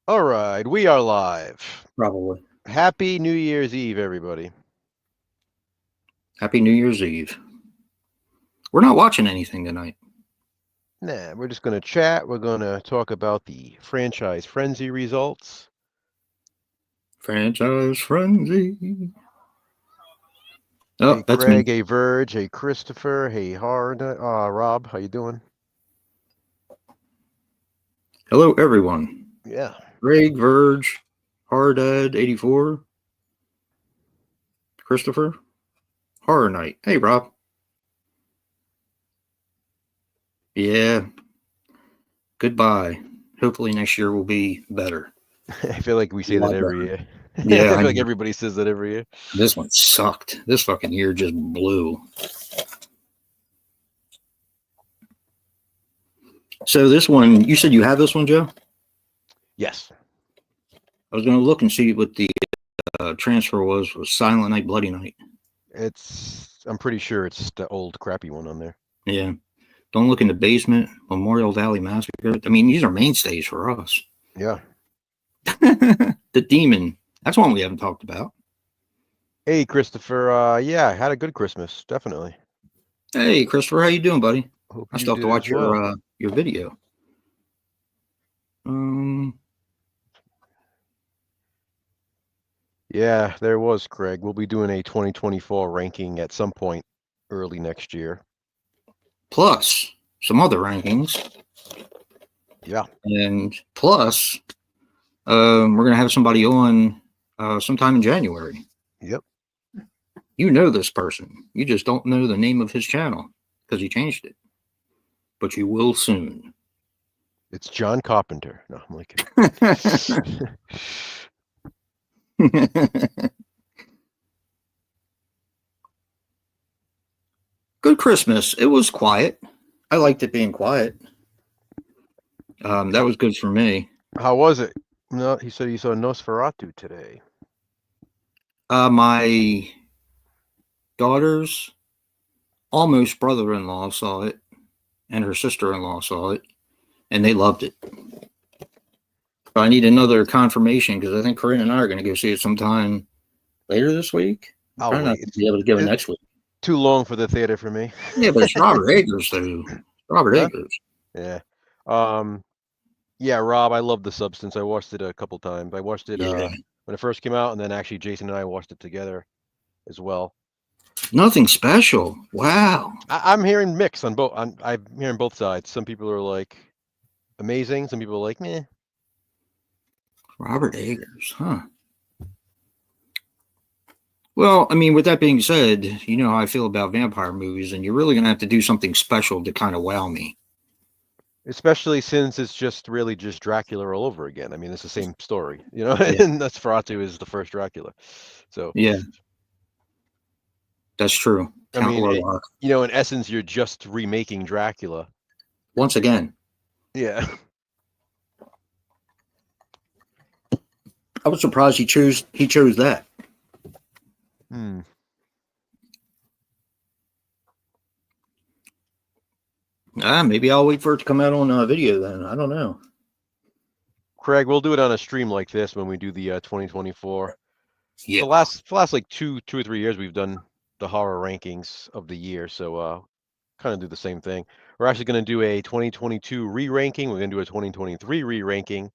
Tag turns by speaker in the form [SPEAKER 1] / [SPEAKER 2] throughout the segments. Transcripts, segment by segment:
[SPEAKER 1] All right, we are live.
[SPEAKER 2] Probably.
[SPEAKER 1] Happy New Year's Eve, everybody.
[SPEAKER 2] Happy New Year's Eve. We're not watching anything tonight.
[SPEAKER 1] Nah, we're just going to chat. We're going to talk about the franchise frenzy results.
[SPEAKER 2] Franchise frenzy. Oh,
[SPEAKER 1] Hey,
[SPEAKER 2] that's me.
[SPEAKER 1] Craig. Hey, Verge. Hey, Christopher. Hey, Rob. How you doing?
[SPEAKER 2] Hello, everyone.
[SPEAKER 1] Yeah.
[SPEAKER 2] Greg, Verge, Hardad, 84, Christopher, Horror Night. Hey, Rob. Yeah. Goodbye. Hopefully next year will be better.
[SPEAKER 1] I feel like we
[SPEAKER 2] A
[SPEAKER 1] say that
[SPEAKER 2] lot
[SPEAKER 1] every
[SPEAKER 2] better.
[SPEAKER 1] year. I
[SPEAKER 2] Yeah,
[SPEAKER 1] feel
[SPEAKER 2] I
[SPEAKER 1] like
[SPEAKER 2] know.
[SPEAKER 1] everybody says that every year.
[SPEAKER 2] This one sucked. This fucking year just blew. So this one, you said you have this one, Joe?
[SPEAKER 1] Yes.
[SPEAKER 2] I was going to look and see what the transfer was Silent Night, Bloody Night.
[SPEAKER 1] I'm pretty sure it's the old crappy one on there.
[SPEAKER 2] Yeah. Don't Look in the Basement, Memorial Valley Massacre. I mean, these are mainstays for us.
[SPEAKER 1] Yeah.
[SPEAKER 2] The Demon. That's one we haven't talked about.
[SPEAKER 1] Hey, Christopher. Yeah, I had a good Christmas. Definitely.
[SPEAKER 2] Hey, Christopher, how you doing, buddy?
[SPEAKER 1] Hope
[SPEAKER 2] I
[SPEAKER 1] you
[SPEAKER 2] still have to
[SPEAKER 1] did as
[SPEAKER 2] watch
[SPEAKER 1] well.
[SPEAKER 2] your video. Um,
[SPEAKER 1] Yeah, there was, Craig. We'll be doing a 2024 ranking at some point early next year.
[SPEAKER 2] plus some other rankings,
[SPEAKER 1] Yeah.
[SPEAKER 2] and plus, we're gonna have somebody on sometime in January.
[SPEAKER 1] Yep.
[SPEAKER 2] You know this person. You just don't know the name of his channel because he changed it, but you will soon.
[SPEAKER 1] It's John Carpenter. No, I'm like,
[SPEAKER 2] Good Christmas. It was quiet. I liked it being quiet. That
[SPEAKER 1] how,
[SPEAKER 2] was good for me.
[SPEAKER 1] how was it? No, he said he saw Nosferatu today.
[SPEAKER 2] My daughter's almost brother-in-law saw it, and her sister-in-law saw it, and they loved it. So I need another confirmation because I think Corinne and I are going to go see it sometime later this week. I'm
[SPEAKER 1] I'll
[SPEAKER 2] trying not
[SPEAKER 1] wait.
[SPEAKER 2] to be able to give it
[SPEAKER 1] It's
[SPEAKER 2] next week.
[SPEAKER 1] too long for the theater for me.
[SPEAKER 2] Yeah, but it's Robert Eggers, though. Robert
[SPEAKER 1] Huh?
[SPEAKER 2] Eggers.
[SPEAKER 1] Yeah. Um. Yeah, Rob. I love The Substance. I watched it a couple times. I watched it
[SPEAKER 2] Yeah.
[SPEAKER 1] when it first came out, and then actually Jason and I watched it together as well.
[SPEAKER 2] Nothing special. Wow.
[SPEAKER 1] I'm hearing mix on both. I'm hearing both sides. Some people are like amazing. Some people are like meh.
[SPEAKER 2] Robert Eggers, huh? Well, I mean, with that being said, you know how I feel about vampire movies, and you're really going to have to do something special to kind of wow me.
[SPEAKER 1] Especially since it's just really just Dracula all over again. I mean, it's the same story,
[SPEAKER 2] Yeah.
[SPEAKER 1] and Nosferatu is the first Dracula. So,
[SPEAKER 2] Yeah, that's true.
[SPEAKER 1] I
[SPEAKER 2] Count
[SPEAKER 1] mean,
[SPEAKER 2] Warlock.
[SPEAKER 1] in essence, you're just remaking Dracula.
[SPEAKER 2] Once again,
[SPEAKER 1] Yeah.
[SPEAKER 2] I was surprised he chose that.
[SPEAKER 1] Hmm.
[SPEAKER 2] Maybe I'll wait for it to come out on video then. I don't know.
[SPEAKER 1] Craig, we'll do it on a stream like this when we do the 2024.
[SPEAKER 2] Yeah.
[SPEAKER 1] For the last like two or 3 years, we've done the horror rankings of the year. So, kind of do the same thing. We're actually going to do a 2022 re-ranking. We're going to do a 2023 re-ranking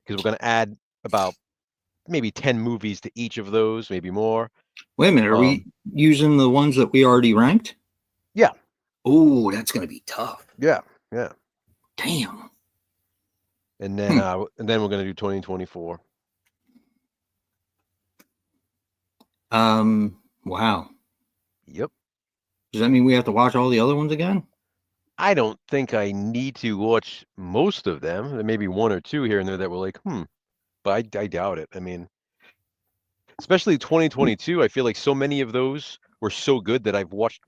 [SPEAKER 1] because we're going to add about maybe 10 movies to each of those, maybe more.
[SPEAKER 2] Wait a minute. Are we
[SPEAKER 1] Um,
[SPEAKER 2] using the ones that we already ranked?
[SPEAKER 1] yeah,
[SPEAKER 2] Oh, that's going to be tough.
[SPEAKER 1] yeah, yeah.
[SPEAKER 2] Damn.
[SPEAKER 1] And then we're going to do 2024.
[SPEAKER 2] Wow.
[SPEAKER 1] Yep.
[SPEAKER 2] Does that mean we have to watch all the other ones again?
[SPEAKER 1] I don't think I need to watch most of them. There may be one or two here and there that were like, but I doubt it. I mean, especially 2022, I feel like so many of those were so good that I've watched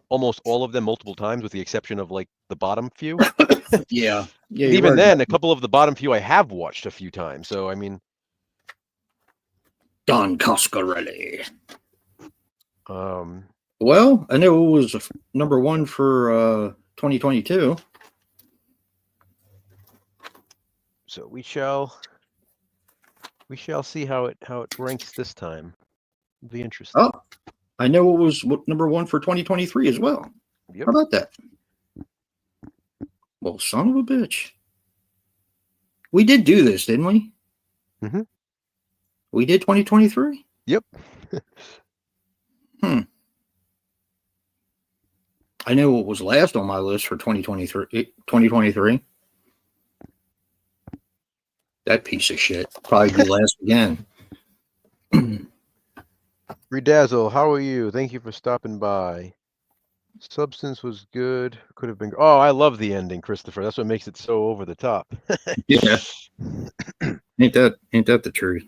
[SPEAKER 1] almost all of them multiple times, with the exception of like the bottom few.
[SPEAKER 2] Yeah. Yeah,
[SPEAKER 1] And
[SPEAKER 2] you're
[SPEAKER 1] even
[SPEAKER 2] right.
[SPEAKER 1] then, a couple of the bottom few I have watched a few times. So I mean,
[SPEAKER 2] Don Coscarelli.
[SPEAKER 1] um,
[SPEAKER 2] Well, I know it was number one for 2022.
[SPEAKER 1] so we shall We shall see how it ranks this time. It'll be interesting.
[SPEAKER 2] Oh, I know it was number 1 for 2023 as well.
[SPEAKER 1] Yep.
[SPEAKER 2] How about that? Well, son of a bitch. We did do this, didn't we?
[SPEAKER 1] Mm-hmm.
[SPEAKER 2] We did 2023?
[SPEAKER 1] Yep.
[SPEAKER 2] I know what was last on my list for 2023. That piece of shit. Probably be last again.
[SPEAKER 1] Redazzle, how are you? Thank you for stopping by. Substance was good. Could have been. Oh, I love the ending, Christopher. That's what makes it so over the top.
[SPEAKER 2] Yeah. Ain't that the truth?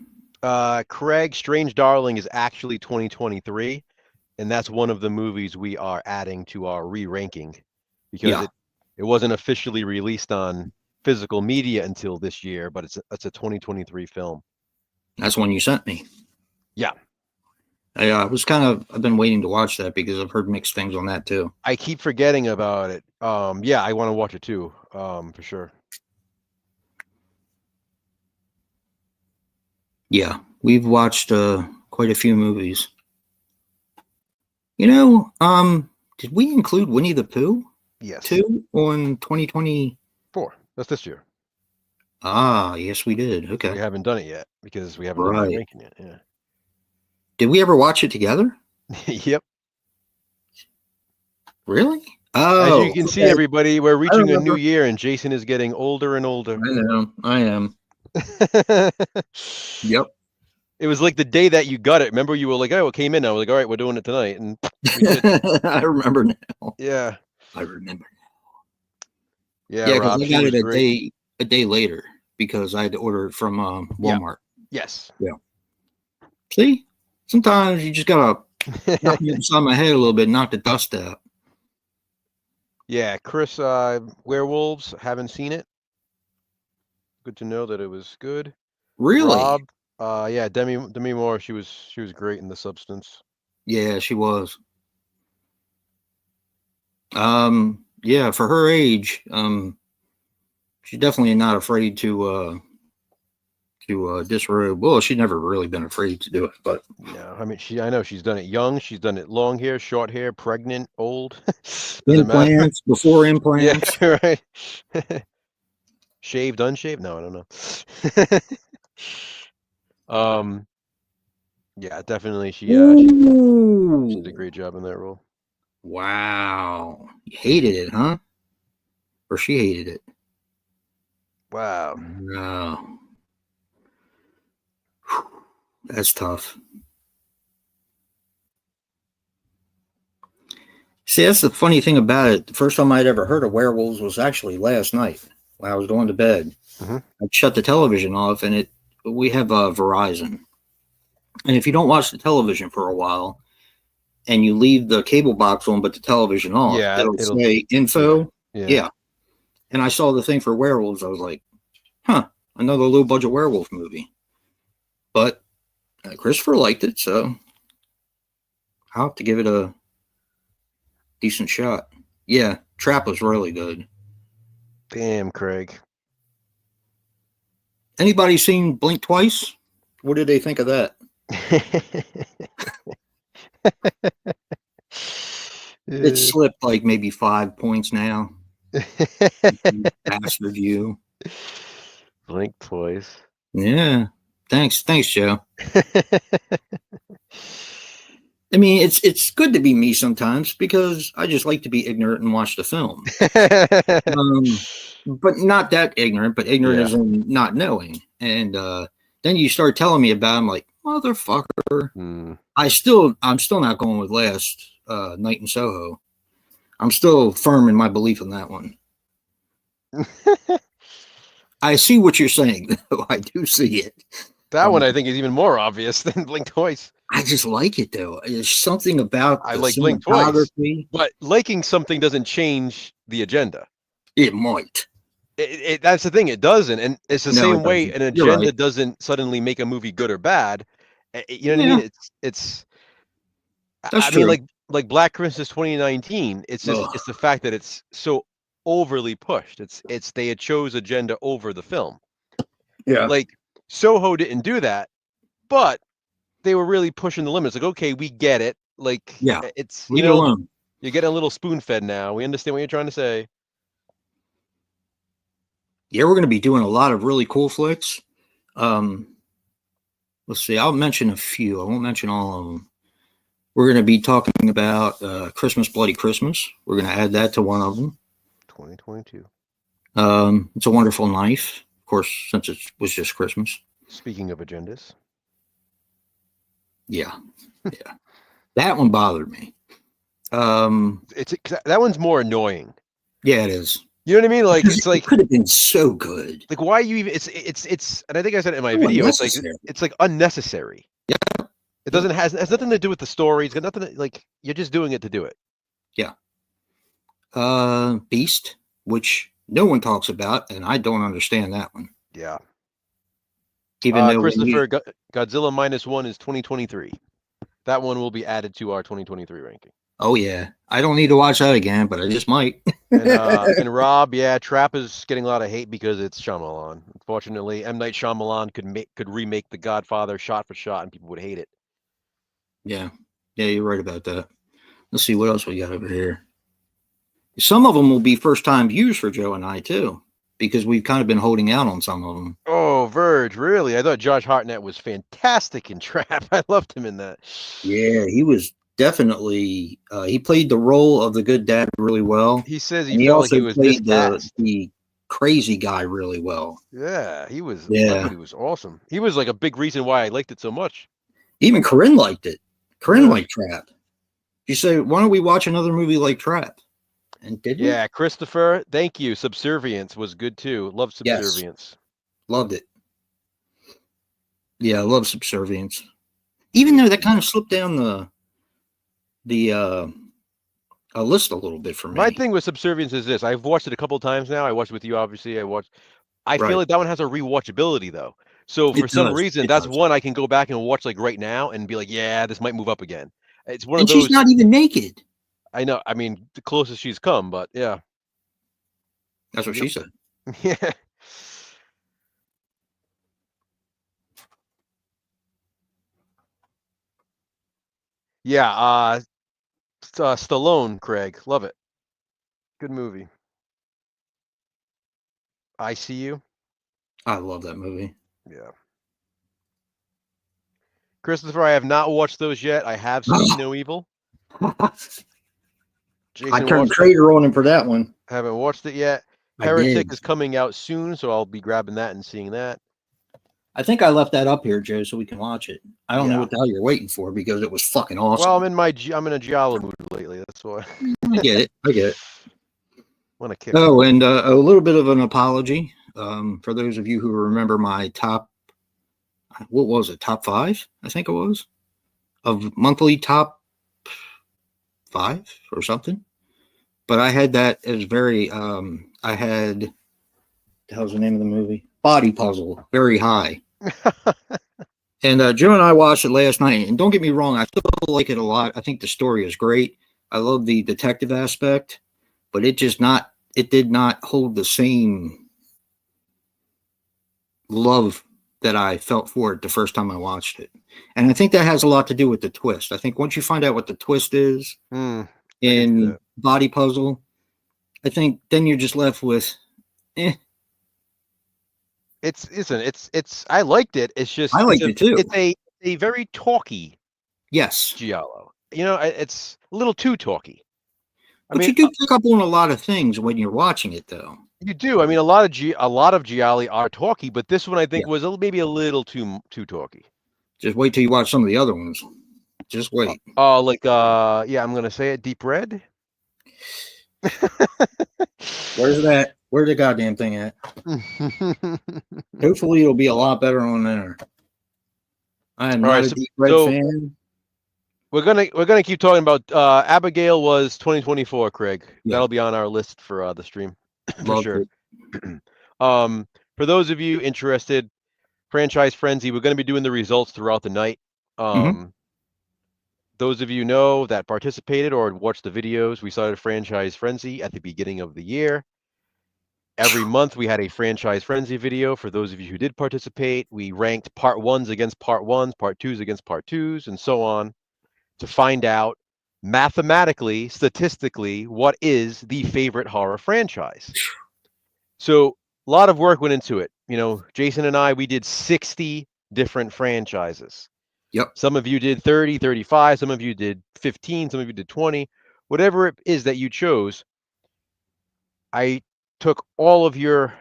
[SPEAKER 1] Craig, Strange Darling is actually 2023, and that's one of the movies we are adding to our re-ranking because it wasn't officially released on physical media until this year, but it's a 2023 film.
[SPEAKER 2] That's one you sent me.
[SPEAKER 1] Yeah.
[SPEAKER 2] I've been waiting to watch that because I've heard mixed things on that too.
[SPEAKER 1] I keep forgetting about it. Yeah, I want to watch it too. For sure.
[SPEAKER 2] Yeah, we've watched quite a few movies. You know, did we include Winnie the Pooh?
[SPEAKER 1] Yes.
[SPEAKER 2] 2 on 2024?
[SPEAKER 1] That's this year.
[SPEAKER 2] Ah, yes, we did. Okay.
[SPEAKER 1] We haven't done it yet because we haven't done the ranking yet. Yeah.
[SPEAKER 2] Did we ever watch it together?
[SPEAKER 1] Yep.
[SPEAKER 2] Really?
[SPEAKER 1] Oh, as you can see, everybody, we're reaching a new year, and Jason is getting older and older.
[SPEAKER 2] I am. Yep.
[SPEAKER 1] It was like the day that you got it. Remember, you were like, "Oh, it came in." I was like, "All right, we're doing it tonight," and we did.
[SPEAKER 2] I remember now.
[SPEAKER 1] Yeah.
[SPEAKER 2] I remember now.
[SPEAKER 1] Yeah,
[SPEAKER 2] because
[SPEAKER 1] Rob,
[SPEAKER 2] I got it a day later because I had to order it from Walmart.
[SPEAKER 1] Yeah. Yes.
[SPEAKER 2] Yeah. See, sometimes you just gotta knock me inside my head a little bit, knock the dust out.
[SPEAKER 1] Yeah, Chris, Werewolves, haven't seen it. Good to know that it was good.
[SPEAKER 2] Really?
[SPEAKER 1] Rob, yeah, Demi Moore, she was great in The Substance.
[SPEAKER 2] Yeah, she was. Yeah, for her age, she's definitely not afraid to disrobe. Well, she's never really been afraid to do it, but
[SPEAKER 1] yeah, I mean, I know she's done it young, she's done it long hair, short hair, pregnant, old.
[SPEAKER 2] implants, before implants.
[SPEAKER 1] Yeah, right. Shaved, unshaved? No, I don't know. Yeah, definitely. She did a great job in that role.
[SPEAKER 2] Wow, you hated it, huh? Or she hated it?
[SPEAKER 1] Wow.
[SPEAKER 2] No. That's tough. See, that's the funny thing about it. The first time I'd ever heard of werewolves was actually last night when I was going to bed.
[SPEAKER 1] Mm-hmm.
[SPEAKER 2] I shut the television off, and we have Verizon. And if you don't watch the television for a while, and you leave the cable box on but the television off, it'll say info. Yeah. And I saw the thing for werewolves. I was like, huh, another low budget werewolf movie. But Christopher liked it, so I'll have to give it a decent shot. Yeah, Trap was really good.
[SPEAKER 1] Damn, Craig.
[SPEAKER 2] Anybody seen Blink Twice? What did they think of that? It slipped like maybe 5 points now. Past review.
[SPEAKER 1] Blink Twice.
[SPEAKER 2] Yeah. Thanks, Joe. I mean, it's good to be me sometimes because I just like to be ignorant and watch the film. But not that ignorant, but ignorant as in not knowing. And then you start telling me about it, I'm like, motherfucker. I'm still not going with Last Night in Soho. I'm still firm in my belief in that one. I see what you're saying, though. I do see it.
[SPEAKER 1] That one I think is even more obvious than Blink Twice.
[SPEAKER 2] I just like it, though. There's something about
[SPEAKER 1] I like Blink Twice, but liking something doesn't change the agenda.
[SPEAKER 2] It might.
[SPEAKER 1] That's the thing. It doesn't, and it's the same way an agenda doesn't suddenly make a movie good or bad. You know what I mean? It's. I mean, like Black Christmas 2019. It's just it's the fact that it's so overly pushed. It's they chose agenda over the film.
[SPEAKER 2] Yeah.
[SPEAKER 1] Like Soho didn't do that, but they were really pushing the limits. Like, okay, we get it. Like,
[SPEAKER 2] Yeah,
[SPEAKER 1] it's,
[SPEAKER 2] leave it alone.
[SPEAKER 1] you're getting a little spoon fed now. We understand what you're trying to say.
[SPEAKER 2] Yeah, we're going to be doing a lot of really cool flicks. Let's see. I'll mention a few. I won't mention all of them. We're going to be talking about Christmas, Bloody Christmas. We're going to add that to one of them.
[SPEAKER 1] 2022.
[SPEAKER 2] It's a Wonderful Knife, of course, since it was just Christmas.
[SPEAKER 1] Speaking of agendas.
[SPEAKER 2] Yeah. That one bothered me.
[SPEAKER 1] That one's more annoying.
[SPEAKER 2] Yeah, it is.
[SPEAKER 1] You know what I mean? Like,
[SPEAKER 2] Because
[SPEAKER 1] it's like,
[SPEAKER 2] it could have been so good.
[SPEAKER 1] like, why you even? It's, and I think I said it in my
[SPEAKER 2] So
[SPEAKER 1] video.
[SPEAKER 2] unnecessary.
[SPEAKER 1] It's like unnecessary.
[SPEAKER 2] Yeah.
[SPEAKER 1] It doesn't has nothing to do with the story. It's got nothing to, like, you're just doing it to do it.
[SPEAKER 2] Yeah. Beast, which no one talks about, and I don't understand that one.
[SPEAKER 1] Yeah.
[SPEAKER 2] Even though
[SPEAKER 1] Christopher, Godzilla -1 is 2023. That one will be added to our 2023 ranking.
[SPEAKER 2] Oh yeah, I don't need to watch that again, but I just might.
[SPEAKER 1] And Rob, yeah, Trap is getting a lot of hate because it's Shyamalan. Unfortunately, M. Night Shyamalan could remake The Godfather shot for shot, and people would hate it.
[SPEAKER 2] Yeah, you're right about that. Let's see what else we got over here. Some of them will be first time views for Joe and I too, because we've kind of been holding out on some of them.
[SPEAKER 1] Oh, Verge, really? I thought Josh Hartnett was fantastic in Trap. I loved him in that.
[SPEAKER 2] Yeah, he was definitely. He played the role of the good dad really well.
[SPEAKER 1] He says
[SPEAKER 2] he
[SPEAKER 1] felt like he
[SPEAKER 2] also
[SPEAKER 1] was
[SPEAKER 2] played
[SPEAKER 1] miscast.
[SPEAKER 2] the crazy guy really well.
[SPEAKER 1] Yeah, he was.
[SPEAKER 2] Yeah.
[SPEAKER 1] I thought he was awesome. He was like a big reason why I liked it so much.
[SPEAKER 2] Even Corinne liked it. Corinne liked Trap. She said, "Why don't we watch another movie like Trap?" And did we?
[SPEAKER 1] Yeah, Christopher, thank you. Subservience was good too. Love Subservience.
[SPEAKER 2] Yes. Loved it. Yeah, I love Subservience. Even though that kind of slipped down the list a little bit for me.
[SPEAKER 1] My thing with Subservience is this: I've watched it a couple of times now. I watched it with you, obviously. I feel like that one has a rewatchability though. So for some reason, that's one I can go back and watch like right now and be like, yeah, this might move up again. It's one of those.
[SPEAKER 2] She's not even naked.
[SPEAKER 1] I know. I mean, the closest she's come, but yeah.
[SPEAKER 2] That's what she said.
[SPEAKER 1] Yeah. Yeah. Stallone, Craig, love it. Good movie. I See You.
[SPEAKER 2] I love that movie.
[SPEAKER 1] Yeah. Christopher, I have not watched those yet. I have seen No Evil.
[SPEAKER 2] Jason, I turned traitor on him for that one.
[SPEAKER 1] Haven't watched it yet. Heretic is coming out soon, so I'll be grabbing that and seeing that.
[SPEAKER 2] I think I left that up here, Joe, so we can watch it. I don't know what the hell you're waiting for because it was fucking awesome.
[SPEAKER 1] Well, I'm in a giallo mood lately. That's why.
[SPEAKER 2] I get it.
[SPEAKER 1] Want to kick.
[SPEAKER 2] Oh, and a little bit of an apology for those of you who remember my top. What was it? Top 5? I think it was of monthly top 5 or something. But I had that as very. I had. The hell's the name of the movie? Body Puzzle, very high. And Joe and I watched it last night, and don't get me wrong, I still like it a lot. I think the story is great. I love the detective aspect, but it did not hold the same love that I felt for it the first time I watched it. And I think that has a lot to do with the twist. I think once you find out what the twist is in Body Puzzle, I think then you're just left with
[SPEAKER 1] It's I liked it. It's just
[SPEAKER 2] I liked it too.
[SPEAKER 1] It's a very talky
[SPEAKER 2] giallo.
[SPEAKER 1] You know, it's a little too talky.
[SPEAKER 2] But you do pick up on a lot of things when you're watching it, though.
[SPEAKER 1] You do. I mean, a lot of gialli are talky, but this one I think was maybe a little too talky.
[SPEAKER 2] Just wait till you watch some of the other ones. Just wait.
[SPEAKER 1] Oh, like yeah, I'm gonna say it. Deep Red.
[SPEAKER 2] Where's that? Where's the goddamn thing at? Hopefully, it'll be a lot better on there. I am not a Deep Red fan.
[SPEAKER 1] We're gonna keep talking about Abigail was 2024, Craig. Yeah. That'll be on our list for the stream for sure. For those of you interested, Franchise Frenzy, we're gonna be doing the results throughout the night. Those of you know that participated or watched the videos, we started Franchise Frenzy at the beginning of the year. Every month we had a franchise frenzy video. For those of you who did participate, we ranked part ones against part ones, part twos against part twos, and so on to find out mathematically, statistically, what is the favorite horror franchise. So a lot of work went into it. You know, Jason and I, we did 60 different franchises.
[SPEAKER 2] Yep.
[SPEAKER 1] Some of you did 30, 35, some of you did 15, some of you did 20, whatever it is that you chose. I took all of your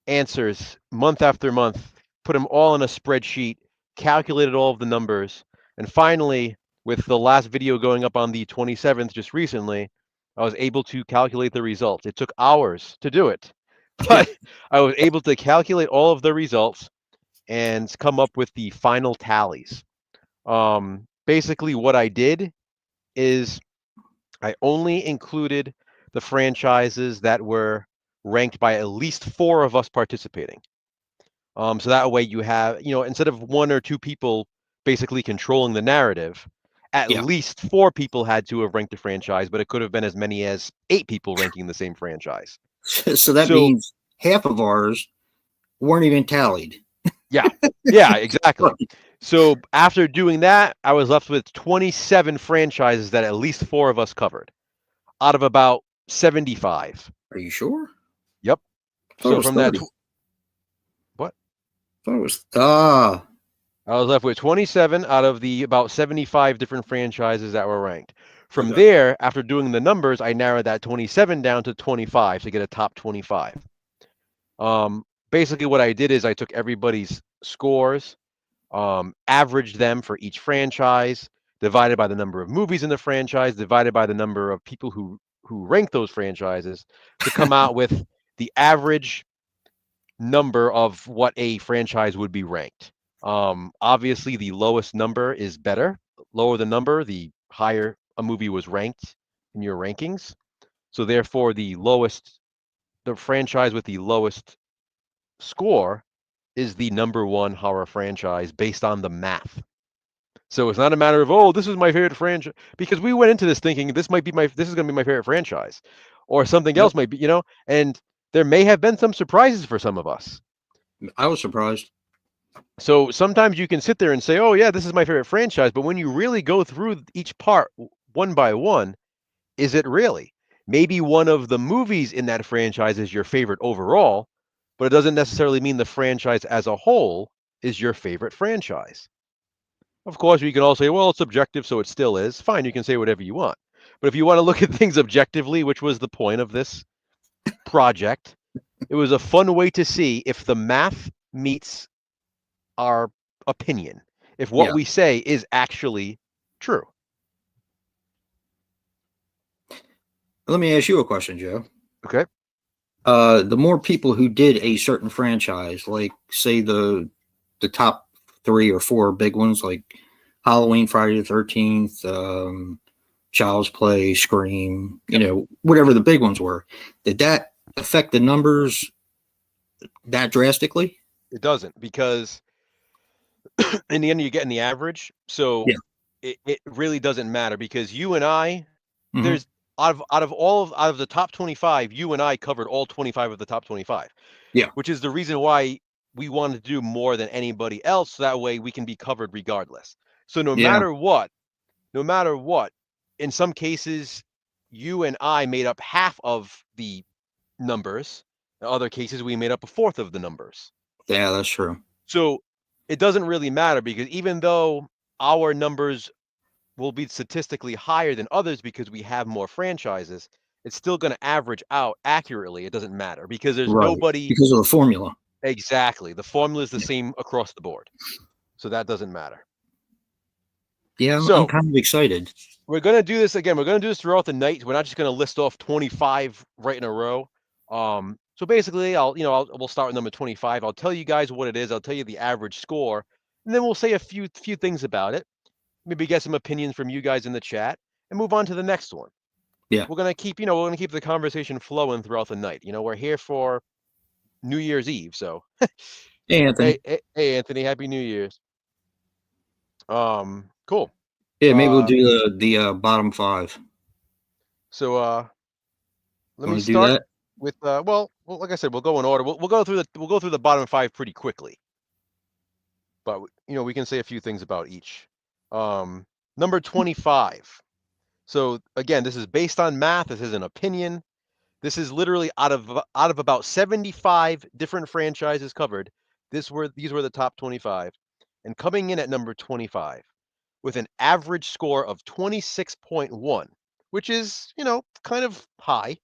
[SPEAKER 1] answers month after month, put them all in a spreadsheet, calculated all of the numbers, and finally, with the last video going up on the 27th just recently, I was able to calculate the results. It took hours to do it,
[SPEAKER 2] Yeah.
[SPEAKER 1] but I was able to calculate all of the results and come up with the final tallies. Basically, what I did is I only included the franchises that were ranked by at least 4 of us participating. So that way you have, you know, instead of 1 or 2 people basically controlling the narrative, at
[SPEAKER 2] Yeah.
[SPEAKER 1] least 4 people had to have ranked the franchise, but it could have been as many as 8 people ranking the same franchise.
[SPEAKER 2] So that
[SPEAKER 1] So
[SPEAKER 2] means half of ours weren't even tallied.
[SPEAKER 1] yeah, exactly. So after doing that, I was left with 27 franchises that at least 4 of us covered out of about 75.
[SPEAKER 2] Are you sure?
[SPEAKER 1] Yep.
[SPEAKER 2] I thought it
[SPEAKER 1] So
[SPEAKER 2] was
[SPEAKER 1] from that,
[SPEAKER 2] 30.
[SPEAKER 1] what?
[SPEAKER 2] I thought it was
[SPEAKER 1] I was left with 27 out of the about 75 different franchises that were ranked. From
[SPEAKER 2] okay.
[SPEAKER 1] there, after doing the numbers, I narrowed that 27 down to 25 to get a top 25. Basically, what I did is I took everybody's scores, averaged them for each franchise, divided by the number of movies in the franchise, divided by the number of people who rank those franchises to come out with the average number of what a franchise would be ranked. Obviously, the lowest number is better. Lower the number, the higher a movie was ranked in your rankings. So therefore, the franchise with the lowest score is the number one horror franchise based on the math. So it's not a matter of, oh, this is my favorite franchise, because we went into this thinking this is going to be my favorite franchise, or something
[SPEAKER 2] Yep.
[SPEAKER 1] else might be, you know, and there may have been some surprises for some of us.
[SPEAKER 2] I was surprised.
[SPEAKER 1] So sometimes you can sit there and say, oh, yeah, this is my favorite franchise. But when you really go through each part one by one, is it really? Maybe one of the movies in that franchise is your favorite overall, but it doesn't necessarily mean the franchise as a whole is your favorite franchise. Of course, you can all say, well, it's subjective, so it still is. Fine, you can say whatever you want. But if you want to look at things objectively, which was the point of this project, it was a fun way to see if the math meets our opinion, if what
[SPEAKER 2] Yeah.
[SPEAKER 1] we say is actually true.
[SPEAKER 2] Let me ask you a question, Joe.
[SPEAKER 1] Okay.
[SPEAKER 2] The more people who did a certain franchise, like say the top 3 or 4 big ones, like Halloween, Friday the 13th, Child's Play, Scream, whatever the big ones were, did that affect the numbers that drastically?
[SPEAKER 1] It doesn't, because in the end, you're getting the average. So
[SPEAKER 2] Yeah.
[SPEAKER 1] it really doesn't matter, because you and I,
[SPEAKER 2] Hmm.
[SPEAKER 1] there's out of the top 25, you and I covered all 25 of the top 25,
[SPEAKER 2] Yeah.
[SPEAKER 1] which is the reason why we wanted to do more than anybody else. So that way we can be covered regardless. So
[SPEAKER 2] Yeah.
[SPEAKER 1] no matter what, in some cases, you and I made up half of the numbers. In other cases, we made up a fourth of the numbers.
[SPEAKER 2] Yeah, that's true.
[SPEAKER 1] So it doesn't really matter, because even though our numbers will be statistically higher than others because we have more franchises, it's still going to average out accurately. It doesn't matter, because there's
[SPEAKER 2] Right.
[SPEAKER 1] nobody.
[SPEAKER 2] Because of the formula.
[SPEAKER 1] Exactly. The formula is the
[SPEAKER 2] Yeah.
[SPEAKER 1] same across the board. So that doesn't matter.
[SPEAKER 2] Yeah, I'm
[SPEAKER 1] So
[SPEAKER 2] kind of excited.
[SPEAKER 1] we're going to do this again. We're going to do this throughout the night. We're not just going to list off 25 right in a row. So basically, we'll start with number 25. I'll tell you guys what it is. I'll tell you the average score, and then we'll say a few things about it. Maybe get some opinions from you guys in the chat, and move on to the next one.
[SPEAKER 2] Yeah.
[SPEAKER 1] We're gonna keep the conversation flowing throughout the night. We're here for New Year's Eve, so
[SPEAKER 2] Hey, Anthony.
[SPEAKER 1] hey, Anthony, Happy New Year's. Cool.
[SPEAKER 2] Yeah, maybe we'll
[SPEAKER 1] Uh,
[SPEAKER 2] do the bottom 5.
[SPEAKER 1] so let
[SPEAKER 2] You
[SPEAKER 1] me
[SPEAKER 2] want to do
[SPEAKER 1] start.
[SPEAKER 2] that?
[SPEAKER 1] with well, like I said, we'll go in order. We'll go through the bottom 5 pretty quickly. But we can say a few things about each. Number 25. So again, this is based on math. This is an opinion. This is literally out of about 75 different franchises covered. These were the top 25, and coming in at number 25 with an average score of 26.1, which is kind of high.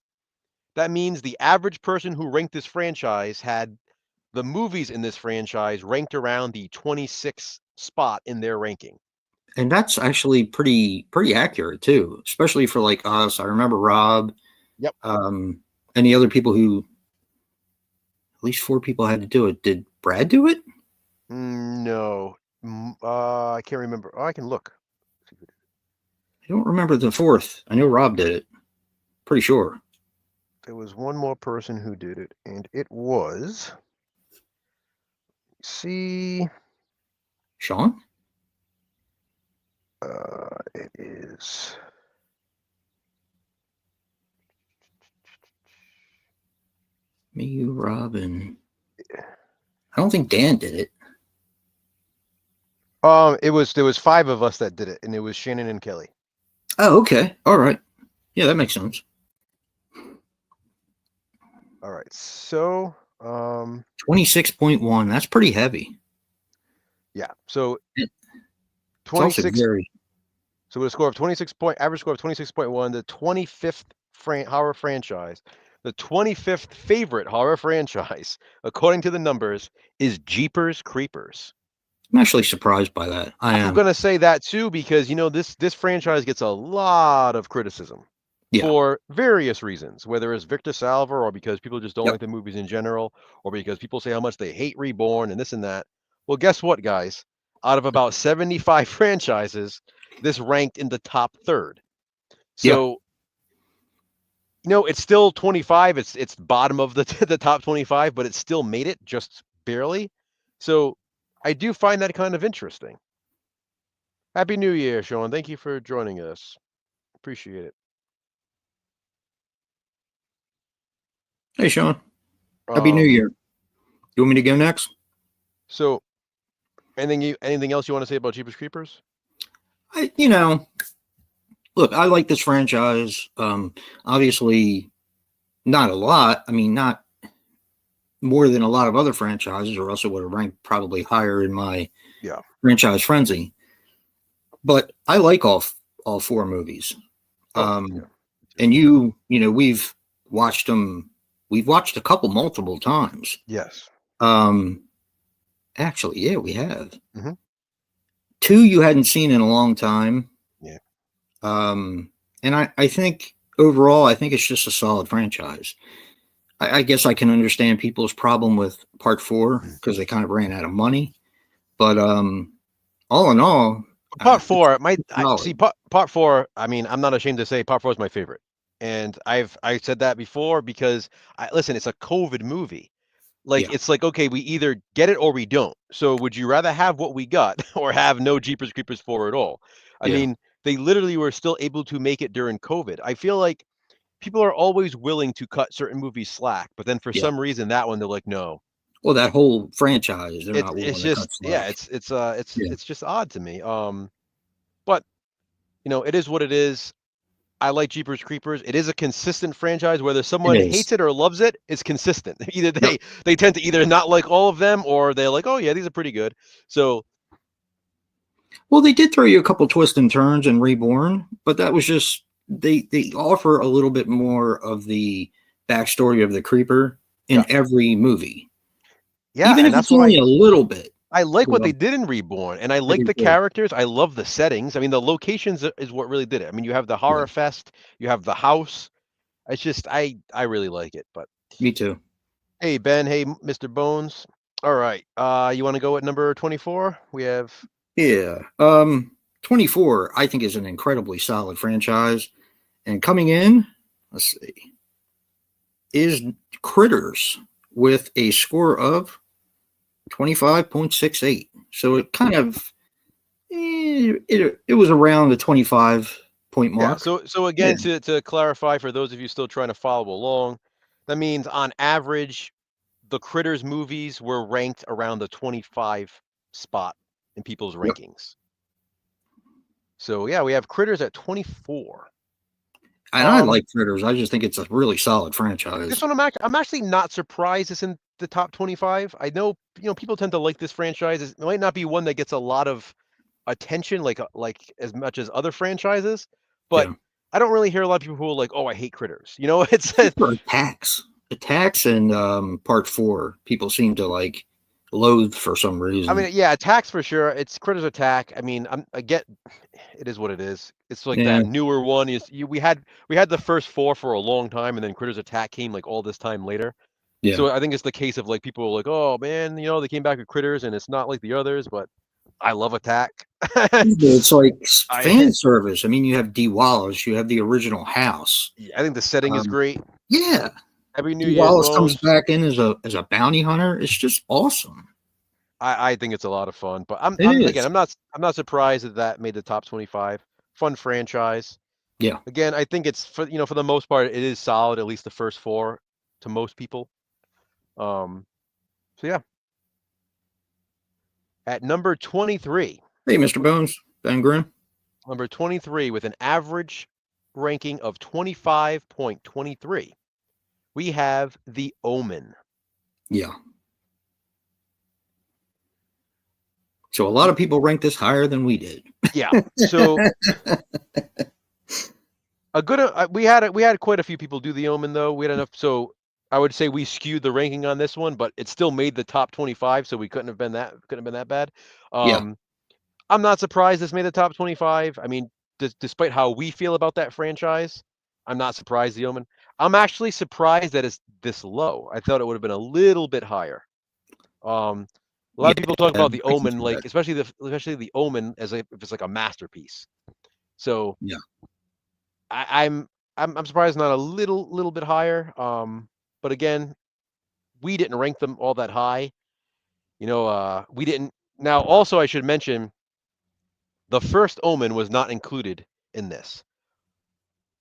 [SPEAKER 1] That means the average person who ranked this franchise had the movies in this franchise ranked around the 26th spot in their ranking.
[SPEAKER 2] And that's actually pretty accurate too, especially for like us. I remember Rob.
[SPEAKER 1] Yep.
[SPEAKER 2] And the other people who, at least 4 people had to do it. Did Brad do it?
[SPEAKER 1] No. I can't remember. Oh, I can look.
[SPEAKER 2] I don't remember the 4th. I know Rob did it. Pretty sure.
[SPEAKER 1] There was one more person who did it, and it was. See.
[SPEAKER 2] Sean?
[SPEAKER 1] It is.
[SPEAKER 2] Me, you, Rob, and I don't think Dan did it.
[SPEAKER 1] There was 5 of us that did it, and it was Shannon and Kelly.
[SPEAKER 2] Oh, okay. All right. Yeah, that makes sense.
[SPEAKER 1] All right. So,
[SPEAKER 2] 26.1. That's pretty heavy.
[SPEAKER 1] Yeah. So,
[SPEAKER 2] It's
[SPEAKER 1] 26.
[SPEAKER 2] Very...
[SPEAKER 1] So with a score of average score of 26.1, the 25th horror franchise, the 25th favorite horror franchise, according to the numbers, is Jeepers Creepers.
[SPEAKER 2] I'm actually surprised by that.
[SPEAKER 1] I'm going to say that too because this franchise gets a lot of criticism for various reasons, whether it's Victor Salva or because people just don't like the movies in general, or because people say how much they hate Reborn and this and that. Well, guess what, guys? Out of about 75 franchises, this ranked in the top 3rd. So, it's still 25. It's bottom of the top 25, but it still made it just barely. So I do find that kind of interesting. Happy New Year, Sean. Thank you for joining us. Appreciate it.
[SPEAKER 2] Hey, Sean. Happy New Year. You want me to go next?
[SPEAKER 1] So, anything else you want to say about Jeepers Creepers?
[SPEAKER 2] Look, I like this franchise. Obviously, not a lot. I mean, not more than a lot of other franchises, or else it would have ranked probably higher in my franchise frenzy. But I like all 4 movies. And we've watched them. We've watched a couple multiple times.
[SPEAKER 1] Yes.
[SPEAKER 2] Actually, yeah, we have.
[SPEAKER 1] Mm-hmm.
[SPEAKER 2] 2 you hadn't seen in a long time.
[SPEAKER 1] Yeah.
[SPEAKER 2] And I think overall, I think it's just a solid franchise. I guess I can understand people's problem with part 4 because they kind of ran out of money. But all in all,
[SPEAKER 1] part 4 part 4. I mean, I'm not ashamed to say part 4 is my favorite, and I said that before because listen, it's a COVID movie. It's like, okay, we either get it or we don't. So would you rather have what we got or have no Jeepers Creepers 4 at all? I mean, they literally were still able to make it during COVID. I feel like people are always willing to cut certain movies slack, but then for some reason that one they're like, no.
[SPEAKER 2] Well, that whole franchise, they're not willing to cut slack.
[SPEAKER 1] It's just odd to me. But it is what it is. I like Jeepers Creepers. It is a consistent franchise. Whether someone hates it or loves it, it's consistent. Either they tend to either not like all of them, or they're like, oh yeah, these are pretty good. So,
[SPEAKER 2] well, they did throw you a couple twists and turns in Reborn, but that was just they offer a little bit more of the backstory of the creeper in every movie.
[SPEAKER 1] Yeah,
[SPEAKER 2] even if it's only a little bit.
[SPEAKER 1] I like what they did in Reborn, and I like the characters. I love the settings. I mean, the locations is what really did it. I mean, you have the Horror Fest, you have the house. It's just, I really like it. But
[SPEAKER 2] me too.
[SPEAKER 1] Hey, Ben. Hey, Mr. Bones. All right. You want to go at number 24? We have.
[SPEAKER 2] 24, I think, is an incredibly solid franchise. And coming in, let's see, is Critters with a score of 25.68. So it kind of it was around the 25 point mark.
[SPEAKER 1] So again, to clarify for those of you still trying to follow along, That means on average, the Critters movies were ranked around the 25 spot in people's
[SPEAKER 2] Yep.
[SPEAKER 1] rankings. So yeah, we have Critters at 24.
[SPEAKER 2] And I like Critters. I just think it's a really solid franchise.
[SPEAKER 1] This one I'm actually not surprised it's in the top 25. I know, people tend to like this franchise. It might not be one that gets a lot of attention like as much as other franchises, but
[SPEAKER 2] Yeah.
[SPEAKER 1] I don't really hear a lot of people who are like, "Oh, I hate Critters." It's
[SPEAKER 2] For Attacks and Part 4, people seem to like loathe for some reason.
[SPEAKER 1] I mean, yeah, Attacks for sure. It's Critters Attack. I mean, I get it is what it is. It's like
[SPEAKER 2] Yeah.
[SPEAKER 1] that newer one we had the first 4 for a long time, and then Critters Attack came like all this time later.
[SPEAKER 2] Yeah.
[SPEAKER 1] So I think it's the case of like people are like, "Oh man, they came back with Critters and it's not like the others," but I love Attack.
[SPEAKER 2] It's like
[SPEAKER 1] I
[SPEAKER 2] fan service. I mean, you have Dee Wallace, you have the original house.
[SPEAKER 1] I think the setting is great.
[SPEAKER 2] Yeah.
[SPEAKER 1] Every New
[SPEAKER 2] Dee
[SPEAKER 1] Year's
[SPEAKER 2] Wallace
[SPEAKER 1] Moans,
[SPEAKER 2] comes back in as a bounty hunter. It's just awesome.
[SPEAKER 1] I think it's a lot of fun. But I'm
[SPEAKER 2] It
[SPEAKER 1] again,
[SPEAKER 2] is.
[SPEAKER 1] I'm not surprised that made the top 25. Fun franchise.
[SPEAKER 2] Yeah.
[SPEAKER 1] Again, I think it's for the most part, it is solid. At least the first 4 to most people. So yeah. At number 23.
[SPEAKER 2] Hey, Mr. Bones, Ben Grimm.
[SPEAKER 1] Number 23 with an average ranking of 25.23. We have The Omen.
[SPEAKER 2] Yeah. So a lot of people rank this higher than we did.
[SPEAKER 1] Yeah. So we had quite a few people do The Omen though. We had enough, so I would say we skewed the ranking on this one, but it still made the top 25, so we couldn't have been that bad.
[SPEAKER 2] Yeah.
[SPEAKER 1] I'm not surprised this made the top 25. I mean, despite how we feel about that franchise, I'm not surprised The Omen. I'm actually surprised that it's this low. I thought it would have been a little bit higher. A lot of people talk about The Omen, like especially The Omen as if it's like a masterpiece. So
[SPEAKER 2] yeah,
[SPEAKER 1] I'm surprised it's not a little bit higher. But again, we didn't rank them all that high. We didn't. Now, also, I should mention the first Omen was not included in this.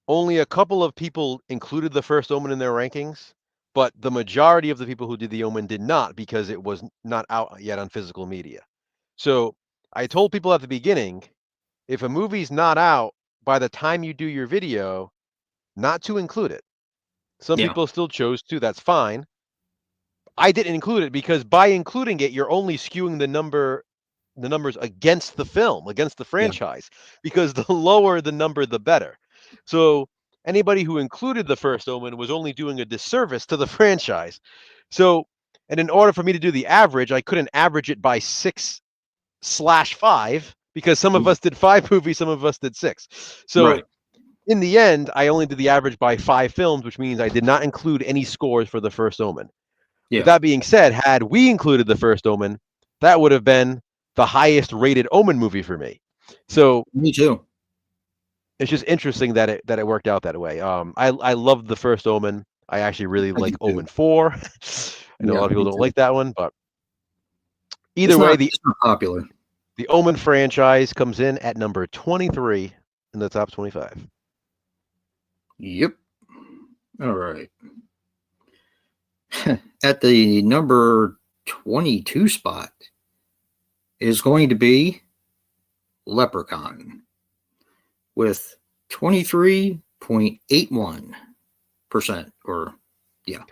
[SPEAKER 1] Only a couple of people included the first Omen in their rankings, but the majority of the people who did the Omen did not because it was not out yet on physical media. So I told people at the beginning, if a movie's not out by the time you do your video, not to include it. Some people still chose to, that's fine. I didn't include it because by including it, you're only skewing the numbers against the film, against the franchise, because the lower the number, the better. So anybody who included the first Omen was only doing a disservice to the franchise. So, and in order for me to do the average, I couldn't average it by 6/5 because some of us did 5 movies, some of us did 6. So in the end, I only did the average by 5 films, which means I did not include any scores for the first Omen.
[SPEAKER 2] Yeah.
[SPEAKER 1] With that being said, had we included the first Omen, that would have been the highest rated Omen movie for me. So
[SPEAKER 2] me too.
[SPEAKER 1] It's just interesting that it worked out that way. I loved the first Omen. I actually really like Omen 4. I know a lot of people don't like that one, but either way,
[SPEAKER 2] it's not popular.
[SPEAKER 1] The Omen franchise comes in at number 23 in the top 25.
[SPEAKER 2] Yep. All right. At the number 22 spot is going to be Leprechaun with 23.81%, or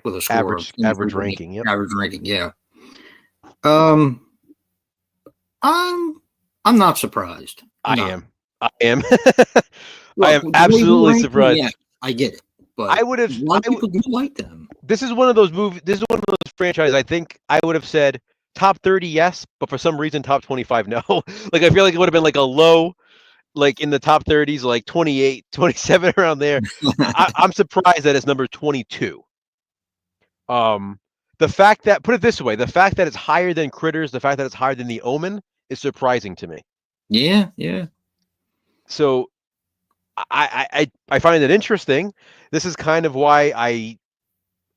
[SPEAKER 2] with a score
[SPEAKER 1] average ranking. Yep.
[SPEAKER 2] Average ranking, yeah. I'm not surprised.
[SPEAKER 1] I am. Look, I am absolutely surprised.
[SPEAKER 2] Yeah, I get it. But
[SPEAKER 1] a lot
[SPEAKER 2] of people do like them.
[SPEAKER 1] This is one of those movies. This is one of those franchises. I think I would have said top 30, yes, but for some reason top 25, no. Like I feel like it would have been like a low, like in the top 30s, like 28, 27 around there. I'm surprised that it's number 22. The fact that, put it this way, the fact that it's higher than Critters, the fact that it's higher than The Omen is surprising to me.
[SPEAKER 2] Yeah, yeah.
[SPEAKER 1] So I find it interesting. This is kind of why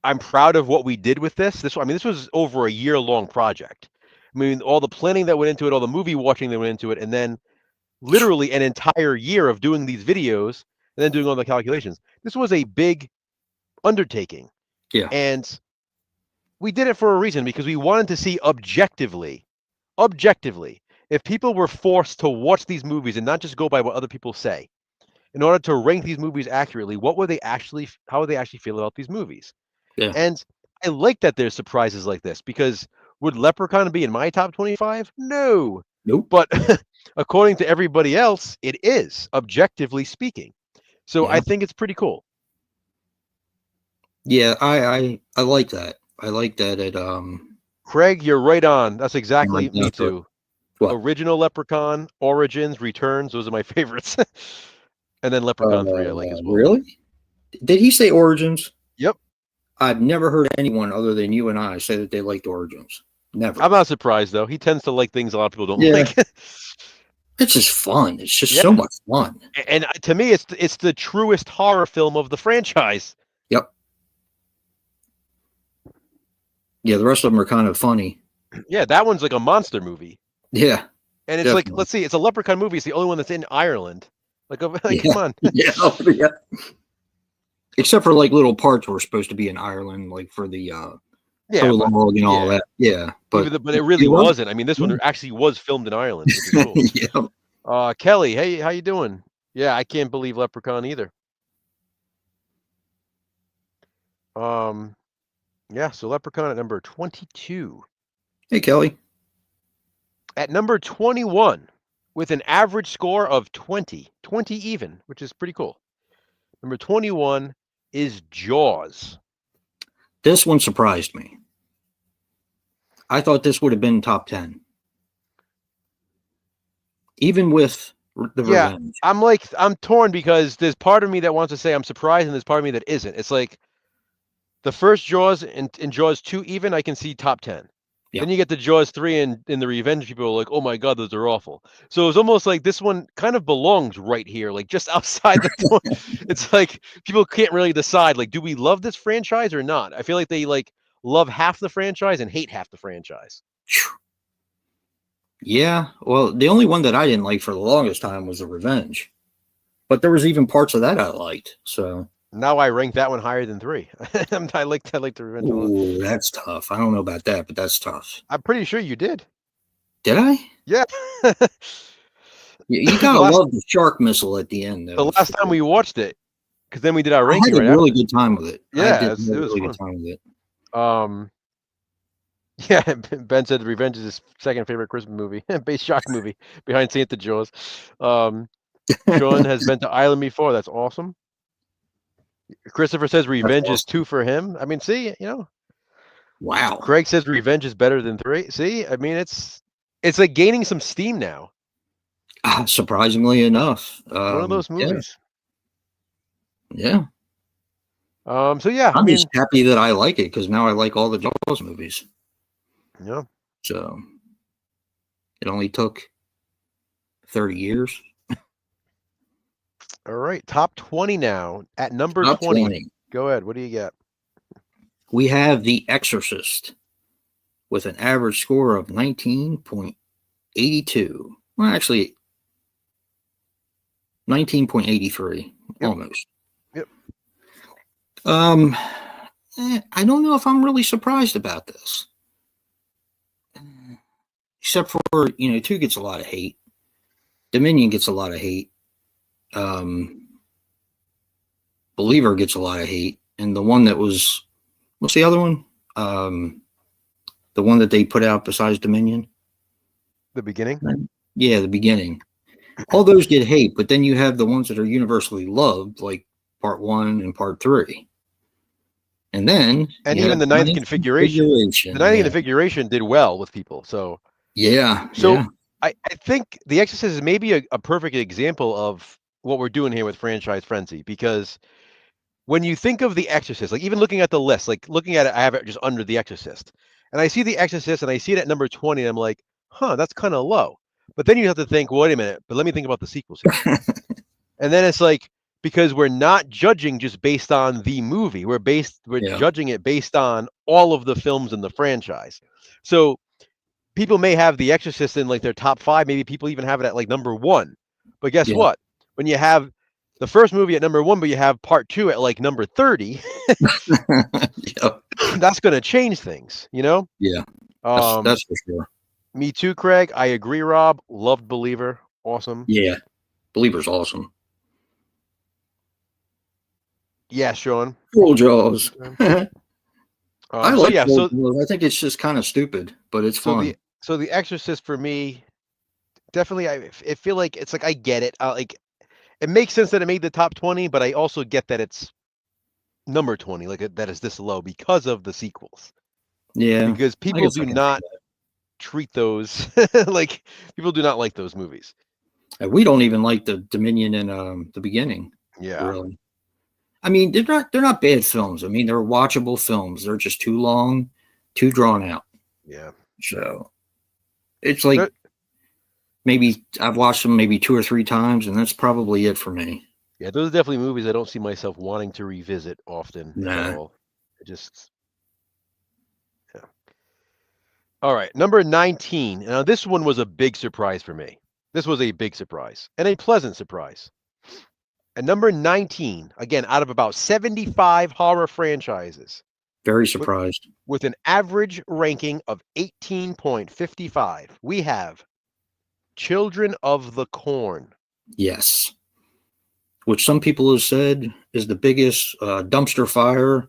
[SPEAKER 1] I'm proud of what we did with this. This was over a year-long project. I mean, all the planning that went into it, all the movie watching that went into it, and then literally an entire year of doing these videos and then doing all the calculations. This was a big undertaking.
[SPEAKER 2] Yeah.
[SPEAKER 1] And we did it for a reason, because we wanted to see objectively, if people were forced to watch these movies and not just go by what other people say, in order to rank these movies accurately, how would they actually feel about these movies?
[SPEAKER 2] Yeah.
[SPEAKER 1] And I like that there's surprises like this, because would Leprechaun be in my top 25? No.
[SPEAKER 2] Nope.
[SPEAKER 1] But according to everybody else, it is, objectively speaking. So I
[SPEAKER 2] Yeah.
[SPEAKER 1] think it's pretty cool.
[SPEAKER 2] Yeah. I like that. I like that it
[SPEAKER 1] Craig, you're right on. That's
[SPEAKER 2] I
[SPEAKER 1] exactly
[SPEAKER 2] like
[SPEAKER 1] me
[SPEAKER 2] that for
[SPEAKER 1] too.
[SPEAKER 2] what?
[SPEAKER 1] Original Leprechaun, Origins, Returns, those are my favorites. And then Leprechaun 3 I like as well.
[SPEAKER 2] Really? Did he say Origins?
[SPEAKER 1] Yep.
[SPEAKER 2] I've never heard anyone other than you and I say that they liked Origins. Never.
[SPEAKER 1] I'm not surprised though. He tends to like things a lot of people don't
[SPEAKER 2] Yeah.
[SPEAKER 1] like.
[SPEAKER 2] It's just fun. It's just
[SPEAKER 1] Yeah.
[SPEAKER 2] so much fun.
[SPEAKER 1] And to me, it's the truest horror film of the franchise.
[SPEAKER 2] Yep. Yeah, the rest of them are kind of funny.
[SPEAKER 1] Yeah, that one's like a monster movie.
[SPEAKER 2] Yeah.
[SPEAKER 1] And it's
[SPEAKER 2] Definitely.
[SPEAKER 1] like, let's see, it's a Leprechaun movie. It's the only one that's in Ireland. Like
[SPEAKER 2] Yeah.
[SPEAKER 1] come on.
[SPEAKER 2] Yeah. Yeah. Except for like little parts were supposed to be in Ireland, like for the prologue and all that. Yeah. But
[SPEAKER 1] it really wasn't. I mean, this one actually was filmed in Ireland, which is cool.
[SPEAKER 2] Yeah.
[SPEAKER 1] Kelly, hey, how you doing? Yeah, I can't believe Leprechaun either. Yeah, so Leprechaun at number 22.
[SPEAKER 2] Hey, Kelly.
[SPEAKER 1] At number 21, with an average score of 20 even, which is pretty cool. Number 21 is Jaws.
[SPEAKER 2] This one surprised me. I thought this would have been top 10. Even with the Revenge.
[SPEAKER 1] I'm torn, because there's part of me that wants to say I'm surprised, and there's part of me that isn't. It's like the first Jaws and Jaws 2 even, I can see top 10. Yeah. Then you get the Jaws 3 and in the Revenge, people are like, oh my God, those are awful. So it's almost like this one kind of belongs right here, like just outside the door. It's like people can't really decide, like, do we love this franchise or not? I feel like they like love half the franchise and hate half the franchise.
[SPEAKER 2] Yeah, well, the only one that I didn't like for the longest time was the Revenge. But there was even parts of that I liked, so...
[SPEAKER 1] Now I rank that one higher than 3. I like the Revenge.
[SPEAKER 2] Ooh, that's tough. I don't know about that, but that's tough.
[SPEAKER 1] I'm pretty sure you did.
[SPEAKER 2] Did I?
[SPEAKER 1] Yeah.
[SPEAKER 2] You gotta love the shark missile at the end, though.
[SPEAKER 1] The last time we watched it, because then we did our ranking.
[SPEAKER 2] I had a really good time with it.
[SPEAKER 1] Yeah,
[SPEAKER 2] it was really good time with it.
[SPEAKER 1] Yeah, Ben said Revenge is his second favorite Christmas movie, base shark movie, behind Santa Jaws. Sean has been to Ireland before. That's awesome. Christopher says Revenge is 2 for him. I mean, see,
[SPEAKER 2] Wow.
[SPEAKER 1] Craig says Revenge is better than 3. See, I mean, it's like gaining some steam now.
[SPEAKER 2] Surprisingly enough,
[SPEAKER 1] one of those movies.
[SPEAKER 2] Yeah.
[SPEAKER 1] So yeah,
[SPEAKER 2] I'm just happy that I like it, because now I like all the Jaws movies.
[SPEAKER 1] Yeah.
[SPEAKER 2] So it only took 30 years.
[SPEAKER 1] All right, top 20 now. At number 20. Go ahead. What do you got?
[SPEAKER 2] We have The Exorcist with an average score of 19.82. Well, actually, 19.83, almost.
[SPEAKER 1] Yep.
[SPEAKER 2] I don't know if I'm really surprised about this. Except for, 2 gets a lot of hate. Dominion gets a lot of hate. Believer gets a lot of hate, and the one that was, what's the other one? The one that they put out besides Dominion?
[SPEAKER 1] The Beginning?
[SPEAKER 2] Yeah, The Beginning. All those get hate, but then you have the ones that are universally loved, like Part 1 and Part 3. And then...
[SPEAKER 1] And even the Ninth Configuration. The Ninth Configuration did well with people, so...
[SPEAKER 2] Yeah.
[SPEAKER 1] So
[SPEAKER 2] yeah.
[SPEAKER 1] I think The Exorcist is maybe a perfect example of what we're doing here with Franchise Frenzy, because when you think of The Exorcist, like even looking at the list, like looking at it, I have it just under The Exorcist, and I see The Exorcist and I see it at number 20, and I'm like, huh, that's kind of low. But then you have to think, well, wait a minute, but let me think about the sequels here. And then it's like, because we're not judging just based on the movie, we're judging it based on all of the films in the franchise. So people may have The Exorcist in like their top 5, maybe people even have it at like number 1. But guess what? When you have the first movie at number 1, but you have Part 2 at like number 30,
[SPEAKER 2] Yeah.
[SPEAKER 1] That's going to change things, you know?
[SPEAKER 2] Yeah.
[SPEAKER 1] Um,
[SPEAKER 2] That's for sure.
[SPEAKER 1] Me too, Craig. I agree, Rob. Loved Believer. Awesome.
[SPEAKER 2] Yeah. Believer's awesome.
[SPEAKER 1] Yeah, Sean.
[SPEAKER 2] Cool Jaws. I
[SPEAKER 1] So
[SPEAKER 2] like
[SPEAKER 1] yeah,
[SPEAKER 2] Cool Jaws. I think it's just kind of stupid, but it's
[SPEAKER 1] so the
[SPEAKER 2] fun.
[SPEAKER 1] so the Exorcist for me, definitely, I feel like it's like I get it. Like it makes sense that it made the top 20, but I also get that it's number 20, like that is this low because of the sequels.
[SPEAKER 2] Yeah.
[SPEAKER 1] Because
[SPEAKER 2] I
[SPEAKER 1] people
[SPEAKER 2] guess
[SPEAKER 1] do
[SPEAKER 2] I can see
[SPEAKER 1] not treat those like people do not like those movies.
[SPEAKER 2] that. We don't even like the Dominion in the beginning,
[SPEAKER 1] Yeah.
[SPEAKER 2] really. I mean, they're not bad films. I mean, they're watchable films. They're just too long, too drawn out.
[SPEAKER 1] Yeah.
[SPEAKER 2] So it's like
[SPEAKER 1] There-
[SPEAKER 2] maybe I've watched them maybe 2 or 3 times, and that's probably it for me.
[SPEAKER 1] yeah, those are definitely movies I don't see myself wanting to revisit often, if at
[SPEAKER 2] Nah.
[SPEAKER 1] all. It just yeah. All right, number 19. Now this one was a big surprise for me. This was a big surprise and a pleasant surprise. At number 19, again, out of about 75 horror franchises,
[SPEAKER 2] Very
[SPEAKER 1] with,
[SPEAKER 2] surprised.
[SPEAKER 1] with an average ranking of 18.55, we have Children of the Corn.
[SPEAKER 2] Yes. Which some people have said is the biggest dumpster fire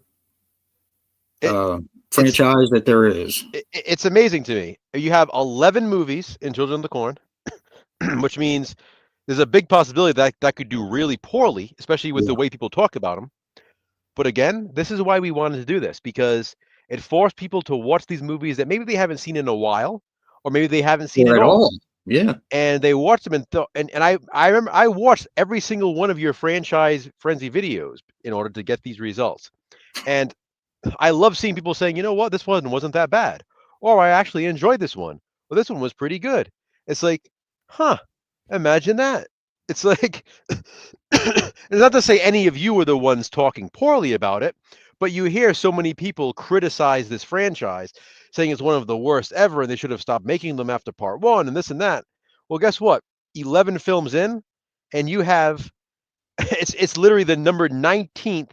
[SPEAKER 1] It, it's
[SPEAKER 2] franchise that there is.
[SPEAKER 1] it's amazing to me. You have 11 movies in Children of the Corn, which means there's a big possibility that that could do really poorly, especially with the
[SPEAKER 2] Yeah.
[SPEAKER 1] way people talk about them. But again, this is why we wanted to do this because it forced people to watch these movies that maybe they haven't seen in a while, or maybe they haven't seen
[SPEAKER 2] Or
[SPEAKER 1] at
[SPEAKER 2] at
[SPEAKER 1] all.
[SPEAKER 2] all. Yeah.
[SPEAKER 1] And they watched them and I remember I watched every single one of your franchise frenzy videos in order to get these results. And I love seeing people saying, you know what, this one wasn't that bad. Or I actually enjoyed this one. Well, this one was pretty good. It's like, huh, imagine that. It's like, it's not to say any of you are the ones talking poorly about it, but you hear so many people criticize this franchise, saying it's one of the worst ever and they should have stopped making them after part one and this and that. Well, guess what? 11 films in, and you have it's literally the number 19th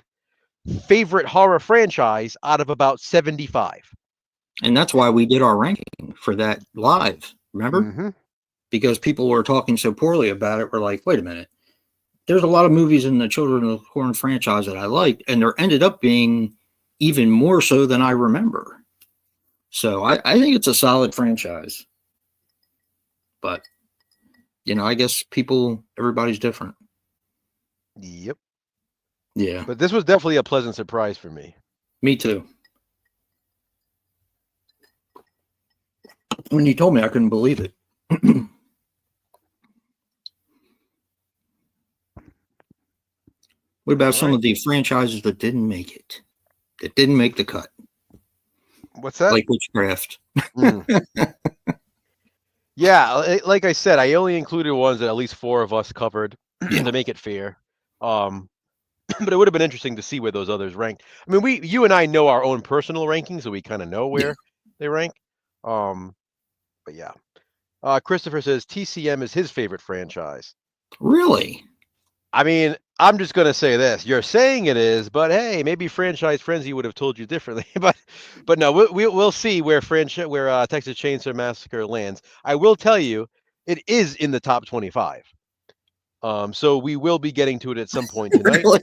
[SPEAKER 1] favorite horror franchise out of about 75.
[SPEAKER 2] And that's why we did our ranking for that live. Remember?
[SPEAKER 1] Mm-hmm.
[SPEAKER 2] Because people were talking so poorly about it. We're like, wait a minute. There's a lot of movies in the Children of the Corn franchise that I liked, and there ended up being even more so than I remember. So I think it's a solid franchise. But, I guess everybody's different.
[SPEAKER 1] Yep.
[SPEAKER 2] Yeah,
[SPEAKER 1] But this was definitely a pleasant surprise for me.
[SPEAKER 2] me too. When you told me, I couldn't believe it. What about some of the franchises that didn't make it? That didn't make the cut?
[SPEAKER 1] What's that?
[SPEAKER 2] Like Witchcraft.
[SPEAKER 1] Yeah, like I said, I only included ones that at least 4 of us covered to make it fair. But it would have been interesting to see where those others ranked. I mean, you and I know our own personal rankings, so we kind of know where they rank. But yeah. Christopher says TCM is his favorite franchise.
[SPEAKER 2] Really?
[SPEAKER 1] I mean, I'm just gonna say this. You're saying it is, but hey, maybe Franchise Frenzy would have told you differently. but no, we'll see where Texas Chainsaw Massacre lands. I will tell you, it is in the top 25. So we will be getting to it at some point tonight.
[SPEAKER 2] Really?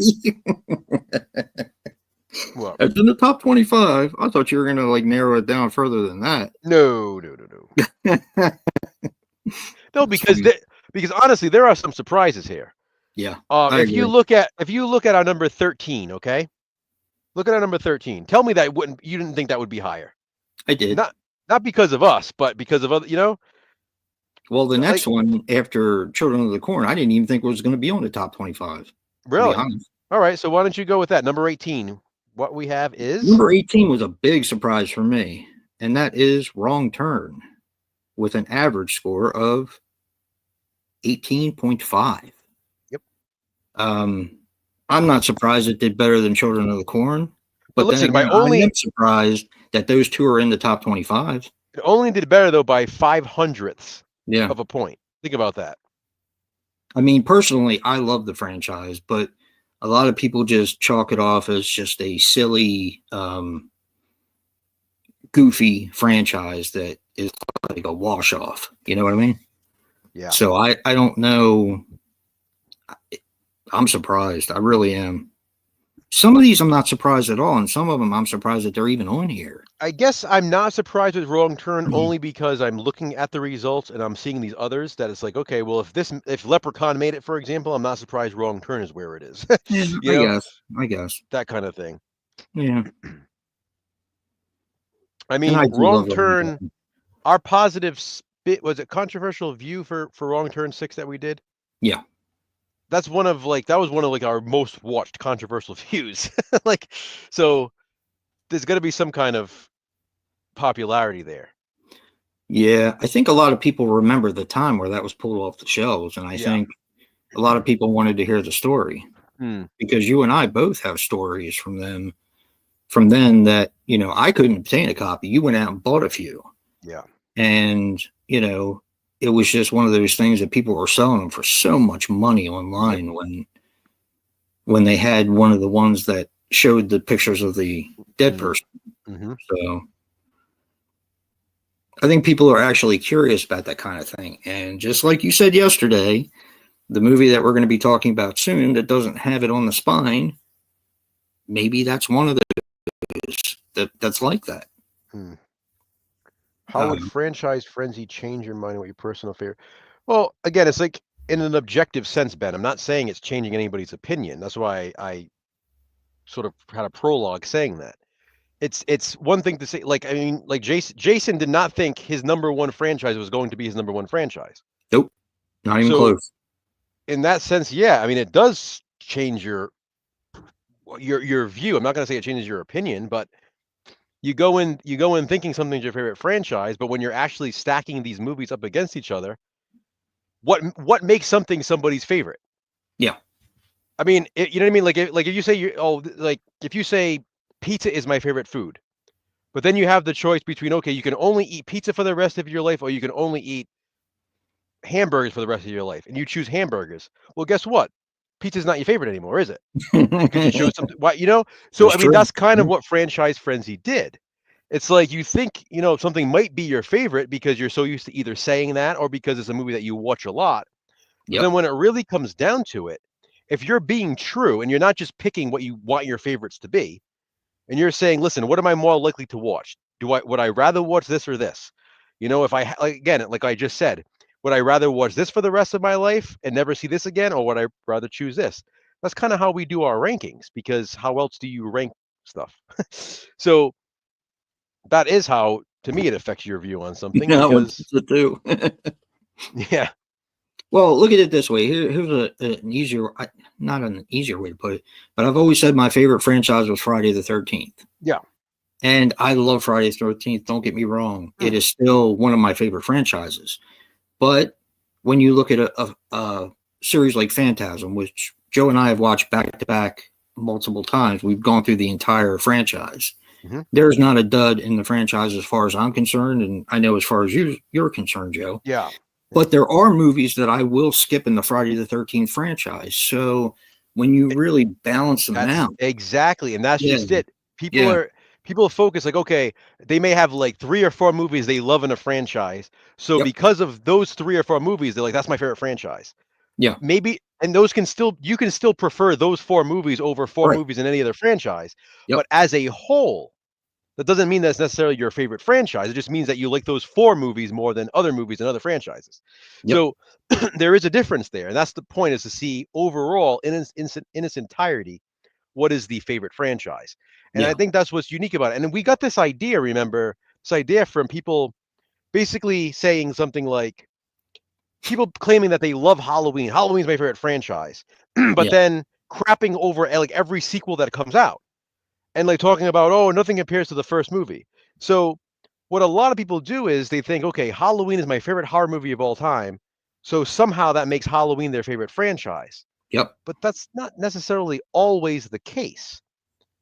[SPEAKER 1] Well,
[SPEAKER 2] It's in the top 25. I thought you were gonna narrow it down further than that.
[SPEAKER 1] no. No, because honestly, there are some surprises here.
[SPEAKER 2] Yeah.
[SPEAKER 1] If you look at our number 13, okay? Look at our number 13. Tell me that you didn't think that would be higher.
[SPEAKER 2] I did.
[SPEAKER 1] Not because of us, but because of other,
[SPEAKER 2] Well, the next one after Children of the Corn, I didn't even think it was going to be on the top 25.
[SPEAKER 1] Really? All right, so why don't you go with that? Number 18. What we have is
[SPEAKER 2] number 18 was a big surprise for me, and that is Wrong Turn with an average score of 18.5.
[SPEAKER 1] Yep.
[SPEAKER 2] I'm not surprised it did better than Children of the Corn, but
[SPEAKER 1] listen,
[SPEAKER 2] then I am surprised that those two are in the top 25.
[SPEAKER 1] It only did better though by 0.05 of a point. Think about that.
[SPEAKER 2] I mean, personally, I love the franchise, but a lot of people just chalk it off as just a silly, goofy franchise that is like a wash off. You know what I mean?
[SPEAKER 1] Yeah.
[SPEAKER 2] So I don't know. I'm surprised. I really am. Some of these I'm not surprised at all, and some of them I'm surprised that they're even on here.
[SPEAKER 1] I guess I'm not surprised with Wrong Turn only because I'm looking at the results and I'm seeing these others that it's like, okay, well, if Leprechaun made it, for example, I'm not surprised Wrong Turn is where it is.
[SPEAKER 2] Yeah,
[SPEAKER 1] You know,
[SPEAKER 2] I guess.
[SPEAKER 1] that kind of thing.
[SPEAKER 2] Yeah,
[SPEAKER 1] I
[SPEAKER 2] and
[SPEAKER 1] mean,
[SPEAKER 2] I do
[SPEAKER 1] Wrong
[SPEAKER 2] love Wrong
[SPEAKER 1] Turn,
[SPEAKER 2] Turn.
[SPEAKER 1] our positive spit was it controversial view for Wrong Turn 6 that we did?
[SPEAKER 2] Yeah,
[SPEAKER 1] That's one of like that was one of like our most watched controversial views. Like, so there's got to be some kind of popularity there.
[SPEAKER 2] yeah. I think a lot of people remember the time where that was pulled off the shelves, and I
[SPEAKER 1] Yeah.
[SPEAKER 2] think a lot of people wanted to hear the story
[SPEAKER 1] Hmm.
[SPEAKER 2] because you and I both have stories from then that I couldn't obtain a copy. You went out and bought a few,
[SPEAKER 1] Yeah.
[SPEAKER 2] and it was just one of those things that people were selling them for so much money
[SPEAKER 1] Yep.
[SPEAKER 2] online when they had one of the ones that showed the pictures of the dead person.
[SPEAKER 1] Mm-hmm.
[SPEAKER 2] So I think people are actually curious about that kind of thing. And just like you said yesterday, the movie that we're going to be talking about soon that doesn't have it on the spine, maybe that's one of those that's like that.
[SPEAKER 1] Hmm. How would
[SPEAKER 2] Um,
[SPEAKER 1] franchise frenzy change your mind? What your personal favorite? Well, again, it's like in an objective sense, Ben. I'm not saying it's changing anybody's opinion. That's why I sort of had a prologue saying that. It's one thing to say, like I mean, like Jason did not think his number one franchise was going to be his number one franchise.
[SPEAKER 2] nope, not even
[SPEAKER 1] So
[SPEAKER 2] close.
[SPEAKER 1] in that sense, yeah, I mean, it does change your view. I'm not going to say it changes your opinion, but you go in thinking something's your favorite franchise, but when you're actually stacking these movies up against each other, what makes something somebody's favorite?
[SPEAKER 2] Yeah,
[SPEAKER 1] I mean, you know what I mean? Like if you say like if you say pizza is my favorite food, but then you have the choice between okay, you can only eat pizza for the rest of your life, or you can only eat hamburgers for the rest of your life, and you choose hamburgers. Well, guess what? Pizza's not your favorite anymore, is it? Because you chose something. Why, you know? So
[SPEAKER 2] that's
[SPEAKER 1] I mean,
[SPEAKER 2] true.
[SPEAKER 1] that's kind of what franchise frenzy did. It's like you think something might be your favorite because you're so used to either saying that or because it's a movie that you watch a lot. But then
[SPEAKER 2] Yep.
[SPEAKER 1] when it really comes down to it, if you're being true and you're not just picking what you want your favorites to be, and you're saying, listen, what am I more likely to watch? Would I rather watch this or this? If I like again, like I just said, would I rather watch this for the rest of my life and never see this again, or would I rather choose this? That's kind of how we do our rankings because how else do you rank stuff? So that is how, to me, it affects your view on something
[SPEAKER 2] No,
[SPEAKER 1] because,
[SPEAKER 2] it's the two.
[SPEAKER 1] yeah,
[SPEAKER 2] Well, look at it this way. Here's an easier, not an easier way to put it, but I've always said my favorite franchise was Friday the 13th.
[SPEAKER 1] yeah,
[SPEAKER 2] And I love Friday the 13th. Don't get me wrong. It
[SPEAKER 1] mm,
[SPEAKER 2] is still one of my favorite franchises. But when you look at a series like Phantasm, which Joe and I have watched back to back multiple times, we've gone through the entire franchise.
[SPEAKER 1] hmm,
[SPEAKER 2] There's not a dud in the franchise as far as I'm concerned. And I know as far as you're concerned, Joe.
[SPEAKER 1] yeah, yeah.
[SPEAKER 2] But there are movies that I will skip in the Friday the 13th franchise. So when you really balance them
[SPEAKER 1] That's
[SPEAKER 2] out,
[SPEAKER 1] exactly, and that's
[SPEAKER 2] yeah,
[SPEAKER 1] just it. People
[SPEAKER 2] yeah,
[SPEAKER 1] are people focus like, okay, they may have like 3 or 4 movies they love in a franchise. So
[SPEAKER 2] yep,
[SPEAKER 1] because of those 3 or 4 movies, they're like, that's my favorite franchise.
[SPEAKER 2] yeah,
[SPEAKER 1] Maybe and those can still you can still prefer those 4 movies over 4
[SPEAKER 2] right,
[SPEAKER 1] movies in any other franchise.
[SPEAKER 2] yep,
[SPEAKER 1] But as a whole, that doesn't mean that's necessarily your favorite franchise. It just means that you like those 4 movies more than other movies and other franchises.
[SPEAKER 2] yep,
[SPEAKER 1] So there is a difference there. And that's the point is to see overall in its entirety what is the favorite franchise. And I
[SPEAKER 2] yeah,
[SPEAKER 1] think that's what's unique about it. And we got this idea, remember, this idea from people basically saying something like people claiming that they love Halloween. Halloween's my favorite franchise. But
[SPEAKER 2] yeah,
[SPEAKER 1] then crapping over like every sequel that comes out and like talking about, oh, nothing compares to the first movie. So what a lot of people do is they think, okay, Halloween is my favorite horror movie of all time. So somehow that makes Halloween their favorite franchise.
[SPEAKER 2] yep,
[SPEAKER 1] But that's not necessarily always the case.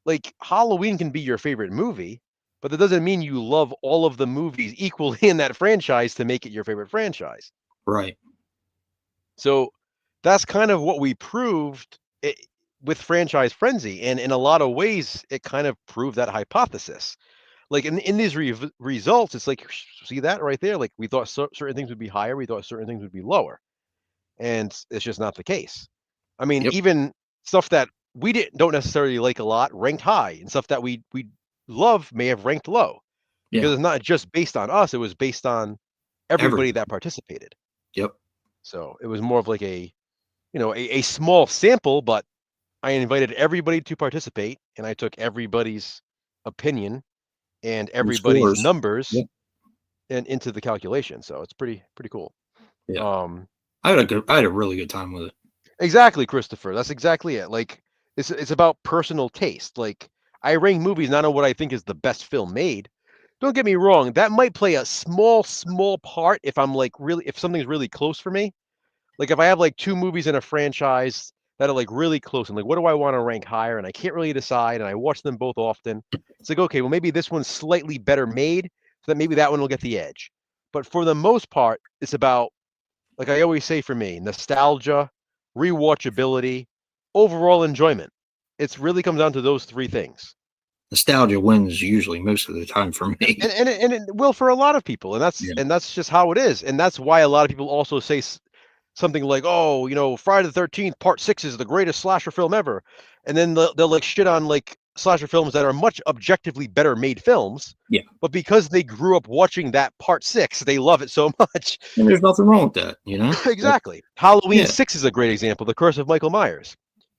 [SPEAKER 1] Like Halloween can be your favorite movie, but that doesn't mean you love all of the movies equally in that franchise to make it your favorite franchise.
[SPEAKER 2] right,
[SPEAKER 1] So that's kind of what we proved. with franchise frenzy, and in a lot of ways, it kind of proved that hypothesis. Like in these results, it's like, see that right there? Like we thought certain things would be higher, we thought certain things would be lower, and it's just not the case. I mean,
[SPEAKER 2] Yep.
[SPEAKER 1] even stuff that we don't necessarily like a lot ranked high, and stuff that we love may have ranked low, because
[SPEAKER 2] Yeah.
[SPEAKER 1] it's not just based on us; it was based on everybody
[SPEAKER 2] Everything.
[SPEAKER 1] that participated.
[SPEAKER 2] Yep.
[SPEAKER 1] So it was more of like a small sample, but I invited everybody to participate, and I took everybody's opinion and
[SPEAKER 2] And
[SPEAKER 1] everybody's
[SPEAKER 2] scores.
[SPEAKER 1] numbers
[SPEAKER 2] Yep.
[SPEAKER 1] and into the calculation. So it's pretty cool.
[SPEAKER 2] Yeah. I had a really good time with it.
[SPEAKER 1] Exactly, Christopher. That's exactly it. Like it's about personal taste. Like I rank movies not on what I think is the best film made. Don't get me wrong, that might play a small part if I'm like really if something's really close for me. Like if I have like two movies in a franchise that are like really close and like what do I want to rank higher and I can't really decide and I watch them both often. It's like okay, well maybe this one's slightly better made so that maybe that one will get the edge. But for the most part, it's about like I always say for me, nostalgia, rewatchability, overall enjoyment. It's really comes down to those three things.
[SPEAKER 2] Nostalgia wins usually most of the time for me.
[SPEAKER 1] And it will for a lot of people, and
[SPEAKER 2] Yeah.
[SPEAKER 1] that's just how it is, and that's why a lot of people also say something like, "Oh, Friday the 13th Part 6 is the greatest slasher film ever," and then they'll like shit on like slasher films that are much objectively better made films,
[SPEAKER 2] Yeah.
[SPEAKER 1] but because they grew up watching that Part 6, they love it so much.
[SPEAKER 2] And there's nothing wrong with that,
[SPEAKER 1] Exactly. Halloween
[SPEAKER 2] Yeah.
[SPEAKER 1] 6 is a great example, The Curse of Michael Myers.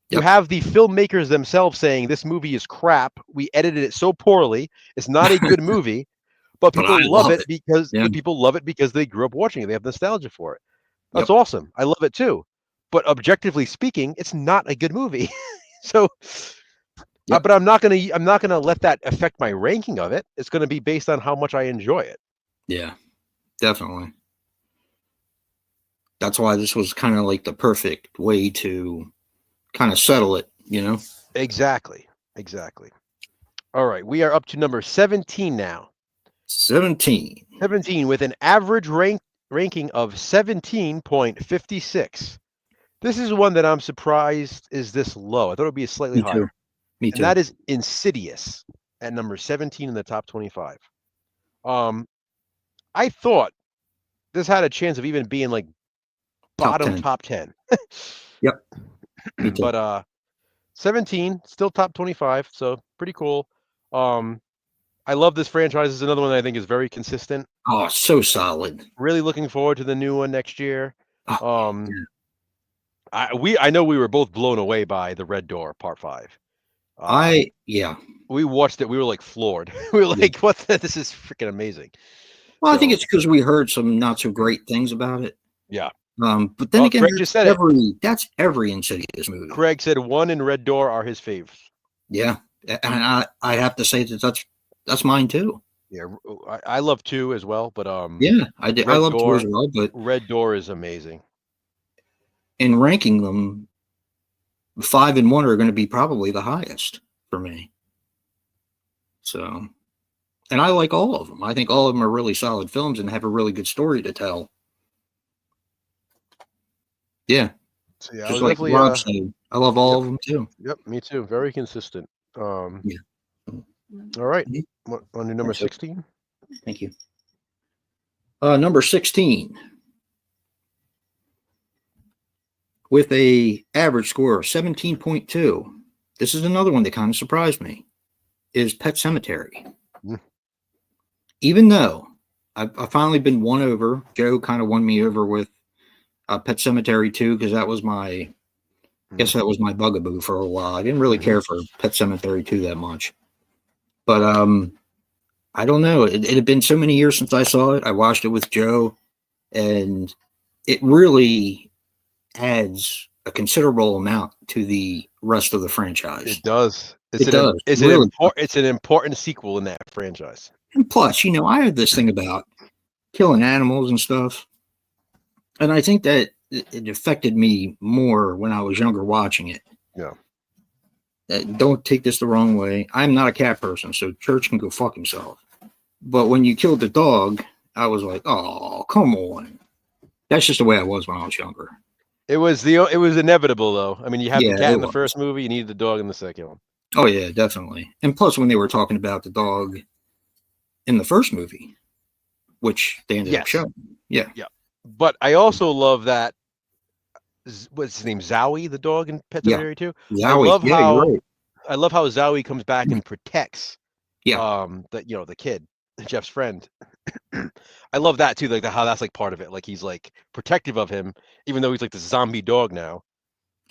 [SPEAKER 1] You
[SPEAKER 2] Yep.
[SPEAKER 1] have the filmmakers themselves saying this movie is crap. We edited it so poorly. It's not a good movie, but
[SPEAKER 2] But I
[SPEAKER 1] people love
[SPEAKER 2] love
[SPEAKER 1] it
[SPEAKER 2] it.
[SPEAKER 1] because
[SPEAKER 2] Yeah.
[SPEAKER 1] they grew up watching it. They have nostalgia for it. That's
[SPEAKER 2] Yep.
[SPEAKER 1] awesome. I love it too. But objectively speaking, it's not a good movie. So,
[SPEAKER 2] Yep.
[SPEAKER 1] but I'm not gonna let that affect my ranking of it. It's gonna be based on how much I enjoy it.
[SPEAKER 2] Yeah. Definitely. That's why this was kind of like the perfect way to kind of settle it.
[SPEAKER 1] Exactly. All right, we are up to number 17 now.
[SPEAKER 2] 17.
[SPEAKER 1] 17 with an average ranking of 17.56. This is one that I'm surprised is this low. I thought it would be slightly
[SPEAKER 2] Me too.
[SPEAKER 1] higher.
[SPEAKER 2] Me
[SPEAKER 1] And
[SPEAKER 2] too.
[SPEAKER 1] that is Insidious at number 17 in the top 25. I thought this had a chance of even being like
[SPEAKER 2] Top
[SPEAKER 1] bottom
[SPEAKER 2] 10.
[SPEAKER 1] top 10.
[SPEAKER 2] Yep. Me too.
[SPEAKER 1] But 17 still top 25, so pretty cool. I love this franchise. This is another one that I think is very consistent.
[SPEAKER 2] Oh, so solid.
[SPEAKER 1] Really looking forward to the new one next year.
[SPEAKER 2] Oh,
[SPEAKER 1] Um,
[SPEAKER 2] yeah.
[SPEAKER 1] I know we were both blown away by the Red Door Part 5.
[SPEAKER 2] Yeah.
[SPEAKER 1] We watched it. We were like floored. We were
[SPEAKER 2] Yeah.
[SPEAKER 1] like, "What? This is freaking amazing!"
[SPEAKER 2] Well, I think
[SPEAKER 1] So
[SPEAKER 2] it's because we heard some not so great things about it.
[SPEAKER 1] yeah.
[SPEAKER 2] But then
[SPEAKER 1] Well,
[SPEAKER 2] again,
[SPEAKER 1] Craig just said it.
[SPEAKER 2] that's every Insidious movie.
[SPEAKER 1] Craig said 1 and Red Door are his faves.
[SPEAKER 2] Yeah, and I have to say that's mine too.
[SPEAKER 1] Yeah, I love 2 as well, but
[SPEAKER 2] Yeah, I did. I
[SPEAKER 1] Red
[SPEAKER 2] love 2 as
[SPEAKER 1] Door,
[SPEAKER 2] well, but
[SPEAKER 1] Red Door is amazing.
[SPEAKER 2] in ranking them, 5 and 1 are going to be probably the highest for me. So, and I like all of them. I think all of them are really solid films and have a really good story to tell. Yeah,
[SPEAKER 1] So yeah, I
[SPEAKER 2] just
[SPEAKER 1] was
[SPEAKER 2] like
[SPEAKER 1] definitely
[SPEAKER 2] Rob said, I love all of them too.
[SPEAKER 1] Yep, me too. Very consistent.
[SPEAKER 2] Yeah.
[SPEAKER 1] All right.
[SPEAKER 2] Mhm.
[SPEAKER 1] On to number
[SPEAKER 2] Thanks, sir.
[SPEAKER 1] 16.
[SPEAKER 2] Thank you. Number 16, with a average score of 17.2. This is another one that kind of surprised me. Is Pet Cemetery.
[SPEAKER 1] Mm.
[SPEAKER 2] Even though I've finally been won over, Joe kind of won me over with Pet Cemetery 2 because that was I guess that was my bugaboo for a while. I didn't really care for Pet Cemetery 2 that much. But I don't know. It had been so many years since I saw it. I watched it with Joe, and it really adds a considerable amount to the rest of the franchise.
[SPEAKER 1] It does. It's an important sequel in that franchise.
[SPEAKER 2] And plus, I had this thing about killing animals and stuff. And I think that it affected me more when I was younger watching it.
[SPEAKER 1] Yeah.
[SPEAKER 2] Don't take this the wrong way. I'm not a cat person, so Church can go fuck himself. But when you killed the dog, I was like, oh, come on. That's just the way I was when I was younger.
[SPEAKER 1] It was inevitable though. I mean, you had the
[SPEAKER 2] Yeah,
[SPEAKER 1] cat
[SPEAKER 2] it
[SPEAKER 1] in the
[SPEAKER 2] was.
[SPEAKER 1] first movie, you needed the dog in the second one.
[SPEAKER 2] Oh yeah, definitely. And plus, when they were talking about the dog in the first movie, which they ended up
[SPEAKER 1] Yes.
[SPEAKER 2] showing, yeah,
[SPEAKER 1] Yeah. But I also love that what's his name? Zowie, the dog in Pet
[SPEAKER 2] yeah,
[SPEAKER 1] Sematary 2. I
[SPEAKER 2] Zowie.
[SPEAKER 1] love
[SPEAKER 2] Yeah, you're
[SPEAKER 1] how
[SPEAKER 2] right.
[SPEAKER 1] Zowie comes back and protects
[SPEAKER 2] Yeah,
[SPEAKER 1] the kid, Jeff's friend. I love that too, like how that's like part of it. Like he's like protective of him, even though he's like the zombie dog now.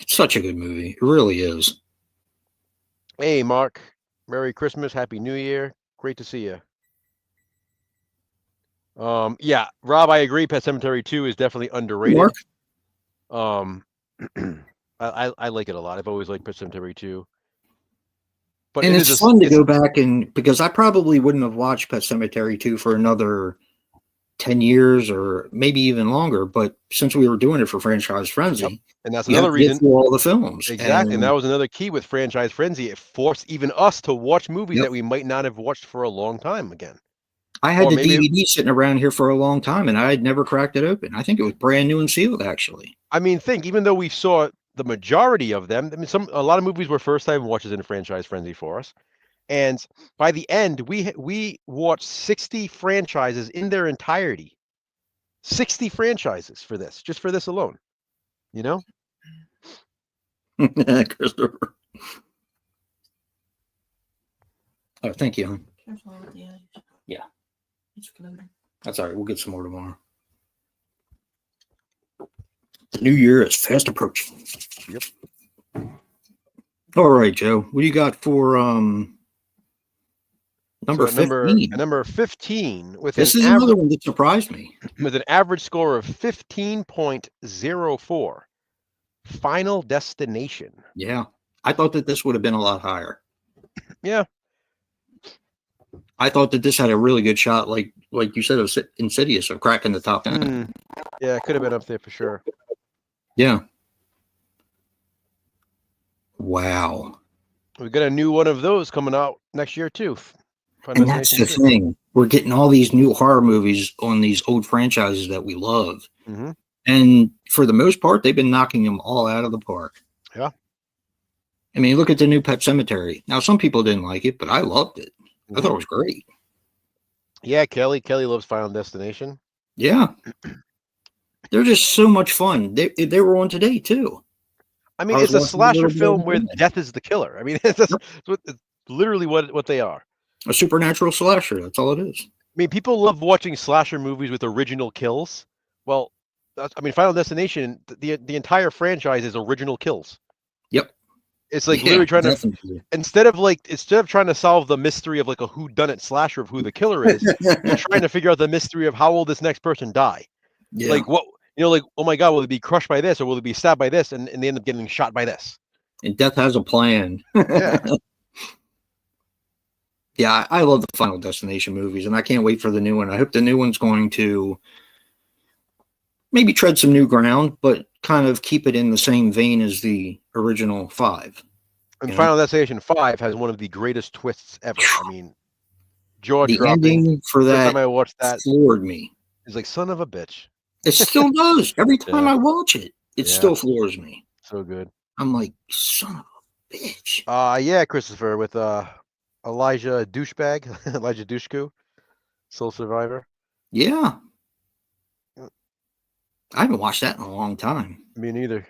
[SPEAKER 2] it's such a good movie. It really is.
[SPEAKER 1] Hey Mark, Merry Christmas, Happy New Year. Great to see you. Yeah, Rob, I agree. Pet Cemetery 2 is definitely
[SPEAKER 2] Mark,
[SPEAKER 1] underrated. Um, I like it a lot. I've always liked Pet Cemetery 2, but
[SPEAKER 2] and
[SPEAKER 1] it
[SPEAKER 2] it's
[SPEAKER 1] is
[SPEAKER 2] fun to
[SPEAKER 1] it's
[SPEAKER 2] go back and because I probably wouldn't have watched Pet Cemetery 2 for another 10 years or maybe even longer. But since we were doing it for Franchise
[SPEAKER 1] yep,
[SPEAKER 2] Frenzy,
[SPEAKER 1] and that's
[SPEAKER 2] you have
[SPEAKER 1] another
[SPEAKER 2] to get
[SPEAKER 1] reason.
[SPEAKER 2] through all the films.
[SPEAKER 1] Exactly, and that
[SPEAKER 2] And
[SPEAKER 1] was another key with Franchise Frenzy. It forced even us to watch movies
[SPEAKER 2] yep,
[SPEAKER 1] that we might not have watched for a long time again,
[SPEAKER 2] I had
[SPEAKER 1] or
[SPEAKER 2] the
[SPEAKER 1] maybe.
[SPEAKER 2] DVD sitting around here for a long time and I had never cracked it open. I think it was brand new and sealed, actually.
[SPEAKER 1] I mean, think even though we saw the majority of them. I mean, a lot of movies were first time watches in Franchise Frenzy for us, and by the end, we watched 60 franchises in their entirety. 60 franchises for this, just for this alone. You know?
[SPEAKER 2] Christopher. Oh, thank you. Yeah. That's all right. We'll get some more tomorrow. The new year is fast approaching.
[SPEAKER 1] Yep.
[SPEAKER 2] All right, Joe. What do you got for number
[SPEAKER 1] So at number
[SPEAKER 2] 15?
[SPEAKER 1] at number 15
[SPEAKER 2] This is another one that surprised me.
[SPEAKER 1] with an average score of 15.04, Final Destination.
[SPEAKER 2] Yeah. I thought that this would have been a lot higher.
[SPEAKER 1] Yeah.
[SPEAKER 2] I thought that this had a really good shot, like you said, of Insidious, of cracking the top 10.
[SPEAKER 1] Yeah, it could have been up there for sure.
[SPEAKER 2] Yeah. Wow.
[SPEAKER 1] We got a new one of those coming out next year too. Final
[SPEAKER 2] And that's
[SPEAKER 1] Destination
[SPEAKER 2] the
[SPEAKER 1] 6.
[SPEAKER 2] thing. We're getting all these new horror movies on these old franchises that we love.
[SPEAKER 1] Mm-hmm.
[SPEAKER 2] And for the most part, they've been knocking them all out of the park.
[SPEAKER 1] Yeah.
[SPEAKER 2] I mean, look at the new Pet Cemetery. Now, some people didn't like it, but I loved it.
[SPEAKER 1] Mm-hmm.
[SPEAKER 2] I thought it was great.
[SPEAKER 1] Yeah, Kelly loves Final Destination.
[SPEAKER 2] Yeah. They're just so much fun. They were on today, too.
[SPEAKER 1] I mean, it's a slasher film where death is the killer. I mean, it's literally what they are.
[SPEAKER 2] A supernatural slasher. That's all it is.
[SPEAKER 1] I mean, people love watching slasher movies with original kills. Well, I mean, Final Destination, the entire franchise is original kills.
[SPEAKER 2] Yep.
[SPEAKER 1] It's like literally trying
[SPEAKER 2] definitely.
[SPEAKER 1] to instead of trying to solve the mystery of like a whodunit slasher of who the killer is, you're trying to figure out the mystery of how will this next person die.
[SPEAKER 2] Yeah.
[SPEAKER 1] Like what like, oh my god, will it be crushed by this or will it be stabbed by this and they end up getting shot by this?
[SPEAKER 2] And death has a plan.
[SPEAKER 1] Yeah.
[SPEAKER 2] Yeah, I love the Final Destination movies, and I can't wait for the new one. I hope the new one's going to maybe tread some new ground, but kind of keep it in the same vein as the original 5.
[SPEAKER 1] And Final Destination 5 has one of the greatest twists ever. I mean, jaw
[SPEAKER 2] the
[SPEAKER 1] dropping.
[SPEAKER 2] Ending for
[SPEAKER 1] Every
[SPEAKER 2] that
[SPEAKER 1] time I watched that,
[SPEAKER 2] floored me.
[SPEAKER 1] It's like, son of a bitch.
[SPEAKER 2] It still does. Every time I watch it, it still floors me.
[SPEAKER 1] So good.
[SPEAKER 2] I'm like, son of a bitch.
[SPEAKER 1] Yeah, Christopher, with Elijah Douchebag, Elijah Dushku, Soul Survivor.
[SPEAKER 2] Yeah. I haven't watched that in a long time.
[SPEAKER 1] Me neither.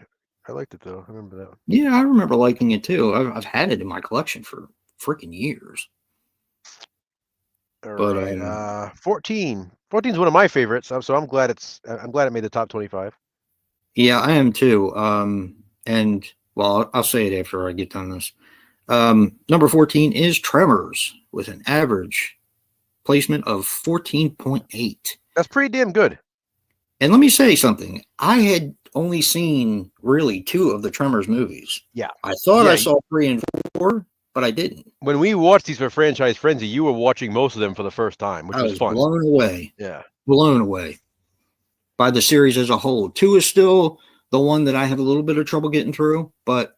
[SPEAKER 1] I liked it though. I remember that one.
[SPEAKER 2] Yeah, I remember liking it too. I've had it in my collection for freaking years.
[SPEAKER 1] All right. 14. 14 is one of my favorites, so I'm glad it made the top 25.
[SPEAKER 2] Yeah, I am too. And well, I'll say it after I get done this. Number 14 is Tremors with an average placement of 14.8.
[SPEAKER 1] That's pretty damn good.
[SPEAKER 2] And let me say something. I had only seen really 2 of the Tremors movies.
[SPEAKER 1] Yeah.
[SPEAKER 2] I thought I saw 3 and 4, but I didn't.
[SPEAKER 1] When we watched these for Franchise Frenzy, you were watching most of them for the first time, which was fun.
[SPEAKER 2] Blown away.
[SPEAKER 1] Yeah.
[SPEAKER 2] Blown away by the series as a whole. 2 is still the one that I have a little bit of trouble getting through, but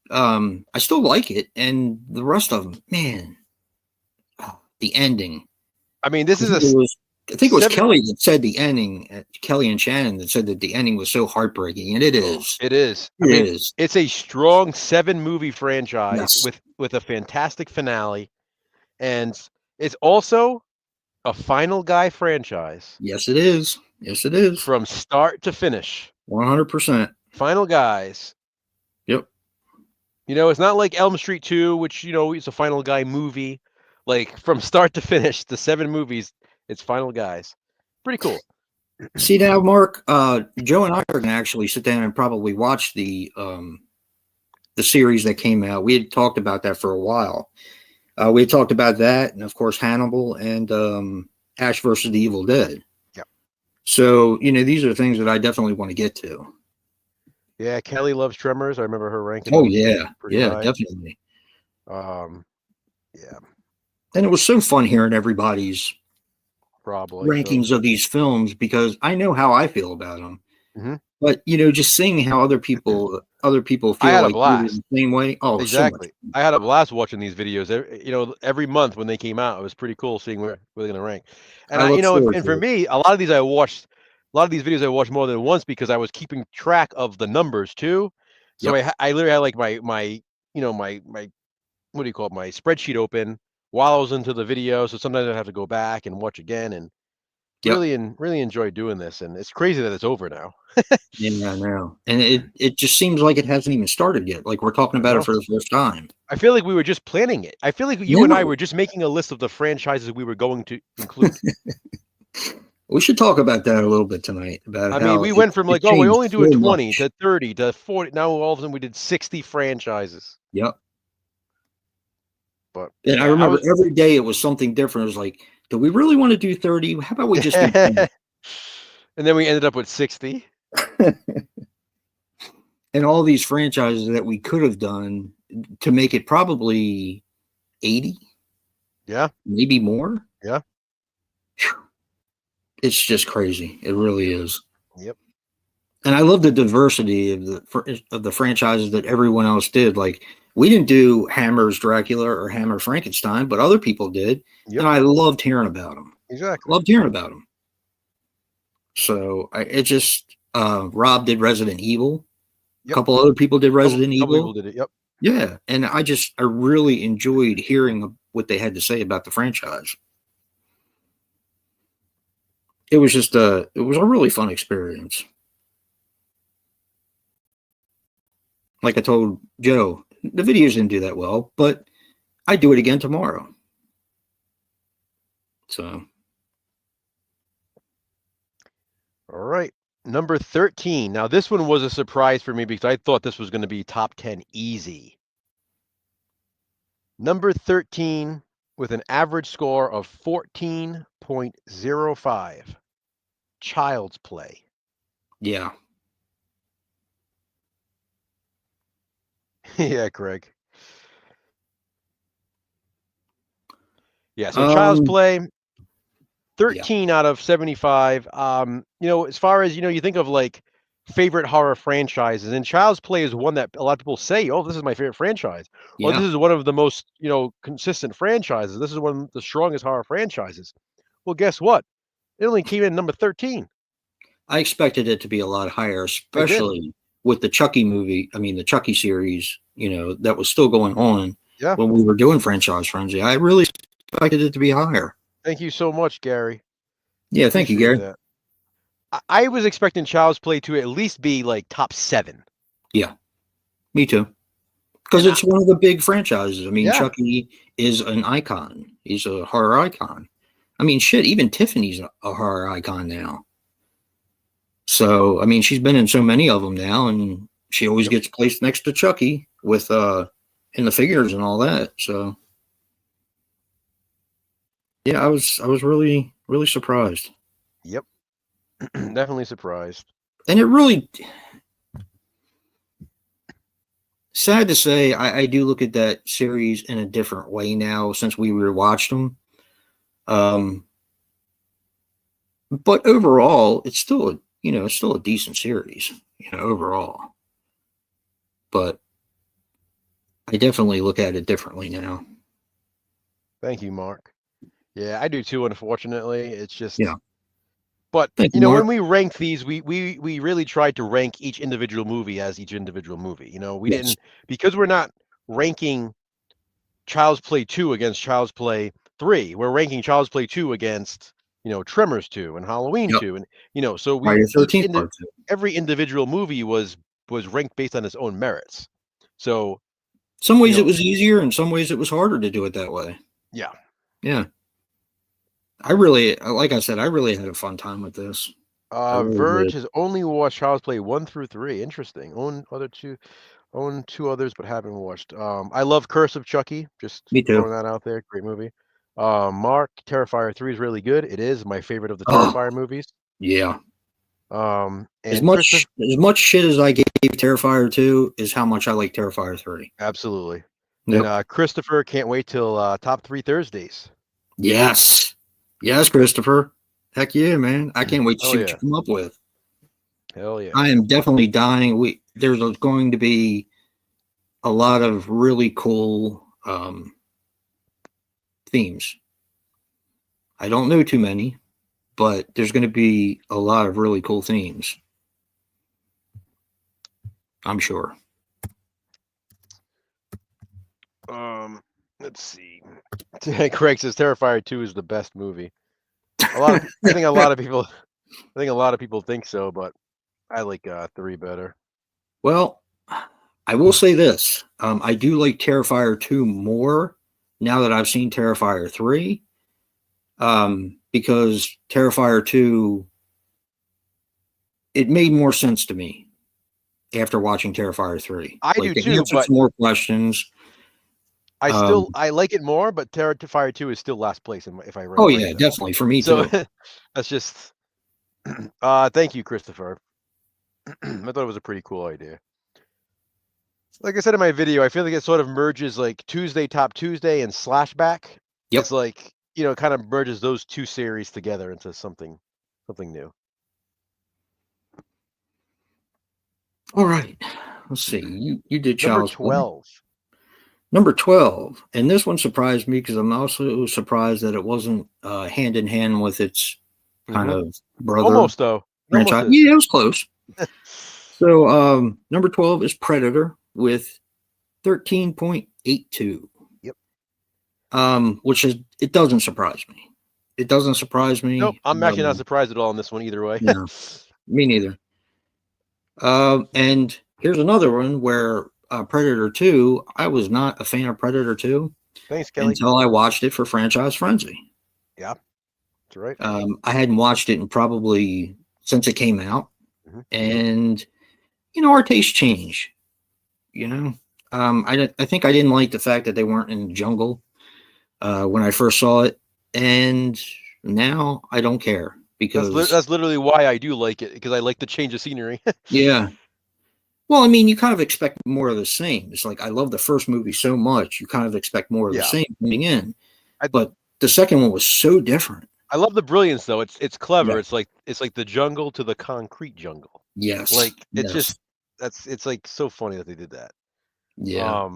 [SPEAKER 2] I still like it. And the rest of them, man, the ending.
[SPEAKER 1] I mean, this is
[SPEAKER 2] I think it was Kelly that said the ending. Kelly and Shannon that said that the ending was so heartbreaking, and it is.
[SPEAKER 1] It is.
[SPEAKER 2] It is.
[SPEAKER 1] It's a strong 7-movie franchise
[SPEAKER 2] Yes.
[SPEAKER 1] with a fantastic finale, and it's also a Final Guy franchise.
[SPEAKER 2] Yes, it is. Yes, it is.
[SPEAKER 1] From start to finish.
[SPEAKER 2] 100%.
[SPEAKER 1] Final Guys.
[SPEAKER 2] Yep.
[SPEAKER 1] You know, it's not like Elm Street 2, which, you know, is a Final Guy movie. Like, from start to finish, the 7 movies, it's Final Guys. Pretty cool.
[SPEAKER 2] See now, Mark, Joe and I are going to actually sit down and probably watch the series that came out. We had talked about that for a while. We had talked about that, and of course Hannibal and Ash versus the Evil Dead.
[SPEAKER 1] Yep.
[SPEAKER 2] So, you know, these are things that I definitely want to get to.
[SPEAKER 1] Yeah, Kelly loves Tremors. I remember her ranking.
[SPEAKER 2] Oh yeah,
[SPEAKER 1] pretty high.
[SPEAKER 2] definitely.
[SPEAKER 1] Yeah.
[SPEAKER 2] And it was so fun hearing everybody's rankings of these films, because I know how I feel about them.
[SPEAKER 1] Mm-hmm.
[SPEAKER 2] But, you know, just seeing how other people feel
[SPEAKER 1] I had
[SPEAKER 2] like
[SPEAKER 1] a blast.
[SPEAKER 2] the same way. Oh,
[SPEAKER 1] exactly.
[SPEAKER 2] So
[SPEAKER 1] I had a blast watching these videos. You know, every month when they came out, it was pretty cool seeing where they're going to rank. And
[SPEAKER 2] you know,
[SPEAKER 1] and for me, a lot of these videos I watched more than once because I was keeping track of the numbers too. So
[SPEAKER 2] yep.
[SPEAKER 1] I literally had like my what do you call it, my spreadsheet open while I was into the video. So sometimes I have to go back and watch again, and
[SPEAKER 2] Yep.
[SPEAKER 1] really enjoy doing this. And it's crazy that it's over now.
[SPEAKER 2] Yeah, I know. And it just seems like it hasn't even started yet. Like we're talking about it for the first time.
[SPEAKER 1] I feel like we were just planning it. I feel like you and I were just making a list of the franchises we were going to include.
[SPEAKER 2] We should talk about that a little bit tonight. About
[SPEAKER 1] I mean, we went from like, oh, we only do 20 to 30 to 40. Now all of a sudden we did 60 franchises.
[SPEAKER 2] Yep.
[SPEAKER 1] But
[SPEAKER 2] and I remember every day it was something different. It was like, do we really want to do 30? How about we just do 10?
[SPEAKER 1] And then we ended up with 60.
[SPEAKER 2] And all these franchises that we could have done to make it probably 80.
[SPEAKER 1] Yeah.
[SPEAKER 2] Maybe more.
[SPEAKER 1] Yeah.
[SPEAKER 2] It's just crazy. It really is.
[SPEAKER 1] Yep.
[SPEAKER 2] And I love the diversity of the franchises that everyone else did. Like, we didn't do Hammer's Dracula or Hammer Frankenstein, but other people did. Yep. And I loved hearing about them.
[SPEAKER 1] Exactly.
[SPEAKER 2] Loved hearing about them. So Rob did Resident Evil. Yep. A couple other people did Resident Evil.
[SPEAKER 1] People did it. Yep.
[SPEAKER 2] Yeah. And I really enjoyed hearing what they had to say about the franchise. It was just it was a really fun experience. Like I told Joe, the videos didn't do that well, but I'd do it again tomorrow. So.
[SPEAKER 1] All right. Number 13. Now, this one was a surprise for me because I thought this was going to be top 10 easy. Number 13 with an average score of 14.05. Child's Play.
[SPEAKER 2] Yeah.
[SPEAKER 1] Yeah, Craig. Yeah, so Child's Play, 13 out of 75. You know, as far as, you think of like favorite horror franchises, and Child's Play is one that a lot of people say, oh, this is my favorite franchise. Yeah. Or this is one of the most, consistent franchises. This is one of the strongest horror franchises. Well, guess what? It only came in number 13.
[SPEAKER 2] I expected it to be a lot higher, especially with the Chucky movie. I mean, the Chucky series, that was still going on when we were doing Franchise Frenzy. I really expected it to be higher.
[SPEAKER 1] Thank you so much, Gary.
[SPEAKER 2] Yeah, thank you, Gary.
[SPEAKER 1] That. I was expecting Child's Play to at least be like top 7.
[SPEAKER 2] Yeah, me too. Because it's one of the big franchises. I mean, Chucky is an icon. He's a horror icon. I mean, shit, even Tiffany's a horror icon now. So, I mean, she's been in so many of them now, and she always gets placed next to Chucky with in the figures and all that. So, yeah, I was really, really surprised.
[SPEAKER 1] Yep. Definitely surprised.
[SPEAKER 2] And it really, sad to say, I do look at that series in a different way now since we rewatched them. But overall, it's still it's still a decent series, overall. But I definitely look at it differently now.
[SPEAKER 1] Thank you, Mark. Yeah, I do too. Unfortunately, it's
[SPEAKER 2] Yeah.
[SPEAKER 1] just. But
[SPEAKER 2] Thank
[SPEAKER 1] you
[SPEAKER 2] you,
[SPEAKER 1] know,
[SPEAKER 2] Mark.
[SPEAKER 1] when we rank these, we really tried to rank each individual movie as each individual movie. You know, we
[SPEAKER 2] Yes.
[SPEAKER 1] didn't because we're not ranking Child's Play 2 against Child's Play 3. We're ranking Child's Play 2 against, Tremors 2 and Halloween
[SPEAKER 2] Yep.
[SPEAKER 1] 2 and so we
[SPEAKER 2] Friday the 13th part 2.
[SPEAKER 1] every individual movie was ranked based on its own merits. So,
[SPEAKER 2] Some
[SPEAKER 1] you
[SPEAKER 2] ways it
[SPEAKER 1] know,
[SPEAKER 2] was easier, and some ways it was harder to do it that way.
[SPEAKER 1] yeah.
[SPEAKER 2] Yeah. I really, like I said, I really had a fun time with this. I really
[SPEAKER 1] Verge
[SPEAKER 2] did.
[SPEAKER 1] has only watched Child's Play 1 through 3. Interesting. Own two others but haven't watched. I love Curse of Chucky, just
[SPEAKER 2] Me too.
[SPEAKER 1] throwing that out there. Great movie. Mark, Terrifier 3 is really good. It is my favorite of the
[SPEAKER 2] Oh,
[SPEAKER 1] Terrifier movies.
[SPEAKER 2] yeah. As
[SPEAKER 1] And Christopher.
[SPEAKER 2] much shit as I gave Terrifier 2 is how much I like Terrifier 3.
[SPEAKER 1] Absolutely. And
[SPEAKER 2] Yep.
[SPEAKER 1] Christopher can't wait till top 3 Thursdays.
[SPEAKER 2] Yes. Yes, Christopher. Heck yeah, man. I can't wait to
[SPEAKER 1] Oh
[SPEAKER 2] see what you
[SPEAKER 1] yeah.
[SPEAKER 2] come up with.
[SPEAKER 1] Hell yeah.
[SPEAKER 2] I am definitely dying. There's going to be a lot of really cool themes. I don't know too many, but there's going to be a lot of really cool themes. I'm sure.
[SPEAKER 1] Let's see. Craig says Terrifier 2 is the best movie. I think a lot of people think so, but I like 3 better.
[SPEAKER 2] Well, I will say this. I do like Terrifier 2 more now that I've seen Terrifier 3. Because Terrifier 2, it made more sense to me after watching Terrifier 3.
[SPEAKER 1] I
[SPEAKER 2] Like,
[SPEAKER 1] do
[SPEAKER 2] it
[SPEAKER 1] too,
[SPEAKER 2] answered
[SPEAKER 1] but
[SPEAKER 2] some more questions.
[SPEAKER 1] I like it more, but Terrifier 2 is still last place if I
[SPEAKER 2] Oh,
[SPEAKER 1] rank
[SPEAKER 2] yeah,
[SPEAKER 1] them.
[SPEAKER 2] definitely. For me,
[SPEAKER 1] So
[SPEAKER 2] too.
[SPEAKER 1] that's just thank you, Christopher. I thought it was a pretty cool idea. Like I said in my video, I feel like it sort of merges like Tuesday Top Tuesday and Slashback. It's
[SPEAKER 2] Yep.
[SPEAKER 1] like, it kind of merges those two series together into something new.
[SPEAKER 2] All right. Let's see. You did
[SPEAKER 1] Number
[SPEAKER 2] Child's Play.
[SPEAKER 1] 12.
[SPEAKER 2] Number 12. And this one surprised me because I'm also surprised that it wasn't hand in hand with its kind of brother
[SPEAKER 1] Almost though. It almost
[SPEAKER 2] franchise.
[SPEAKER 1] is.
[SPEAKER 2] Yeah, it was close. So number 12 is Predator with 13.82.
[SPEAKER 1] Yep.
[SPEAKER 2] Which is, it doesn't surprise me. It doesn't surprise
[SPEAKER 1] Nope.
[SPEAKER 2] me.
[SPEAKER 1] I'm actually not surprised at all on this one either way.
[SPEAKER 2] No, me neither. And here's another one where Predator 2, I was not a fan of Predator 2
[SPEAKER 1] Thanks, Kelly.
[SPEAKER 2] until I watched it for Franchise Frenzy.
[SPEAKER 1] Yeah, that's right.
[SPEAKER 2] I hadn't watched it in probably since it came out.
[SPEAKER 1] Mm-hmm.
[SPEAKER 2] And, our tastes change, I think I didn't like the fact that they weren't in the jungle when I first saw it. And now I don't care because
[SPEAKER 1] that's literally why I do like it, because I like the change of scenery.
[SPEAKER 2] yeah. Well, I mean, you kind of expect more of the same. It's like I love the first movie so much, you kind of expect more of the same coming in. But the second one was so different.
[SPEAKER 1] I love the brilliance though. It's clever.
[SPEAKER 2] Yeah.
[SPEAKER 1] It's like the jungle to the concrete jungle.
[SPEAKER 2] Yes.
[SPEAKER 1] Like it's
[SPEAKER 2] yes.
[SPEAKER 1] just it's like so funny that they did that.
[SPEAKER 2] Yeah.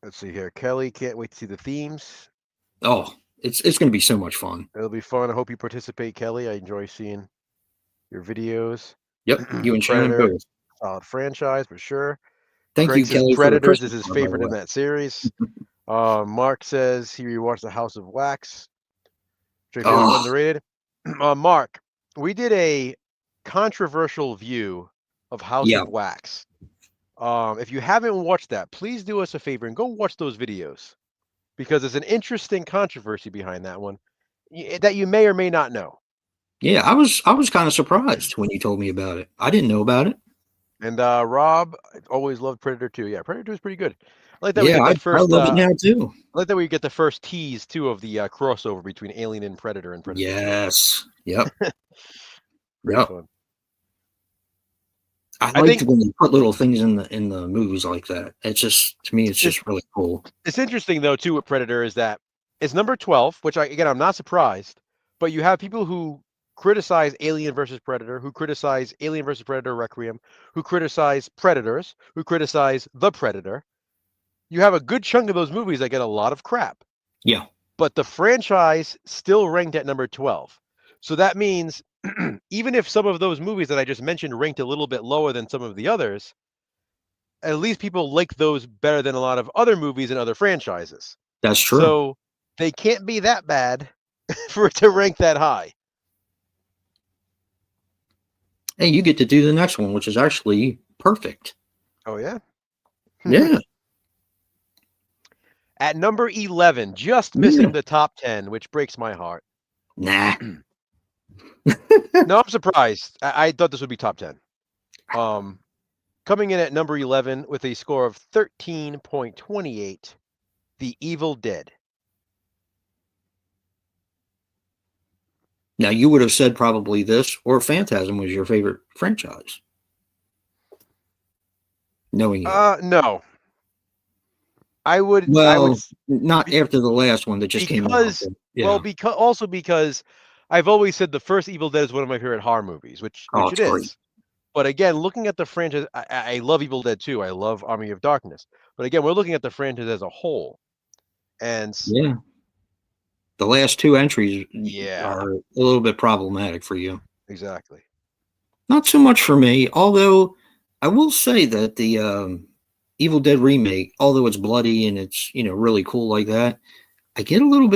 [SPEAKER 1] Let's see here. Kelly can't wait to see the themes.
[SPEAKER 2] Oh, it's going to be so much fun.
[SPEAKER 1] It'll be fun. I hope you participate, Kelly. I enjoy seeing your videos.
[SPEAKER 2] Yep, you and Shannon both.
[SPEAKER 1] Solid franchise for sure.
[SPEAKER 2] Thank
[SPEAKER 1] Craig
[SPEAKER 2] you,
[SPEAKER 1] says
[SPEAKER 2] Kelly.
[SPEAKER 1] Predators
[SPEAKER 2] for
[SPEAKER 1] is his
[SPEAKER 2] card,
[SPEAKER 1] favorite in that series. Mark says he rewatched The House of Wax. Which I feel is underrated. Mark, we did a controversial view of House of Wax. If you haven't watched that, please do us a favor and go watch those videos, because there's an interesting controversy behind that one that you may or may not know.
[SPEAKER 2] Yeah, I was kind of surprised when you told me about it. I didn't know about it.
[SPEAKER 1] And Rob always loved Predator 2. Yeah, Predator 2 is pretty good. I like that
[SPEAKER 2] we
[SPEAKER 1] get the first.
[SPEAKER 2] I love it now too.
[SPEAKER 1] I like that we get the first tease too of the crossover between Alien and Predator and Predator.
[SPEAKER 2] Yes. Yep.
[SPEAKER 1] Great fun.
[SPEAKER 2] I like when they put little things in the movies like that. It's just, to me, it's just really cool.
[SPEAKER 1] It's interesting though too with Predator is that it's number 12, which I'm not surprised, but you have people who criticize Alien versus Predator, who criticize Alien versus Predator Requiem, who criticize Predators, who criticize The Predator. You have a good chunk of those movies that get a lot of crap.
[SPEAKER 2] Yeah.
[SPEAKER 1] but the franchise still ranked at number 12. So that means even if some of those movies that I just mentioned ranked a little bit lower than some of the others, at least people like those better than a lot of other movies and other franchises.
[SPEAKER 2] That's true.
[SPEAKER 1] So they can't be that bad for it to rank that high.
[SPEAKER 2] Hey, you get to do the next one, which is actually perfect.
[SPEAKER 1] Oh, yeah?
[SPEAKER 2] Yeah.
[SPEAKER 1] At number 11, just missing the top 10, which breaks my heart.
[SPEAKER 2] Nah.
[SPEAKER 1] No, I'm surprised. I thought this would be top 10. Coming in at number 11 with a score of 13.28, The Evil Dead.
[SPEAKER 2] Now, you would have said probably this or Phantasm was your favorite franchise. Knowing you.
[SPEAKER 1] No. I would
[SPEAKER 2] not after the last one that just came out.
[SPEAKER 1] Yeah. Well, because I've always said the first Evil Dead is one of my favorite horror movies, which it is. Great. But again, looking at the franchise, I love Evil Dead 2. I love Army of Darkness. But again, we're looking at the franchise as a whole. And
[SPEAKER 2] yeah, the last two entries are a little bit problematic for you.
[SPEAKER 1] Exactly.
[SPEAKER 2] Not so much for me, although I will say that the Evil Dead remake, although it's bloody and it's really cool like that, I get a little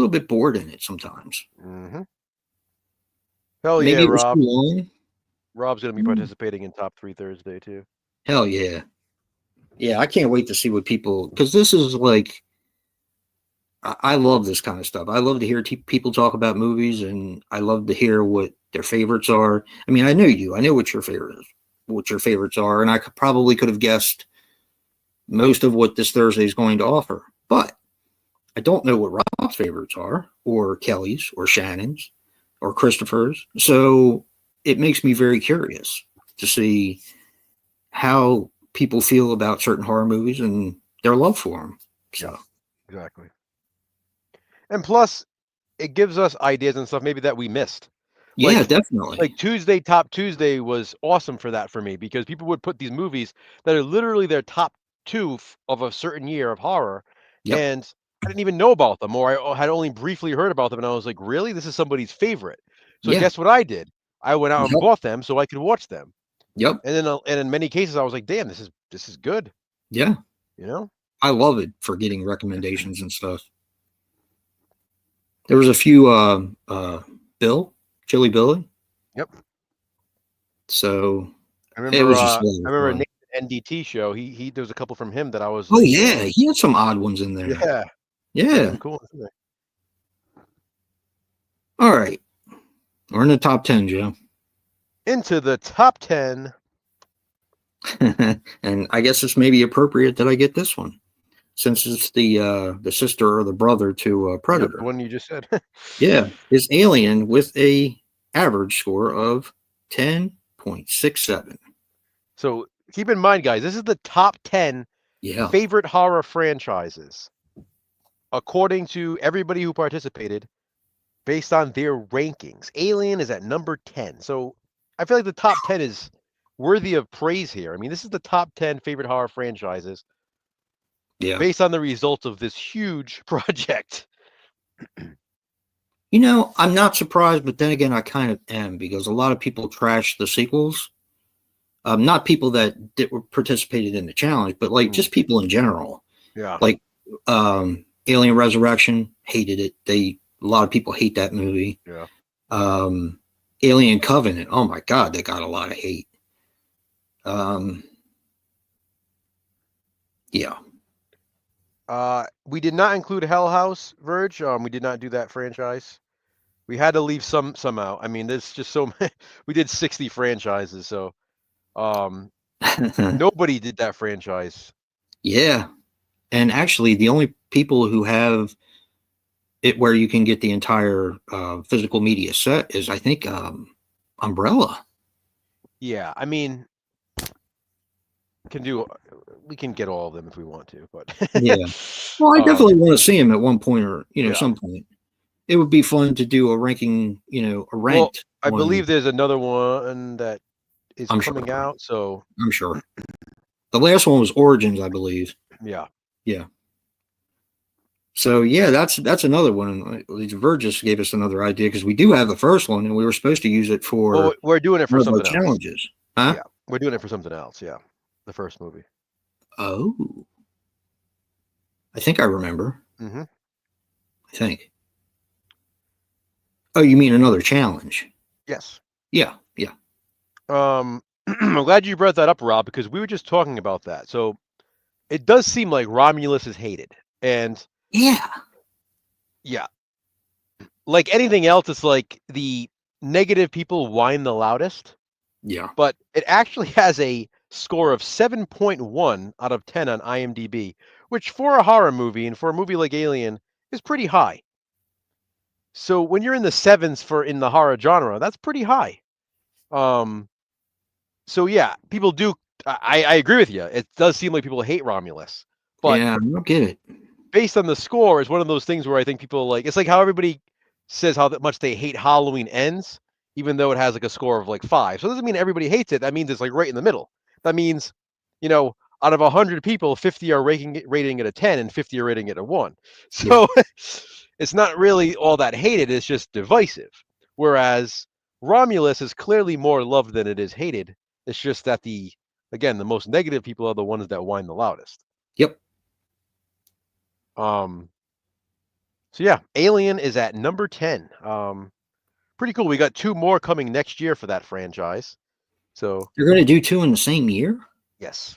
[SPEAKER 2] bit bored in it sometimes.
[SPEAKER 1] Mm-hmm. Hell
[SPEAKER 2] maybe
[SPEAKER 1] yeah,
[SPEAKER 2] it was
[SPEAKER 1] Rob.
[SPEAKER 2] too long.
[SPEAKER 1] Rob's going to be participating in Top 3 Thursday, too.
[SPEAKER 2] Hell yeah. Yeah, I can't wait to see what people... Because this is like... I love this kind of stuff. I love to hear people talk about movies, and I love to hear what their favorites are. I mean, I know you. I know what your favorites are, and I probably could have guessed most of what this Thursday is going to offer. But I don't know what Rob's favorites are, or Kelly's, or Shannon's, or Christopher's. So... it makes me very curious to see how people feel about certain horror movies and their love for them. So,
[SPEAKER 1] exactly. And plus, it gives us ideas and stuff maybe that we missed.
[SPEAKER 2] Yeah, definitely.
[SPEAKER 1] Like Top Tuesday was awesome for that for me, because people would put these movies that are literally their top 2 of a certain year of horror, and I didn't even know about them, or I had only briefly heard about them, and I was like, really? This is somebody's favorite. So guess what I did? I went out and bought them so I could watch them.
[SPEAKER 2] Yep.
[SPEAKER 1] And then, and in many cases, I was like, "Damn, this is good."
[SPEAKER 2] Yeah.
[SPEAKER 1] I
[SPEAKER 2] love it for getting recommendations and stuff. There was a few Chili Billy.
[SPEAKER 1] Yep.
[SPEAKER 2] So
[SPEAKER 1] I remember Nathan NDT show. There was a couple from him that I was.
[SPEAKER 2] Oh yeah, he had some odd ones in there.
[SPEAKER 1] Yeah.
[SPEAKER 2] Yeah.
[SPEAKER 1] Cool.
[SPEAKER 2] All right. We're in the top 10, Joe.
[SPEAKER 1] Into the top 10.
[SPEAKER 2] And I guess it's maybe appropriate that I get this one, since it's the sister or the brother to Predator.
[SPEAKER 1] The one you just said.
[SPEAKER 2] Yeah. It's Alien with a average score of 10.67.
[SPEAKER 1] So keep in mind, guys, this is the top 10 favorite horror franchises, according to everybody who participated, based on their rankings. Alien is at number 10. So I feel like the top 10 is worthy of praise here. I mean, this is the top 10 favorite horror franchises based on the results of this huge project.
[SPEAKER 2] I'm not surprised, but then again, I kind of am, because a lot of people trash the sequels. Not people that participated in the challenge, but like just people in general.
[SPEAKER 1] Yeah.
[SPEAKER 2] Like Alien Resurrection, hated it. A lot of people hate that movie.
[SPEAKER 1] Yeah.
[SPEAKER 2] Alien Covenant. Oh my God, they got a lot of hate. Yeah.
[SPEAKER 1] We did not include Hell House, Verge. We did not do that franchise. We had to leave some out. I mean, there's just so many. We did 60 franchises, so nobody did that franchise.
[SPEAKER 2] Yeah. And actually, the only people who have it where you can get the entire physical media set is, I think, Umbrella.
[SPEAKER 1] Yeah, I mean, we can get all of them if we want to, but
[SPEAKER 2] yeah. Well, I definitely want to see them at one point, or some point. It would be fun to do a ranking, a ranked.
[SPEAKER 1] Well, I believe there's another one that is coming out, so
[SPEAKER 2] I'm sure. The last one was Origins, I believe.
[SPEAKER 1] Yeah.
[SPEAKER 2] Yeah. So yeah, that's another one. The Verge just gave us another idea because we do have the first one, and we were supposed to use it
[SPEAKER 1] Well,
[SPEAKER 2] for
[SPEAKER 1] we're doing it for
[SPEAKER 2] one of our
[SPEAKER 1] something else.
[SPEAKER 2] challenges. Huh?
[SPEAKER 1] Yeah, we're doing it for something else. Yeah, the first movie.
[SPEAKER 2] Oh, I think I remember.
[SPEAKER 1] Mm-hmm.
[SPEAKER 2] I think. Oh, you mean another challenge?
[SPEAKER 1] Yes.
[SPEAKER 2] Yeah, yeah,
[SPEAKER 1] I'm glad you brought that up, Rob, because we were just talking about that. So it does seem like Romulus is hated, and
[SPEAKER 2] yeah,
[SPEAKER 1] yeah, like anything else, it's like the negative people whine the loudest.
[SPEAKER 2] yeah.
[SPEAKER 1] But it actually has a score of 7.1 out of 10 on IMDb, which for a horror movie and for a movie like Alien is pretty high. So when you're in the sevens for in the horror genre, that's pretty high. Um, so yeah, people do. I agree with you. It does seem like people hate Romulus, but
[SPEAKER 2] Yeah, I don't get it.
[SPEAKER 1] based on the score, is one of those things where I think people like. It's like how everybody says how much they hate Halloween Ends, even though it has like a score of like 5. So it doesn't mean everybody hates it. That means it's like right in the middle. That means, out of 100 people, 50 are rating it a 10 and 50 are rating it a 1.
[SPEAKER 2] Yeah,
[SPEAKER 1] So it's not really all that hated. It's just divisive. Whereas Romulus is clearly more loved than it is hated. It's just that the most negative people are the ones that whine the loudest.
[SPEAKER 2] yep.
[SPEAKER 1] Um, so yeah, Alien is at number 10. Pretty cool. We got 2 more coming next year for that franchise. So
[SPEAKER 2] You're going to do two in the same year?
[SPEAKER 1] yes,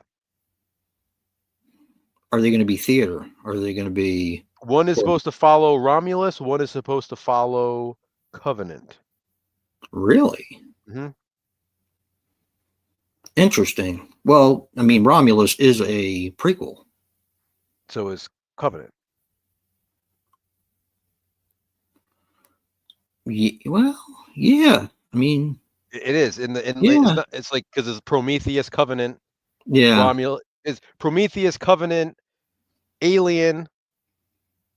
[SPEAKER 2] Are they going to be theater? Are they going to be
[SPEAKER 1] one is supposed to follow Romulus. One is supposed to follow Covenant.
[SPEAKER 2] really
[SPEAKER 1] Hmm.
[SPEAKER 2] interesting? Well, I mean, Romulus is a prequel.
[SPEAKER 1] So is Covenant.
[SPEAKER 2] Well, yeah. I mean,
[SPEAKER 1] It is it's
[SPEAKER 2] yeah,
[SPEAKER 1] not. It's like because it's Prometheus, Covenant,
[SPEAKER 2] yeah.
[SPEAKER 1] Romulus. It's Prometheus, Covenant, Alien,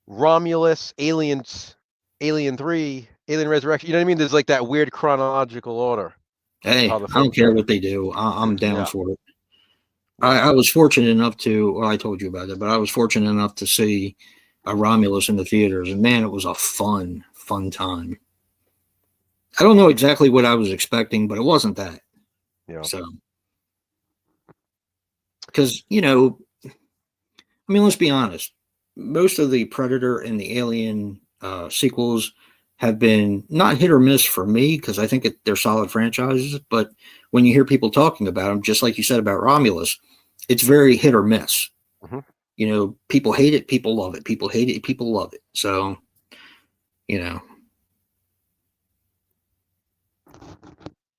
[SPEAKER 1] Romulus, Aliens, Alien 3, Alien Resurrection. You know what I mean? There's like that weird chronological order of
[SPEAKER 2] Hey,
[SPEAKER 1] how the
[SPEAKER 2] I don't
[SPEAKER 1] films
[SPEAKER 2] care
[SPEAKER 1] are.
[SPEAKER 2] what they do. I'm down
[SPEAKER 1] Yeah,
[SPEAKER 2] for it.
[SPEAKER 1] yeah.
[SPEAKER 2] I was fortunate enough to, well, I told you about it, but I was fortunate enough to see a Romulus in the theaters, and man, it was a fun time. I don't know exactly what I was expecting, but it wasn't that.
[SPEAKER 1] Yeah.
[SPEAKER 2] So, because, I mean, let's be honest. Most of the Predator and the Alien sequels have been not hit or miss for me because I think they're solid franchises. But when you hear people talking about them, just like you said about Romulus, it's very hit or miss.
[SPEAKER 1] Hmm.
[SPEAKER 2] People hate it, people love it. People hate it, people love it. So, you know,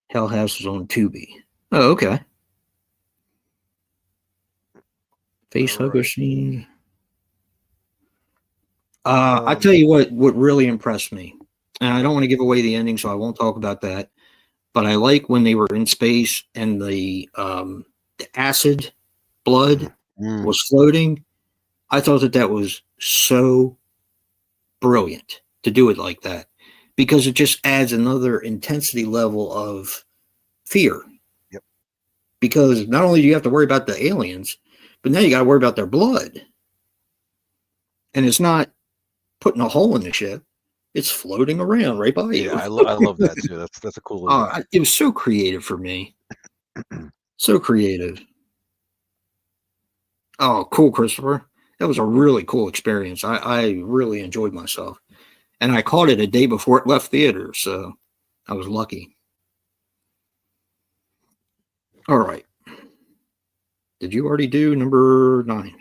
[SPEAKER 2] Hell House is on Tubi. Oh, okay.
[SPEAKER 1] All
[SPEAKER 2] Face hugger
[SPEAKER 1] right.
[SPEAKER 2] scene. I
[SPEAKER 1] Um,
[SPEAKER 2] tell you what really impressed me, and I don't want to give away the ending, so I won't talk about that. But I like when they were in space and the acid blood
[SPEAKER 1] mm,
[SPEAKER 2] was floating. I thought that was so brilliant to do it like that because it just adds another intensity level of fear.
[SPEAKER 1] yep.
[SPEAKER 2] Because not only do you have to worry about the aliens, but now you got to worry about their blood, and it's not putting a hole in the ship; it's floating around right by
[SPEAKER 1] Yeah,
[SPEAKER 2] you.
[SPEAKER 1] I love that too. That's a cool ending.
[SPEAKER 2] It was so creative for me. So creative. Oh, cool, Christopher. That was a really cool experience. I really enjoyed myself. And I caught it a day before it left theater, so I was lucky. All right. Did you already do number 9?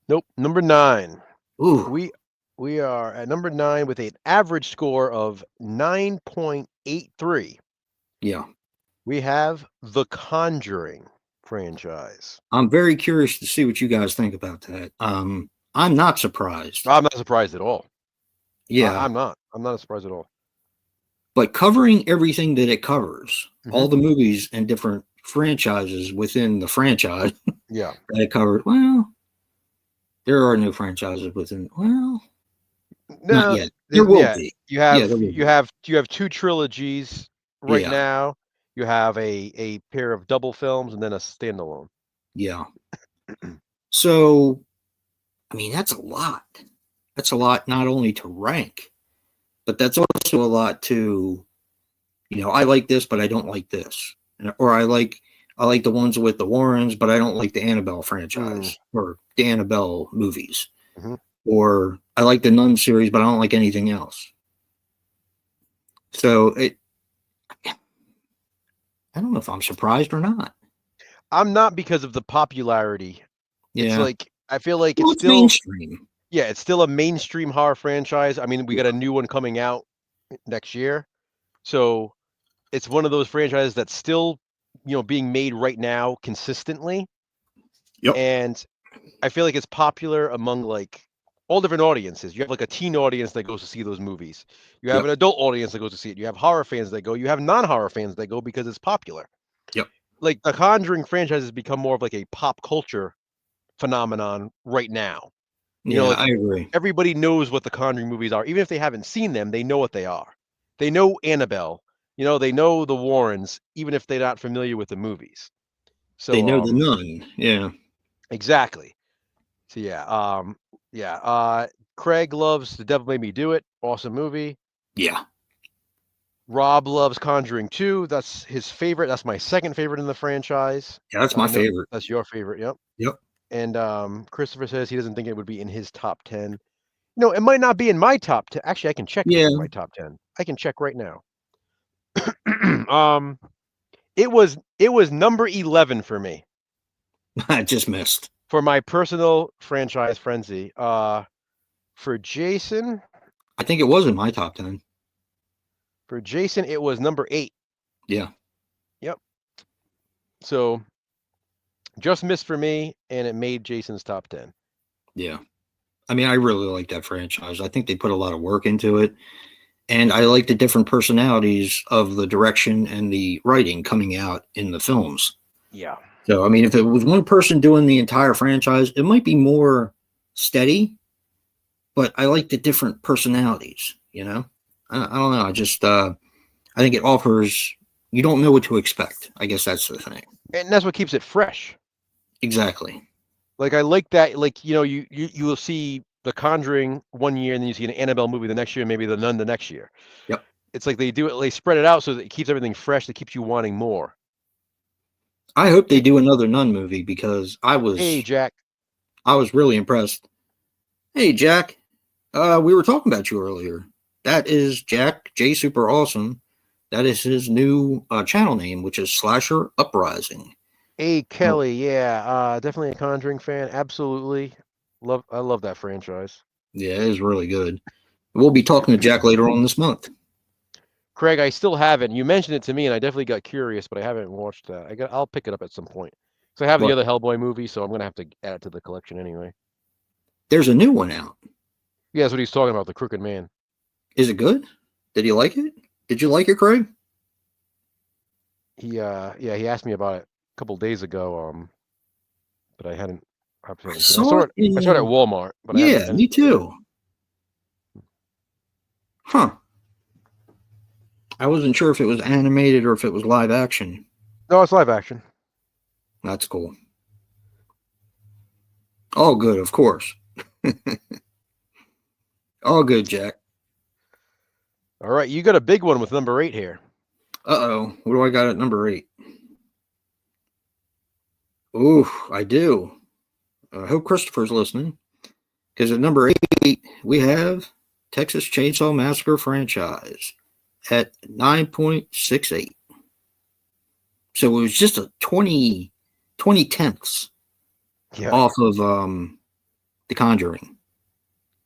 [SPEAKER 1] Nope. Number 9.
[SPEAKER 2] Ooh,
[SPEAKER 1] We we are at number 9 with an average score of 9.83.
[SPEAKER 2] yeah.
[SPEAKER 1] We have The Conjuring franchise.
[SPEAKER 2] I'm very curious to see what you guys think about that. I'm not surprised.
[SPEAKER 1] I'm not surprised at all.
[SPEAKER 2] Yeah,
[SPEAKER 1] I'm not. I'm not surprised at all.
[SPEAKER 2] but covering everything that it covers,
[SPEAKER 1] Hmm.
[SPEAKER 2] all the movies and different franchises within the franchise
[SPEAKER 1] Yeah.
[SPEAKER 2] that it covered, well, there are new franchises within, well, not
[SPEAKER 1] No.
[SPEAKER 2] yet. There will
[SPEAKER 1] Yeah.
[SPEAKER 2] be.
[SPEAKER 1] You
[SPEAKER 2] Yeah,
[SPEAKER 1] have
[SPEAKER 2] there will
[SPEAKER 1] you
[SPEAKER 2] be.
[SPEAKER 1] have you have 2 trilogies right
[SPEAKER 2] Yeah,
[SPEAKER 1] now. You have a pair of double films and then a standalone.
[SPEAKER 2] yeah. So, I mean, that's a lot. that's a lot not only to rank, but that's also a lot to, I like this, but I don't like this, or I like the ones with the Warrens, but I don't like the Annabelle franchise or the Annabelle movies, or I like the Nun series, but I don't like anything else. So I don't know if I'm surprised or not.
[SPEAKER 1] I'm not, because of the popularity. It's
[SPEAKER 2] Yeah,
[SPEAKER 1] like, I feel like
[SPEAKER 2] well,
[SPEAKER 1] it's
[SPEAKER 2] it's
[SPEAKER 1] still,
[SPEAKER 2] mainstream.
[SPEAKER 1] yeah, it's still a mainstream horror franchise. I mean, we got a new one coming out next year. So it's one of those franchises that's still, being made right now consistently.
[SPEAKER 2] Yep.
[SPEAKER 1] And I feel like it's popular among like all different audiences. You have like a teen audience that goes to see those movies. You have
[SPEAKER 2] Yep.
[SPEAKER 1] an adult audience that goes to see it. You have horror fans that go. You have non-horror fans that go because it's popular.
[SPEAKER 2] Yep.
[SPEAKER 1] Like the Conjuring franchise has become more of like a pop culture phenomenon right now.
[SPEAKER 2] Yeah,
[SPEAKER 1] Like
[SPEAKER 2] I agree.
[SPEAKER 1] everybody knows what the Conjuring movies are. Even if they haven't seen them, they know what they are. They know Annabelle. They know the Warrens, even if they're not familiar with the movies.
[SPEAKER 2] They
[SPEAKER 1] So,
[SPEAKER 2] know the Nun. Yeah.
[SPEAKER 1] exactly. So yeah. Craig loves The Devil Made Me Do It. Awesome movie.
[SPEAKER 2] Yeah.
[SPEAKER 1] Rob loves Conjuring 2. That's his favorite. That's my second favorite in the franchise.
[SPEAKER 2] Yeah, that's my
[SPEAKER 1] I know
[SPEAKER 2] favorite.
[SPEAKER 1] that's your favorite. Yep.
[SPEAKER 2] Yep.
[SPEAKER 1] And Christopher says he doesn't think it would be in his top 10. No, it might not be in my top 10. Actually, I can check if it's
[SPEAKER 2] Yeah.
[SPEAKER 1] in my top 10. I can check right now. um, it was number 11 for me
[SPEAKER 2] I just missed.
[SPEAKER 1] for my personal franchise frenzy. For Jason,
[SPEAKER 2] I think it was in my top 10.
[SPEAKER 1] it was number 8.
[SPEAKER 2] Yeah.
[SPEAKER 1] Yep. So just missed for me, and it made Jason's top 10.
[SPEAKER 2] Yeah. I mean, I really like that franchise. I think they put a lot of work into it. And I like the different personalities of the direction and the writing coming out in the films.
[SPEAKER 1] Yeah.
[SPEAKER 2] So, I mean, if it was one person doing the entire franchise, it might be more steady, but I like the different personalities, I don't know. I think it offers, you don't know what to expect. I guess that's the thing.
[SPEAKER 1] And that's what keeps it fresh.
[SPEAKER 2] Exactly.
[SPEAKER 1] Like I like that. Like you will see The Conjuring one year, and then you see an Annabelle movie the next year, and maybe The Nun the next year.
[SPEAKER 2] Yep.
[SPEAKER 1] It's like they spread it out so that it keeps everything fresh. That keeps you wanting more.
[SPEAKER 2] I hope they do another Nun movie because
[SPEAKER 1] Hey, Jack.
[SPEAKER 2] I was really impressed. Hey, Jack. We were talking about you earlier. That is Jack J Super Awesome. That is his new channel name, which is Slasher Uprising.
[SPEAKER 1] Hey, Kelly. Yeah, definitely a Conjuring fan. Absolutely. I love that franchise.
[SPEAKER 2] Yeah, it is really good. We'll be talking to Jack later on this month.
[SPEAKER 1] Craig, I still haven't. You mentioned it to me, and I definitely got curious, but I haven't watched that. I'll pick it up at some point. So I have the
[SPEAKER 2] But
[SPEAKER 1] other Hellboy movie, so I'm gonna have to add it to the collection anyway.
[SPEAKER 2] there's a new one out.
[SPEAKER 1] Yeah, that's what he's talking about, the Crooked Man.
[SPEAKER 2] Is it good? Did you like it? Did you like it, Craig?
[SPEAKER 1] He asked me about it a couple days ago, but I hadn't.
[SPEAKER 2] I
[SPEAKER 1] I
[SPEAKER 2] saw
[SPEAKER 1] saw
[SPEAKER 2] it
[SPEAKER 1] it. I saw it at
[SPEAKER 2] in.
[SPEAKER 1] Walmart, but I
[SPEAKER 2] Yeah,
[SPEAKER 1] hadn't.
[SPEAKER 2] me too. Huh. I wasn't sure if it was animated or if it was live action.
[SPEAKER 1] No, it's live action.
[SPEAKER 2] That's cool. All good, of course. All good, Jack.
[SPEAKER 1] All right, you got a big one with number 8 here.
[SPEAKER 2] Uh-oh. What do I got at number 8? Ooh, I do. I hope Christopher's listening. Because at number 8, we have Texas Chainsaw Massacre franchise at 9.68. So it was just a 20 tenths off of The Conjuring.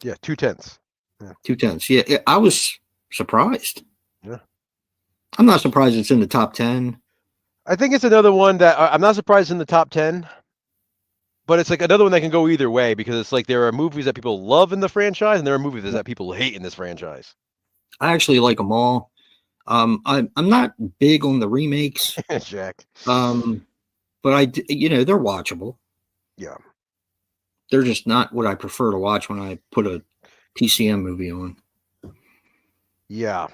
[SPEAKER 1] Yeah, 2/10.
[SPEAKER 2] Yeah. 2/10. Yeah, I was surprised.
[SPEAKER 1] Yeah.
[SPEAKER 2] I'm not surprised it's in the top 10.
[SPEAKER 1] I think it's another one that I'm not surprised in the top 10, but it's like another one that can go either way because it's like there are movies that people love in the franchise and there are movies that people hate in this franchise.
[SPEAKER 2] I actually like them all. I'm not big on the remakes,
[SPEAKER 1] Jack.
[SPEAKER 2] but they're watchable.
[SPEAKER 1] Yeah.
[SPEAKER 2] They're just not what I prefer to watch when I put a TCM movie on.
[SPEAKER 1] Yeah.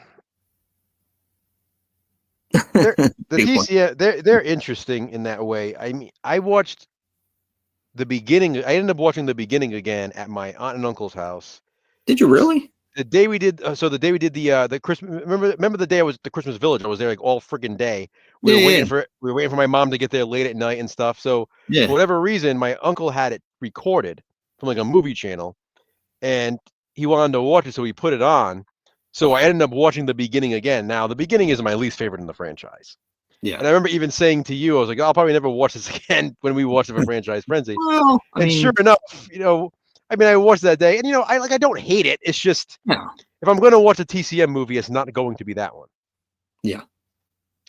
[SPEAKER 1] The TCM, they're interesting in that way. I mean, I watched the beginning. I ended up watching the beginning again at my aunt and uncle's house
[SPEAKER 2] Did you really?
[SPEAKER 1] The day we did, the day we did the Christmas. Remember the day I was at the Christmas Village. I was there like all friggin' day. We
[SPEAKER 2] Yeah,
[SPEAKER 1] were
[SPEAKER 2] yeah,
[SPEAKER 1] waiting for my mom to get there late at night and stuff. So for
[SPEAKER 2] yeah.
[SPEAKER 1] whatever reason, my uncle had it recorded from like a movie channel, and he wanted to watch it, so he put it on. So I ended up watching the beginning again. Now the beginning is my least favorite in the franchise.
[SPEAKER 2] Yeah.
[SPEAKER 1] And I remember even saying to you, I was like, I'll probably never watch this again when we watched it for Franchise Frenzy.
[SPEAKER 2] Well, I
[SPEAKER 1] And sure
[SPEAKER 2] mean,
[SPEAKER 1] enough, I watched that day, and I don't hate it. It's just
[SPEAKER 2] yeah,
[SPEAKER 1] if I'm going to watch a TCM movie, it's not going to be that one.
[SPEAKER 2] yeah,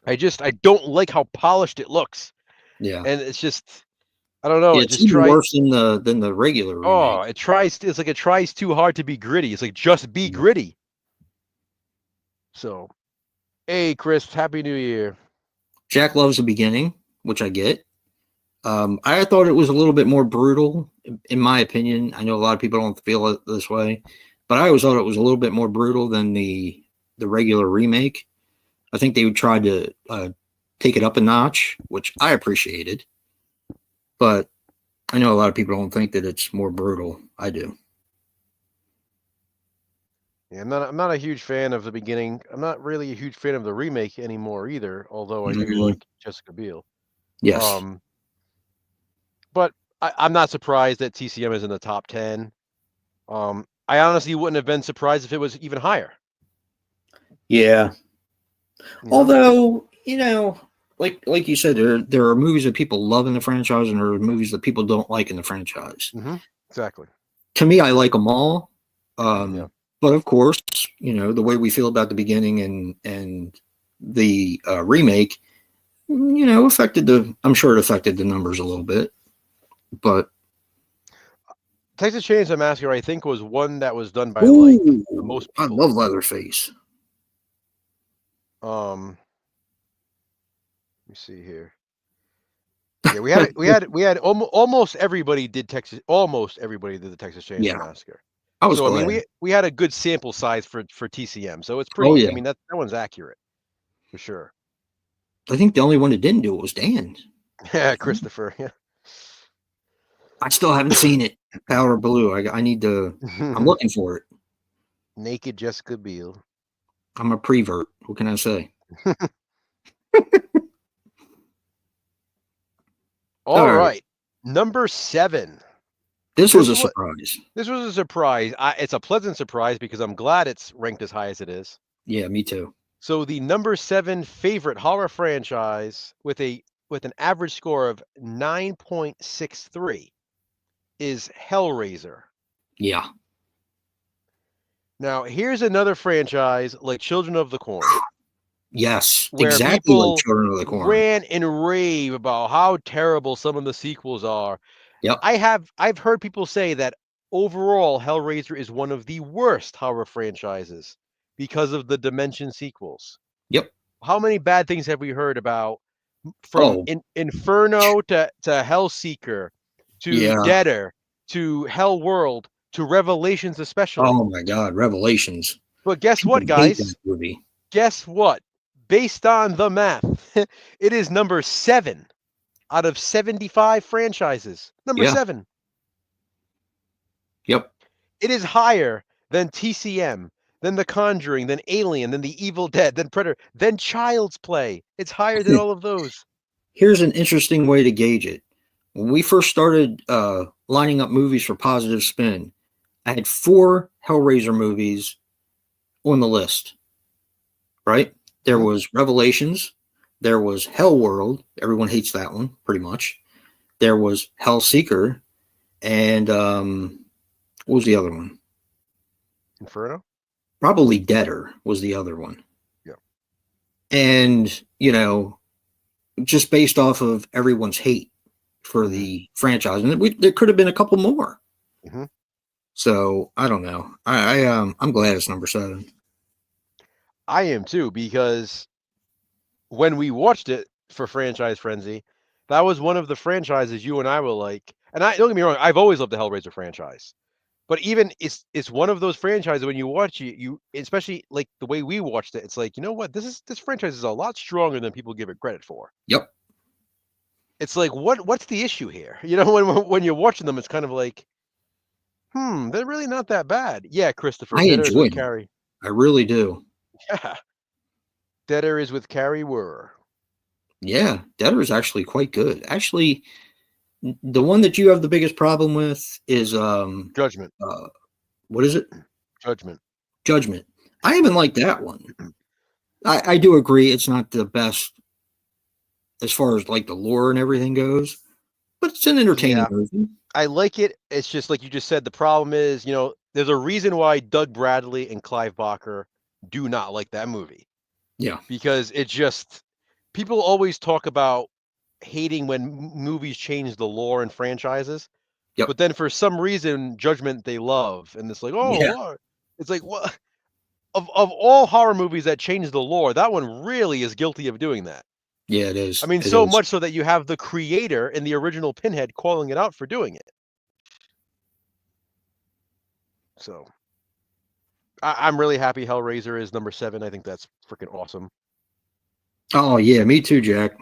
[SPEAKER 1] I don't like how polished it looks,
[SPEAKER 2] yeah.
[SPEAKER 1] and it's just I don't know.
[SPEAKER 2] Yeah,
[SPEAKER 1] It
[SPEAKER 2] it's
[SPEAKER 1] just
[SPEAKER 2] even
[SPEAKER 1] try.
[SPEAKER 2] worse than the regular
[SPEAKER 1] Oh,
[SPEAKER 2] remake.
[SPEAKER 1] it's like it tries too hard to be gritty. It's like just be
[SPEAKER 2] Yeah.
[SPEAKER 1] gritty. So, hey, Chris, Happy New Year.
[SPEAKER 2] Jack loves the beginning, which I get. I thought it was a little bit more brutal, in my opinion. I know a lot of people don't feel it this way, but I always thought it was a little bit more brutal than the regular remake. I think they tried to take it up a notch, which I appreciated. But I know a lot of people don't think that it's more brutal. I do.
[SPEAKER 1] Yeah, I'm not a huge fan of the beginning. I'm not really a huge fan of the remake anymore either, although I do
[SPEAKER 2] Mhm.
[SPEAKER 1] like Jessica Biel.
[SPEAKER 2] Yes.
[SPEAKER 1] Um, but I'm not surprised that TCM is in the top 10. I honestly wouldn't have been surprised if it was even higher.
[SPEAKER 2] Yeah.
[SPEAKER 1] You know?
[SPEAKER 2] Although, like you said, there are movies that people love in the franchise, and there are movies that people don't like in the franchise.
[SPEAKER 1] Exactly.
[SPEAKER 2] To me, I like them all.
[SPEAKER 1] Yeah.
[SPEAKER 2] But of course, the way we feel about the beginning and the remake, I'm sure it affected the numbers a little bit. But
[SPEAKER 1] Texas Chainsaw Massacre, I think, was one that was done by like
[SPEAKER 2] ooh,
[SPEAKER 1] the most
[SPEAKER 2] I
[SPEAKER 1] people.
[SPEAKER 2] love Leatherface.
[SPEAKER 1] Let me see here. Yeah, we had almost everybody did Texas. Almost everybody did the Texas Chainsaw
[SPEAKER 2] Yeah,
[SPEAKER 1] Massacre.
[SPEAKER 2] I was
[SPEAKER 1] So I mean,
[SPEAKER 2] glad.
[SPEAKER 1] we had a good sample size for TCM. So it's
[SPEAKER 2] Oh
[SPEAKER 1] pretty. I
[SPEAKER 2] yeah,
[SPEAKER 1] mean, that one's accurate for sure.
[SPEAKER 2] I think the only one that didn't do it was Dan.
[SPEAKER 1] Yeah, Christopher. Yeah.
[SPEAKER 2] I still haven't seen it. Power Blue. I need to. I'm looking for it.
[SPEAKER 1] Naked Jessica Biel.
[SPEAKER 2] I'm a prevert. What can I say?
[SPEAKER 1] All
[SPEAKER 2] All right.
[SPEAKER 1] right, number 7.
[SPEAKER 2] This was
[SPEAKER 1] This
[SPEAKER 2] a
[SPEAKER 1] was
[SPEAKER 2] surprise.
[SPEAKER 1] this was a surprise. It's a pleasant surprise because I'm glad it's ranked as high as it is.
[SPEAKER 2] Yeah, me too.
[SPEAKER 1] So the number 7 favorite horror franchise with an average score of 9.63 is Hellraiser.
[SPEAKER 2] Yeah.
[SPEAKER 1] Now, here's another franchise like Children of the Corn,
[SPEAKER 2] Yes.
[SPEAKER 1] where
[SPEAKER 2] Exactly like
[SPEAKER 1] people
[SPEAKER 2] Children of the Corn.
[SPEAKER 1] rant and rave about how terrible some of the sequels are.
[SPEAKER 2] Yep.
[SPEAKER 1] I've heard people say that overall Hellraiser is one of the worst horror franchises because of the Dimension sequels.
[SPEAKER 2] Yep.
[SPEAKER 1] How many bad things have we heard about from
[SPEAKER 2] Oh,
[SPEAKER 1] Inferno to Hellseeker to
[SPEAKER 2] yeah.
[SPEAKER 1] Deader to Hell World to Revelations especially.
[SPEAKER 2] Oh my God. Revelations.
[SPEAKER 1] But guess what,
[SPEAKER 2] People hate that
[SPEAKER 1] guys?
[SPEAKER 2] movie.
[SPEAKER 1] Guess what? Based on the math, it is number 7 out of 75 franchises. Number
[SPEAKER 2] Yeah.
[SPEAKER 1] 7.
[SPEAKER 2] Yep.
[SPEAKER 1] It is higher than TCM, than The Conjuring, than Alien, than The Evil Dead, than Predator, than Child's Play. It's higher than all of those.
[SPEAKER 2] Here's an interesting way to gauge it. When we first started lining up movies for Positive Spin, I had 4 Hellraiser movies on the list, right? There
[SPEAKER 1] Mhm.
[SPEAKER 2] was Revelations. There was Hell World. Everyone hates that one, pretty much. There was Hellseeker. And what was the other one?
[SPEAKER 1] Inferno?
[SPEAKER 2] Probably Deader was the other one.
[SPEAKER 1] Yeah.
[SPEAKER 2] And, just based off of everyone's hate for
[SPEAKER 1] Mhm.
[SPEAKER 2] the franchise. And there could have been a couple more.
[SPEAKER 1] Mhm.
[SPEAKER 2] So I don't know. I'm glad it's number 7.
[SPEAKER 1] I am too, because when we watched it for Franchise Frenzy, that was one of the franchises you and I were like, and I don't get me wrong, I've always loved the Hellraiser franchise. But even it's one of those franchises when you watch it, you especially like the way we watched it, it's like, you know what, this franchise is a lot stronger than people give it credit for.
[SPEAKER 2] Yep.
[SPEAKER 1] It's like what's the issue here? When you're watching them, it's kind of like They're really not that bad. Yeah, Christopher,
[SPEAKER 2] I
[SPEAKER 1] Dead Air is with
[SPEAKER 2] enjoy them.
[SPEAKER 1] Carrie.
[SPEAKER 2] I really do.
[SPEAKER 1] Yeah, Dead Air is with Carrie Wurr.
[SPEAKER 2] Yeah, Deader is actually quite good. Actually, the one that you have the biggest problem with is
[SPEAKER 1] Judgment.
[SPEAKER 2] what is it?
[SPEAKER 1] Judgment.
[SPEAKER 2] Judgment. I even like that one. I do agree it's not the best as far as like the lore and everything goes, but it's an entertaining
[SPEAKER 1] Yeah,
[SPEAKER 2] movie.
[SPEAKER 1] I like it. It's just like you just said. The problem is, there's a reason why Doug Bradley and Clive Barker do not like that movie,
[SPEAKER 2] Yeah.
[SPEAKER 1] because it just people always talk about hating when movies change the lore and franchises,
[SPEAKER 2] Yep.
[SPEAKER 1] but then for some reason, Judgment they love, and it's like, oh,
[SPEAKER 2] Yeah.
[SPEAKER 1] lore. It's like, what of all horror movies that change the lore, that one really is guilty of doing that.
[SPEAKER 2] Yeah, it
[SPEAKER 1] I
[SPEAKER 2] is.
[SPEAKER 1] mean,
[SPEAKER 2] It
[SPEAKER 1] so
[SPEAKER 2] is.
[SPEAKER 1] much so that you have the creator in the original Pinhead calling it out for doing it. So I'm really happy Hellraiser is number 7. I think that's freaking awesome.
[SPEAKER 2] Oh yeah, me too, Jack.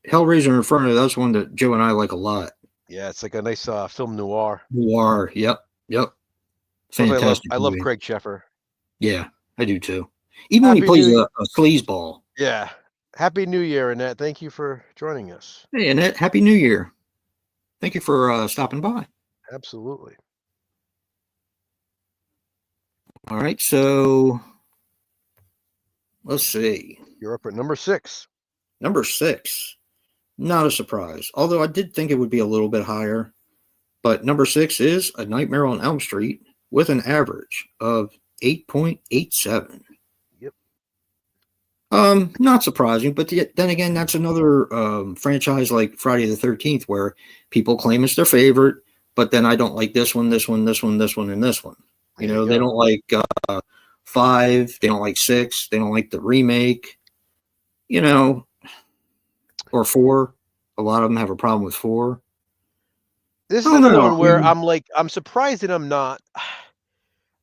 [SPEAKER 2] Hellraiser Inferno, that's one that Joe and I like a lot.
[SPEAKER 1] Yeah, it's like a nice film noir.
[SPEAKER 2] Noir. Yep. Yep.
[SPEAKER 1] Plus,
[SPEAKER 2] Fantastic
[SPEAKER 1] I love
[SPEAKER 2] movie.
[SPEAKER 1] Craig Sheffer.
[SPEAKER 2] Yeah, I do too. Even when he
[SPEAKER 1] Happy
[SPEAKER 2] plays
[SPEAKER 1] New
[SPEAKER 2] a sleazeball.
[SPEAKER 1] Yeah, Happy New Year, Annette. Thank you for joining us.
[SPEAKER 2] Hey, Annette, Happy New Year. Thank you for stopping by.
[SPEAKER 1] Absolutely.
[SPEAKER 2] All right, so let's see.
[SPEAKER 1] You're up at number 6.
[SPEAKER 2] Number 6. Not a surprise, although I did think it would be a little bit higher. But number 6 is A Nightmare on Elm Street with an average of 8.87.
[SPEAKER 1] Yep.
[SPEAKER 2] Not surprising, but then again, that's another franchise like Friday the 13th where people claim it's their favorite, but then I don't like this one, this one, this one, this one, and this one. You
[SPEAKER 1] There you
[SPEAKER 2] know, they
[SPEAKER 1] go.
[SPEAKER 2] don't like 5, they don't like 6, they don't like the remake, you know, or 4. A lot of them have a problem with 4.
[SPEAKER 1] This
[SPEAKER 2] I
[SPEAKER 1] is
[SPEAKER 2] don't
[SPEAKER 1] another
[SPEAKER 2] know.
[SPEAKER 1] one where I'm surprised that I'm not.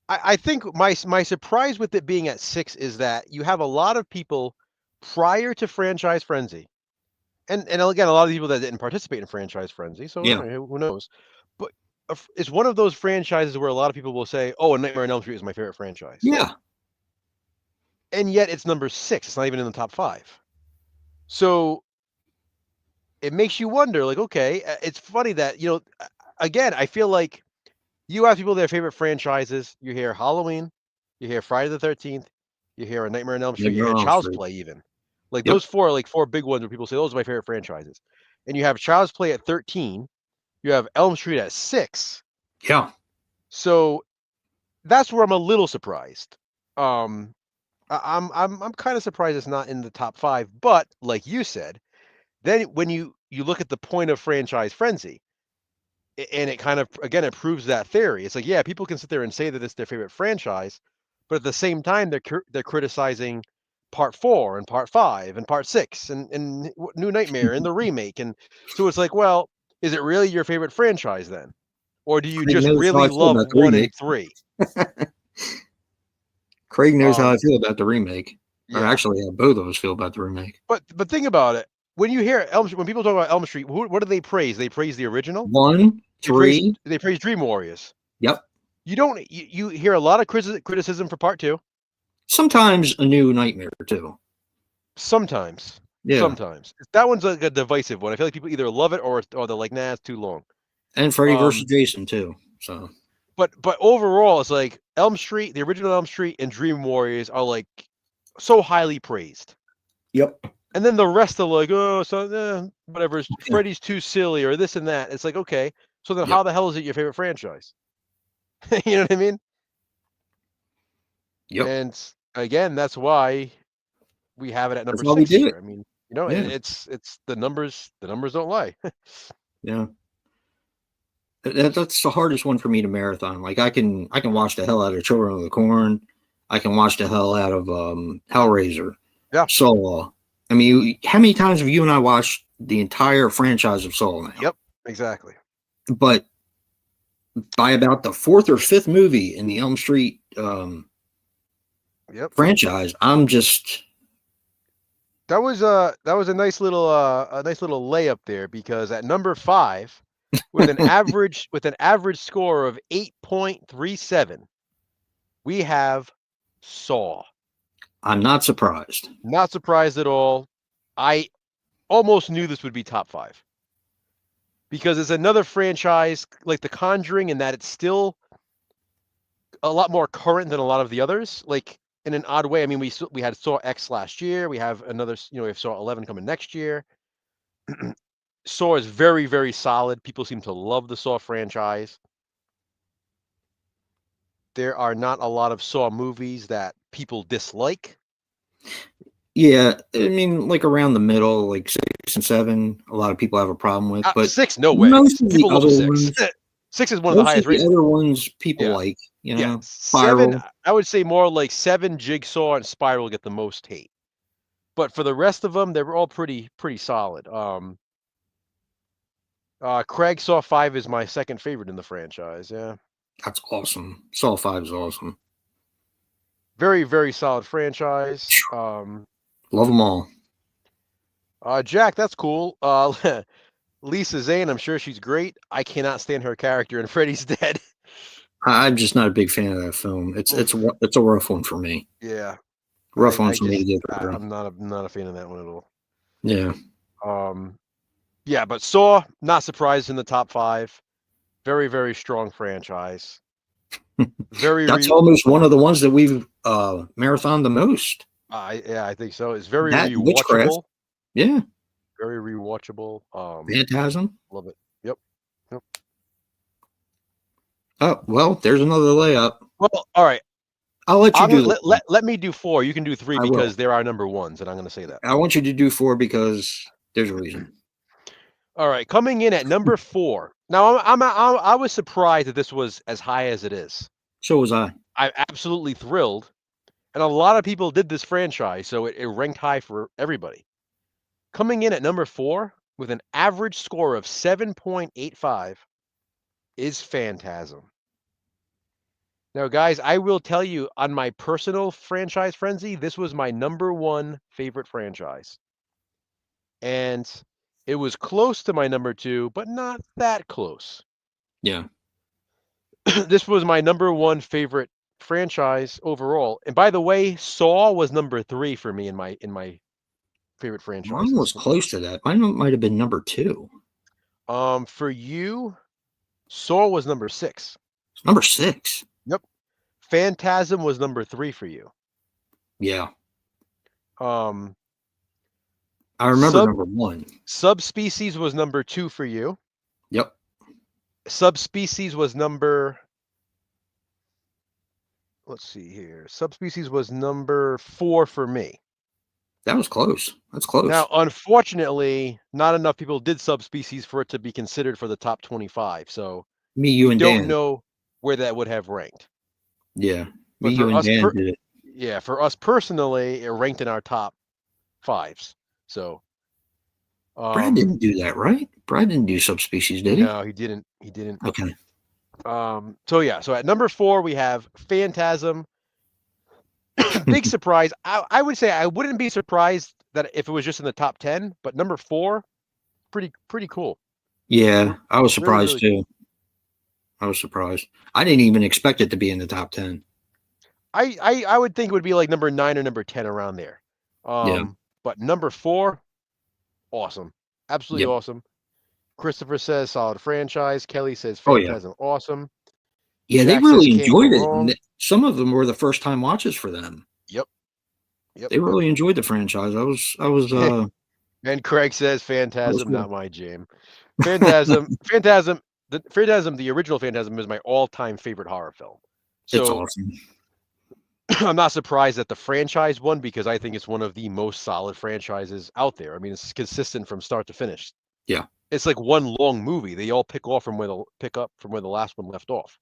[SPEAKER 1] I think my surprise with it being at 6 is that you have a lot of people prior to Franchise Frenzy, and again, a lot of people that didn't participate in Franchise Frenzy, so
[SPEAKER 2] Yeah.
[SPEAKER 1] who knows? But it's one of those franchises where a lot of people will say, "Oh, A Nightmare on Elm Street is my favorite franchise,"
[SPEAKER 2] Yeah.
[SPEAKER 1] and yet it's number 6. It's not even in the top 5. So it makes you wonder, like, okay, it's funny that again, I feel like you ask people their favorite franchises. You hear Halloween, you hear Friday the 13th, you hear A Nightmare on Elm Street, you
[SPEAKER 2] Nightmare
[SPEAKER 1] hear
[SPEAKER 2] on Elm
[SPEAKER 1] Child's
[SPEAKER 2] Street.
[SPEAKER 1] Play, even. Like
[SPEAKER 2] Yep.
[SPEAKER 1] those four are like 4 big ones where people say those are my favorite franchises. And you have Child's Play at 13, you have Elm Street at 6.
[SPEAKER 2] Yeah.
[SPEAKER 1] So that's where I'm a little surprised. I'm kind of surprised it's not in the top 5, but like you said, then when you look at the point of Franchise Frenzy, and it kind of, again, it proves that theory. It's like, yeah, people can sit there and say that it's their favorite franchise, but at the same time, they're criticizing part 4 and part 5 and part 6 and New Nightmare and the remake, and so it's like, well, is it really your favorite franchise then, or do you
[SPEAKER 2] Craig
[SPEAKER 1] just
[SPEAKER 2] knows how I
[SPEAKER 1] really
[SPEAKER 2] feel
[SPEAKER 1] love
[SPEAKER 2] about the
[SPEAKER 1] 1 and
[SPEAKER 2] remake.
[SPEAKER 1] 3?
[SPEAKER 2] Craig knows how I
[SPEAKER 1] Um,
[SPEAKER 2] feel about the remake. Or
[SPEAKER 1] yeah,
[SPEAKER 2] actually, both of us feel about the remake.
[SPEAKER 1] but think about it. When you hear Elm Street, when people talk about Elm Street, what do they praise? They praise the original.
[SPEAKER 2] 1, 3.
[SPEAKER 1] They praise Dream Warriors.
[SPEAKER 2] Yep.
[SPEAKER 1] You don't you hear a lot of criticism for part 2.
[SPEAKER 2] Sometimes a new nightmare too.
[SPEAKER 1] Sometimes.
[SPEAKER 2] Yeah.
[SPEAKER 1] That one's like a divisive one. I feel like people either love it or they're like, nah, it's too long.
[SPEAKER 2] And Freddy versus Jason too. So
[SPEAKER 1] But overall, it's like Elm Street, the original Elm Street, and Dream Warriors are like so highly praised.
[SPEAKER 2] yep.
[SPEAKER 1] And then the rest are like, oh, so whatever. Freddy's too silly or this and that. It's like, okay, so then
[SPEAKER 2] Yep.
[SPEAKER 1] how the hell is it your favorite franchise? You know what I mean?
[SPEAKER 2] Yep.
[SPEAKER 1] And again, that's why we have it at number
[SPEAKER 2] That's why we
[SPEAKER 1] 6
[SPEAKER 2] did
[SPEAKER 1] here.
[SPEAKER 2] it.
[SPEAKER 1] I mean,
[SPEAKER 2] Yeah.
[SPEAKER 1] it's the numbers. The numbers don't lie.
[SPEAKER 2] Yeah. That's the hardest one for me to marathon. Like I can watch the hell out of Children of the Corn. I can watch the hell out of Hellraiser.
[SPEAKER 1] Yeah.
[SPEAKER 2] Saw. I mean, how many times have you and I watched the entire franchise of Saw now?
[SPEAKER 1] Yep, exactly.
[SPEAKER 2] But by about the 4th or 5th movie in the Elm Street franchise, I'm just
[SPEAKER 1] that was a nice little layup there, because at number 5 with an average score of 8.37, we have Saw.
[SPEAKER 2] I'm not surprised.
[SPEAKER 1] Not surprised at all. I almost knew this would be top 5 because it's another franchise like The Conjuring in that it's still a lot more current than a lot of the others. Like in an odd way. I mean, we had Saw X last year. We have another, we have Saw 11 coming next year. Saw is very, very solid. People seem to love the Saw franchise. There are not a lot of Saw movies that people dislike.
[SPEAKER 2] Yeah, I mean, like around the middle, like 6 and 7, a lot of people have a problem with. But
[SPEAKER 1] 6, no way.
[SPEAKER 2] most of the
[SPEAKER 1] People love
[SPEAKER 2] other
[SPEAKER 1] 6.
[SPEAKER 2] ones,
[SPEAKER 1] 6 is one of the
[SPEAKER 2] most of
[SPEAKER 1] highest
[SPEAKER 2] the
[SPEAKER 1] rated.
[SPEAKER 2] other ones people
[SPEAKER 1] Yeah.
[SPEAKER 2] like,
[SPEAKER 1] Yeah, 7.
[SPEAKER 2] Spiral.
[SPEAKER 1] I would say more like 7, Jigsaw, and Spiral get the most hate. But for the rest of them, they were all pretty solid. Craig Saw 5 is my second favorite in the franchise. Yeah.
[SPEAKER 2] That's awesome. Saw 5 is awesome.
[SPEAKER 1] Very, very solid franchise.
[SPEAKER 2] Love them all.
[SPEAKER 1] Jack, that's cool. Lisa Zane, I'm sure she's great. I cannot stand her character in Freddy's Dead.
[SPEAKER 2] I'm just not a big fan of that film. It's a rough one for me.
[SPEAKER 1] Yeah.
[SPEAKER 2] Rough one for me to get through.
[SPEAKER 1] I'm not a fan of that one at all.
[SPEAKER 2] Yeah.
[SPEAKER 1] Yeah, but Saw, not surprised in the top 5. Very, very strong franchise.
[SPEAKER 2] That's almost one of the ones that we've marathoned the most.
[SPEAKER 1] Yeah, I think so. It's very
[SPEAKER 2] Witchcraft.
[SPEAKER 1] rewatchable.
[SPEAKER 2] Yeah.
[SPEAKER 1] Very rewatchable.
[SPEAKER 2] Phantasm.
[SPEAKER 1] Love it. Yep.
[SPEAKER 2] Oh, well, there's another layup.
[SPEAKER 1] Well, all right.
[SPEAKER 2] I'll let you do
[SPEAKER 1] let me do 4. You can do 3 because there are number 1s, and I'm going to say that.
[SPEAKER 2] I want you to do 4 because there's a reason.
[SPEAKER 1] All right, coming in at number 4. Now, I was surprised that this was as high as it is.
[SPEAKER 2] So was I.
[SPEAKER 1] I'm absolutely thrilled, and a lot of people did this franchise, so it ranked high for everybody. Coming in at number 4 with an average score of 7.85 is Phantasm. Now, guys, I will tell you on my personal franchise frenzy, this was my number 1 favorite franchise. And it was close to my number 2, but not that close.
[SPEAKER 2] Yeah.
[SPEAKER 1] This was my number 1 favorite franchise overall. And by the way, Saw was number 3 for me in my favorite franchise.
[SPEAKER 2] Mine was close to that. Mine might have been number 2.
[SPEAKER 1] For you, Saw was number 6.
[SPEAKER 2] Number 6.
[SPEAKER 1] Yep. Phantasm was number 3 for you.
[SPEAKER 2] Yeah.
[SPEAKER 1] I
[SPEAKER 2] remember number 1.
[SPEAKER 1] Subspecies was number 2 for you.
[SPEAKER 2] Yep.
[SPEAKER 1] Subspecies was number. Let's see here. Subspecies was number 4 for me.
[SPEAKER 2] That was close. That's close.
[SPEAKER 1] Now, unfortunately, not enough people did Subspecies for it to be considered for the top 25. So
[SPEAKER 2] me, you, and Dan
[SPEAKER 1] don't know where that would have ranked.
[SPEAKER 2] Yeah, me, you, and Dan did it.
[SPEAKER 1] Yeah, for us personally, it ranked in our top 5s. So
[SPEAKER 2] Brad didn't do that, right? Brad didn't do Subspecies, did he?
[SPEAKER 1] No, he didn't. He didn't.
[SPEAKER 2] Okay.
[SPEAKER 1] So yeah, so at number 4 we have Phantasm. Big surprise. I would say I wouldn't be surprised that if it was just in the top 10, but number 4, pretty cool.
[SPEAKER 2] Yeah, I was surprised really too. Cool. I was surprised. I didn't even expect it to be in the top 10.
[SPEAKER 1] I would think it would be like number 9 or number 10 around there.
[SPEAKER 2] Yeah.
[SPEAKER 1] But number 4, awesome. Absolutely awesome. Christopher says solid franchise. Kelly says Phantasm awesome.
[SPEAKER 2] Yeah, Jack they really enjoyed it. Some of them were the first time watches for them.
[SPEAKER 1] Yep.
[SPEAKER 2] They really enjoyed the franchise. I was
[SPEAKER 1] and Craig says Phantasm, not my jam. Phantasm, the original Phantasm is my all-time favorite horror film. So
[SPEAKER 2] it's awesome.
[SPEAKER 1] I'm not surprised at the franchise one because I think it's one of the most solid franchises out there. I mean, it's consistent from start to finish.
[SPEAKER 2] Yeah.
[SPEAKER 1] It's like one long movie. They all pick up from where the last one left off.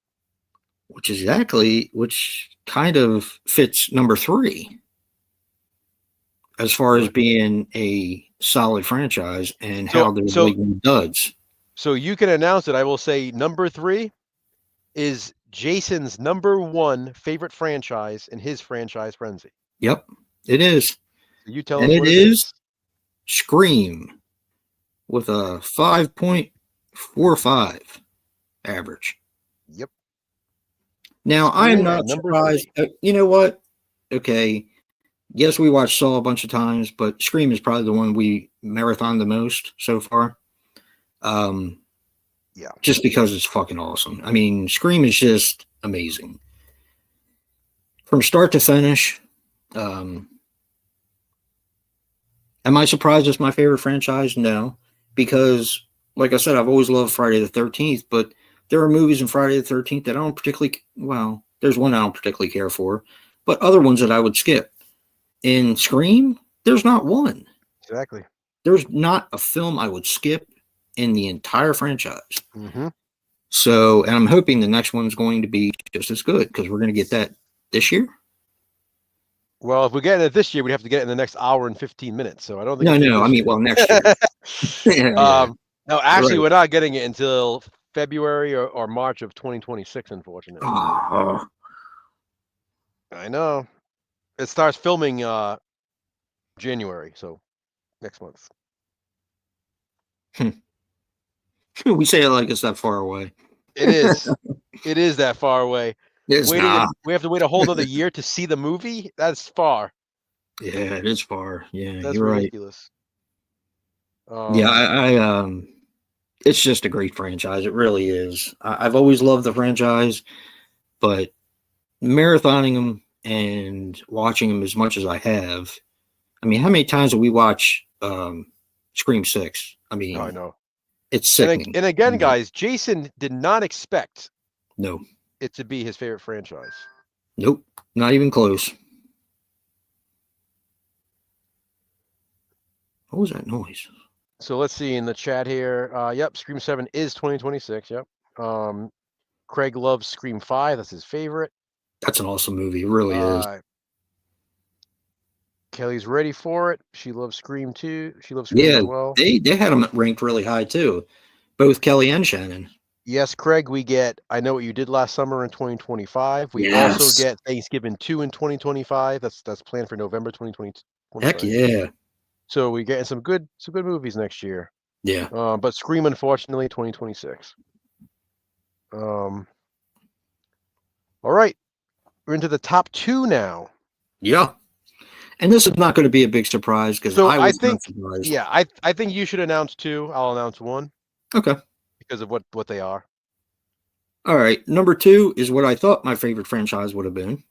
[SPEAKER 2] Which kind of fits number 3 as far as being a solid franchise and how they're leaking duds.
[SPEAKER 1] So you can announce it. I will say number 3 is Jason's number 1 favorite franchise in his franchise frenzy.
[SPEAKER 2] Yep, it is.
[SPEAKER 1] You tell
[SPEAKER 2] us what it is. Scream with a 4 or 5 average.
[SPEAKER 1] Yep.
[SPEAKER 2] Now, I am
[SPEAKER 1] Scream at
[SPEAKER 2] not
[SPEAKER 1] number
[SPEAKER 2] surprised.
[SPEAKER 1] 3.
[SPEAKER 2] You know what? Okay. Yes, we watched Saw a bunch of times, but Scream is probably the one we marathon the most so far.
[SPEAKER 1] Yeah.
[SPEAKER 2] Just because it's fucking awesome. I mean, Scream is just amazing. From start to finish. Am I surprised it's my favorite franchise? No. Because, like I said, I've always loved Friday the 13th, but there are movies in Friday the 13th that I don't particularly, well, there's one I don't particularly care for, but other ones that I would skip. In Scream, there's not one.
[SPEAKER 1] Exactly.
[SPEAKER 2] There's not a film I would skip in the entire franchise.
[SPEAKER 1] Mm-hmm.
[SPEAKER 2] So, and I'm hoping the next one's going to be just as good because we're going to get that this year.
[SPEAKER 1] Well, if we get it this year, we'd have to get it in the next hour and 15 minutes. So I don't think
[SPEAKER 2] No,
[SPEAKER 1] it's
[SPEAKER 2] no, I
[SPEAKER 1] this
[SPEAKER 2] mean,
[SPEAKER 1] year.
[SPEAKER 2] well, next year. Yeah.
[SPEAKER 1] No, actually,
[SPEAKER 2] Right.
[SPEAKER 1] we're not getting it until February or March of 2026, unfortunately.
[SPEAKER 2] Oh,
[SPEAKER 1] I know. It starts filming January, so next month.
[SPEAKER 2] we say it like it's that far away.
[SPEAKER 1] It is. It is that far away.
[SPEAKER 2] It's not.
[SPEAKER 1] We have to wait a whole other year to see the movie? That's far.
[SPEAKER 2] Yeah, it is far. Yeah,
[SPEAKER 1] That's
[SPEAKER 2] you're right.
[SPEAKER 1] ridiculous.
[SPEAKER 2] Yeah, it's just a great franchise. It really is. I've always loved the franchise, but marathoning them and watching them as much as I have. I mean, how many times have we watched Scream 6? I mean,
[SPEAKER 1] I know.
[SPEAKER 2] it's sickening.
[SPEAKER 1] And again, guys, Jason did not expect
[SPEAKER 2] No.
[SPEAKER 1] it to be his favorite franchise.
[SPEAKER 2] Nope. Not even close. What was that noise?
[SPEAKER 1] So let's see in the chat here. Yep, Scream 7 is 2026. Yep. Craig loves Scream 5. That's his favorite.
[SPEAKER 2] That's an awesome movie. It really is.
[SPEAKER 1] Kelly's ready for it. She loves Scream 2. She loves Scream as well.
[SPEAKER 2] They had them ranked really high too. Both Kelly and Shannon.
[SPEAKER 1] Yes, Craig, we get I Know What You Did Last Summer in 2025. We also get Thanksgiving 2 in 2025. That's planned for November 2020.
[SPEAKER 2] Heck yeah.
[SPEAKER 1] So we're getting some good movies next year.
[SPEAKER 2] Yeah.
[SPEAKER 1] But Scream, unfortunately, 2026. All right. We're into the top 2 now.
[SPEAKER 2] Yeah. And this is not going to be a big surprise because I think surprised.
[SPEAKER 1] Yeah, I think you should announce 2. I'll announce 1.
[SPEAKER 2] Okay.
[SPEAKER 1] Because of what they are.
[SPEAKER 2] All right. Number 2 is what I thought my favorite franchise would have been.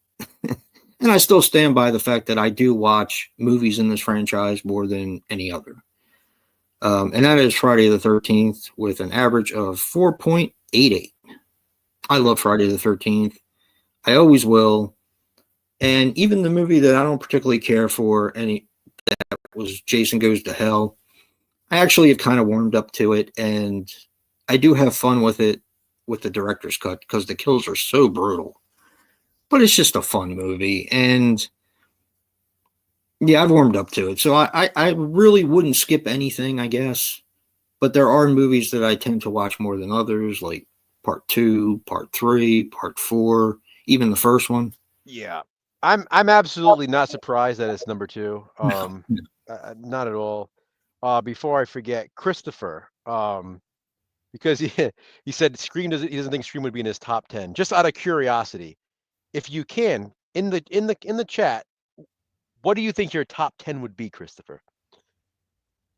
[SPEAKER 2] And I still stand by the fact that I do watch movies in this franchise more than any other. And that is Friday the 13th with an average of 4.88. I love Friday the 13th. I always will. And even the movie that I don't particularly care for, that was Jason Goes to Hell, I actually have kind of warmed up to it. And I do have fun with it with the director's cut because the kills are so brutal. But it's just a fun movie. And yeah, I've warmed up to it. So I really wouldn't skip anything, I guess. But there are movies that I tend to watch more than others, like Part 2, Part 3, Part 4, even the first one.
[SPEAKER 1] Yeah. I'm absolutely not surprised that it's number 2.
[SPEAKER 2] No.
[SPEAKER 1] Not at all. Before I forget, Christopher, because he said Scream he doesn't think Scream would be in his top 10. Just out of curiosity, if you can, in the chat, what do you think your top 10 would be, Christopher?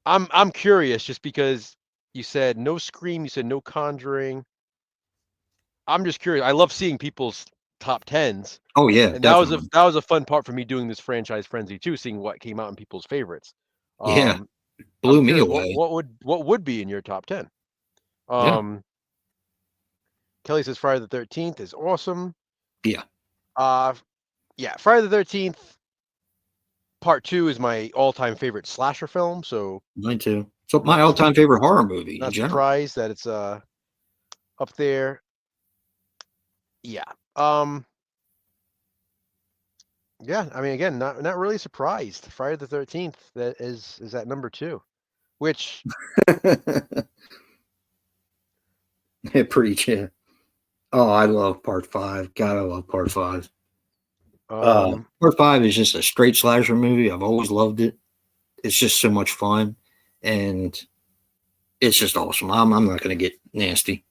[SPEAKER 1] I'm curious just because you said no Scream, you said no Conjuring. I'm just curious. I love seeing people's top 10s.
[SPEAKER 2] Oh yeah,
[SPEAKER 1] and
[SPEAKER 2] definitely.
[SPEAKER 1] that was a fun part for me doing this franchise frenzy too, seeing what came out in people's favorites.
[SPEAKER 2] Yeah, blew me away.
[SPEAKER 1] What would be in your top 10?
[SPEAKER 2] Yeah.
[SPEAKER 1] Kelly says Friday the 13th is awesome.
[SPEAKER 2] Yeah.
[SPEAKER 1] Yeah, Friday the 13th Part 2 is my all-time favorite slasher film, so
[SPEAKER 2] Mine too. So my all-time favorite horror movie.
[SPEAKER 1] Not surprised that it's up there. Yeah. Yeah, I mean, again, not really surprised. Friday the 13th that is at number 2, which
[SPEAKER 2] yeah, pretty chill. Oh, I love Part 5. God, I love Part 5. Part 5 is just a straight slasher movie. I've always loved it. It's just so much fun, and it's just awesome. I'm not going to get nasty.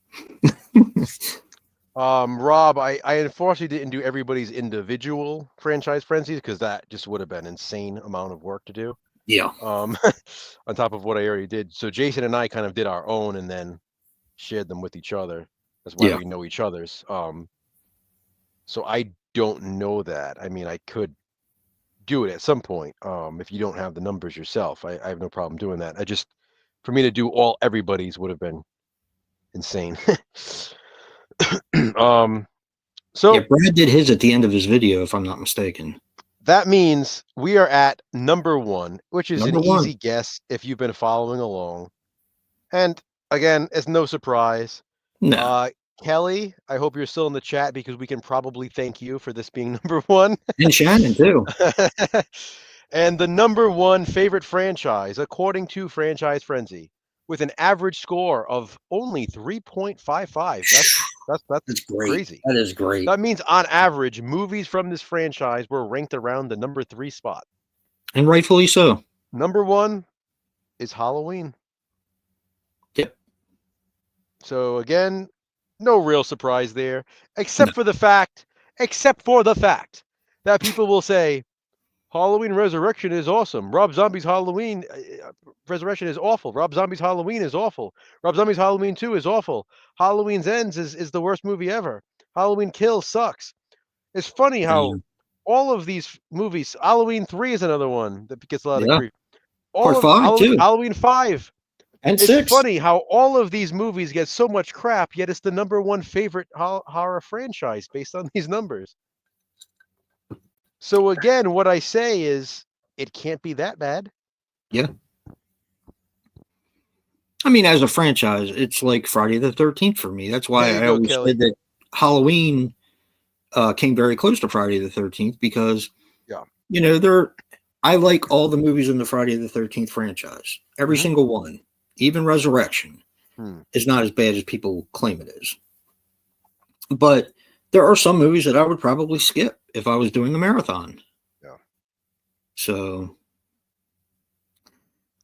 [SPEAKER 1] Rob, I unfortunately didn't do everybody's individual franchise frenzies because that just would have been an insane amount of work to do.
[SPEAKER 2] Yeah.
[SPEAKER 1] On top of what I already did. So Jason and I kind of did our own and then shared them with each other. That's why
[SPEAKER 2] Yeah.
[SPEAKER 1] we know each other's. So I don't know that. I mean, I could do it at some point. If you don't have the numbers yourself, I have no problem doing that. I just, for me to do all everybody's would have been insane.
[SPEAKER 2] Yeah.
[SPEAKER 1] So
[SPEAKER 2] Brad did his at the end of his video, if I'm not mistaken.
[SPEAKER 1] that means we are at number 1, which is an
[SPEAKER 2] Number 1.
[SPEAKER 1] easy guess if you've been following along. And again, it's no surprise.
[SPEAKER 2] No.
[SPEAKER 1] Kelly, I hope you're still in the chat because we can probably thank you for this being number 1.
[SPEAKER 2] And Shannon, too.
[SPEAKER 1] And the number 1 favorite franchise, according to Franchise Frenzy, with an average score of only 3.55. That's
[SPEAKER 2] That's great.
[SPEAKER 1] crazy.
[SPEAKER 2] That is great.
[SPEAKER 1] That means on average, movies from this franchise were ranked around the number 3 spot.
[SPEAKER 2] And rightfully so.
[SPEAKER 1] Number 1 is Halloween.
[SPEAKER 2] Yep.
[SPEAKER 1] So again, no real surprise there, except for the fact that people will say Halloween Resurrection is awesome. Rob Zombie's Halloween Resurrection is awful. Rob Zombie's Halloween is awful. Rob Zombie's Halloween 2 is awful. Halloween's Ends is the worst movie ever. Halloween Kills sucks. It's funny how all of these movies, Halloween 3 is another one that gets a lot of grief.
[SPEAKER 2] Part 5 too.
[SPEAKER 1] Halloween 5.
[SPEAKER 2] And
[SPEAKER 1] it's
[SPEAKER 2] 6.
[SPEAKER 1] funny how all of these movies get so much crap, yet it's the number 1 favorite horror franchise based on these numbers. So again, what I say is it can't be that bad.
[SPEAKER 2] Yeah. I mean, as a franchise, it's like Friday the 13th for me. That's why I always said that Halloween came very close to Friday the 13th because, you know, I like all the movies in the Friday the 13th franchise. Every single one. Even Resurrection is not as bad as people claim it is. But there are some movies that I would probably skip if I was doing a marathon.
[SPEAKER 1] Yeah.
[SPEAKER 2] So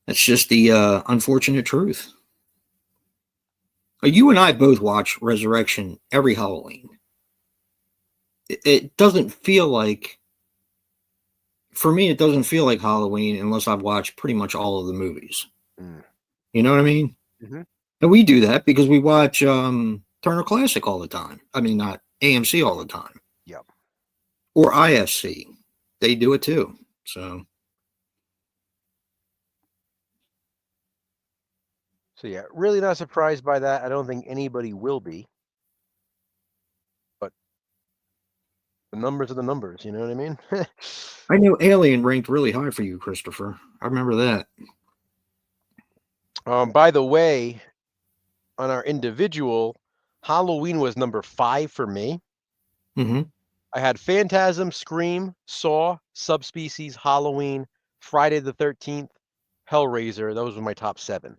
[SPEAKER 2] that's just the unfortunate truth. You and I both watch Resurrection every Halloween. It doesn't feel like, for me, it doesn't feel like Halloween unless I've watched pretty much all of the movies. You know what I mean? And we do that because we watch Turner Classic all the time. I mean, not AMC all the time.
[SPEAKER 1] Yep.
[SPEAKER 2] Or ISC. They do it too. So
[SPEAKER 1] yeah, really not surprised by that. I don't think anybody will be. But the numbers are the numbers, you know what I mean?
[SPEAKER 2] I know Alien ranked really high for you, Christopher. I remember that.
[SPEAKER 1] By the way, on our individual, Halloween was number 5 for me. I had Phantasm, Scream, Saw, Subspecies, Halloween, Friday the 13th, Hellraiser. Those were my top 7.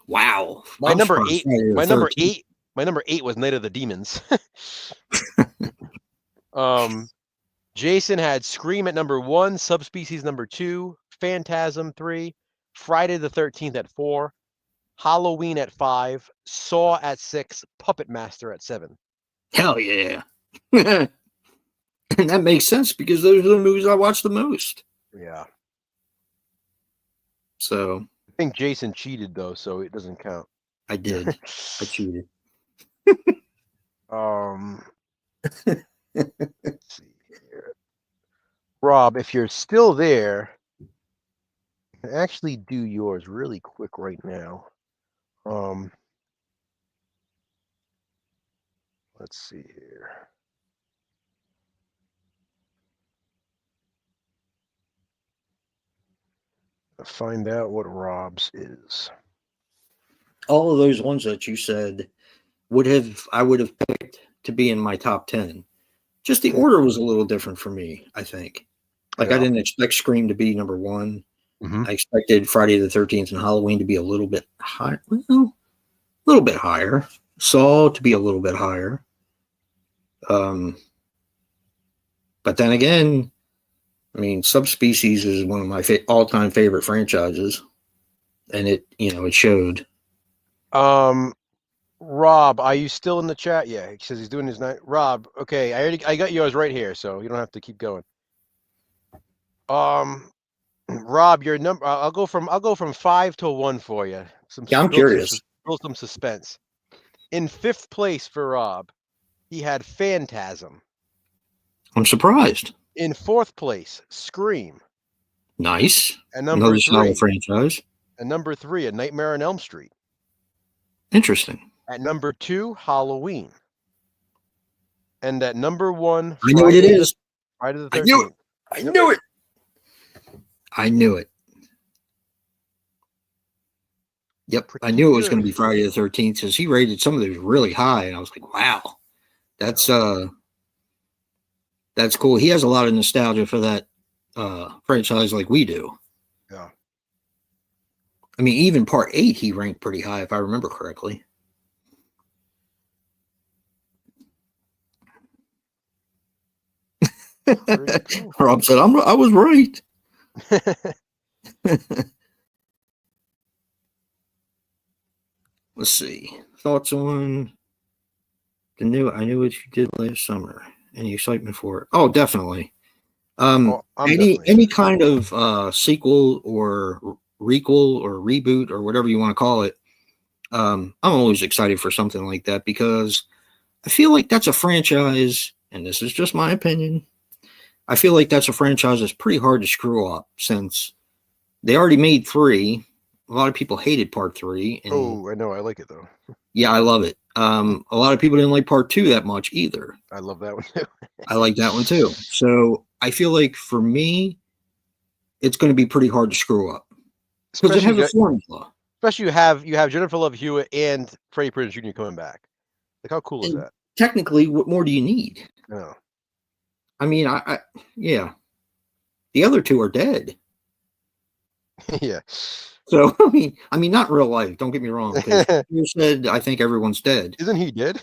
[SPEAKER 2] Wow.
[SPEAKER 1] My number 8 was Night of the Demons. Jason had Scream at number 1, Subspecies number 2, Phantasm 3, Friday the 13th at 4, Halloween at 5, Saw at 6, Puppet Master at 7.
[SPEAKER 2] Hell yeah. And that makes sense because those are the movies I watch the most.
[SPEAKER 1] Yeah.
[SPEAKER 2] So
[SPEAKER 1] I think Jason cheated though, so it doesn't count.
[SPEAKER 2] I did. I cheated.
[SPEAKER 1] Let's see here. Rob, if you're still there, I can actually do yours really quick right now. Let's see here. Find out what Rob's is.
[SPEAKER 2] All of those ones that you said I would have picked to be in my top 10. Just the order was a little different for me, I think. Like I didn't expect Scream to be number 1. I expected Friday the 13th and Halloween to be a little bit higher. Well, a little bit higher. Saw to be a little bit higher. But then again, I mean, Subspecies is one of my all-time favorite franchises, and it showed.
[SPEAKER 1] Rob, are you still in the chat? Yeah, he says he's doing his night. Rob, okay, I got yours right here, so you don't have to keep going. Rob, your number. I'll go from 5 to 1 for you.
[SPEAKER 2] Yeah, I'm curious.
[SPEAKER 1] Build some suspense. In 5th place for Rob, he had Phantasm.
[SPEAKER 2] I'm surprised.
[SPEAKER 1] In 4th place, Scream.
[SPEAKER 2] Nice.
[SPEAKER 1] And number
[SPEAKER 2] Another
[SPEAKER 1] 3,
[SPEAKER 2] solid franchise.
[SPEAKER 1] And number 3, A Nightmare on Elm Street.
[SPEAKER 2] Interesting.
[SPEAKER 1] At number 2, Halloween. And at number 1,
[SPEAKER 2] I know what it is.
[SPEAKER 1] Friday the 13th.
[SPEAKER 2] I knew it. I knew it. I knew it. Yep, I knew it was going to be Friday the 13th because he rated some of those really high, and I was like, "Wow, that's cool." He has a lot of nostalgia for that franchise, like we do.
[SPEAKER 1] Yeah.
[SPEAKER 2] I mean, even Part 8 he ranked pretty high, if I remember correctly. Cool. Rob said, "I was right." Let's see. Thoughts on the new? I knew what you did last summer. Any excitement for it? Oh, definitely. Any kind of sequel or requel or reboot or whatever you want to call it. I'm always excited for something like that because I feel like that's a franchise, and this is just my opinion. I feel like that's a franchise that's pretty hard to screw up since they already made 3. A lot of people hated Part 3. And,
[SPEAKER 1] I know. I like it, though.
[SPEAKER 2] Yeah, I love it. A lot of people didn't like Part 2 that much either.
[SPEAKER 1] I love that one, too.
[SPEAKER 2] I like that one, too. So I feel like, for me, it's going to be pretty hard to screw up. Because it has a formula.
[SPEAKER 1] Especially you have Jennifer Love Hewitt and Freddie Prinze Jr. coming back. Like, how cool is that?
[SPEAKER 2] Technically, what more do you need?
[SPEAKER 1] No.
[SPEAKER 2] I mean, yeah. The other 2 are dead.
[SPEAKER 1] Yeah.
[SPEAKER 2] So I mean, not real life. Don't get me wrong. You said I think everyone's dead.
[SPEAKER 1] Isn't he dead?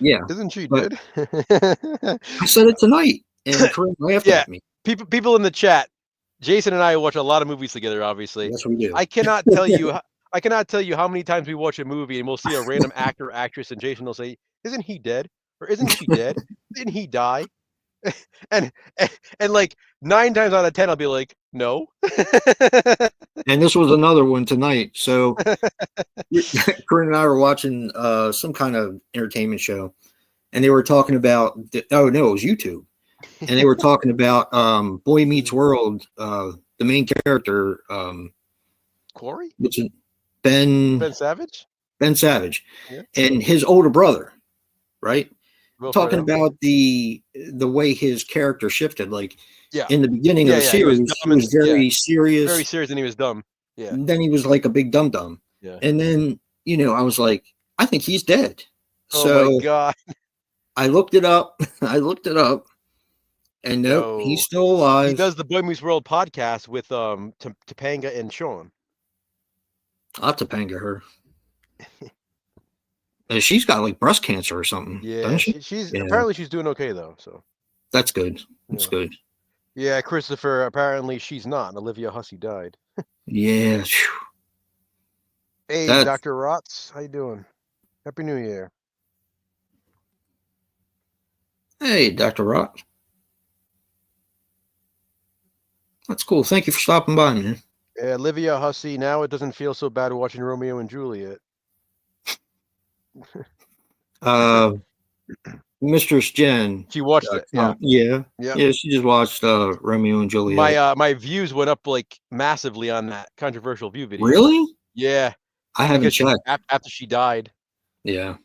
[SPEAKER 2] Yeah.
[SPEAKER 1] Isn't she dead?
[SPEAKER 2] I said it tonight, and Corinne laughed at me.
[SPEAKER 1] People in the chat. Jason and I watch a lot of movies together. Obviously,
[SPEAKER 2] yes, we do.
[SPEAKER 1] I cannot tell you. I cannot tell you how many times we watch a movie and we'll see a random actor or actress, and Jason will say, "Isn't he dead? Or isn't she dead? Didn't he die?" and like 9 times out of 10, I'll be like, "No."
[SPEAKER 2] And this was another one tonight. So Corinne and I were watching some kind of entertainment show, and they were talking about it was YouTube, and they were talking about Boy Meets World. The main character,
[SPEAKER 1] Corey,
[SPEAKER 2] which is Ben
[SPEAKER 1] Savage.
[SPEAKER 2] Ben Savage,
[SPEAKER 1] yeah.
[SPEAKER 2] And his older brother, right? Talking
[SPEAKER 1] Ferrell.
[SPEAKER 2] about the way his character shifted, like in the beginning
[SPEAKER 1] of
[SPEAKER 2] the series, he was very serious,
[SPEAKER 1] and he was dumb. Yeah.
[SPEAKER 2] And then he was like a big dum-dum.
[SPEAKER 1] Yeah.
[SPEAKER 2] And then I was like, I think he's dead.
[SPEAKER 1] Oh my God!
[SPEAKER 2] I looked it up. And nope, he's still alive.
[SPEAKER 1] He does the Boy Meets World podcast with Topanga and Sean.
[SPEAKER 2] I'll Topanga her. She's got like breast cancer or something.
[SPEAKER 1] Yeah, she's apparently she's doing okay though. So
[SPEAKER 2] that's good. That's good.
[SPEAKER 1] Yeah, Christopher. Apparently she's not. And Olivia Hussey died.
[SPEAKER 2] Yeah.
[SPEAKER 1] Hey, Dr. Rotz, how you doing? Happy New Year.
[SPEAKER 2] Hey, Dr. Rotz. That's cool. Thank you for stopping by, man.
[SPEAKER 1] Yeah, Olivia Hussey. Now it doesn't feel so bad watching Romeo and Juliet.
[SPEAKER 2] Mistress Jen.
[SPEAKER 1] She watched it.
[SPEAKER 2] Yeah. She just watched Romeo and Juliet.
[SPEAKER 1] My views went up like massively on that controversial view video.
[SPEAKER 2] Really?
[SPEAKER 1] Yeah.
[SPEAKER 2] I haven't checked.
[SPEAKER 1] After she died.
[SPEAKER 2] Yeah.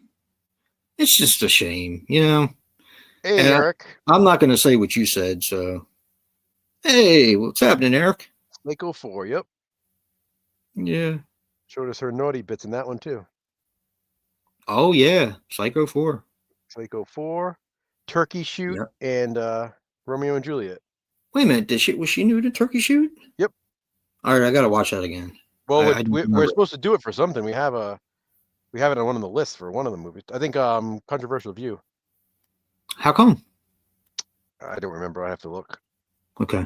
[SPEAKER 2] It's just a shame, Hey,
[SPEAKER 1] and Eric.
[SPEAKER 2] I'm not going to say what you said, so. Hey, what's happening, Eric?
[SPEAKER 1] Psycho 4, yep.
[SPEAKER 2] Yeah.
[SPEAKER 1] Showed us her naughty bits in that one, too.
[SPEAKER 2] Oh, yeah. Psycho 4.
[SPEAKER 1] Psycho 4, Turkey Shoot, and Romeo and Juliet.
[SPEAKER 2] Wait a minute. Was she new to Turkey Shoot?
[SPEAKER 1] Yep.
[SPEAKER 2] All right, I got to watch that again.
[SPEAKER 1] Well, we're supposed to do it for something. We have it on one of the lists for one of the movies. I think Controversial View.
[SPEAKER 2] How come?
[SPEAKER 1] I don't remember. I have to look.
[SPEAKER 2] Okay.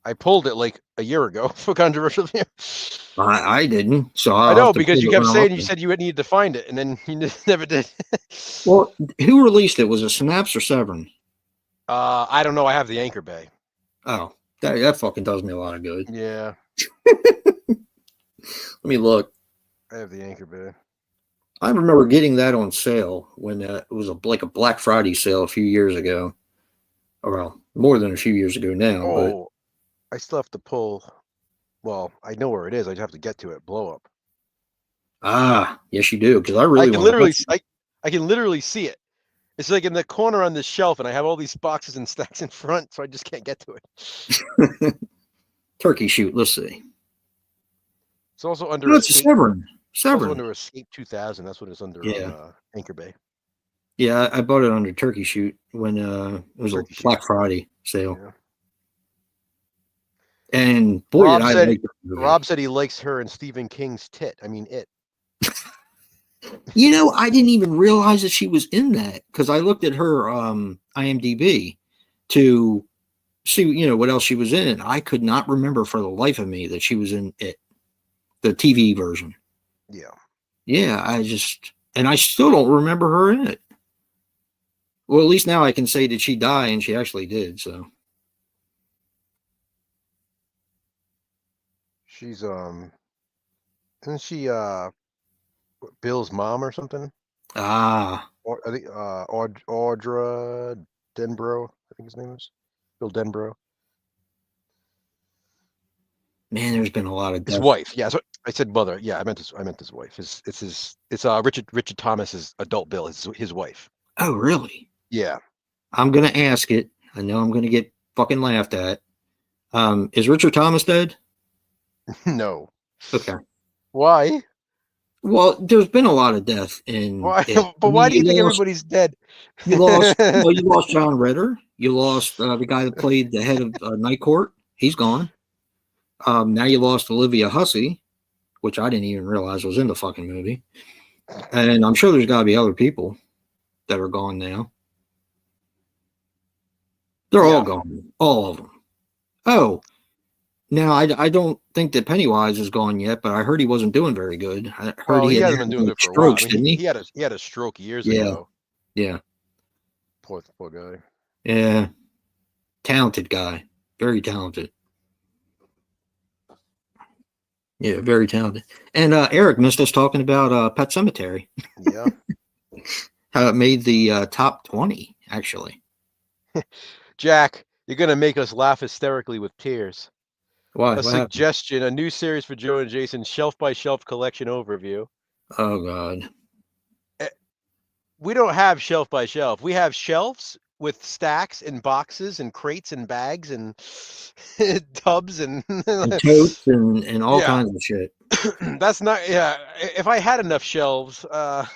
[SPEAKER 1] I pulled it like a year ago for controversial video.
[SPEAKER 2] I didn't, so
[SPEAKER 1] I
[SPEAKER 2] I'll have
[SPEAKER 1] know
[SPEAKER 2] to
[SPEAKER 1] because
[SPEAKER 2] pull
[SPEAKER 1] you
[SPEAKER 2] it when
[SPEAKER 1] kept
[SPEAKER 2] I'm up
[SPEAKER 1] saying you
[SPEAKER 2] there.
[SPEAKER 1] said you needed to find it, and then you never did.
[SPEAKER 2] Well, who released it? Was it Synapse or Severn?
[SPEAKER 1] I don't know. I have the Anchor Bay.
[SPEAKER 2] Oh, that fucking does me a lot of good.
[SPEAKER 1] Yeah,
[SPEAKER 2] Let me look.
[SPEAKER 1] I have the Anchor Bay.
[SPEAKER 2] I remember getting that on sale when it was like a Black Friday sale a few years ago. Or, well, more than a few years ago now, but
[SPEAKER 1] Oh, I still have to pull. Well, I know where it is. I just have to get to it. Blow up.
[SPEAKER 2] yes, you do, because I
[SPEAKER 1] I
[SPEAKER 2] really
[SPEAKER 1] can
[SPEAKER 2] want to
[SPEAKER 1] literally,
[SPEAKER 2] touch
[SPEAKER 1] I can literally see it. It's like in the corner on this shelf, and I have all these boxes and stacks in front, so I just can't get to it.
[SPEAKER 2] it. Turkey shoot. Let's see.
[SPEAKER 1] It's also under
[SPEAKER 2] No, it's a
[SPEAKER 1] Escape.
[SPEAKER 2] Severn.
[SPEAKER 1] It's also
[SPEAKER 2] Severn.
[SPEAKER 1] under Escape 2000. That's what it's under on
[SPEAKER 2] Yeah.
[SPEAKER 1] Anchor Bay.
[SPEAKER 2] Yeah, I bought it under Turkey Shoot when it was a
[SPEAKER 1] Turkey shoot.
[SPEAKER 2] Black Friday sale.
[SPEAKER 1] Yeah.
[SPEAKER 2] And boy, did
[SPEAKER 1] Rob
[SPEAKER 2] I
[SPEAKER 1] said
[SPEAKER 2] like that movie.
[SPEAKER 1] Rob said he likes her and Stephen King's tit. I mean it.
[SPEAKER 2] You know, I didn't even realize that she was in that because I looked at her IMDb to see, what else she was in. I could not remember for the life of me that she was in it, the TV version.
[SPEAKER 1] Yeah.
[SPEAKER 2] Yeah, and I still don't remember her in it. Well, at least now I can say, did she die? And she actually did. So
[SPEAKER 1] She's isn't she Bill's mom or something? Or I think Audra Denbrough, I think his name is. Bill Denbrough.
[SPEAKER 2] man, there's been a lot of
[SPEAKER 1] His
[SPEAKER 2] death.
[SPEAKER 1] wife. Yeah, so I said mother. Yeah, I meant his wife. It's Richard Thomas's adult Bill, his wife.
[SPEAKER 2] Oh, really?
[SPEAKER 1] Yeah.
[SPEAKER 2] I'm gonna ask it. I know I'm gonna get fucking laughed at. Is Richard Thomas dead?
[SPEAKER 1] No.
[SPEAKER 2] Okay.
[SPEAKER 1] Why?
[SPEAKER 2] Well, there's been a lot of death in
[SPEAKER 1] Why?
[SPEAKER 2] it. I
[SPEAKER 1] But why
[SPEAKER 2] mean,
[SPEAKER 1] do you think everybody's dead?
[SPEAKER 2] you lost John Ritter. You lost the guy that played the head of Night Court. He's gone. Now you lost Olivia Hussey, which I didn't even realize was in the fucking movie. And I'm sure there's got to be other people that are gone now. They're all
[SPEAKER 1] Yeah.
[SPEAKER 2] gone, all of them. Oh, now I don't think that Pennywise is gone yet, but I heard he wasn't doing very good. I heard
[SPEAKER 1] Well,
[SPEAKER 2] he
[SPEAKER 1] he
[SPEAKER 2] had
[SPEAKER 1] hasn't been doing
[SPEAKER 2] like
[SPEAKER 1] it for a while. I
[SPEAKER 2] strokes,
[SPEAKER 1] mean,
[SPEAKER 2] didn't he?
[SPEAKER 1] he had a stroke years
[SPEAKER 2] Yeah,
[SPEAKER 1] ago.
[SPEAKER 2] yeah,
[SPEAKER 1] Poor guy.
[SPEAKER 2] yeah. Talented guy, very talented. Yeah, very talented. And Eric missed us talking about Pet Cemetery.
[SPEAKER 1] Yeah.
[SPEAKER 2] How it made the top 20, actually.
[SPEAKER 1] Jack, you're gonna make us laugh hysterically with tears.
[SPEAKER 2] Why?
[SPEAKER 1] A
[SPEAKER 2] What happened?
[SPEAKER 1] suggestion: a new series for Joe and Jason, shelf by shelf collection overview.
[SPEAKER 2] Oh, God.
[SPEAKER 1] We don't have shelf by shelf. We have shelves with stacks and boxes and crates and bags and tubs and
[SPEAKER 2] And totes and all
[SPEAKER 1] yeah.
[SPEAKER 2] kinds of shit.
[SPEAKER 1] That's not yeah. If I had enough shelves, I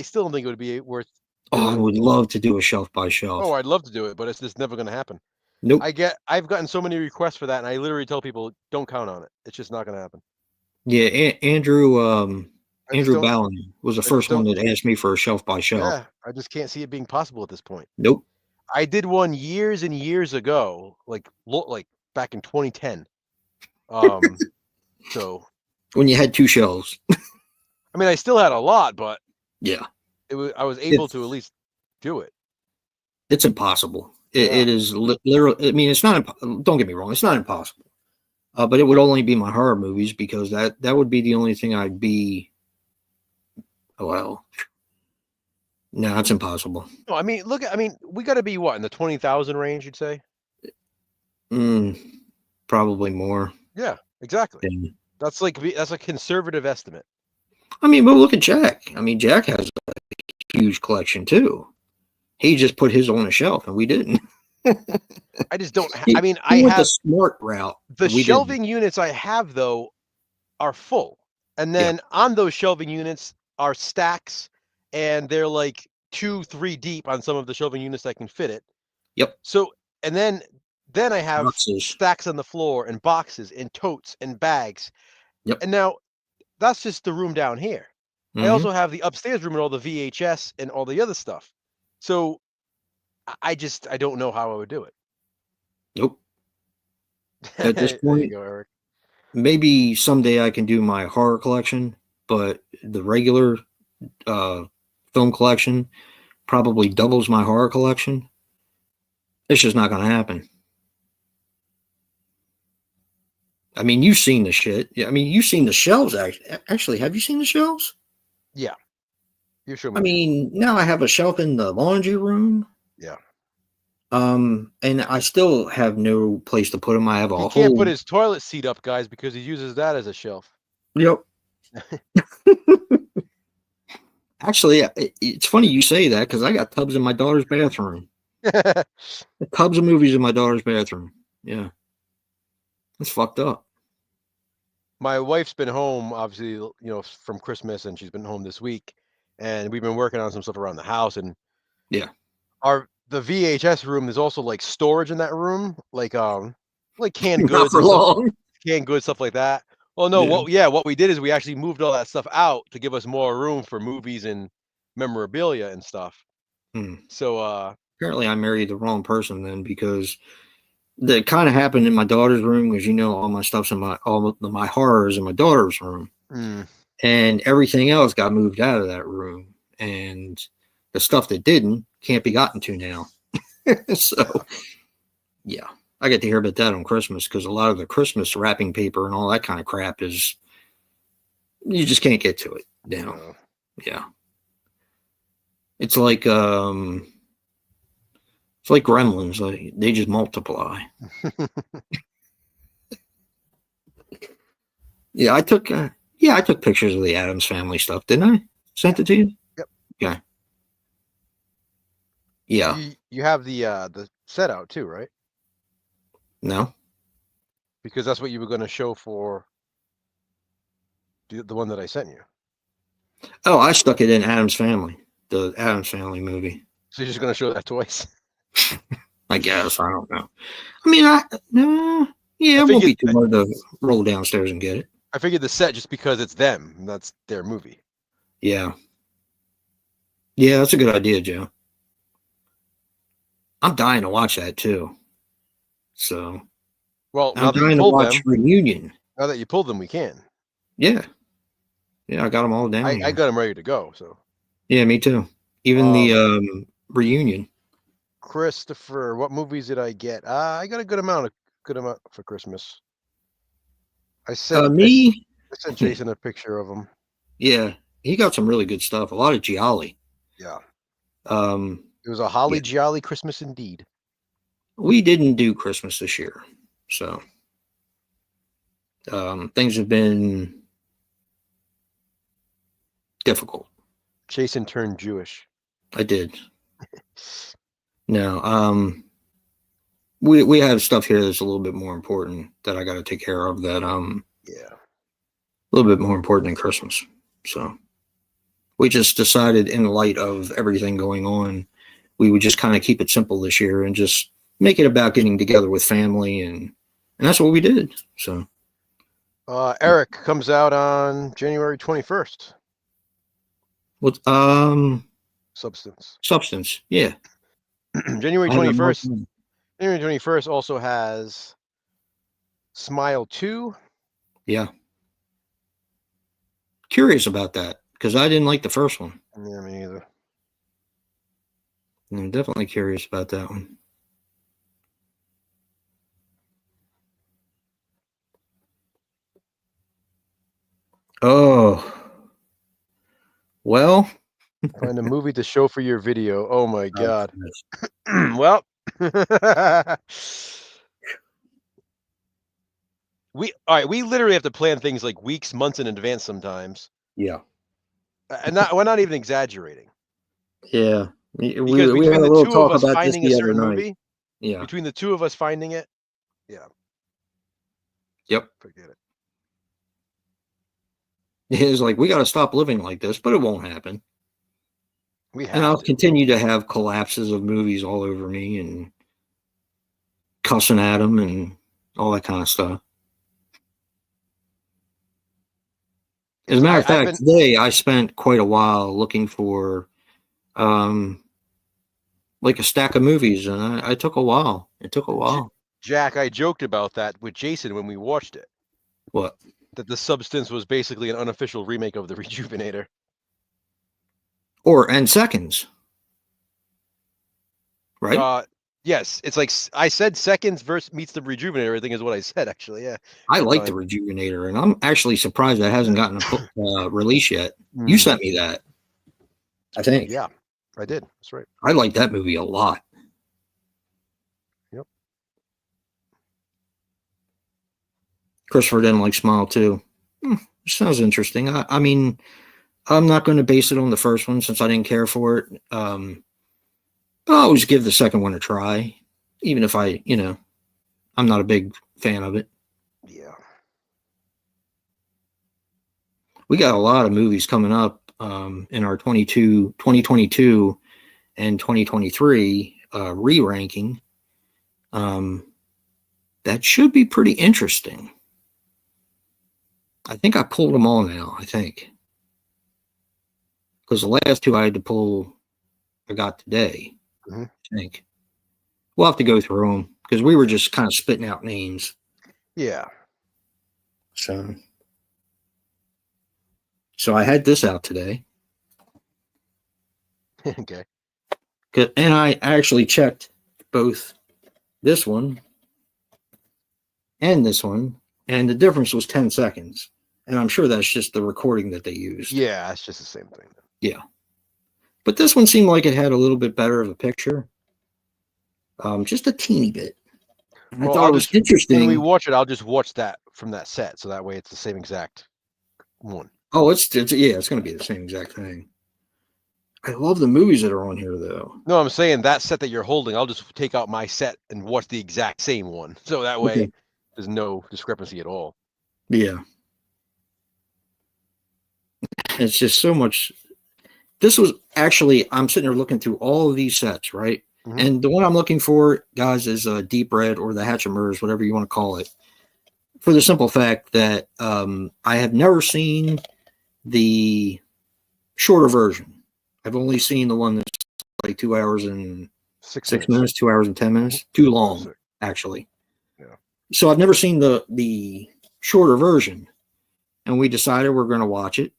[SPEAKER 1] still don't think it would be worth
[SPEAKER 2] Oh, I
[SPEAKER 1] doing.
[SPEAKER 2] would love to do a shelf by
[SPEAKER 1] Oh,
[SPEAKER 2] shelf.
[SPEAKER 1] I'd love to do it, but it's just never going to happen.
[SPEAKER 2] Nope.
[SPEAKER 1] I've gotten so many requests for that, and I literally tell people, don't count on it. It's just not going to happen.
[SPEAKER 2] Yeah, Andrew Andrew
[SPEAKER 1] don't.
[SPEAKER 2] Ballin was the
[SPEAKER 1] I just
[SPEAKER 2] first one
[SPEAKER 1] don't.
[SPEAKER 2] that asked me for a shelf by shelf.
[SPEAKER 1] Yeah, I just can't see it being possible at this point.
[SPEAKER 2] Nope.
[SPEAKER 1] I did one years and years ago, like back in 2010. So
[SPEAKER 2] When you had two shelves.
[SPEAKER 1] I mean, I still had a lot, but
[SPEAKER 2] Yeah.
[SPEAKER 1] I was able to at least do it.
[SPEAKER 2] It's impossible.
[SPEAKER 1] Yeah.
[SPEAKER 2] It is literally. I mean, it's not. Don't get me wrong. It's not impossible. But it would only be my horror movies because that would be the only thing I'd be. Well, no, it's impossible.
[SPEAKER 1] No, I mean, we got to be what in the 20,000 range, you'd say?
[SPEAKER 2] Probably more.
[SPEAKER 1] Yeah, exactly.
[SPEAKER 2] Yeah.
[SPEAKER 1] That's a conservative estimate.
[SPEAKER 2] I mean, but look at Jack. I mean, Jack has a huge collection too. He just put his on a shelf, and we didn't.
[SPEAKER 1] I just don't.
[SPEAKER 2] I
[SPEAKER 1] mean,
[SPEAKER 2] I have the smart route.
[SPEAKER 1] The shelving units I have though are full, and then on those shelving units are stacks, and they're like 2-3 deep on some of the shelving units that can fit it.
[SPEAKER 2] Yep.
[SPEAKER 1] So and then I have
[SPEAKER 2] boxes.
[SPEAKER 1] Stacks on the floor and boxes and totes and bags.
[SPEAKER 2] Yep.
[SPEAKER 1] And now that's just the room down here. I also have the upstairs room and all the VHS and all the other stuff. So I don't know how I would do it.
[SPEAKER 2] Nope. At this
[SPEAKER 1] There you
[SPEAKER 2] point,
[SPEAKER 1] go, Eric.
[SPEAKER 2] maybe someday I can do my horror collection, but the regular uh, film collection probably doubles my horror collection. It's just not going to happen. I mean, you've seen the shit. I mean, you've seen the shelves. Actually, have you seen the shelves?
[SPEAKER 1] Yeah, you showed
[SPEAKER 2] I
[SPEAKER 1] me.
[SPEAKER 2] mean, now I have a shelf in the laundry room.
[SPEAKER 1] Yeah.
[SPEAKER 2] And I still have no place to put them. I have
[SPEAKER 1] He
[SPEAKER 2] a
[SPEAKER 1] can't put
[SPEAKER 2] whole.
[SPEAKER 1] his toilet seat up, guys, because he uses that as a shelf.
[SPEAKER 2] Yep. Actually, it's funny you say that because I got tubs in my daughter's bathroom. Tubs of movies in my daughter's bathroom. Yeah. That's fucked up.
[SPEAKER 1] My wife's been home, obviously, from Christmas, and she's been home this week, and we've been working on some stuff around the house. And
[SPEAKER 2] Yeah.
[SPEAKER 1] the VHS room, there's also like storage in that room, like canned
[SPEAKER 2] Not
[SPEAKER 1] goods
[SPEAKER 2] for
[SPEAKER 1] and stuff,
[SPEAKER 2] long.
[SPEAKER 1] stuff like that. Well, no, what we did is we actually moved all that stuff out to give us more room for movies and memorabilia and stuff.
[SPEAKER 2] Hmm.
[SPEAKER 1] So
[SPEAKER 2] Apparently, I married the wrong person then because that kind of happened in my daughter's room because all my stuff's in all my horrors in my daughter's room, and everything else got moved out of that room, and the stuff that didn't can't be gotten to now. So, yeah, I get to hear about that on Christmas because a lot of the Christmas wrapping paper and all that kind of crap is you just can't get to it now.
[SPEAKER 1] No.
[SPEAKER 2] Yeah, it's like gremlins. Like they just multiply. Yeah, I took pictures of the Addams Family stuff, didn't I? Sent it to you?
[SPEAKER 1] Yep.
[SPEAKER 2] Yeah. Yeah.
[SPEAKER 1] You have the set out too, right?
[SPEAKER 2] No.
[SPEAKER 1] Because that's what you were going to show for the one that I sent you.
[SPEAKER 2] Oh, I stuck it in Addams Family, the Addams Family movie.
[SPEAKER 1] So you're just going to show that twice?
[SPEAKER 2] I guess. I don't know. I mean, yeah, it won't be too hard to roll downstairs and get it.
[SPEAKER 1] I figured the set just because it's them. That's their movie.
[SPEAKER 2] Yeah. Yeah, that's a good idea, Joe. I'm dying to watch that too. So.
[SPEAKER 1] Well,
[SPEAKER 2] I'm dying to watch Reunion.
[SPEAKER 1] Now that you pulled them, we can.
[SPEAKER 2] Yeah. Yeah, I got them all down.
[SPEAKER 1] I got them ready to go. So.
[SPEAKER 2] Yeah, me too. Even the Reunion.
[SPEAKER 1] Christopher, what movies did I get? I got a good amount for Christmas. I sent Jason a picture of them.
[SPEAKER 2] Yeah, he got some really good stuff. A lot of Gialli.
[SPEAKER 1] Yeah. It was a holly jolly Christmas indeed.
[SPEAKER 2] We didn't do Christmas this year, so things have been difficult.
[SPEAKER 1] Jason turned Jewish.
[SPEAKER 2] I did. No, we have stuff here that's a little bit more important that I got to take care of. That a little bit more important than Christmas. So we just decided, in light of everything going on, we would just kind of keep it simple this year and just make it about getting together with family, and that's what we did. So
[SPEAKER 1] Eric comes out on January 21st.
[SPEAKER 2] What? Substance. Yeah.
[SPEAKER 1] January 21st. January 21st also has Smile 2.
[SPEAKER 2] Yeah. Curious about that because I didn't like the first one.
[SPEAKER 1] Yeah, me either.
[SPEAKER 2] I'm definitely curious about that one. Oh. Well.
[SPEAKER 1] Find a movie to show for your video. Oh my God. Well. We literally have to plan things like weeks, months in advance sometimes.
[SPEAKER 2] Yeah.
[SPEAKER 1] And we're not even exaggerating.
[SPEAKER 2] Yeah.
[SPEAKER 1] Because
[SPEAKER 2] we had a little talk about
[SPEAKER 1] finding
[SPEAKER 2] this
[SPEAKER 1] a
[SPEAKER 2] the
[SPEAKER 1] certain
[SPEAKER 2] other night.
[SPEAKER 1] movie,
[SPEAKER 2] Yeah.
[SPEAKER 1] between the two of us finding it, yeah.
[SPEAKER 2] Yep.
[SPEAKER 1] Forget it.
[SPEAKER 2] It's like we got to stop living like this, but it won't happen. And I'll continue to have collapses of movies all over me and cussing at them and all that kind of stuff. As a matter of fact, today I spent quite a while looking for like a stack of movies, and I took a while. It took a while.
[SPEAKER 1] Jack, I joked about that with Jason when we watched it.
[SPEAKER 2] What?
[SPEAKER 1] That the substance was basically an unofficial remake of the Rejuvenator.
[SPEAKER 2] And Seconds. Right?
[SPEAKER 1] Yes, it's like I said Seconds versus meets the Rejuvenator, I think is what I said, actually. Yeah.
[SPEAKER 2] I like the Rejuvenator, and I'm actually surprised that hasn't gotten a release yet. You sent me that, I think.
[SPEAKER 1] Yeah, I did. That's right.
[SPEAKER 2] I like that movie a lot.
[SPEAKER 1] Yep.
[SPEAKER 2] Christopher didn't like Smile too. Sounds interesting. I mean, I'm not going to base it on the first one since I didn't care for it. I'll always give the second one a try, even if I'm not a big fan of it.
[SPEAKER 1] Yeah.
[SPEAKER 2] We got a lot of movies coming up in our 2022 and 2023 re-ranking. That should be pretty interesting. I think I pulled them all now, I think. Because the last two I had to pull, I got today, I think. We'll have to go through them because we were just kind of spitting out names.
[SPEAKER 1] Yeah.
[SPEAKER 2] So I had this out today.
[SPEAKER 1] Okay.
[SPEAKER 2] And I actually checked both this one and this one, and the difference was 10 seconds. And I'm sure that's just the recording that they used.
[SPEAKER 1] Yeah, it's just the same thing.
[SPEAKER 2] Yeah. But this one seemed like it had a little bit better of a picture. Just a teeny bit. And I thought it was interesting.
[SPEAKER 1] When we watch it, I'll just watch that from that set. So that way it's the same exact one.
[SPEAKER 2] Oh, it's going to be the same exact thing. I love the movies that are on here, though.
[SPEAKER 1] No, I'm saying that set that you're holding, I'll just take out my set and watch the exact same one. So that way there's no discrepancy at all.
[SPEAKER 2] Yeah. It's just so much. This was actually, I'm sitting there looking through all of these sets, right? And the one I'm looking for, guys, is Deep Red or the Hatchimers, whatever you want to call it. For the simple fact that I have never seen the shorter version. I've only seen the one that's like 2 hours and 6 minutes, 2 hours and 10 minutes. Too long, actually.
[SPEAKER 1] Yeah.
[SPEAKER 2] So I've never seen the shorter version. And we decided we're going to watch it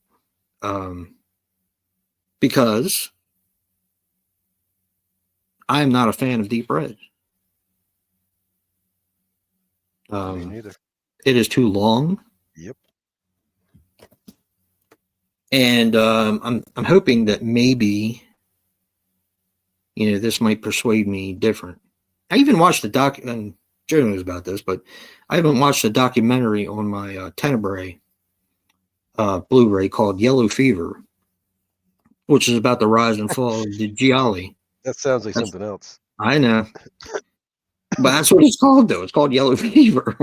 [SPEAKER 2] because I am not a fan of Deep Red.
[SPEAKER 1] Me neither.
[SPEAKER 2] It is too long.
[SPEAKER 1] Yep.
[SPEAKER 2] And I'm hoping that maybe this might persuade me different. I even watched the doc, and Joe knows about this, but I haven't watched a documentary on my Tenebrae Blu-ray called Yellow Fever, which is about the rise and fall of the Gialli.
[SPEAKER 1] That sounds like something else.
[SPEAKER 2] I know. But that's what it's called, though. It's called Yellow Fever.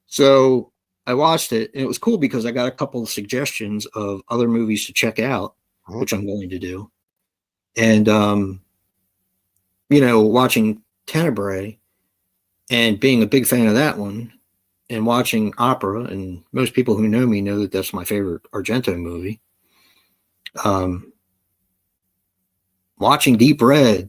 [SPEAKER 2] So I watched it, and it was cool because I got a couple of suggestions of other movies to check out, which I'm going to do. And, watching Tenebrae and being a big fan of that one and watching opera, and most people who know me know that that's my favorite Argento movie. Watching Deep Red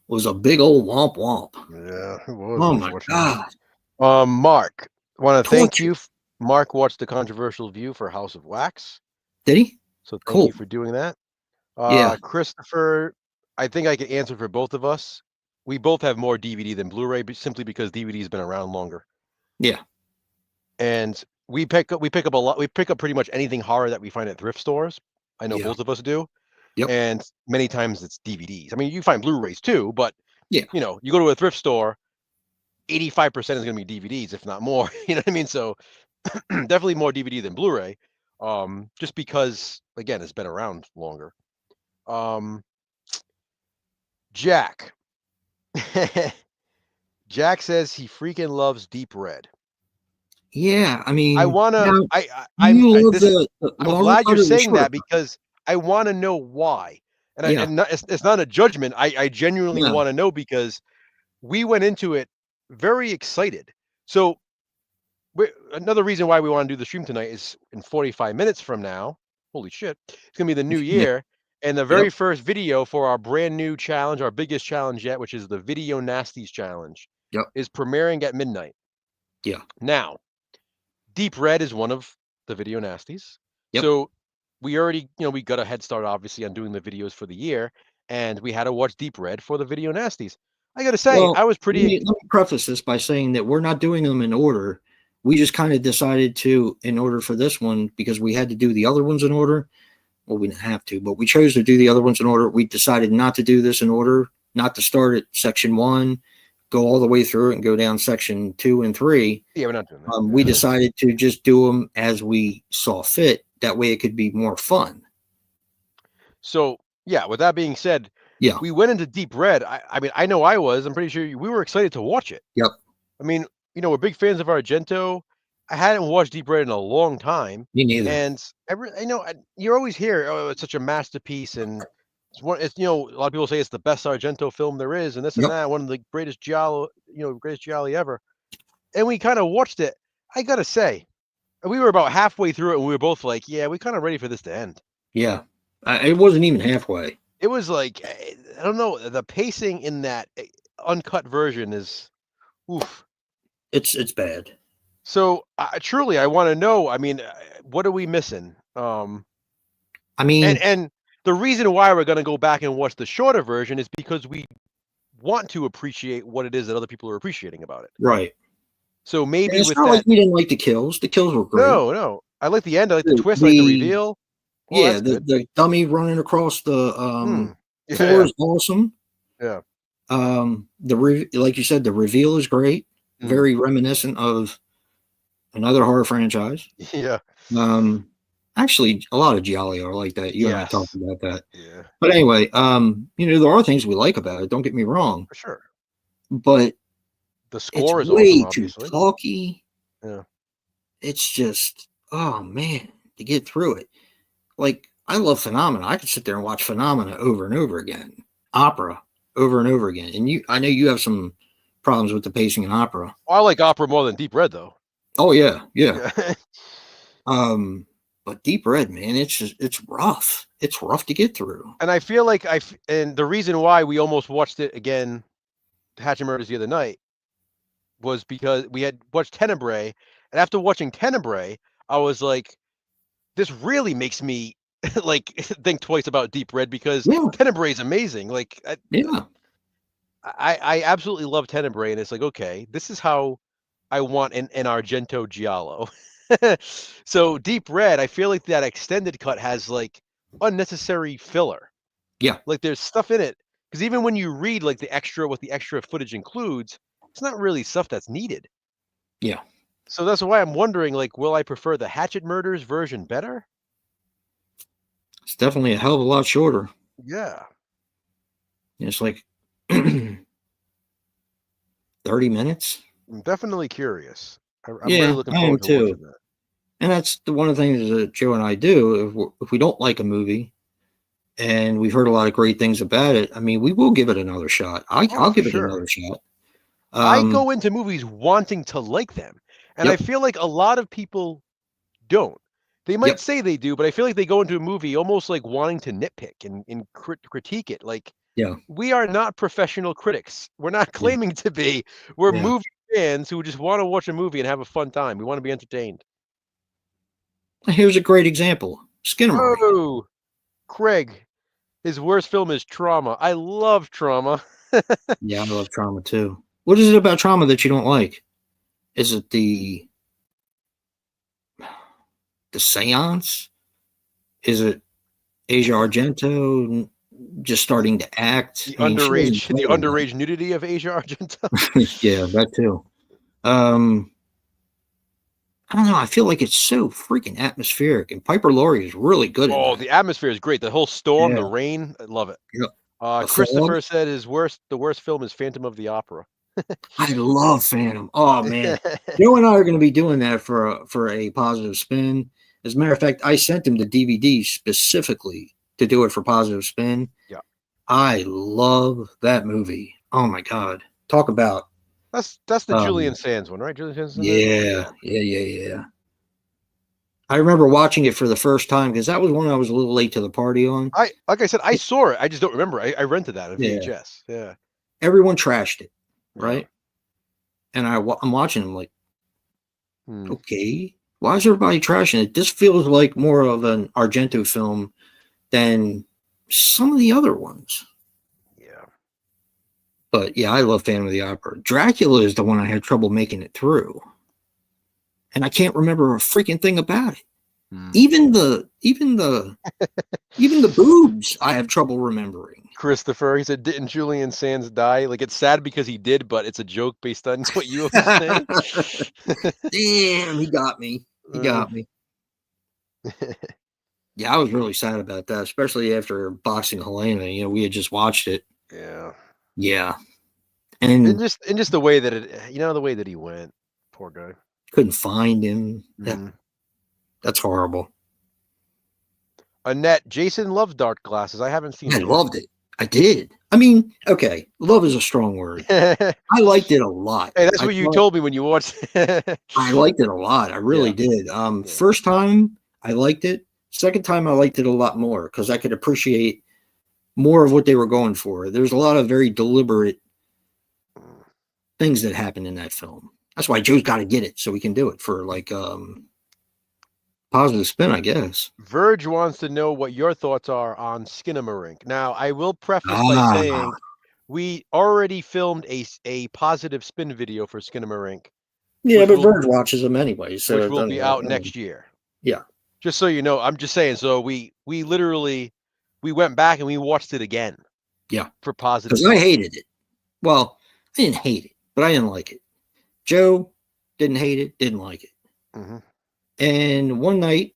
[SPEAKER 2] was a big old womp womp.
[SPEAKER 1] Yeah, it was.
[SPEAKER 2] Oh my God.
[SPEAKER 1] Mark, I want to thank you. Mark watched the controversial view for House of Wax.
[SPEAKER 2] Did he?
[SPEAKER 1] So thank you for doing that.
[SPEAKER 2] Yeah.
[SPEAKER 1] Christopher, I think I can answer for both of us. We both have more DVD than Blu-ray, simply because DVD has been around longer.
[SPEAKER 2] Yeah.
[SPEAKER 1] And we pick up a lot. We pick up pretty much anything horror that we find at thrift stores. I know both of us do.
[SPEAKER 2] Yep.
[SPEAKER 1] And many times it's DVDs. I mean, you find Blu-rays too, but
[SPEAKER 2] yeah,
[SPEAKER 1] you go to a thrift store, 85% is going to be DVDs, if not more. You know what I mean? So definitely more DVD than Blu-ray, just because, again, it's been around longer. Jack. Jack says he freaking loves Deep Red.
[SPEAKER 2] Yeah, I mean,
[SPEAKER 1] I'm glad you're saying that because I want to know why. And it's not a judgment. I genuinely want to know because we went into it very excited. So another reason why we want to do the stream tonight is in 45 minutes from now. Holy shit. It's going to be the new year. And the very first video for our brand new challenge, our biggest challenge yet, which is the Video Nasties Challenge.
[SPEAKER 2] Yep.
[SPEAKER 1] is premiering at midnight.
[SPEAKER 2] Yeah.
[SPEAKER 1] Now, Deep Red is one of the video nasties.
[SPEAKER 2] Yep.
[SPEAKER 1] So we already, we got a head start obviously on doing the videos for the year, and we had to watch Deep Red for the video nasties. I got to say,
[SPEAKER 2] Well,
[SPEAKER 1] I was pretty.
[SPEAKER 2] let me preface this by saying that we're not doing them in order. We just kind of decided to, in order for this one, because we had to do the other ones in order. Well, we didn't have to, but we chose to do the other ones in order. We decided not to do this in order, not to start at section 1, go all the way through it, and go down section 2 and 3.
[SPEAKER 1] Yeah, we're not doing that.
[SPEAKER 2] We decided to just do them as we saw fit. That way it could be more fun.
[SPEAKER 1] So, yeah, with that being said,
[SPEAKER 2] Yeah.
[SPEAKER 1] we went into Deep Red. I mean, I know I was. I'm pretty sure we were excited to watch it.
[SPEAKER 2] Yep.
[SPEAKER 1] I mean, we're big fans of Argento. I hadn't watched Deep Red in a long time.
[SPEAKER 2] Me neither.
[SPEAKER 1] And you always hear, oh, it's such a masterpiece, and it's one. It's a lot of people say it's the best Argento film there is, and this and that, one of the greatest giallo, greatest giallo ever. And we kind of watched it. I gotta say, we were about halfway through it, and we were both like, yeah, we're kind of ready for this to end.
[SPEAKER 2] Yeah, it wasn't even halfway.
[SPEAKER 1] It was like, I don't know, the pacing in that uncut version is, oof.
[SPEAKER 2] It's bad.
[SPEAKER 1] So truly, I want to know. I mean, what are we missing?
[SPEAKER 2] I mean,
[SPEAKER 1] and the reason why we're going to go back and watch the shorter version is because we want to appreciate what it is that other people are appreciating about it.
[SPEAKER 2] Right.
[SPEAKER 1] So maybe
[SPEAKER 2] it's
[SPEAKER 1] with
[SPEAKER 2] not
[SPEAKER 1] that,
[SPEAKER 2] like we didn't like the kills. The kills were great.
[SPEAKER 1] No. I like the end. I like the twist. I like the reveal. Well,
[SPEAKER 2] yeah, the dummy running across the floor is awesome.
[SPEAKER 1] Yeah.
[SPEAKER 2] Like you said, the reveal is great. Very reminiscent of another horror franchise.
[SPEAKER 1] Yeah.
[SPEAKER 2] Actually, a lot of giallo are like that. You and I talked about that.
[SPEAKER 1] Yeah.
[SPEAKER 2] But anyway, there are things we like about it. Don't get me wrong.
[SPEAKER 1] For sure.
[SPEAKER 2] But
[SPEAKER 1] the score is
[SPEAKER 2] way
[SPEAKER 1] awesome,
[SPEAKER 2] too
[SPEAKER 1] obviously.
[SPEAKER 2] talky.
[SPEAKER 1] Yeah.
[SPEAKER 2] It's just, oh man, to get through it. Like, I love Phenomena. I could sit there and watch Phenomena over and over again. Opera over and over again. And I know you have some problems with the pacing in Opera.
[SPEAKER 1] I like Opera more than Deep Red, though.
[SPEAKER 2] Oh yeah. But Deep Red, man, it's rough. It's rough to get through.
[SPEAKER 1] And I feel like and the reason why we almost watched it again, Hatchet Murders, the other night, was because we had watched Tenebrae, and after watching Tenebrae, I was like, this really makes me like think twice about Deep Red, because Tenebrae is amazing. Like, I absolutely love Tenebrae, and it's like, okay, this is how I want an Argento giallo. So Deep Red, I feel like that extended cut has like unnecessary filler.
[SPEAKER 2] Yeah,
[SPEAKER 1] like there's stuff in it, because even when you read like what the extra footage includes, it's not really stuff that's needed.
[SPEAKER 2] Yeah.
[SPEAKER 1] So that's why I'm wondering, like, will I prefer the Hatchet Murders version better?
[SPEAKER 2] It's definitely a hell of a lot shorter.
[SPEAKER 1] Yeah.
[SPEAKER 2] It's like 30 minutes.
[SPEAKER 1] I'm definitely curious. I'm really looking forward to watching that.
[SPEAKER 2] And that's one of the things that Joe and I do. If we don't like a movie and we've heard a lot of great things about it, I mean, we will give it another shot. I'll give it another shot.
[SPEAKER 1] I go into movies wanting to like them. And I feel like a lot of people don't. They might say they do, but I feel like they go into a movie almost like wanting to nitpick and critique it. Like, we are not professional critics. We're not claiming to be. We're movie fans who just want to watch a movie and have a fun time. We want to be entertained.
[SPEAKER 2] Here's a great example. Skinner.
[SPEAKER 1] Oh, Craig. His worst film is Trauma. I love Trauma.
[SPEAKER 2] Yeah, I love Trauma too. What is it about Trauma that you don't like? Is it the seance? Is it Asia Argento just starting to act?
[SPEAKER 1] The underage nudity of Asia Argento.
[SPEAKER 2] Yeah, that too. I don't know. I feel like it's so freaking atmospheric, and Piper Laurie is really good.
[SPEAKER 1] Oh, the atmosphere is great. The whole storm, the rain, I love it.
[SPEAKER 2] Yep.
[SPEAKER 1] Christopher said the worst film is Phantom of the Opera.
[SPEAKER 2] I love Phantom. Oh man, Joe and I are going to be doing that for a positive spin. As a matter of fact, I sent him the DVD specifically to do it for Positive Spin.
[SPEAKER 1] Yeah,
[SPEAKER 2] I love that movie. Oh my god, talk about
[SPEAKER 1] that's the Julian Sands one, right? Julian Sands.
[SPEAKER 2] Yeah. I remember watching it for the first time because that was one I was a little late to the party on.
[SPEAKER 1] Like I said, I saw it. I just don't remember. I rented that on VHS. Yeah.
[SPEAKER 2] Everyone trashed it, right? and I'm watching. I'm like,
[SPEAKER 1] Hmm.
[SPEAKER 2] okay, why is everybody trashing it? This feels like more of an Argento film than some of the other ones.
[SPEAKER 1] Yeah.
[SPEAKER 2] But yeah, I love Phantom of the Opera. Dracula is the one I had trouble making it through, and I can't remember a freaking thing about it.
[SPEAKER 1] Hmm.
[SPEAKER 2] Even the boobs, I have trouble remembering.
[SPEAKER 1] Christopher, he said, didn't Julian Sands die? Like, it's sad because he did, but it's a joke based on what you always say.
[SPEAKER 2] Damn, he got me. He got me. Yeah, I was really sad about that, especially after boxing Helena. You know, we had just watched it.
[SPEAKER 1] Yeah.
[SPEAKER 2] Yeah,
[SPEAKER 1] And
[SPEAKER 2] and
[SPEAKER 1] just the way that the way that he went. Poor guy.
[SPEAKER 2] couldn't find him. Yeah,
[SPEAKER 1] Mm.
[SPEAKER 2] that's horrible.
[SPEAKER 1] Annette, Jason loved dark glasses. I haven't seen
[SPEAKER 2] I
[SPEAKER 1] it yet.
[SPEAKER 2] loved it. I did. I mean, okay, love is a strong word.
[SPEAKER 1] Hey,
[SPEAKER 2] I liked it a lot.
[SPEAKER 1] that's what you told me when you watched it.
[SPEAKER 2] I liked it a lot. I really did.
[SPEAKER 1] Yeah.
[SPEAKER 2] First time I liked it. Second time I liked it a lot more because I could appreciate more of what they were going for. There's a lot of very deliberate things that happen in that film. That's why Joe's got to get it so we can do it for like positive spin, I guess.
[SPEAKER 1] Verge wants to know what your thoughts are on Skinamarink. Now, I will preface by
[SPEAKER 2] Ah,
[SPEAKER 1] saying we already filmed a positive spin video for Skinamarink,
[SPEAKER 2] yeah,
[SPEAKER 1] which
[SPEAKER 2] but
[SPEAKER 1] will
[SPEAKER 2] Verge watches them anyway, so
[SPEAKER 1] which
[SPEAKER 2] it
[SPEAKER 1] will
[SPEAKER 2] doesn't.
[SPEAKER 1] be out next year.
[SPEAKER 2] Yeah,
[SPEAKER 1] Just so you know, I'm just saying. So we literally we went back and we watched it again.
[SPEAKER 2] yeah,
[SPEAKER 1] For positive.
[SPEAKER 2] because I hated it. Well, I didn't hate it, but I didn't like it. Joe didn't hate it, didn't like it.
[SPEAKER 1] Mm-hmm.
[SPEAKER 2] And one night,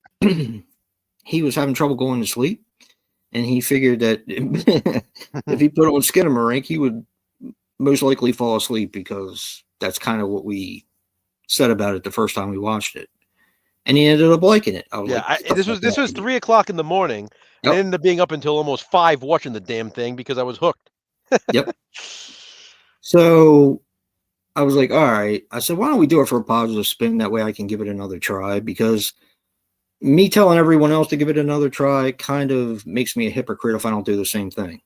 [SPEAKER 2] he was having trouble going to sleep, and he figured that if he put on Skinamarink, he would most likely fall asleep because that's kind of what we said about it the first time we watched it. And he ended up liking it. I was
[SPEAKER 1] Yeah,
[SPEAKER 2] like,
[SPEAKER 1] this was 3 o'clock in the morning, and I ended up being up until almost 5 watching the damn thing because I was hooked.
[SPEAKER 2] Yep. So I was like, all right. I said, why don't we do it for a positive spin? That way I can give it another try, because me telling everyone else to give it another try kind of makes me a hypocrite if I don't do the same thing.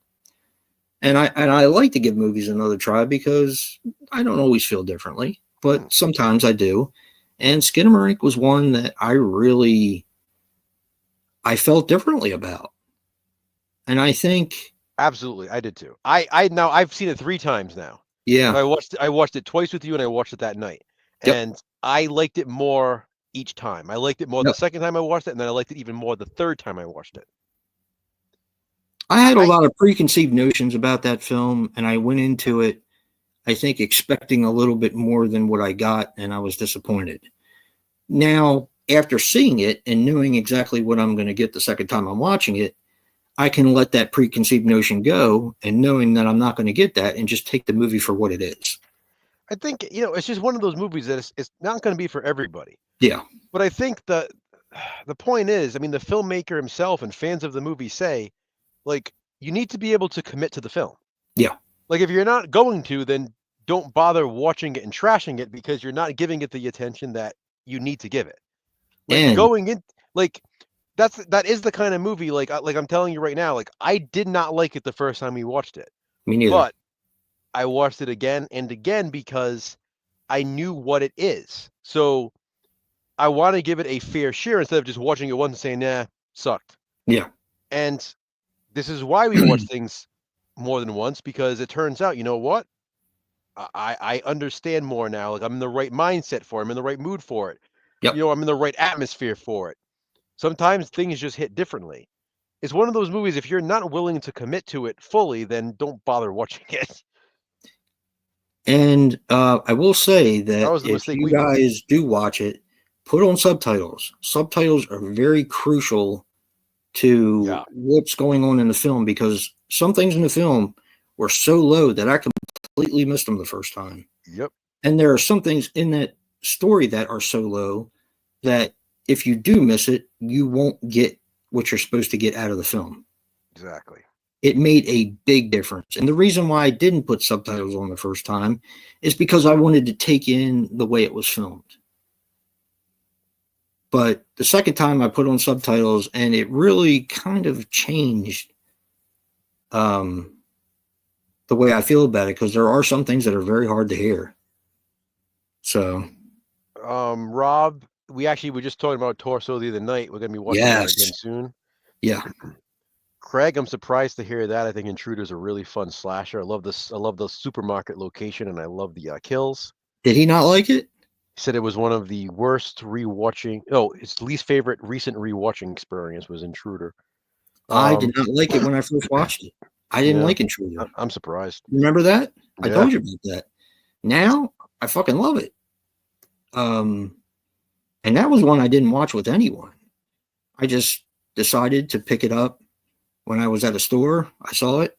[SPEAKER 2] And I like to give movies another try because I don't always feel differently, but sometimes I do. And Skinamarink was one that I felt differently about. And I think
[SPEAKER 1] Absolutely, I did too. I've seen it 3 times now.
[SPEAKER 2] yeah.
[SPEAKER 1] I watched it twice with you, and I watched it that night.
[SPEAKER 2] Yep.
[SPEAKER 1] And I liked it more each time. I liked it more the second time I watched it, and then I liked it even more the third time I watched it.
[SPEAKER 2] I had a lot of preconceived notions about that film, and I went into it, I think, expecting a little bit more than what I got, and I was disappointed. Now, after seeing it and knowing exactly what I'm going to get the second time I'm watching it, I can let that preconceived notion go, and knowing that I'm not going to get that, and just take the movie for what it is.
[SPEAKER 1] I think, it's just one of those movies that it's not going to be for everybody.
[SPEAKER 2] Yeah.
[SPEAKER 1] But I think the point is, I mean, the filmmaker himself and fans of the movie say, like, you need to be able to commit to the film.
[SPEAKER 2] Yeah.
[SPEAKER 1] Like, if you're not going to, then don't bother watching it and trashing it because you're not giving it the attention that you need to give it. Like,
[SPEAKER 2] And
[SPEAKER 1] going in, like, that is the kind of movie, like I'm telling you right now, like, I did not like it the first time we watched it.
[SPEAKER 2] me neither.
[SPEAKER 1] But I watched it again and again because I knew what it is. So I want to give it a fair share instead of just watching it once and saying, nah, sucked.
[SPEAKER 2] Yeah.
[SPEAKER 1] And this is why we watch things more than once, because it turns out, you know what? I understand more now. Like, I'm in the right mindset for it. I'm in the right mood for it.
[SPEAKER 2] Yep.
[SPEAKER 1] I'm in the right atmosphere for it. Sometimes things just hit differently. It's one of those movies, if you're not willing to commit to it fully, then don't bother watching it.
[SPEAKER 2] And I will say
[SPEAKER 1] That
[SPEAKER 2] that
[SPEAKER 1] was the
[SPEAKER 2] if
[SPEAKER 1] mistake
[SPEAKER 2] you
[SPEAKER 1] we made.
[SPEAKER 2] guys do watch it, put on subtitles. Subtitles are very crucial to what's going on in the film, because some things in the film were so low that I completely missed them the first time.
[SPEAKER 1] Yep.
[SPEAKER 2] And there are some things in that story that are so low that if you do miss it, you won't get what you're supposed to get out of the film.
[SPEAKER 1] Exactly.
[SPEAKER 2] It made a big difference. And the reason why I didn't put subtitles on the first time is because I wanted to take in the way it was filmed. But the second time I put on subtitles, and it really kind of changed the way I feel about it, because there are some things that are very hard to hear. So
[SPEAKER 1] Rob, we actually were just talking about Torso the other night. We're gonna be watching that again
[SPEAKER 2] yes,
[SPEAKER 1] soon.
[SPEAKER 2] yeah.
[SPEAKER 1] Craig, I'm surprised to hear that. I think Intruder's a really fun slasher. I love this. I love the supermarket location, and I love the kills.
[SPEAKER 2] Did he not like it?
[SPEAKER 1] He said it was one of the worst rewatching. Oh, his least favorite recent rewatching experience was Intruder.
[SPEAKER 2] I did not like it when I first watched it. I didn't
[SPEAKER 1] Yeah,
[SPEAKER 2] like Intruder.
[SPEAKER 1] I'm surprised.
[SPEAKER 2] Remember that? I
[SPEAKER 1] Yeah,
[SPEAKER 2] told you about that. Now I fucking love it. And that was one I didn't watch with anyone. I just decided to pick it up when I was at a store. I saw it.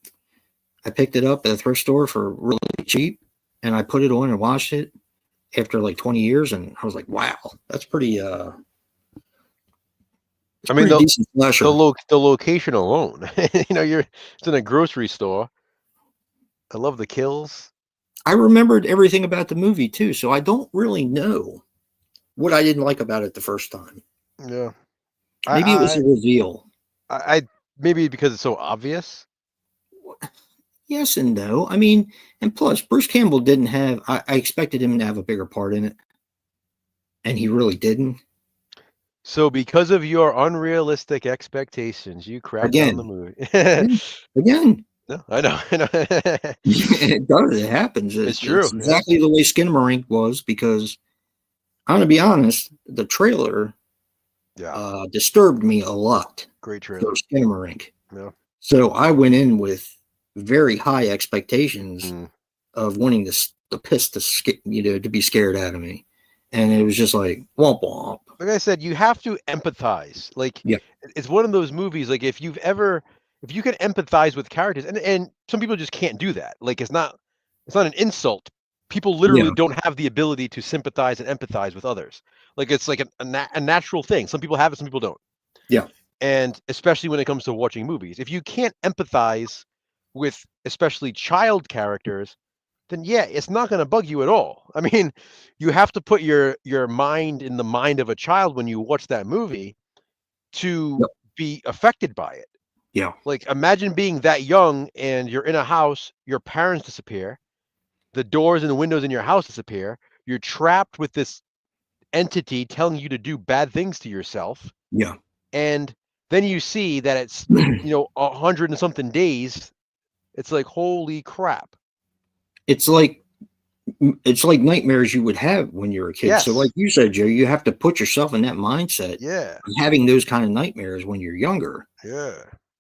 [SPEAKER 2] I picked it up at a thrift store for really cheap, and I put it on and watched it after like 20 years, and I was like, wow, that's pretty
[SPEAKER 1] I mean
[SPEAKER 2] decent slasher.
[SPEAKER 1] the location alone. It's in a grocery store. I love the kills.
[SPEAKER 2] I remembered everything about the movie too, so I don't really know what I didn't like about it the first time.
[SPEAKER 1] Yeah,
[SPEAKER 2] Maybe it was the reveal.
[SPEAKER 1] I maybe because it's so obvious.
[SPEAKER 2] Yes and no. I mean, and plus, Bruce Campbell didn't have. I expected him to have a bigger part in it, and he really didn't.
[SPEAKER 1] So because of your unrealistic expectations, you crapped on the movie.
[SPEAKER 2] Again.
[SPEAKER 1] No, I know.
[SPEAKER 2] It does. It happens.
[SPEAKER 1] It's true.
[SPEAKER 2] It's exactly the way Skinamarink was, because I'm going to be honest, the trailer disturbed me a lot.
[SPEAKER 1] Great trailer.
[SPEAKER 2] For Skinamarink.
[SPEAKER 1] Yeah.
[SPEAKER 2] So I went in with very high expectations of wanting the piss to be scared out of me. And it was just like, womp womp.
[SPEAKER 1] Like I said, you have to empathize. Like, it's one of those movies, like if you can empathize with characters, and some people just can't do that. Like, it's not an insult. People literally don't have the ability to sympathize and empathize with others. Like, it's like a natural thing. Some people have it, some people don't.
[SPEAKER 2] Yeah.
[SPEAKER 1] And especially when it comes to watching movies, if you can't empathize with especially child characters, then it's not going to bug you at all. I mean, you have to put your mind in the mind of a child when you watch that movie to be affected by it.
[SPEAKER 2] Yeah.
[SPEAKER 1] Like, imagine being that young and you're in a house, your parents disappear, the doors and the windows in your house disappear, you're trapped with this entity telling you to do bad things to yourself.
[SPEAKER 2] Yeah.
[SPEAKER 1] And then you see that it's 100 and something days. It's like, holy crap.
[SPEAKER 2] It's like nightmares you would have when you're a kid.
[SPEAKER 1] Yes.
[SPEAKER 2] So like you said, Joe, you have to put yourself in that mindset.
[SPEAKER 1] Yeah.
[SPEAKER 2] Having those kind of nightmares when you're younger.
[SPEAKER 1] Yeah.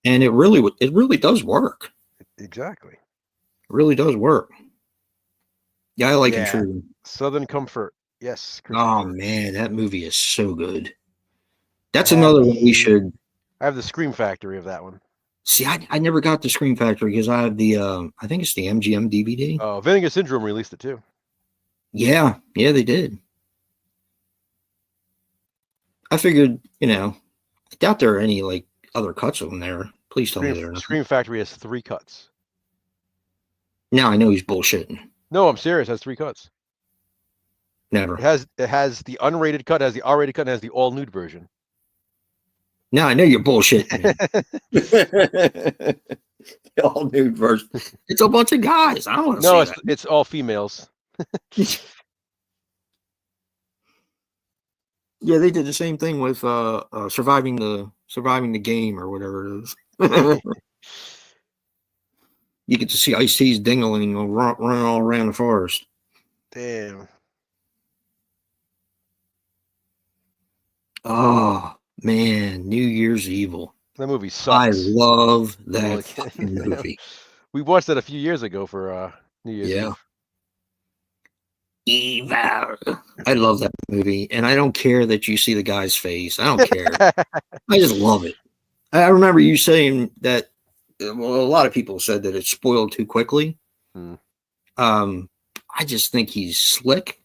[SPEAKER 2] And it really does work.
[SPEAKER 1] Exactly. It
[SPEAKER 2] really does work. Yeah, I like Intruder.
[SPEAKER 1] Southern Comfort. Yes.
[SPEAKER 2] Oh man, that movie is so good. That's another one we should.
[SPEAKER 1] I have the Scream Factory of that one.
[SPEAKER 2] See, I never got the Scream Factory because I have the I think it's the MGM DVD.
[SPEAKER 1] Oh, Vinegar Syndrome released it too.
[SPEAKER 2] Yeah, they did. I figured, I doubt there are any like other cuts on there. Please tell me there are not.
[SPEAKER 1] Scream Factory has 3 cuts.
[SPEAKER 2] Now I know he's bullshitting.
[SPEAKER 1] No, I'm serious. It has 3 cuts.
[SPEAKER 2] Never.
[SPEAKER 1] It has the unrated cut, has the R-rated cut, and has the all nude version.
[SPEAKER 2] Now I know you're bullshitting. The all nude version. It's a bunch of guys. I don't want to.
[SPEAKER 1] No,
[SPEAKER 2] see
[SPEAKER 1] it's all females.
[SPEAKER 2] Yeah, they did the same thing with surviving the game or whatever it is. You get to see Ice-T's dingling running all around the forest.
[SPEAKER 1] Damn.
[SPEAKER 2] Oh man, New Year's Evil.
[SPEAKER 1] That movie sucks.
[SPEAKER 2] I love that fucking movie.
[SPEAKER 1] We watched that a few years ago for New Year's Eve.
[SPEAKER 2] Evil. I love that movie, and I don't care that you see the guy's face. I don't care. I just love it. I remember you saying that. Well, a lot of people said that it's spoiled too quickly. I just think he's slick,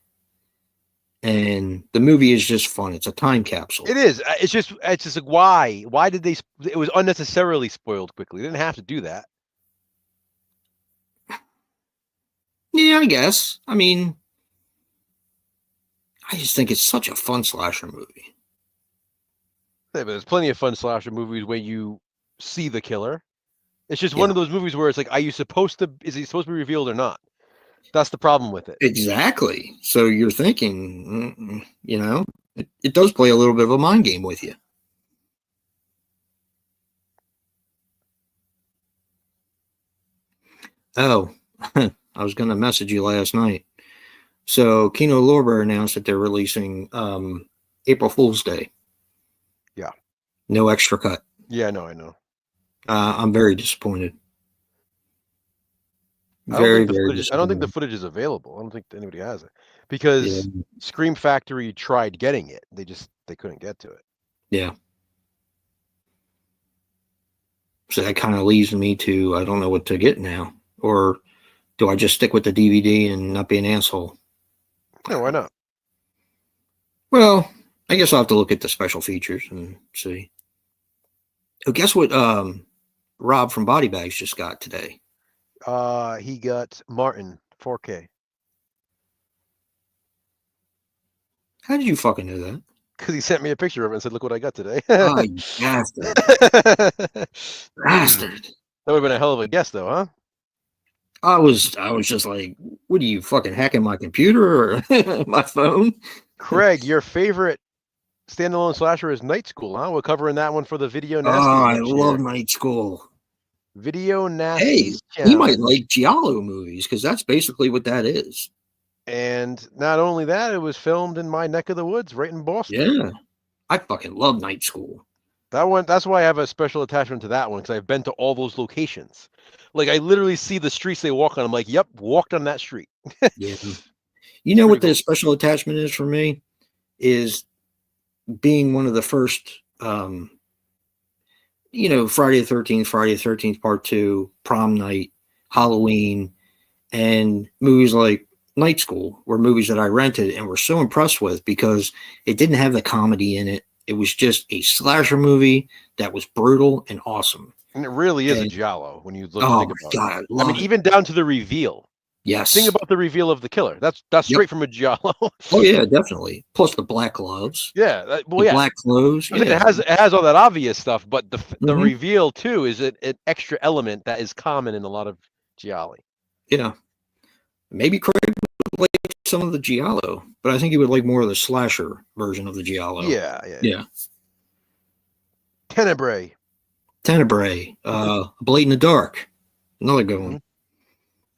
[SPEAKER 2] and the movie is just fun. It's a time capsule.
[SPEAKER 1] It is. It's just like, why did they? It was unnecessarily spoiled quickly. They didn't have to do that.
[SPEAKER 2] Yeah, I guess. I mean, I just think it's such a fun slasher movie.
[SPEAKER 1] Yeah, but there's plenty of fun slasher movies where you see the killer. It's just one of those movies where it's like, is he supposed to be revealed or not? That's the problem with it.
[SPEAKER 2] Exactly. So you're thinking, it does play a little bit of a mind game with you. Oh, I was going to message you last night. So Kino Lorber announced that they're releasing April Fool's Day.
[SPEAKER 1] Yeah.
[SPEAKER 2] No extra cut.
[SPEAKER 1] Yeah, no, I know.
[SPEAKER 2] I'm very disappointed.
[SPEAKER 1] I don't think
[SPEAKER 2] Disappointed.
[SPEAKER 1] the footage is available. I don't think anybody has it because
[SPEAKER 2] Yeah.
[SPEAKER 1] Scream Factory tried getting it. They couldn't get to it.
[SPEAKER 2] Yeah. So that kind of leaves me to, I don't know what to get now. Or do I just stick with the DVD and not be an asshole?
[SPEAKER 1] No, why not?
[SPEAKER 2] Well, I guess I'll have to look at the special features and see. Oh, guess what Rob from Body Bags just got today?
[SPEAKER 1] He got Martin 4K.
[SPEAKER 2] How did you fucking know that?
[SPEAKER 1] Because he sent me a picture of it and said, "Look what I got today."
[SPEAKER 2] Oh, you bastard. Bastard.
[SPEAKER 1] That would have been a hell of a guess, though, huh?
[SPEAKER 2] I was just like, what are you fucking hacking my computer or my phone?
[SPEAKER 1] Craig, your favorite standalone slasher is Night School, huh? We're covering that one for the Video Nasties
[SPEAKER 2] I
[SPEAKER 1] next
[SPEAKER 2] love
[SPEAKER 1] year.
[SPEAKER 2] Night School.
[SPEAKER 1] Video Nasties.
[SPEAKER 2] Hey, he might like Giallo movies because that's basically what that is.
[SPEAKER 1] And not only that, it was filmed in my neck of the woods, right in Boston.
[SPEAKER 2] Yeah, I fucking love Night School.
[SPEAKER 1] That one, that's why I have a special attachment to that one, because I've been to all those locations. Like, I literally see the streets they walk on. I'm like, yep, walked on that street.
[SPEAKER 2] Yeah. You know what the special attachment is for me? Is being one of the first, Friday the 13th, Part 2, Prom Night, Halloween, and movies like Night School were movies that I rented and were so impressed with because it didn't have the comedy in it. It was just a slasher movie that was brutal and awesome.
[SPEAKER 1] And it really is a giallo when you think about it.
[SPEAKER 2] I mean,
[SPEAKER 1] even down to the reveal.
[SPEAKER 2] Yes.
[SPEAKER 1] Think about the reveal of the killer. That's straight from a giallo.
[SPEAKER 2] Oh yeah, definitely. Plus the black gloves.
[SPEAKER 1] Yeah,
[SPEAKER 2] black clothes.
[SPEAKER 1] Yeah. It has all that obvious stuff, but the reveal too is an extra element that is common in a lot of gialli.
[SPEAKER 2] Maybe Craig would like some of the giallo, but I think he would like more of the slasher version of the giallo. Yeah.
[SPEAKER 1] Tenebrae.
[SPEAKER 2] Blade in the Dark. Another good one.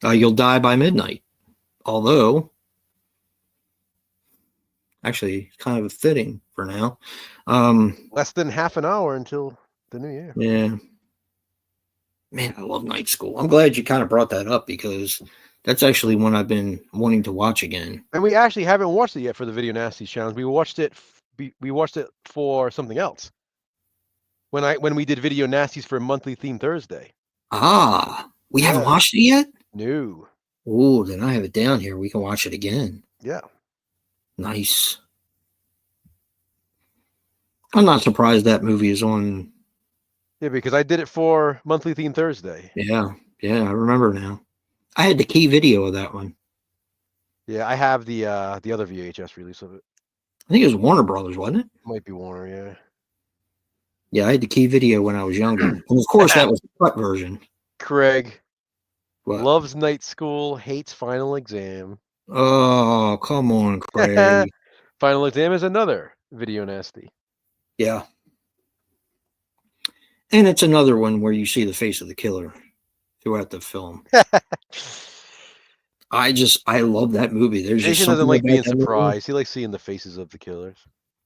[SPEAKER 2] You'll Die by Midnight. Although, actually, kind of fitting for now.
[SPEAKER 1] Less than half an hour until the new year.
[SPEAKER 2] Yeah. Man, I love Night School. I'm glad you kind of brought that up because that's actually one I've been wanting to watch again.
[SPEAKER 1] And we actually haven't watched it yet for the Video Nasties challenge. We watched it for something else. When we did Video Nasties for Monthly Theme Thursday.
[SPEAKER 2] We haven't watched it yet?
[SPEAKER 1] No.
[SPEAKER 2] Oh, then I have it down here. We can watch it again.
[SPEAKER 1] Yeah.
[SPEAKER 2] Nice. I'm not surprised that movie is on.
[SPEAKER 1] Yeah, because I did it for Monthly Theme Thursday.
[SPEAKER 2] Yeah, I remember now. I had the key video of that one.
[SPEAKER 1] Yeah, I have the other VHS release of it.
[SPEAKER 2] I think it was Warner Brothers, wasn't it?
[SPEAKER 1] Might be Warner, yeah.
[SPEAKER 2] Yeah, I had the key video when I was younger. And of course, that was the cut version.
[SPEAKER 1] Craig.
[SPEAKER 2] What?
[SPEAKER 1] Loves Night School, hates Final Exam.
[SPEAKER 2] Oh, come on, Craig.
[SPEAKER 1] Final Exam is another Video Nasty.
[SPEAKER 2] Yeah. And it's another one where you see the face of the killer throughout the film. I love that movie. There's
[SPEAKER 1] Jason doesn't like being surprised. He likes seeing the faces of the killers.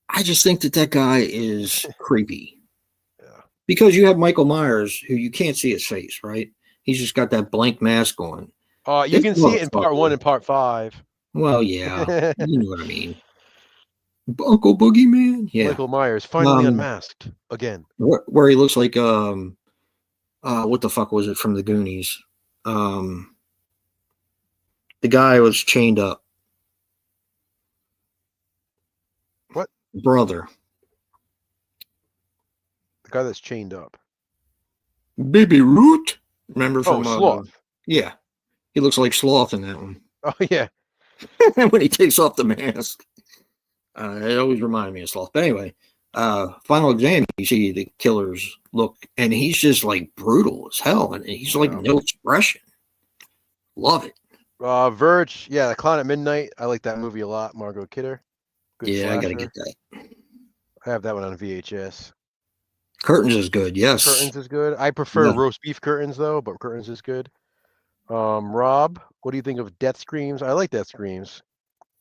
[SPEAKER 2] I just think that guy is creepy. Yeah. Because you have Michael Myers, who you can't see his face, right? He's just got that blank mask on.
[SPEAKER 1] You can see it in Part 1 and Part 5.
[SPEAKER 2] Well, yeah. You know what I mean. Uncle Boogeyman? Yeah.
[SPEAKER 1] Michael Myers finally unmasked again.
[SPEAKER 2] Where he looks like what the fuck was it from the Goonies? The guy was chained up.
[SPEAKER 1] What?
[SPEAKER 2] Brother.
[SPEAKER 1] The guy that's chained up.
[SPEAKER 2] Baby Root? Remember from
[SPEAKER 1] Sloth.
[SPEAKER 2] Yeah. He looks like Sloth in that one.
[SPEAKER 1] Oh yeah.
[SPEAKER 2] When he takes off the mask. It always reminded me of Sloth. But anyway, Final Exam, you see the killer's look, and he's just like brutal as hell, and he's like no expression. Love it.
[SPEAKER 1] Verge, yeah, The Clown at Midnight. I like that movie a lot. Margot Kidder, good
[SPEAKER 2] Yeah, I gotta
[SPEAKER 1] slasher.
[SPEAKER 2] get that.
[SPEAKER 1] I have that one on VHS.
[SPEAKER 2] Curtains is good. Yes.
[SPEAKER 1] Curtains is good. I prefer
[SPEAKER 2] Yeah.
[SPEAKER 1] roast beef curtains though, but Curtains is good. Rob, what do you think of Death Screams? I like Death Screams.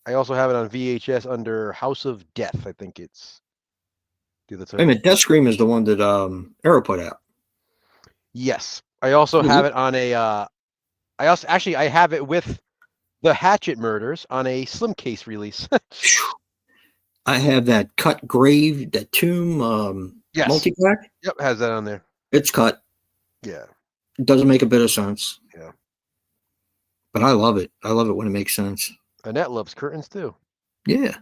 [SPEAKER 1] I also have it on VHS under House of Death. I think it's the other
[SPEAKER 2] Wait a
[SPEAKER 1] title.
[SPEAKER 2] minute. Death Scream is the one that Arrow put out.
[SPEAKER 1] Yes, I also
[SPEAKER 2] Was
[SPEAKER 1] have
[SPEAKER 2] it?
[SPEAKER 1] it on a. I also actually I have it with the Hatchet Murders on a slim case release.
[SPEAKER 2] I have that cut grave, that tomb
[SPEAKER 1] Yes.
[SPEAKER 2] multi-pack.
[SPEAKER 1] Yep, has that on there.
[SPEAKER 2] It's cut.
[SPEAKER 1] Yeah.
[SPEAKER 2] It doesn't make a bit of sense,
[SPEAKER 1] Yeah.
[SPEAKER 2] but I love it. I love it when it makes sense.
[SPEAKER 1] Annette loves curtains too.
[SPEAKER 2] Yeah.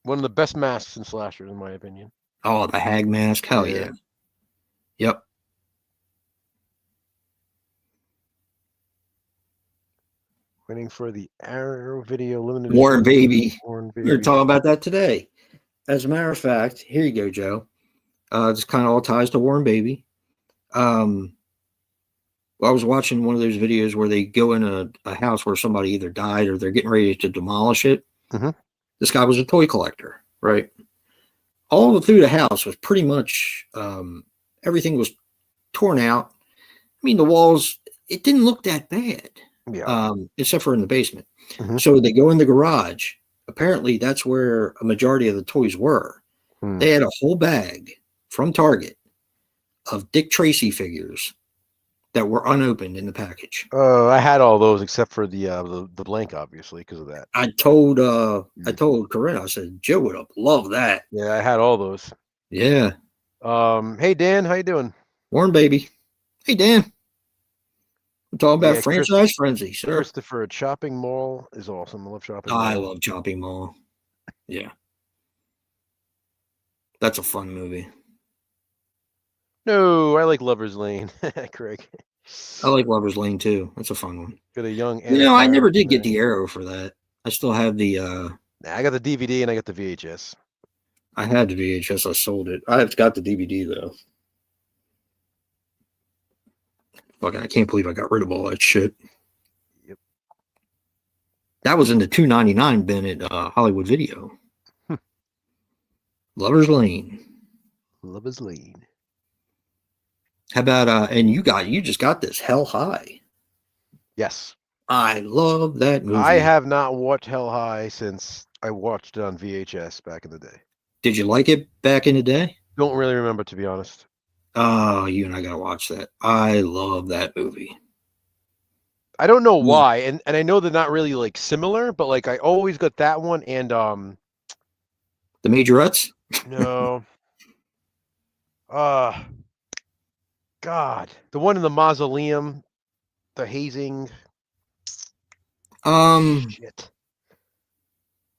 [SPEAKER 1] One of the best masks in slashers, in my opinion.
[SPEAKER 2] Oh, the hag mask. Hell
[SPEAKER 1] Yeah.
[SPEAKER 2] yeah. Yep.
[SPEAKER 1] Waiting for the Arrow Video limited
[SPEAKER 2] Warren
[SPEAKER 1] edition.
[SPEAKER 2] Baby.
[SPEAKER 1] Warren
[SPEAKER 2] We were
[SPEAKER 1] Baby.
[SPEAKER 2] talking about that today. As a matter of fact, here you go, Joe. This kind of all ties to Warren Baby. I was watching one of those videos where they go in a house where somebody either died or they're getting ready to demolish it.
[SPEAKER 1] Mhm.
[SPEAKER 2] This guy was a toy collector, right? All through the house was pretty much everything was torn out. I mean, the walls, it didn't look that bad,
[SPEAKER 1] Yeah.
[SPEAKER 2] except for in the basement.
[SPEAKER 1] Mhm.
[SPEAKER 2] So they go in the garage. Apparently, that's where a majority of the toys were.
[SPEAKER 1] Hmm.
[SPEAKER 2] They had a whole bag from Target of Dick Tracy figures that were unopened in the package.
[SPEAKER 1] I had all those except for the blank, obviously, because of that.
[SPEAKER 2] I told Corinne, I said, Joe would have loved that.
[SPEAKER 1] Yeah, I had all those.
[SPEAKER 2] Yeah.
[SPEAKER 1] Hey Dan, how you doing?
[SPEAKER 2] Warren Baby. Hey Dan. I'm talking about
[SPEAKER 1] Yeah,
[SPEAKER 2] franchise frenzy, sir.
[SPEAKER 1] Christopher, Chopping Mall is awesome. I love Chopping Mall.
[SPEAKER 2] I love Chopping Mall. Yeah. That's a fun movie.
[SPEAKER 1] No, I like Lover's Lane, Craig.
[SPEAKER 2] I like Lover's Lane too. That's a fun one.
[SPEAKER 1] Got a young
[SPEAKER 2] You know, I
[SPEAKER 1] Anna
[SPEAKER 2] never
[SPEAKER 1] Faris
[SPEAKER 2] did
[SPEAKER 1] in
[SPEAKER 2] get
[SPEAKER 1] there.
[SPEAKER 2] the Arrow for that. I still have the
[SPEAKER 1] Nah, I got the DVD and I got the VHS.
[SPEAKER 2] I had the VHS, I sold it. I've got the DVD though. Fuck, I can't believe I got rid of all that shit.
[SPEAKER 1] Yep.
[SPEAKER 2] That was in the $2.99 bin at Hollywood Video. Lover's Lane.
[SPEAKER 1] Lover's Lane.
[SPEAKER 2] How about and you just got this Hell High.
[SPEAKER 1] Yes.
[SPEAKER 2] I love that movie.
[SPEAKER 1] I have not watched Hell High since I watched it on VHS back in the day.
[SPEAKER 2] Did you like it back in the day?
[SPEAKER 1] Don't really remember, to be honest.
[SPEAKER 2] Oh, you and I gotta watch that. I love that movie.
[SPEAKER 1] I don't know why, and I know they're not really like similar, but like I always got that one and
[SPEAKER 2] The Majorettes?
[SPEAKER 1] no. God. The one in the mausoleum, the hazing. Shit.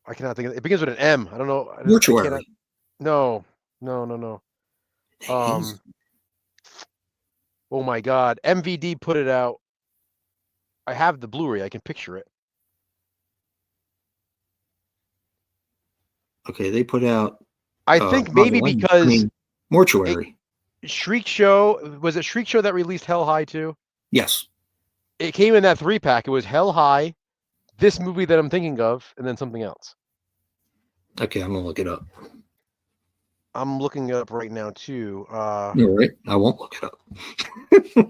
[SPEAKER 1] I cannot think of it. It begins with an M. I don't know.
[SPEAKER 2] Mortuary.
[SPEAKER 1] No. Oh my God. MVD put it out. I have the Blu-ray. I can picture it.
[SPEAKER 2] Okay, they put out.
[SPEAKER 1] I think maybe because
[SPEAKER 2] Mortuary.
[SPEAKER 1] Shriek Show, was it Shriek Show that released Hell High too?
[SPEAKER 2] Yes.
[SPEAKER 1] It came in that 3-pack. It was Hell High, this movie that I'm thinking of, and then something else.
[SPEAKER 2] Okay, I'm gonna look it up.
[SPEAKER 1] I'm looking it up right now too.
[SPEAKER 2] You're right. I won't look it up.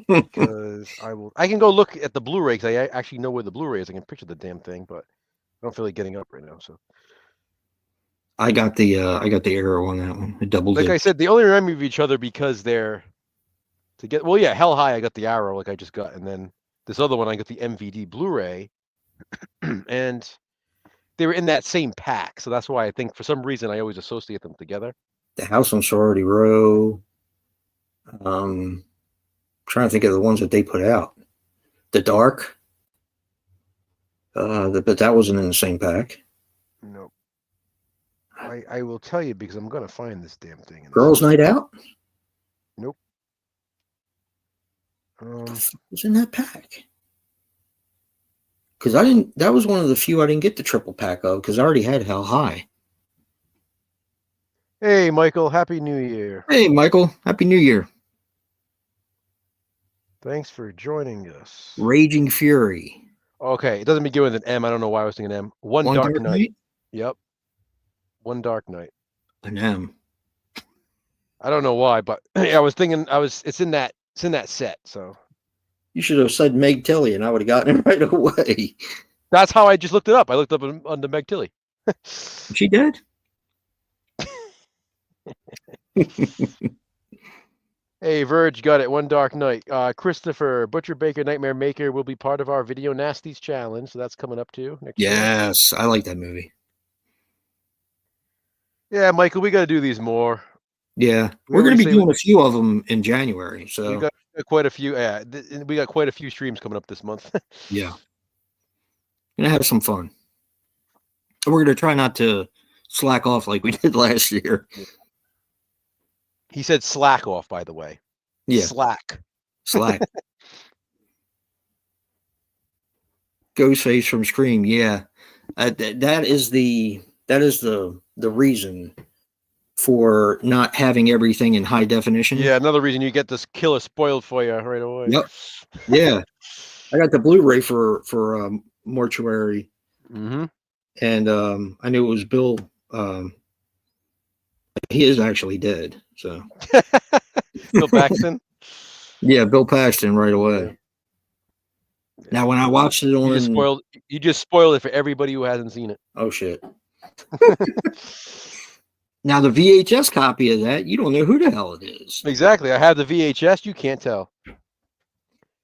[SPEAKER 1] Because I can go look at the Blu-ray because I actually know where the Blu-ray is. I can picture the damn thing, but I don't feel like getting up right now. So
[SPEAKER 2] I got the Arrow on that one. I doubled
[SPEAKER 1] like
[SPEAKER 2] it.
[SPEAKER 1] I said, they only remind me of each other because they're together. Well, yeah, Hell High, I got the Arrow, like I just got, and then this other one, I got the MVD Blu-ray, and they were in that same pack. So that's why I think for some reason I always associate them together.
[SPEAKER 2] The House on Sorority Row. Trying to think of the ones that they put out. The Dark. But that wasn't in the same pack.
[SPEAKER 1] Nope. I will tell you because I'm gonna find this damn thing.
[SPEAKER 2] Girls' Night Out.
[SPEAKER 1] Nope.
[SPEAKER 2] Was in that pack. Because I didn't. That was one of the few I didn't get the triple pack of because I already had Hell High.
[SPEAKER 1] Hey, Michael, Happy New Year.
[SPEAKER 2] Hey, Michael, Happy New Year.
[SPEAKER 1] Thanks for joining us.
[SPEAKER 2] Raging Fury.
[SPEAKER 1] Okay, it doesn't begin with an M. I don't know why I was thinking M. One
[SPEAKER 2] One
[SPEAKER 1] Dark
[SPEAKER 2] Dark
[SPEAKER 1] Night.
[SPEAKER 2] Knight?
[SPEAKER 1] Yep. One Dark Night.
[SPEAKER 2] An M.
[SPEAKER 1] I don't know why, but I was thinking it's in that set, so
[SPEAKER 2] You should have said Meg Tilly, and I would have gotten it right away.
[SPEAKER 1] that's how I just looked it up. I looked up under Meg Tilly.
[SPEAKER 2] She dead?
[SPEAKER 1] Hey, Verge, got it. One Dark Night. Christopher, Butcher Baker, Nightmare Maker will be part of our Video Nasties challenge, so that's coming up too next year.
[SPEAKER 2] Yes, I like that movie.
[SPEAKER 1] Yeah, Michael, we got to do these more.
[SPEAKER 2] Yeah,
[SPEAKER 1] We
[SPEAKER 2] we're going to be
[SPEAKER 1] already say
[SPEAKER 2] doing a few of them in January.
[SPEAKER 1] we
[SPEAKER 2] So
[SPEAKER 1] got quite a few. Yeah, we got quite a few streams coming up this month.
[SPEAKER 2] yeah, going to have some fun. We're going to try not to slack off like we did last year.
[SPEAKER 1] He said slack off, by the way.
[SPEAKER 2] Yeah,
[SPEAKER 1] Slack.
[SPEAKER 2] Ghostface from Scream. Yeah, that is the reason for not having everything in high definition.
[SPEAKER 1] Yeah, another reason you get this killer spoiled for you right away.
[SPEAKER 2] Yep. Yeah, I got the Blu-ray for Mortuary,
[SPEAKER 1] Mm-hmm.
[SPEAKER 2] and I knew it was Bill. He is actually dead. So
[SPEAKER 1] Bill Paxton.
[SPEAKER 2] yeah, Bill Paxton right away.
[SPEAKER 1] Yeah.
[SPEAKER 2] Now, when I watched it on,
[SPEAKER 1] you just spoiled it for everybody who hasn't seen it.
[SPEAKER 2] Oh shit! Now the VHS copy of that, you don't know who the hell it is.
[SPEAKER 1] Exactly. I have the VHS. You can't tell.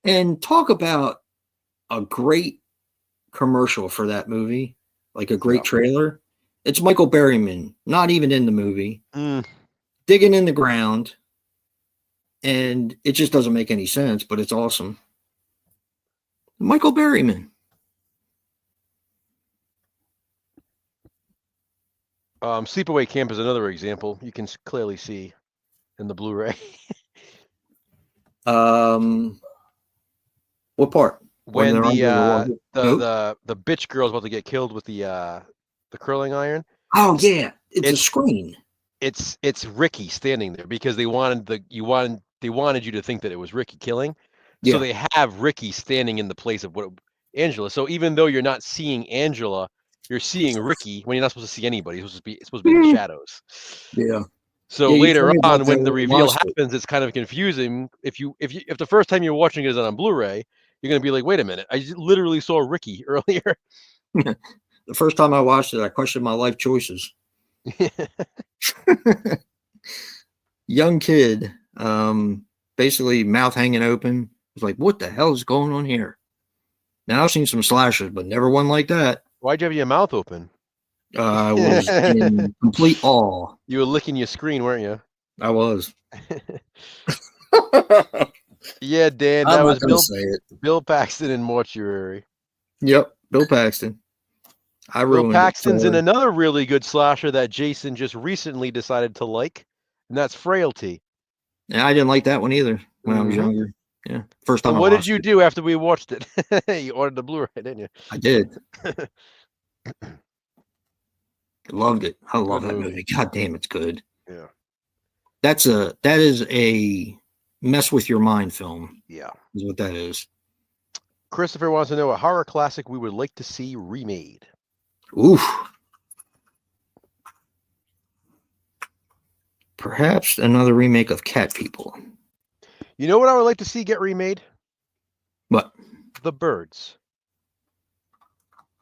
[SPEAKER 2] And talk about a great commercial for that movie, like a great trailer. It's Michael Berryman, not even in the movie, digging in the ground, and it just doesn't make any sense, but it's awesome. Michael Berryman.
[SPEAKER 1] Sleepaway Camp is another example. You can clearly see in the Blu-ray.
[SPEAKER 2] What part?
[SPEAKER 1] When the bitch girl's about to get killed with the curling iron.
[SPEAKER 2] Oh yeah, it's a screen.
[SPEAKER 1] It's Ricky standing there because they wanted you to think that it was Ricky killing. Yeah. So they have Ricky standing in the place of Angela. So even though you're not seeing Angela, you're seeing Ricky when you're not supposed to see anybody. It's supposed to be in the shadows.
[SPEAKER 2] Yeah.
[SPEAKER 1] So later on, when the reveal happens, it's kind of confusing. If the first time you're watching it is on Blu-ray, you're gonna be like, wait a minute, I literally saw Ricky earlier.
[SPEAKER 2] The first time I watched it, I questioned my life choices. Young kid, basically mouth hanging open. It's like, what the hell is going on here? Now I've seen some slashers, but never one like that.
[SPEAKER 1] Why'd you have your mouth open?
[SPEAKER 2] I was in complete awe.
[SPEAKER 1] You were licking your screen, weren't you?
[SPEAKER 2] I was.
[SPEAKER 1] Yeah, Dan, that was Bill Paxton in Mortuary.
[SPEAKER 2] Yep, Bill Paxton.
[SPEAKER 1] Bill Paxton's in another really good slasher that Jason just recently decided to like, and that's Frailty.
[SPEAKER 2] Yeah, I didn't like that one either when I was younger. Yeah, first time.
[SPEAKER 1] So what did you do after we watched it? You ordered the Blu-ray, didn't you?
[SPEAKER 2] I did. Loved it. I love that movie. God damn, it's good.
[SPEAKER 1] Yeah.
[SPEAKER 2] That is a mess with your mind film.
[SPEAKER 1] Yeah.
[SPEAKER 2] Is what that is.
[SPEAKER 1] Christopher wants to know a horror classic we would like to see remade.
[SPEAKER 2] Oof. Perhaps another remake of Cat People.
[SPEAKER 1] You know what I would like to see get remade?
[SPEAKER 2] What?
[SPEAKER 1] The Birds.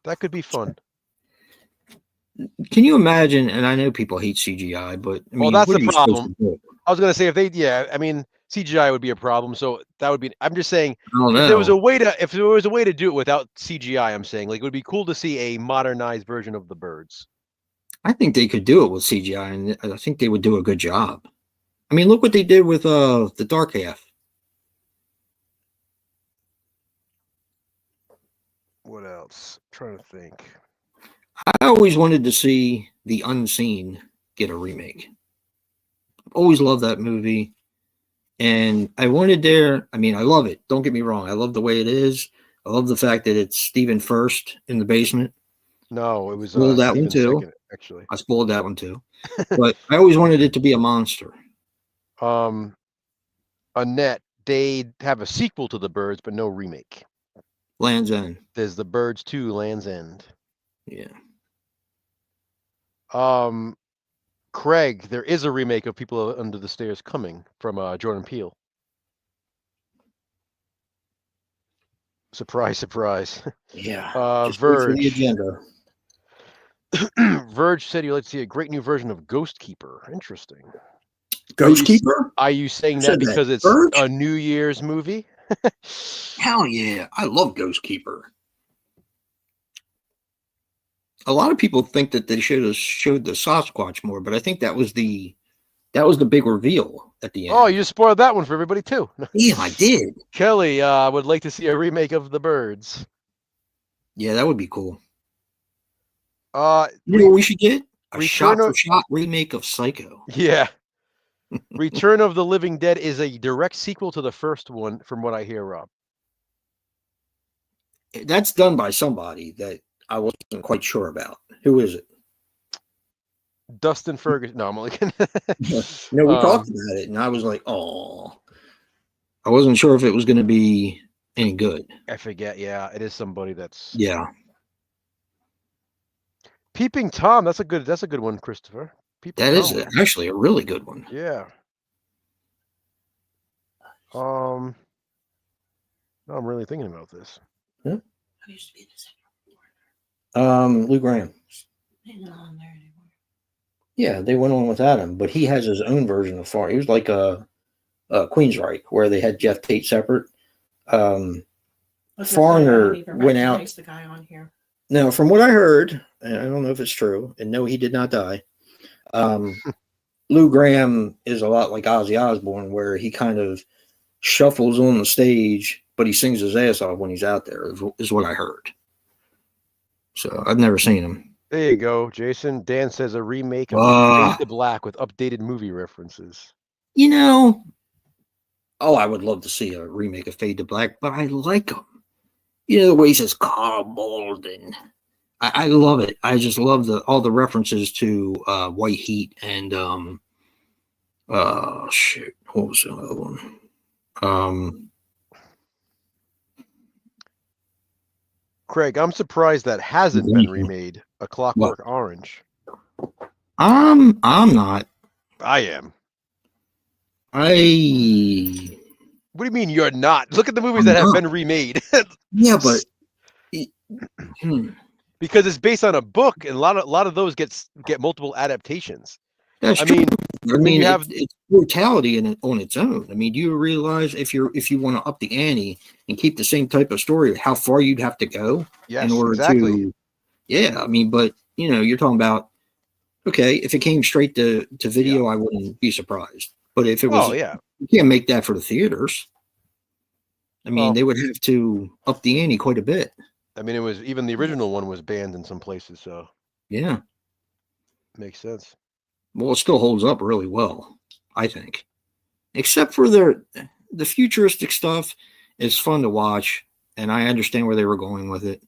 [SPEAKER 1] That could be fun.
[SPEAKER 2] Can you imagine? And I know people hate CGI, but I mean,
[SPEAKER 1] that's the problem. I was going to say CGI would be a problem. So that would be. I'm just saying, if there was a way to do it without CGI, I'm saying like it would be cool to see a modernized version of The Birds.
[SPEAKER 2] I think they could do it with CGI, and I think they would do a good job. I mean, look what they did with The Dark Half.
[SPEAKER 1] What else? I'm trying to think.
[SPEAKER 2] I always wanted to see The Unseen get a remake. I've always loved that movie. And I wanted I love it. Don't get me wrong. I love the way it is. I love the fact that it's Stephen First in the basement.
[SPEAKER 1] No, it was
[SPEAKER 2] that one too.
[SPEAKER 1] Second, actually.
[SPEAKER 2] I spoiled that one too. But I always wanted it to be a monster.
[SPEAKER 1] Annette, they have a sequel to The Birds, but no remake.
[SPEAKER 2] Land's End.
[SPEAKER 1] There's The Birds 2, Land's End.
[SPEAKER 2] Yeah.
[SPEAKER 1] Craig, there is a remake of People Under the Stairs coming from Jordan Peele. Surprise, surprise.
[SPEAKER 2] Yeah. Just wait for the
[SPEAKER 1] Verge.
[SPEAKER 2] agenda.
[SPEAKER 1] Verge said you'd like to see a great new version of Ghost Keeper. Interesting.
[SPEAKER 2] Ghost Keeper?
[SPEAKER 1] Are you saying that
[SPEAKER 2] Said that
[SPEAKER 1] because it's
[SPEAKER 2] Verge?
[SPEAKER 1] a New Year's movie?
[SPEAKER 2] Hell yeah. I love Ghost Keeper. A lot of people think that they should have showed the Sasquatch more, but I think that was the big reveal at the end.
[SPEAKER 1] Oh, you just spoiled that one for everybody too.
[SPEAKER 2] Yeah, I did.
[SPEAKER 1] Kelly would like to see a remake of The Birds.
[SPEAKER 2] Yeah, that would be cool.
[SPEAKER 1] You
[SPEAKER 2] know what we should get? A
[SPEAKER 1] Return
[SPEAKER 2] shot-for-shot remake of Psycho.
[SPEAKER 1] Yeah. Return of the Living Dead is a direct sequel to the first one, from what I hear, Rob.
[SPEAKER 2] That's done by somebody that I wasn't quite sure about. Who is it?
[SPEAKER 1] Dustin Ferguson. No, I'm only kidding.
[SPEAKER 2] No, we talked about it, and I was like, oh. I wasn't sure if it was going to be any good.
[SPEAKER 1] I forget. Yeah, it is somebody that's.
[SPEAKER 2] Yeah.
[SPEAKER 1] Peeping Tom. That's a good one, Christopher.
[SPEAKER 2] That is actually a really good one.
[SPEAKER 1] Yeah. No, I'm really thinking about this.
[SPEAKER 2] Huh? I used to be the Lou Graham.
[SPEAKER 3] He's not on there anymore.
[SPEAKER 2] Yeah, they went on without him, but he has his own version of Foreigner. He was like a Queensryche, where they had Jeff Tate separate. Foreigner went out.
[SPEAKER 3] The guy on here.
[SPEAKER 2] Now, from what I heard, and I don't know if it's true, and no, he did not die. Lou Graham is a lot like Ozzy Osbourne, where he kind of shuffles on the stage, but he sings his ass off when he's out there, is what I heard. So I've never seen him.
[SPEAKER 1] There you go, Jason. Dan says a remake of Fade to Black with updated movie references.
[SPEAKER 2] You know, I would love to see a remake of Fade to Black, but I like him. You know, the way he says Carl Bolden. I love it. I just love all the references to White Heat and shit. What was the other one?
[SPEAKER 1] Craig, I'm surprised that hasn't been remade. A Clockwork Orange.
[SPEAKER 2] I'm not.
[SPEAKER 1] I am.
[SPEAKER 2] What
[SPEAKER 1] do you mean you're not? Look at the movies that have been remade.
[SPEAKER 2] Yeah, but
[SPEAKER 1] because it's based on a book, and a lot of those get multiple adaptations.
[SPEAKER 2] That's true. I mean, it's brutality on its own. I mean, do you realize if you want to up the ante and keep the same type of story, how far you'd have to go in order to? Yeah, I mean, but you know, you're talking about if it came straight to video, I wouldn't be surprised. But if it was, you can't make that for the theaters. I mean, they would have to up the ante quite a bit.
[SPEAKER 1] I mean, it was even the original one was banned in some places, so
[SPEAKER 2] yeah,
[SPEAKER 1] makes sense.
[SPEAKER 2] Well, it still holds up really well, I think. Except for the futuristic stuff is fun to watch, and I understand where they were going with it.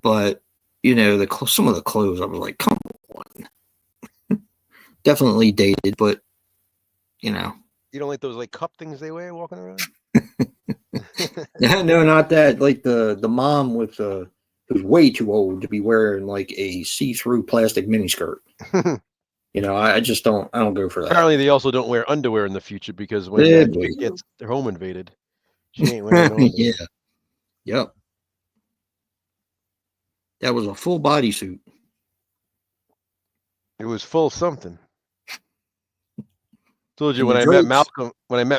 [SPEAKER 2] But you know, some of the clothes, I was like, come on, definitely dated, but you know,
[SPEAKER 1] you don't like those like cup things they wear walking around.
[SPEAKER 2] No, not that. Like the mom with who's way too old to be wearing like a see-through plastic miniskirt. You know, I just don't go for that.
[SPEAKER 1] Apparently, they also don't wear underwear in the future because when that chick gets their home invaded, she ain't wearing underwear.
[SPEAKER 2] Yeah. Yep. That was a full bodysuit.
[SPEAKER 1] It was full something. Told you when I met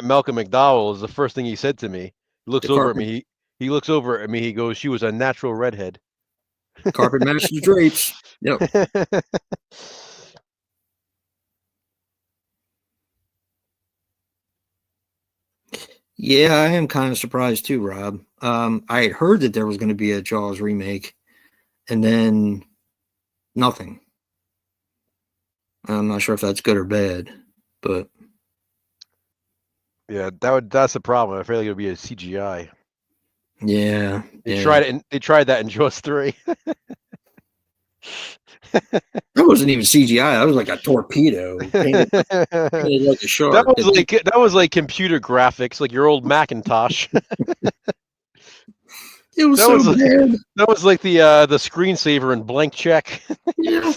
[SPEAKER 1] Malcolm McDowell, was the first thing he said to me. He looks over at me. He looks over at me. He goes, "She was a natural redhead."
[SPEAKER 2] Carpet matches drapes. Yep. Yeah, I am kind of surprised too, Rob. I had heard that there was going to be a Jaws remake, and then nothing. I'm not sure if that's good or bad, but
[SPEAKER 1] yeah, that's the problem. I feel like it would be a CGI.
[SPEAKER 2] Yeah,
[SPEAKER 1] they tried it. They tried that in Jaws 3.
[SPEAKER 2] That wasn't even CGI. That was like a torpedo. Painted like a shark.
[SPEAKER 1] That was like computer graphics, like your old Macintosh.
[SPEAKER 2] It was
[SPEAKER 1] That
[SPEAKER 2] so
[SPEAKER 1] was like
[SPEAKER 2] bad.
[SPEAKER 1] that was like the screensaver in Blank Check.
[SPEAKER 2] Yeah.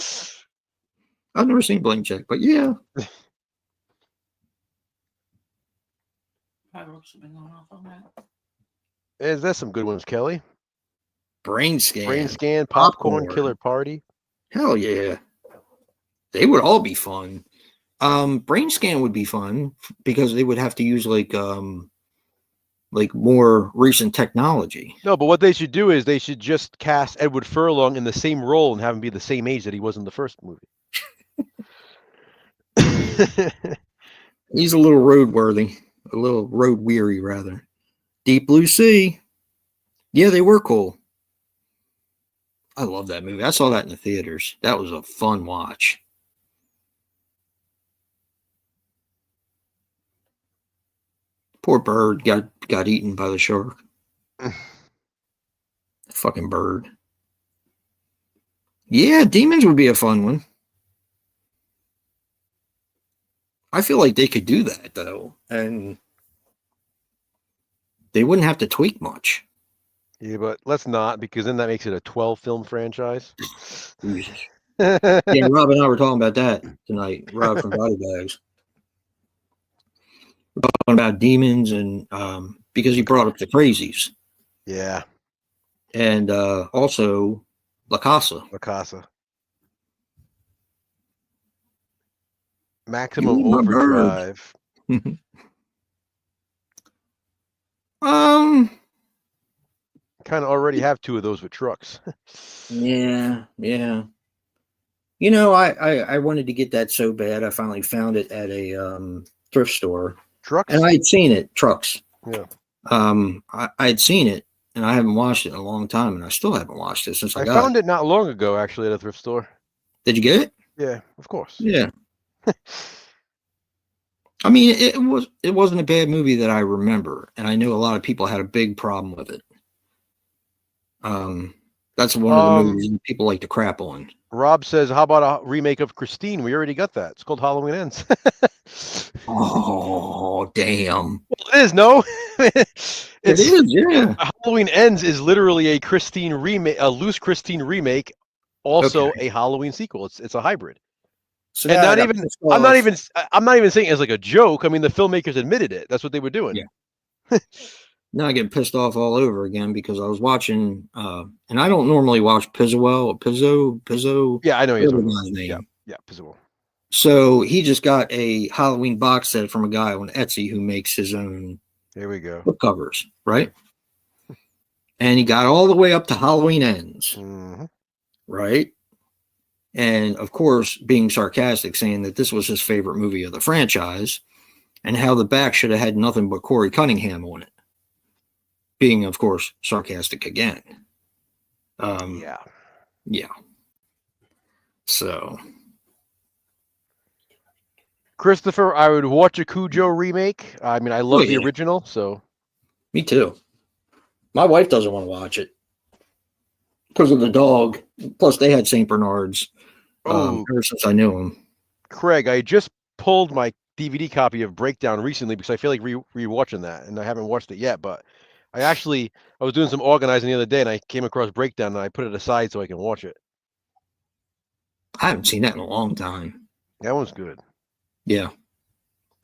[SPEAKER 2] I've never seen Blank Check, but yeah.
[SPEAKER 3] Fireworks have been going off on that.
[SPEAKER 1] There's some good ones, Kelly.
[SPEAKER 2] Brain Scan.
[SPEAKER 1] Brain Scan, Popcorn, Killer Party.
[SPEAKER 2] Hell yeah. They would all be fun. Brain Scan would be fun because they would have to use like more recent technology.
[SPEAKER 1] No, but what they should do is they should just cast Edward Furlong in the same role and have him be the same age that he was in the first movie.
[SPEAKER 2] He's a little roadworthy, a little road weary rather. Deep Blue Sea. Yeah, they were cool. I love that movie. I saw that in the theaters. That was a fun watch. Poor bird got eaten by the shark. Fucking bird. Yeah, Demons would be a fun one. I feel like they could do that though, and they wouldn't have to tweak much.
[SPEAKER 1] Yeah, but let's not, because then that makes it a 12-film franchise.
[SPEAKER 2] Jesus. Yeah, Rob and I were talking about that tonight. Rob from Body Bags. We're talking about Demons, and because he brought up the Crazies.
[SPEAKER 1] Yeah.
[SPEAKER 2] And also La Casa.
[SPEAKER 1] La Casa. Maximum Overdrive. Kind of already have two of those with trucks.
[SPEAKER 2] Yeah. You know, I wanted to get that so bad. I finally found it at a thrift store.
[SPEAKER 1] Trucks?
[SPEAKER 2] And I had seen it. Trucks.
[SPEAKER 1] Yeah.
[SPEAKER 2] I had seen it, and I haven't watched it in a long time, and I still haven't watched it since I got
[SPEAKER 1] found it not long ago, actually, at a thrift store.
[SPEAKER 2] Did you get it?
[SPEAKER 1] Yeah, of course.
[SPEAKER 2] Yeah. I mean, it wasn't a bad movie that I remember, and I knew a lot of people had a big problem with it. That's one of the movies that people like to crap on.
[SPEAKER 1] Rob says, how about a remake of Christine? We already got that. It's called Halloween Ends.
[SPEAKER 2] Oh, damn.
[SPEAKER 1] Well, it is, no?
[SPEAKER 2] It is, yeah.
[SPEAKER 1] Halloween Ends is literally a Christine remake, a loose Christine remake, also a Halloween sequel. It's a hybrid.
[SPEAKER 2] So
[SPEAKER 1] and I'm not even saying it as like a joke. I mean, the filmmakers admitted it. That's what they were doing.
[SPEAKER 2] Yeah. Now I get pissed off all over again because I was watching, and I don't normally watch Pizzo.
[SPEAKER 1] Yeah, I know he's
[SPEAKER 2] his name.
[SPEAKER 1] Yeah, Pizzo.
[SPEAKER 2] So he just got a Halloween box set from a guy on Etsy who makes his own.
[SPEAKER 1] There we go.
[SPEAKER 2] Book covers, right? And he got all the way up to Halloween Ends, right? And of course, being sarcastic, saying that this was his favorite movie of the franchise, and how the back should have had nothing but Corey Cunningham on it. Being, of course, sarcastic again.
[SPEAKER 1] Yeah.
[SPEAKER 2] So,
[SPEAKER 1] Christopher, I would watch a Cujo remake. I mean, I love the original, so.
[SPEAKER 2] Me too. My wife doesn't want to watch it because of the dog. Plus, they had St. Bernards ever since I knew him.
[SPEAKER 1] Craig, I just pulled my DVD copy of Breakdown recently because I feel like rewatching that, and I haven't watched it yet, but I was doing some organizing the other day, and I came across Breakdown, and I put it aside so I can watch it.
[SPEAKER 2] I haven't seen that in a long time.
[SPEAKER 1] That one's good.
[SPEAKER 2] Yeah.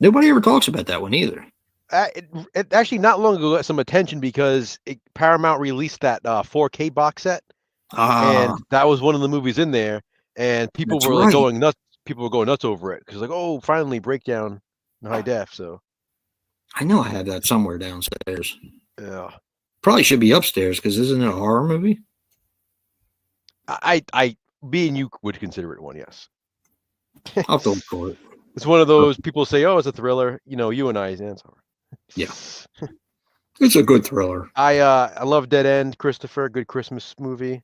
[SPEAKER 2] Nobody ever talks about that one either.
[SPEAKER 1] It actually not long ago got some attention because Paramount released that 4K box set, and that was one of the movies in there, and people were like going nuts. People were going nuts over it because like, oh, finally Breakdown in high def. So
[SPEAKER 2] I know I have that somewhere downstairs.
[SPEAKER 1] Yeah,
[SPEAKER 2] probably should be upstairs because isn't it a horror movie?
[SPEAKER 1] I being you would consider it one, yes.
[SPEAKER 2] I'll go for it.
[SPEAKER 1] It's one of those people say, "Oh, it's a thriller." You know, you and I, it's horror.
[SPEAKER 2] Yeah, it's a good thriller.
[SPEAKER 1] I love Dead End, Christopher. Good Christmas movie.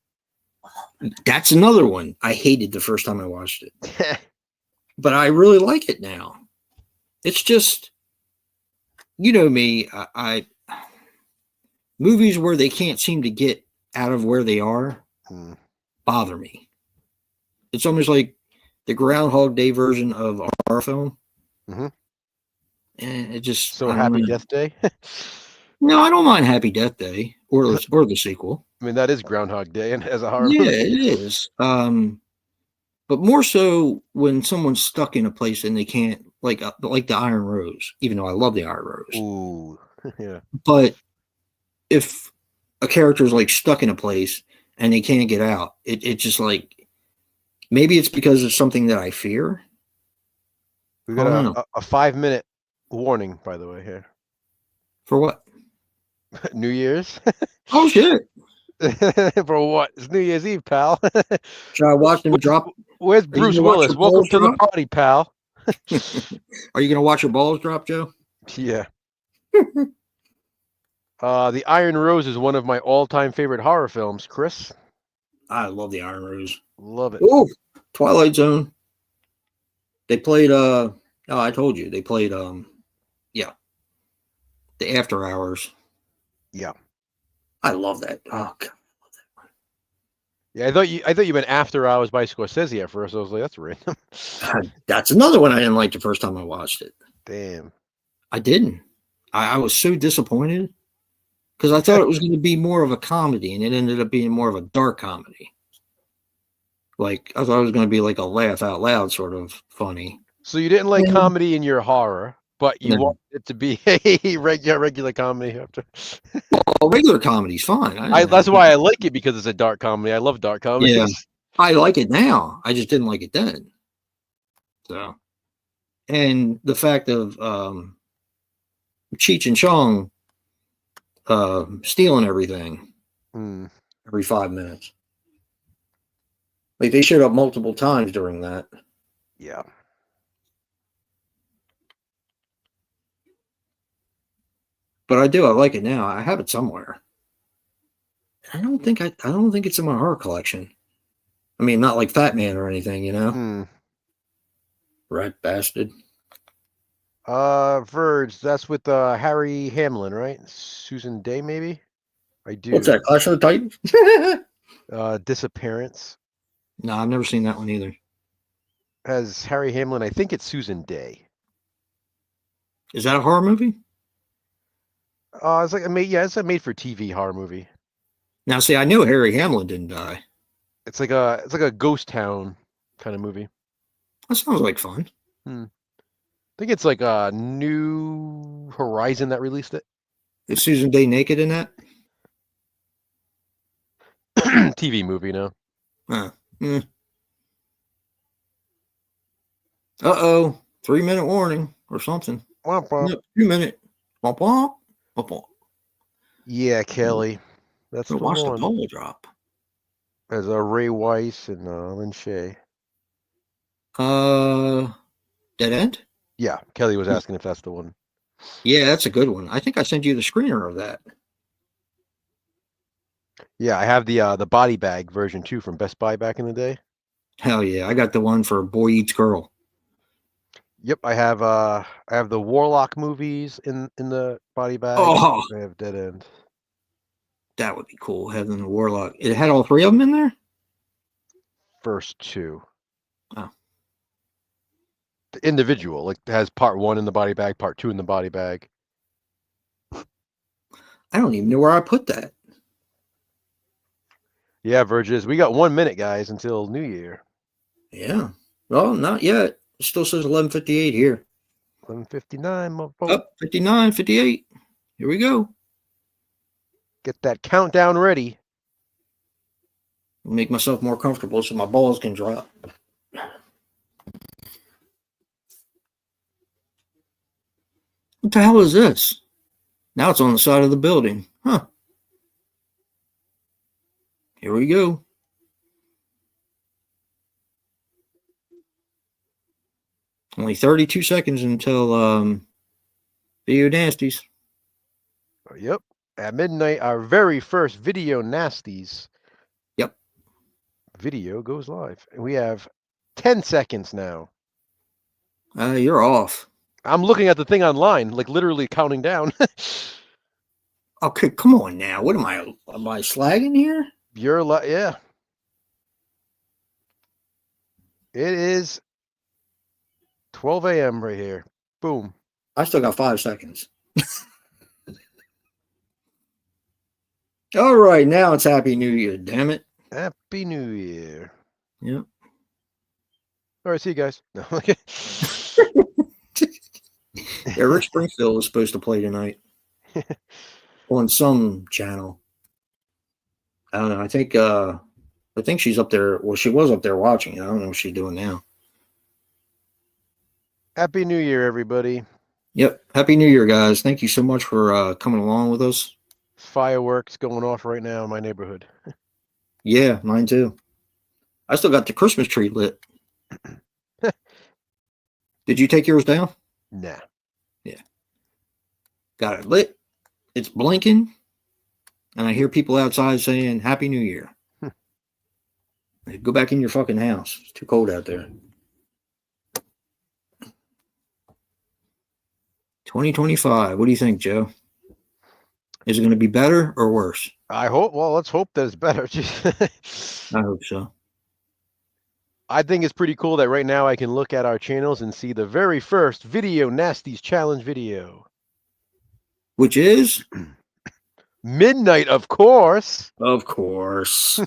[SPEAKER 2] That's another one. I hated the first time I watched it, but I really like it now. It's just, you know me, I movies where they can't seem to get out of where they are bother me. It's almost like the Groundhog Day version of a horror film. And it just
[SPEAKER 1] Happy Death Day.
[SPEAKER 2] No, I don't mind Happy Death Day, or the sequel.
[SPEAKER 1] I mean, that is Groundhog Day and as a horror
[SPEAKER 2] Yeah,
[SPEAKER 1] movie.
[SPEAKER 2] it is. But more so when someone's stuck in a place and they can't, like the Iron Rose. Even though I love the Iron Rose,
[SPEAKER 1] Ooh, yeah.
[SPEAKER 2] but if a character's like stuck in a place and they can't get out, it just like maybe it's because of something that I fear.
[SPEAKER 1] We
[SPEAKER 2] I don't
[SPEAKER 1] got
[SPEAKER 2] know.
[SPEAKER 1] a 5-minute warning, by the way, here.
[SPEAKER 2] For what?
[SPEAKER 1] New Year's?
[SPEAKER 2] Oh shit!
[SPEAKER 1] For what? It's New Year's Eve, pal.
[SPEAKER 2] Should I watch them drop?
[SPEAKER 1] Where's
[SPEAKER 2] Are you
[SPEAKER 1] Bruce
[SPEAKER 2] gonna watch
[SPEAKER 1] Willis?
[SPEAKER 2] your
[SPEAKER 1] Welcome
[SPEAKER 2] balls
[SPEAKER 1] to the
[SPEAKER 2] drop?
[SPEAKER 1] party, pal.
[SPEAKER 2] Are you gonna watch your balls drop, Joe?
[SPEAKER 1] Yeah. The Iron Rose is one of my all-time favorite horror films, Chris.
[SPEAKER 2] I love the Iron Rose.
[SPEAKER 1] Love it.
[SPEAKER 2] Oh, Twilight Zone. They played oh, I told you. They played yeah. The After Hours.
[SPEAKER 1] Yeah.
[SPEAKER 2] I love that. Oh god.
[SPEAKER 1] Yeah, I thought you meant After Hours by Scorsese at first. I was like, that's random.
[SPEAKER 2] That's another one I didn't like the first time I watched it.
[SPEAKER 1] Damn.
[SPEAKER 2] I didn't. I was so disappointed because I thought it was going to be more of a comedy, and it ended up being more of a dark comedy. Like I thought it was going to be like a laugh out loud sort of funny.
[SPEAKER 1] So you didn't like
[SPEAKER 2] Yeah.
[SPEAKER 1] comedy in your horror, but you
[SPEAKER 2] No.
[SPEAKER 1] want it to be a regular comedy after.
[SPEAKER 2] Well, regular comedy's fine.
[SPEAKER 1] That's why I like it, because it's a dark comedy. I love dark comedies.
[SPEAKER 2] Yeah. I like it now. I just didn't like it then. So, and the fact of Cheech and Chong stealing everything
[SPEAKER 1] Mm.
[SPEAKER 2] every 5 minutes. Like they showed up multiple times during that.
[SPEAKER 1] Yeah.
[SPEAKER 2] But I do. I like it now. I have it somewhere. I don't think it's in my horror collection. I mean, not like Fat Man or anything, you know.
[SPEAKER 1] Mm.
[SPEAKER 2] Rat bastard.
[SPEAKER 1] Verge. That's with Harry Hamlin, right? Susan Day, maybe. I do.
[SPEAKER 2] What's that? Clash of the Titans?
[SPEAKER 1] Disappearance
[SPEAKER 2] No, I've never seen that one either.
[SPEAKER 1] has Harry Hamlin. I think it's Susan Day.
[SPEAKER 2] Is that a horror movie?
[SPEAKER 1] It's like it's a made-for-TV horror movie.
[SPEAKER 2] Now, see, I knew Harry Hamlin didn't die.
[SPEAKER 1] It's like a ghost town kind of movie.
[SPEAKER 2] That sounds like fun.
[SPEAKER 1] I think it's like New Horizon that released it.
[SPEAKER 2] Is Susan Day naked in that?
[SPEAKER 1] TV movie, no.
[SPEAKER 2] Uh-oh. 3-minute warning or something.
[SPEAKER 1] Womp womp.
[SPEAKER 2] Yep, 2-minute. Womp womp. Womp womp.
[SPEAKER 1] Yeah, Kelly. That's the
[SPEAKER 2] Watch the
[SPEAKER 1] one.
[SPEAKER 2] ball drop.
[SPEAKER 1] As Ray Weiss and Lynn Shay.
[SPEAKER 2] Dead End?
[SPEAKER 1] Yeah, Kelly was asking if that's the one.
[SPEAKER 2] Yeah, that's a good one. I think I sent you the screener of that.
[SPEAKER 1] Yeah, I have the body bag version too from Best Buy back in the day.
[SPEAKER 2] Hell yeah. I got the one for Boy Eats Girl.
[SPEAKER 1] Yep, I have the Warlock movies in the body bag.
[SPEAKER 2] Oh,
[SPEAKER 1] I have Dead End.
[SPEAKER 2] that would be cool. Having the Warlock. It had all 3 of them in there?
[SPEAKER 1] First 2.
[SPEAKER 2] Oh.
[SPEAKER 1] The individual, like, has part 1 in the body bag, part 2 in the body bag.
[SPEAKER 2] I don't even know where I put that.
[SPEAKER 1] Yeah, Verges. We got 1 minute, guys, until New Year.
[SPEAKER 2] Yeah. Well, not yet. It still says 11:58 here.
[SPEAKER 1] 11:59, motherfucker.
[SPEAKER 2] Up 59, 58. Here we go.
[SPEAKER 1] Get that countdown ready.
[SPEAKER 2] Make myself more comfortable so my balls can drop. What the hell is this? Now it's on the side of the building. Huh. Here we go. Only 32 seconds until Video Nasties.
[SPEAKER 1] Yep. At midnight, our very first Video Nasties.
[SPEAKER 2] Yep.
[SPEAKER 1] Video goes live. And we have 10 seconds now.
[SPEAKER 2] You're off.
[SPEAKER 1] I'm looking at the thing online, like literally counting down.
[SPEAKER 2] Okay, come on now. What am I slagging here?
[SPEAKER 1] Yeah. It is 12 a.m. right here. Boom.
[SPEAKER 2] I still got 5 seconds. All right, now it's Happy New Year, damn it.
[SPEAKER 1] Happy New Year.
[SPEAKER 2] Yep.
[SPEAKER 1] All right, see you guys. No, okay.
[SPEAKER 2] Yeah, Rick Springfield was supposed to play tonight on some channel. I don't know. I think she's up there. Well, she was up there watching. I don't know what she's doing now.
[SPEAKER 1] Happy New Year, everybody.
[SPEAKER 2] Yep. Happy New Year, guys. Thank you so much for coming along with us.
[SPEAKER 1] Fireworks going off right now in my neighborhood.
[SPEAKER 2] Yeah, mine too. I still got the Christmas tree lit. Did you take yours down?
[SPEAKER 1] Nah.
[SPEAKER 2] Yeah. Got it lit. It's blinking. And I hear people outside saying, Happy New Year. Go back in your fucking house. It's too cold out there. 2025. What do you think, Joe? Is it going to be better or worse?
[SPEAKER 1] I hope. Well, let's hope that it's better.
[SPEAKER 2] I hope so.
[SPEAKER 1] I think it's pretty cool that right now I can look at our channels and see the very first Video Nasties Challenge video.
[SPEAKER 2] Which is?
[SPEAKER 1] Midnight, of course.
[SPEAKER 2] Of course.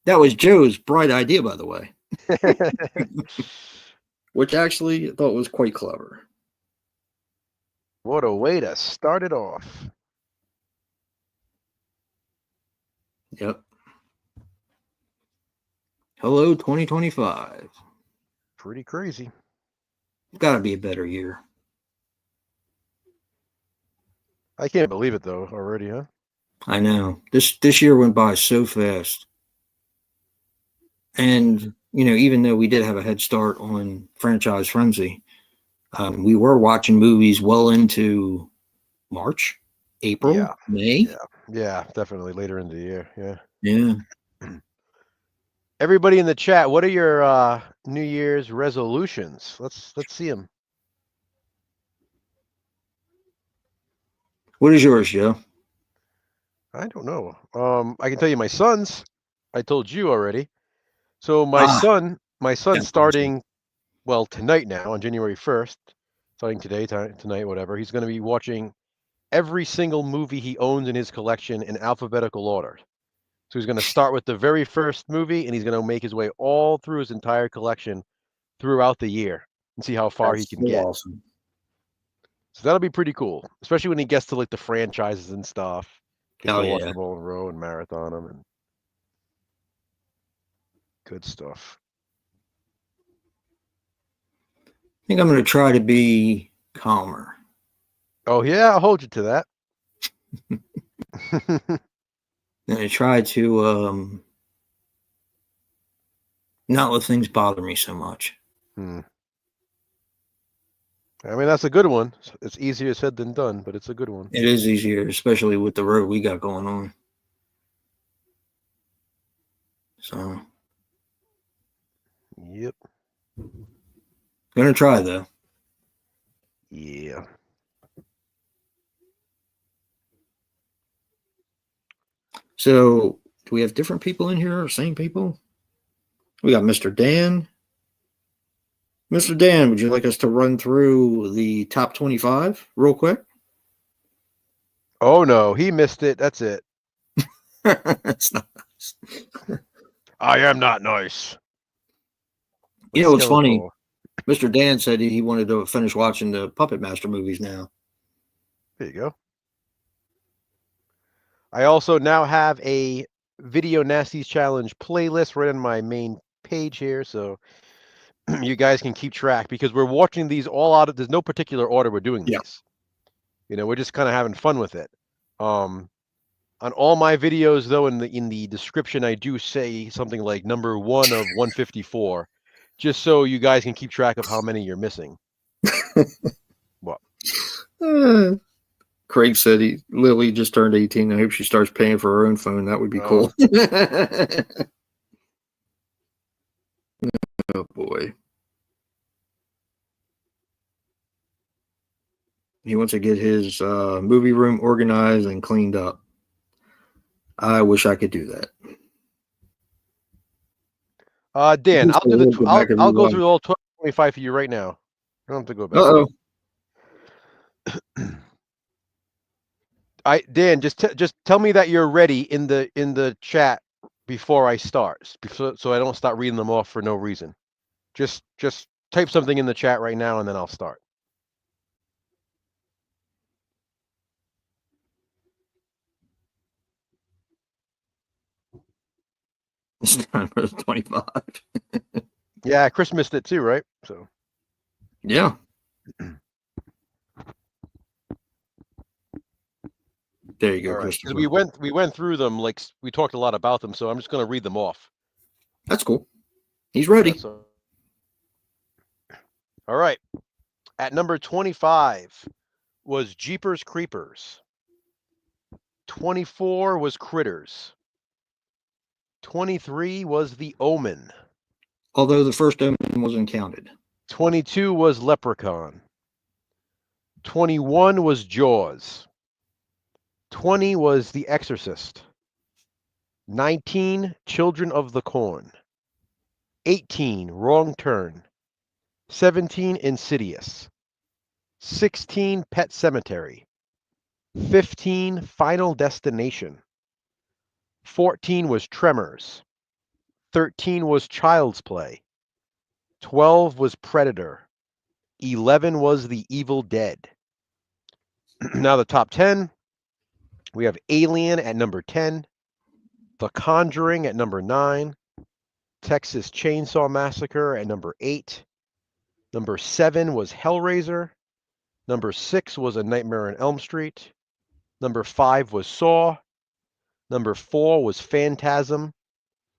[SPEAKER 2] That was Joe's bright idea, by the way. Which actually I thought was quite clever.
[SPEAKER 1] What a way to start it off.
[SPEAKER 2] Yep. Hello, 2025.
[SPEAKER 1] Pretty crazy.
[SPEAKER 2] Gotta be a better year.
[SPEAKER 1] I can't believe it, though, already, huh?
[SPEAKER 2] I know. This year went by so fast. And, even though we did have a head start on Franchise Frenzy, we were watching movies well into March, April, May.
[SPEAKER 1] Yeah, definitely later in the year. Yeah.
[SPEAKER 2] Yeah.
[SPEAKER 1] Everybody in the chat, what are your New Year's resolutions? Let's see them.
[SPEAKER 2] What is yours, Joe?
[SPEAKER 1] I don't know. I can tell you my son's. I told you already. So my son's starting, well, tonight now on January 1st, starting today, tonight, whatever. He's going to be watching every single movie he owns in his collection in alphabetical order. So he's going to start with the very first movie, and he's going to make his way all through his entire collection throughout the year and see how far he can get.
[SPEAKER 2] Awesome.
[SPEAKER 1] So that'll be pretty cool, especially when he gets to like the franchises and stuff. Gets to watch them all in a row and marathon them and good stuff.
[SPEAKER 2] I think I'm going to try to be calmer.
[SPEAKER 1] Oh yeah, I'll hold you to that.
[SPEAKER 2] And I try to not let things bother me so much.
[SPEAKER 1] I mean, that's a good one. It's easier said than done, but it's a good one.
[SPEAKER 2] It is easier, especially with the road we got going on. So.
[SPEAKER 1] Yep.
[SPEAKER 2] Gonna try, though.
[SPEAKER 1] Yeah.
[SPEAKER 2] So, do we have different people in here or same people? We got Mr. Dan. Mr. Dan, would you like us to run through the top 25 real quick?
[SPEAKER 1] Oh, no. He missed it. That's it.
[SPEAKER 2] That's not nice.
[SPEAKER 1] I am not nice.
[SPEAKER 2] You know what's funny? Mr. Dan said he wanted to finish watching the Puppet Master movies now.
[SPEAKER 1] There you go. I also now have a Video Nasties Challenge playlist right on my main page here, so you guys can keep track because we're watching these all out of. There's no particular order we're doing these. We're just kind of having fun with it. On all my videos, though, in the description, I do say something like number 1 of 154, just so you guys can keep track of how many you're missing. What?
[SPEAKER 2] Craig said Lily just turned 18. I hope she starts paying for her own phone. That would be cool. Oh, boy. He wants to get his movie room organized and cleaned up. I wish I could do that.
[SPEAKER 1] Dan, I'll do I'll go through all 1225 for you right now. I don't have to go back.
[SPEAKER 2] Uh-oh.
[SPEAKER 1] Dan, just tell me that you're ready in the chat before I start, so I don't start reading them off for no reason. Just type something in the chat right now, and then I'll start.
[SPEAKER 2] It's time for the 25.
[SPEAKER 1] Yeah, Chris missed it too, right? So
[SPEAKER 2] Yeah. There you go,
[SPEAKER 1] all right,
[SPEAKER 2] Christopher.
[SPEAKER 1] because we went through them, like we talked a lot about them, so I'm just going to read them off.
[SPEAKER 2] That's cool. He's ready.
[SPEAKER 1] That's all right. At number 25 was Jeepers Creepers. 24 was Critters. 23 was The Omen.
[SPEAKER 2] Although the first Omen wasn't counted.
[SPEAKER 1] 22 was Leprechaun. 21 was Jaws. 20 was The Exorcist. 19, Children of the Corn. 18, Wrong Turn. 17, Insidious. 16, Pet Cemetery. 15, Final Destination. 14 was Tremors. 13 was Child's Play. 12 was Predator. 11 was The Evil Dead. Now the top 10. We have Alien at number 10. The Conjuring at number 9. Texas Chainsaw Massacre at number 8. Number 7 was Hellraiser. Number 6 was A Nightmare on Elm Street. Number 5 was Saw. Number 4 was Phantasm.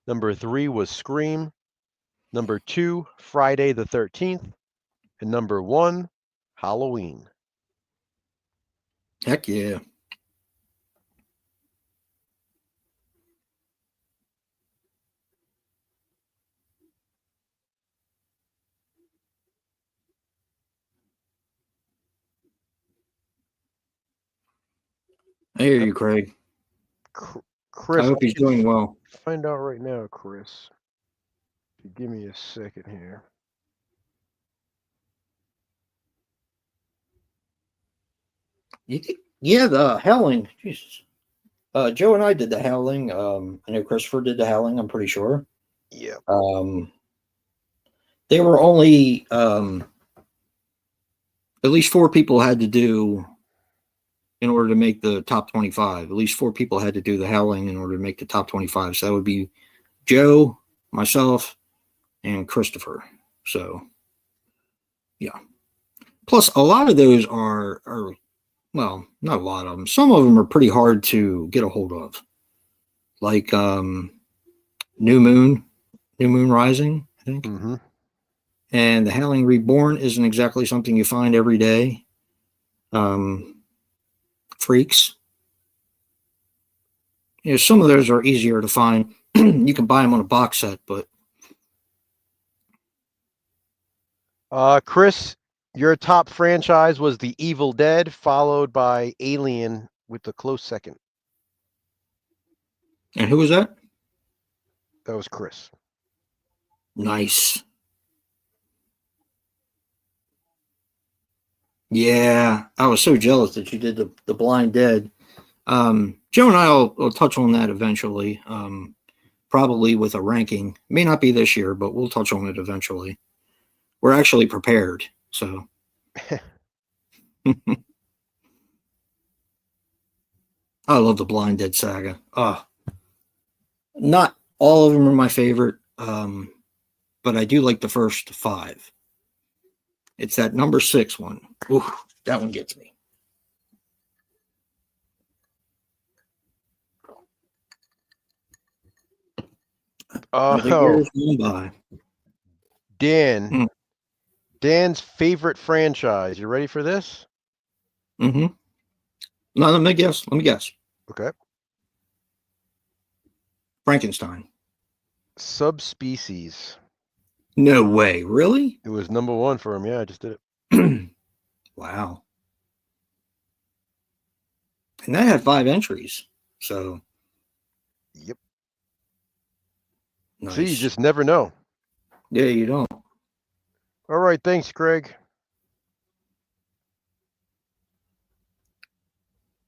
[SPEAKER 1] Number 3 was Scream. Number 2, Friday the 13th. And number 1, Halloween.
[SPEAKER 2] Heck yeah. I hear you, Craig.
[SPEAKER 1] Chris,
[SPEAKER 2] I hope he's doing well.
[SPEAKER 1] Find out right now, Chris. If you give me a second here.
[SPEAKER 2] Yeah, the Howling. Jesus. Joe and I did the Howling. I know Christopher did the Howling, I'm pretty sure.
[SPEAKER 1] Yeah.
[SPEAKER 2] They were only at least 4 people had to do in order to make the top 25. At least 4 people had to do the Howling in order to make the top 25. So that would be Joe, myself, and Christopher. So, yeah. Plus, a lot of those are well, not a lot of them. Some of them are pretty hard to get a hold of. Like New Moon Rising, I think.
[SPEAKER 1] Mm-hmm.
[SPEAKER 2] And The Howling Reborn isn't exactly something you find every day. Freaks. You know, some of those are easier to find. You can buy them on a box set, but
[SPEAKER 1] Chris, your top franchise was The Evil Dead, followed by Alien with the close second.
[SPEAKER 2] and who was that?
[SPEAKER 1] That was Chris.
[SPEAKER 2] Nice. Yeah, I was so jealous that you did the Blind Dead. Joe and I will touch on that eventually, probably with a ranking. May not be this year, but we'll touch on it eventually. We're actually prepared, so. I love the Blind Dead saga. Not all of them are my favorite, but I do like the first 5. It's that number 6 one. Ooh, that one gets me.
[SPEAKER 1] Oh,
[SPEAKER 2] By.
[SPEAKER 1] Dan. Dan's favorite franchise. You ready for this?
[SPEAKER 2] Mm-hmm. No, let me guess.
[SPEAKER 1] Okay.
[SPEAKER 2] Frankenstein.
[SPEAKER 1] Subspecies.
[SPEAKER 2] No way. Really?
[SPEAKER 1] It was number 1 for him. Yeah, I just did it.
[SPEAKER 2] Wow. And that had 5 entries. So.
[SPEAKER 1] Yep.
[SPEAKER 2] Nice.
[SPEAKER 1] See, you just never know.
[SPEAKER 2] Yeah, you don't.
[SPEAKER 1] All right. Thanks, Craig.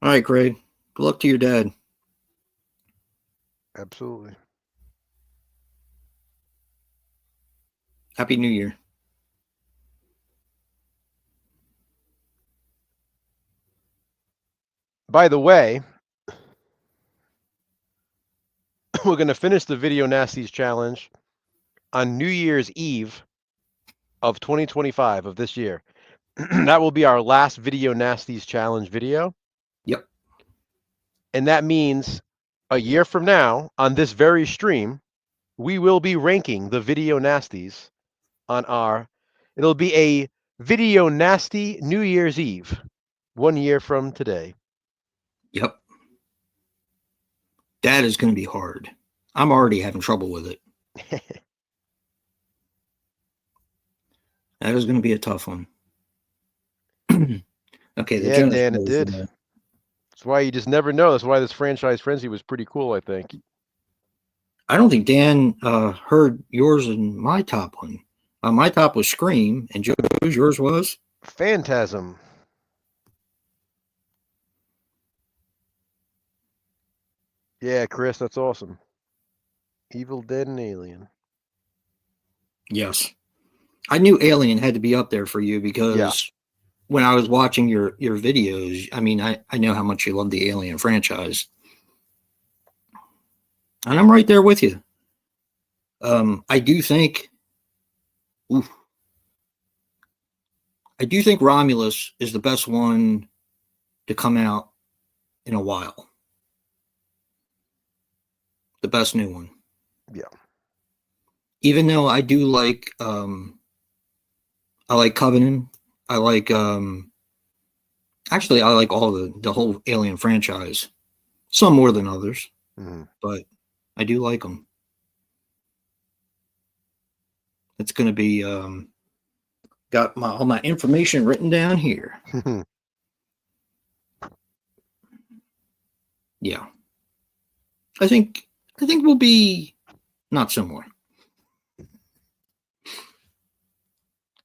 [SPEAKER 2] All right, Craig. Good luck to your dad.
[SPEAKER 1] Absolutely.
[SPEAKER 2] Happy New Year.
[SPEAKER 1] By the way, we're going to finish the Video Nasties Challenge on New Year's Eve of 2025 of this year. That will be our last Video Nasties Challenge video.
[SPEAKER 2] Yep.
[SPEAKER 1] And that means a year from now, on this very stream, we will be ranking the Video Nasties on it'll be a Video Nasty New Year's Eve, 1 year from today.
[SPEAKER 2] Yep. That is going to be hard. I'm already having trouble with it. That is going to be a tough one. Okay, the
[SPEAKER 1] Yeah,
[SPEAKER 2] Jonas
[SPEAKER 1] Dan, it
[SPEAKER 2] Brothers,
[SPEAKER 1] did. That's why you just never know. That's why this franchise frenzy was pretty cool, I think.
[SPEAKER 2] I don't think Dan heard yours and my top one. My top was Scream, and Joe's, yours was?
[SPEAKER 1] Phantasm. Yeah, Chris, that's awesome. Evil Dead and Alien.
[SPEAKER 2] Yes. I knew Alien had to be up there for you because when I was watching your videos, I mean, I know how much you love the Alien franchise. And I'm right there with you. I do think Romulus is the best one to come out in a while. The best new one.
[SPEAKER 1] Yeah.
[SPEAKER 2] Even though I do like I like Covenant. I like actually I like all the whole Alien franchise. Some more than others.
[SPEAKER 1] Mm-hmm.
[SPEAKER 2] But I do like them. It's going to be got all my information written down here. Yeah, I think we'll be not similar.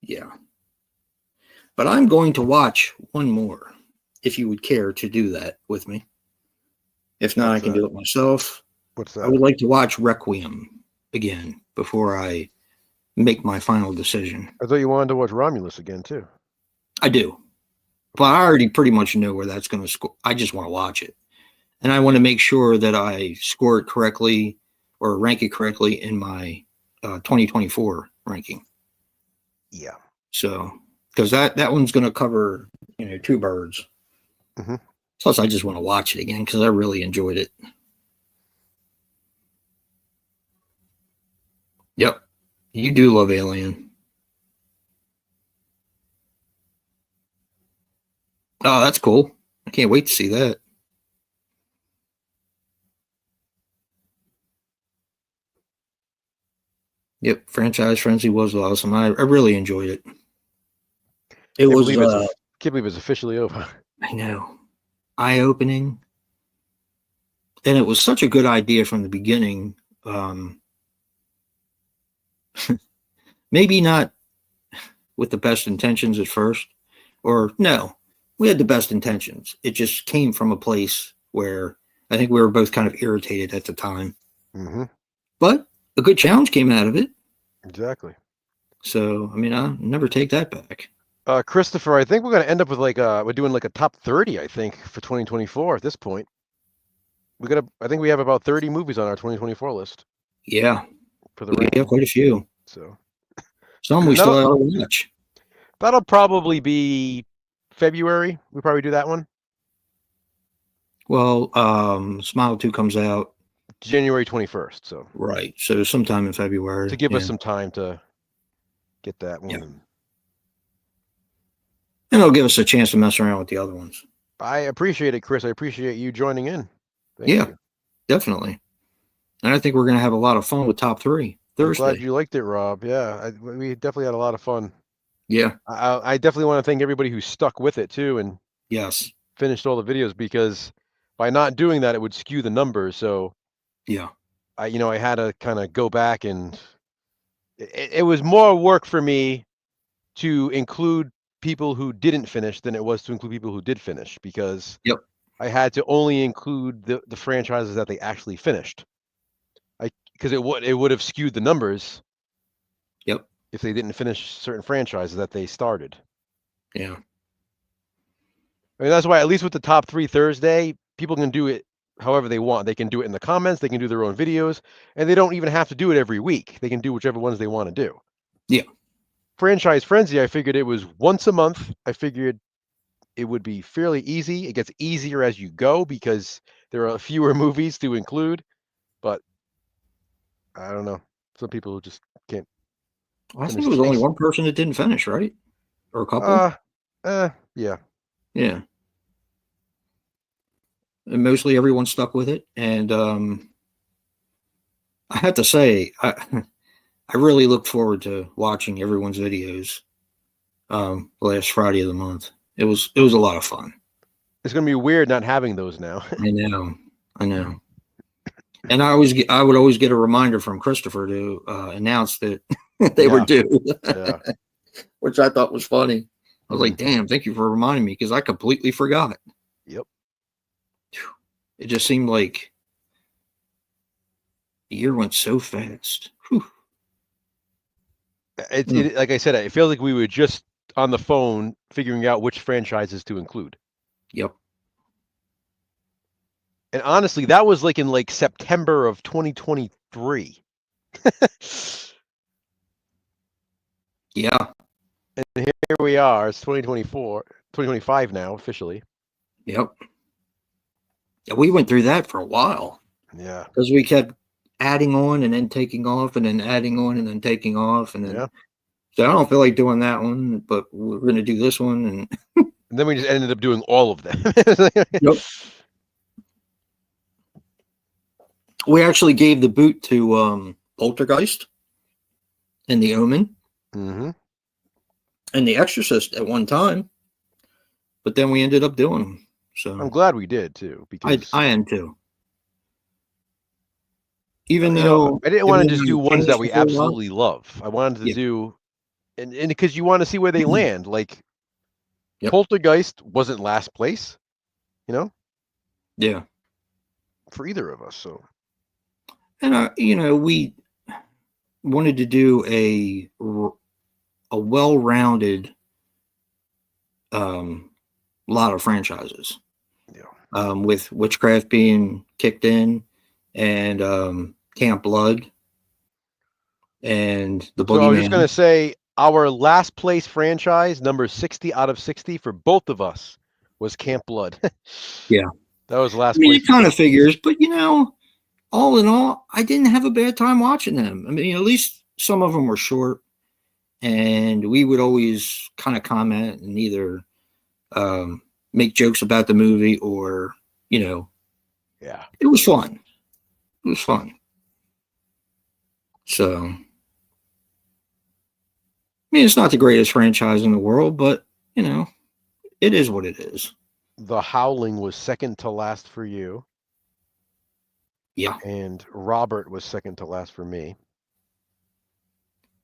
[SPEAKER 2] Yeah, but I'm going to watch one more. If you would care to do that with me. If not, I can do it myself.
[SPEAKER 1] What's that?
[SPEAKER 2] I would like to watch Requiem again before I make my final decision.
[SPEAKER 1] I thought you wanted to watch Romulus again, too.
[SPEAKER 2] I do. But I already pretty much know where that's going to score. I just want to watch it. And I want to make sure that I score it correctly or rank it correctly in my 2024 ranking.
[SPEAKER 1] Yeah.
[SPEAKER 2] So, because that one's going to cover, two birds.
[SPEAKER 1] Mm-hmm.
[SPEAKER 2] Plus, I just want to watch it again because I really enjoyed it. Yep. You do love Alien. Oh, that's cool. I can't wait to see that. Yep, Franchise Frenzy was awesome. I really enjoyed it. It was.
[SPEAKER 1] Can't believe it's officially over.
[SPEAKER 2] I know. Eye-opening. And it was such a good idea from the beginning. Maybe not with the best intentions at first. Or no, we had the best intentions. It just came from a place where I think we were both kind of irritated at the time.
[SPEAKER 1] Mm-hmm.
[SPEAKER 2] But a good challenge came out of it.
[SPEAKER 1] Exactly.
[SPEAKER 2] So, I mean, I'll never take that back.
[SPEAKER 1] Christopher, I think we're going to end up with we're doing like a top 30, I think, for 2024 at this point. I think we have about 30 movies on our 2024 list.
[SPEAKER 2] Yeah.
[SPEAKER 1] For the ranking.
[SPEAKER 2] Yeah, quite a few.
[SPEAKER 1] So
[SPEAKER 2] some we still have to watch.
[SPEAKER 1] That'll probably be February. We probably do that one.
[SPEAKER 2] Well, Smile 2 comes out
[SPEAKER 1] January 21st. So
[SPEAKER 2] right. So sometime in February.
[SPEAKER 1] To give us some time to get that one.
[SPEAKER 2] Yeah. And it'll give us a chance to mess around with the other ones.
[SPEAKER 1] I appreciate it, Chris. I appreciate you joining in. Thank you.
[SPEAKER 2] Definitely. And I think we're going to have a lot of fun with top 3 Thursday.
[SPEAKER 1] I'm glad you liked it, Rob. Yeah, we definitely had a lot of fun.
[SPEAKER 2] Yeah.
[SPEAKER 1] I definitely want to thank everybody who stuck with it too and finished all the videos, because by not doing that, it would skew the numbers. So
[SPEAKER 2] yeah,
[SPEAKER 1] I had to kind of go back, and it was more work for me to include people who didn't finish than it was to include people who did finish, because I had to only include the franchises that they actually finished. Because it would have skewed the numbers.
[SPEAKER 2] Yep.
[SPEAKER 1] If they didn't finish certain franchises that they started.
[SPEAKER 2] Yeah.
[SPEAKER 1] I mean, that's why at least with the top 3 Thursday, people can do it however they want. They can do it in the comments. They can do their own videos, and they don't even have to do it every week. They can do whichever ones they want to do.
[SPEAKER 2] Yeah.
[SPEAKER 1] Franchise Frenzy, I figured it was once a month. I figured it would be fairly easy. It gets easier as you go because there are fewer movies to include, but I don't know. Some people just can't.
[SPEAKER 2] I think it was only one person that didn't finish, right? Or a couple?
[SPEAKER 1] Yeah.
[SPEAKER 2] Yeah. And mostly everyone stuck with it. And I have to say, I really look forward to watching everyone's videos last Friday of the month. It was a lot of fun.
[SPEAKER 1] It's gonna be weird not having those now.
[SPEAKER 2] I know. And I would always get a reminder from Christopher to announce that they were due, which I thought was funny. I was like, damn, thank you for reminding me because I completely forgot.
[SPEAKER 1] Yep.
[SPEAKER 2] It just seemed like the year went so fast. Whew.
[SPEAKER 1] Like I said, it feels like we were just on the phone figuring out which franchises to include.
[SPEAKER 2] Yep.
[SPEAKER 1] And honestly, that was like in like September of 2023.
[SPEAKER 2] Yeah.
[SPEAKER 1] And here we are. It's 2025 now, officially.
[SPEAKER 2] Yep. Yeah, we went through that for a while.
[SPEAKER 1] Yeah.
[SPEAKER 2] Because we kept adding on and then taking off and then adding on and then taking off. And then so I don't feel like doing that one, but we're going to do this one.
[SPEAKER 1] And then we just ended up doing all of them.
[SPEAKER 2] Yep. We actually gave the boot to Poltergeist and The Omen and The Exorcist at one time, but then we ended up doing them. So
[SPEAKER 1] I'm glad we did too, because
[SPEAKER 2] I am too. Even though
[SPEAKER 1] I didn't want to just do ones that we absolutely love. I wanted to do, and because you want to see where they land. Like Poltergeist wasn't last place,
[SPEAKER 2] Yeah.
[SPEAKER 1] For either of us. So.
[SPEAKER 2] And we wanted to do a well-rounded lot of franchises. Yeah. With Witchcraft being kicked in, and Camp Blood, and the Boogeyman.
[SPEAKER 1] So I was just gonna say our last place franchise, number 60 out of 60 for both of us, was Camp Blood.
[SPEAKER 2] Yeah,
[SPEAKER 1] that was last place.
[SPEAKER 2] It kind of figures, but all in all, I didn't have a bad time watching them. I mean, at least some of them were short, and we would always kind of comment and either make jokes about the movie or,
[SPEAKER 1] yeah,
[SPEAKER 2] it was fun. It was fun. So, I mean, it's not the greatest franchise in the world, but, it is what it is.
[SPEAKER 1] The Howling was second to last for you.
[SPEAKER 2] Yeah.
[SPEAKER 1] And Robert was second to last for me.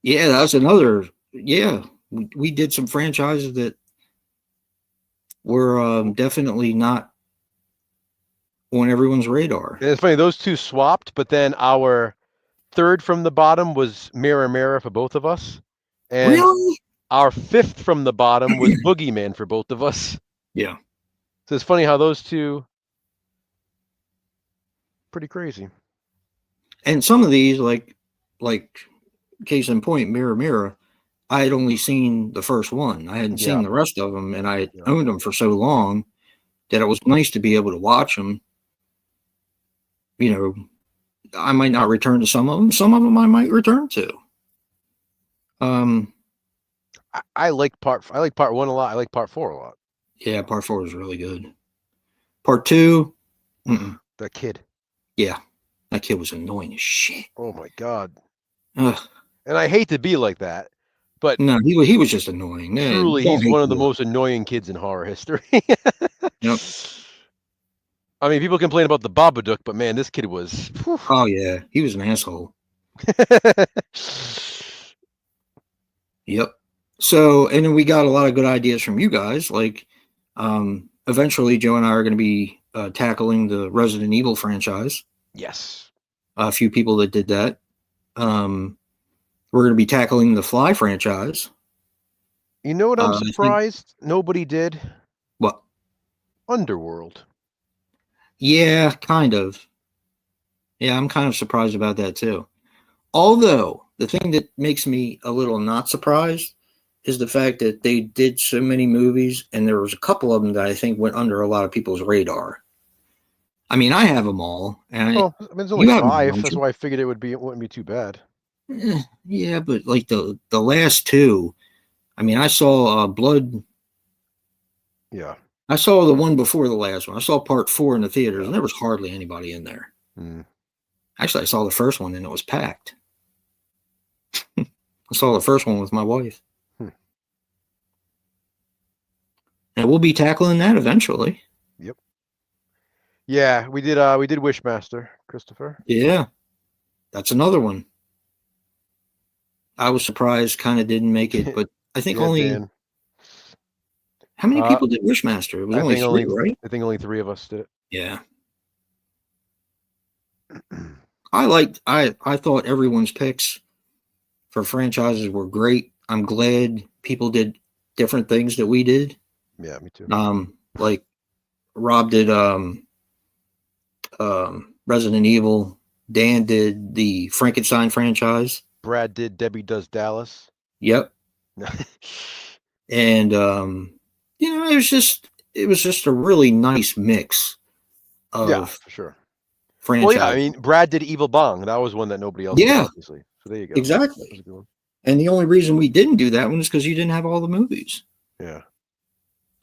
[SPEAKER 2] Yeah, that's another. Yeah, we did some franchises that were definitely not on everyone's radar.
[SPEAKER 1] And it's funny, those two swapped, but then our third from the bottom was Mirror Mirror for both of us. And
[SPEAKER 2] really?
[SPEAKER 1] Our fifth from the bottom was Boogeyman for both of us.
[SPEAKER 2] Yeah.
[SPEAKER 1] So it's funny how those two, pretty crazy.
[SPEAKER 2] And some of these, like case in point, Mirror Mirror, I had only seen the first one. I hadn't seen the rest of them, and I had owned them for so long that it was nice to be able to watch them. I might not return to some of them. Some of them I might return to.
[SPEAKER 1] I like part one a lot. I like part 4 a lot.
[SPEAKER 2] Yeah, part 4 is really good. Part 2,
[SPEAKER 1] the kid.
[SPEAKER 2] Yeah, that kid was annoying as shit.
[SPEAKER 1] Oh my god.
[SPEAKER 2] Ugh.
[SPEAKER 1] And I hate to be like that, but
[SPEAKER 2] no, he was just annoying.
[SPEAKER 1] Truly, he's one of the most annoying kids in horror history.
[SPEAKER 2] Yep.
[SPEAKER 1] I mean, people complain about the Babadook, but man, this kid was. Whew.
[SPEAKER 2] Oh yeah, he was an asshole. Yep. So, and then we got a lot of good ideas from you guys. Like, eventually, Joe and I are going to be tackling the Resident Evil franchise.
[SPEAKER 1] Yes.
[SPEAKER 2] A few people that did that. We're going to be tackling the Fly franchise.
[SPEAKER 1] You know what I'm
[SPEAKER 2] I think-
[SPEAKER 1] surprised nobody did?
[SPEAKER 2] What?
[SPEAKER 1] Underworld.
[SPEAKER 2] Yeah, kind of. Yeah, I'm kind of surprised about that too. Although the thing that makes me a little not surprised is the fact that they did so many movies, and there was a couple of them that I think went under a lot of people's radar. I mean, I have them all, and
[SPEAKER 1] Well, I mean, there's
[SPEAKER 2] you
[SPEAKER 1] only
[SPEAKER 2] have them,
[SPEAKER 1] 5.
[SPEAKER 2] don't
[SPEAKER 1] That's
[SPEAKER 2] you?
[SPEAKER 1] why I figured it wouldn't be too bad.
[SPEAKER 2] Yeah, but like the last two, I mean, I saw Blood.
[SPEAKER 1] Yeah.
[SPEAKER 2] I saw the one before the last one. I saw part 4 in the theaters,
[SPEAKER 1] Yeah.
[SPEAKER 2] and there was hardly anybody in there.
[SPEAKER 1] Mm.
[SPEAKER 2] Actually, I saw the first one, and it was packed. I saw the first one with my wife. And we'll be tackling that eventually.
[SPEAKER 1] Yep. Yeah, we did Wishmaster, Christopher.
[SPEAKER 2] Yeah. That's another one. I was surprised kind of didn't make it, but I think
[SPEAKER 1] Yeah,
[SPEAKER 2] only
[SPEAKER 1] Dan.
[SPEAKER 2] how many people did Wishmaster? It was only 3, right?
[SPEAKER 1] I think only 3 of us did it.
[SPEAKER 2] Yeah. I thought everyone's picks for franchises were great. I'm glad people did different things that we did.
[SPEAKER 1] Yeah, me too.
[SPEAKER 2] Like Rob did Resident Evil. Dan did the Frankenstein franchise.
[SPEAKER 1] Brad did Debbie Does Dallas.
[SPEAKER 2] Yep. And it was just a really nice mix of
[SPEAKER 1] Yeah, for sure.
[SPEAKER 2] franchise.
[SPEAKER 1] Well, yeah, I mean, Brad did Evil Bong. That was one that nobody else did,
[SPEAKER 2] Yeah.
[SPEAKER 1] obviously. So there you go.
[SPEAKER 2] Exactly.
[SPEAKER 1] That was a good one.
[SPEAKER 2] And the only reason we didn't do that one is because you didn't have all the movies.
[SPEAKER 1] Yeah.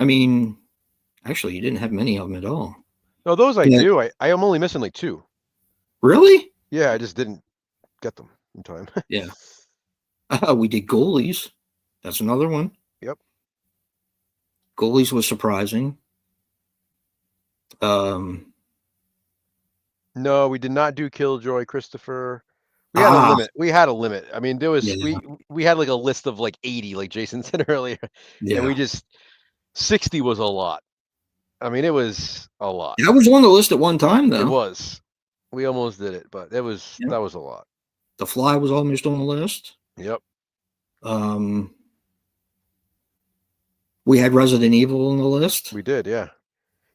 [SPEAKER 2] I mean, actually, you didn't have many of them at all.
[SPEAKER 1] No, those I
[SPEAKER 2] Yeah.
[SPEAKER 1] do. I am only missing like 2.
[SPEAKER 2] Really?
[SPEAKER 1] Yeah, I just didn't get them in time.
[SPEAKER 2] Yeah. We did Goalies. That's another one.
[SPEAKER 1] Yep.
[SPEAKER 2] Goalies was surprising.
[SPEAKER 1] No, we did not do Killjoy, Christopher. We had a limit. We had a limit. I mean, there was
[SPEAKER 2] Yeah.
[SPEAKER 1] we had like a list of like 80, like Jason said earlier.
[SPEAKER 2] Yeah.
[SPEAKER 1] And we just 60 was a lot. I mean, it was a lot.
[SPEAKER 2] That was on the list at one time, though.
[SPEAKER 1] It was. We almost did it, but that was a lot.
[SPEAKER 2] The Fly was almost on the list.
[SPEAKER 1] Yep.
[SPEAKER 2] We had Resident Evil on the list.
[SPEAKER 1] We did, yeah.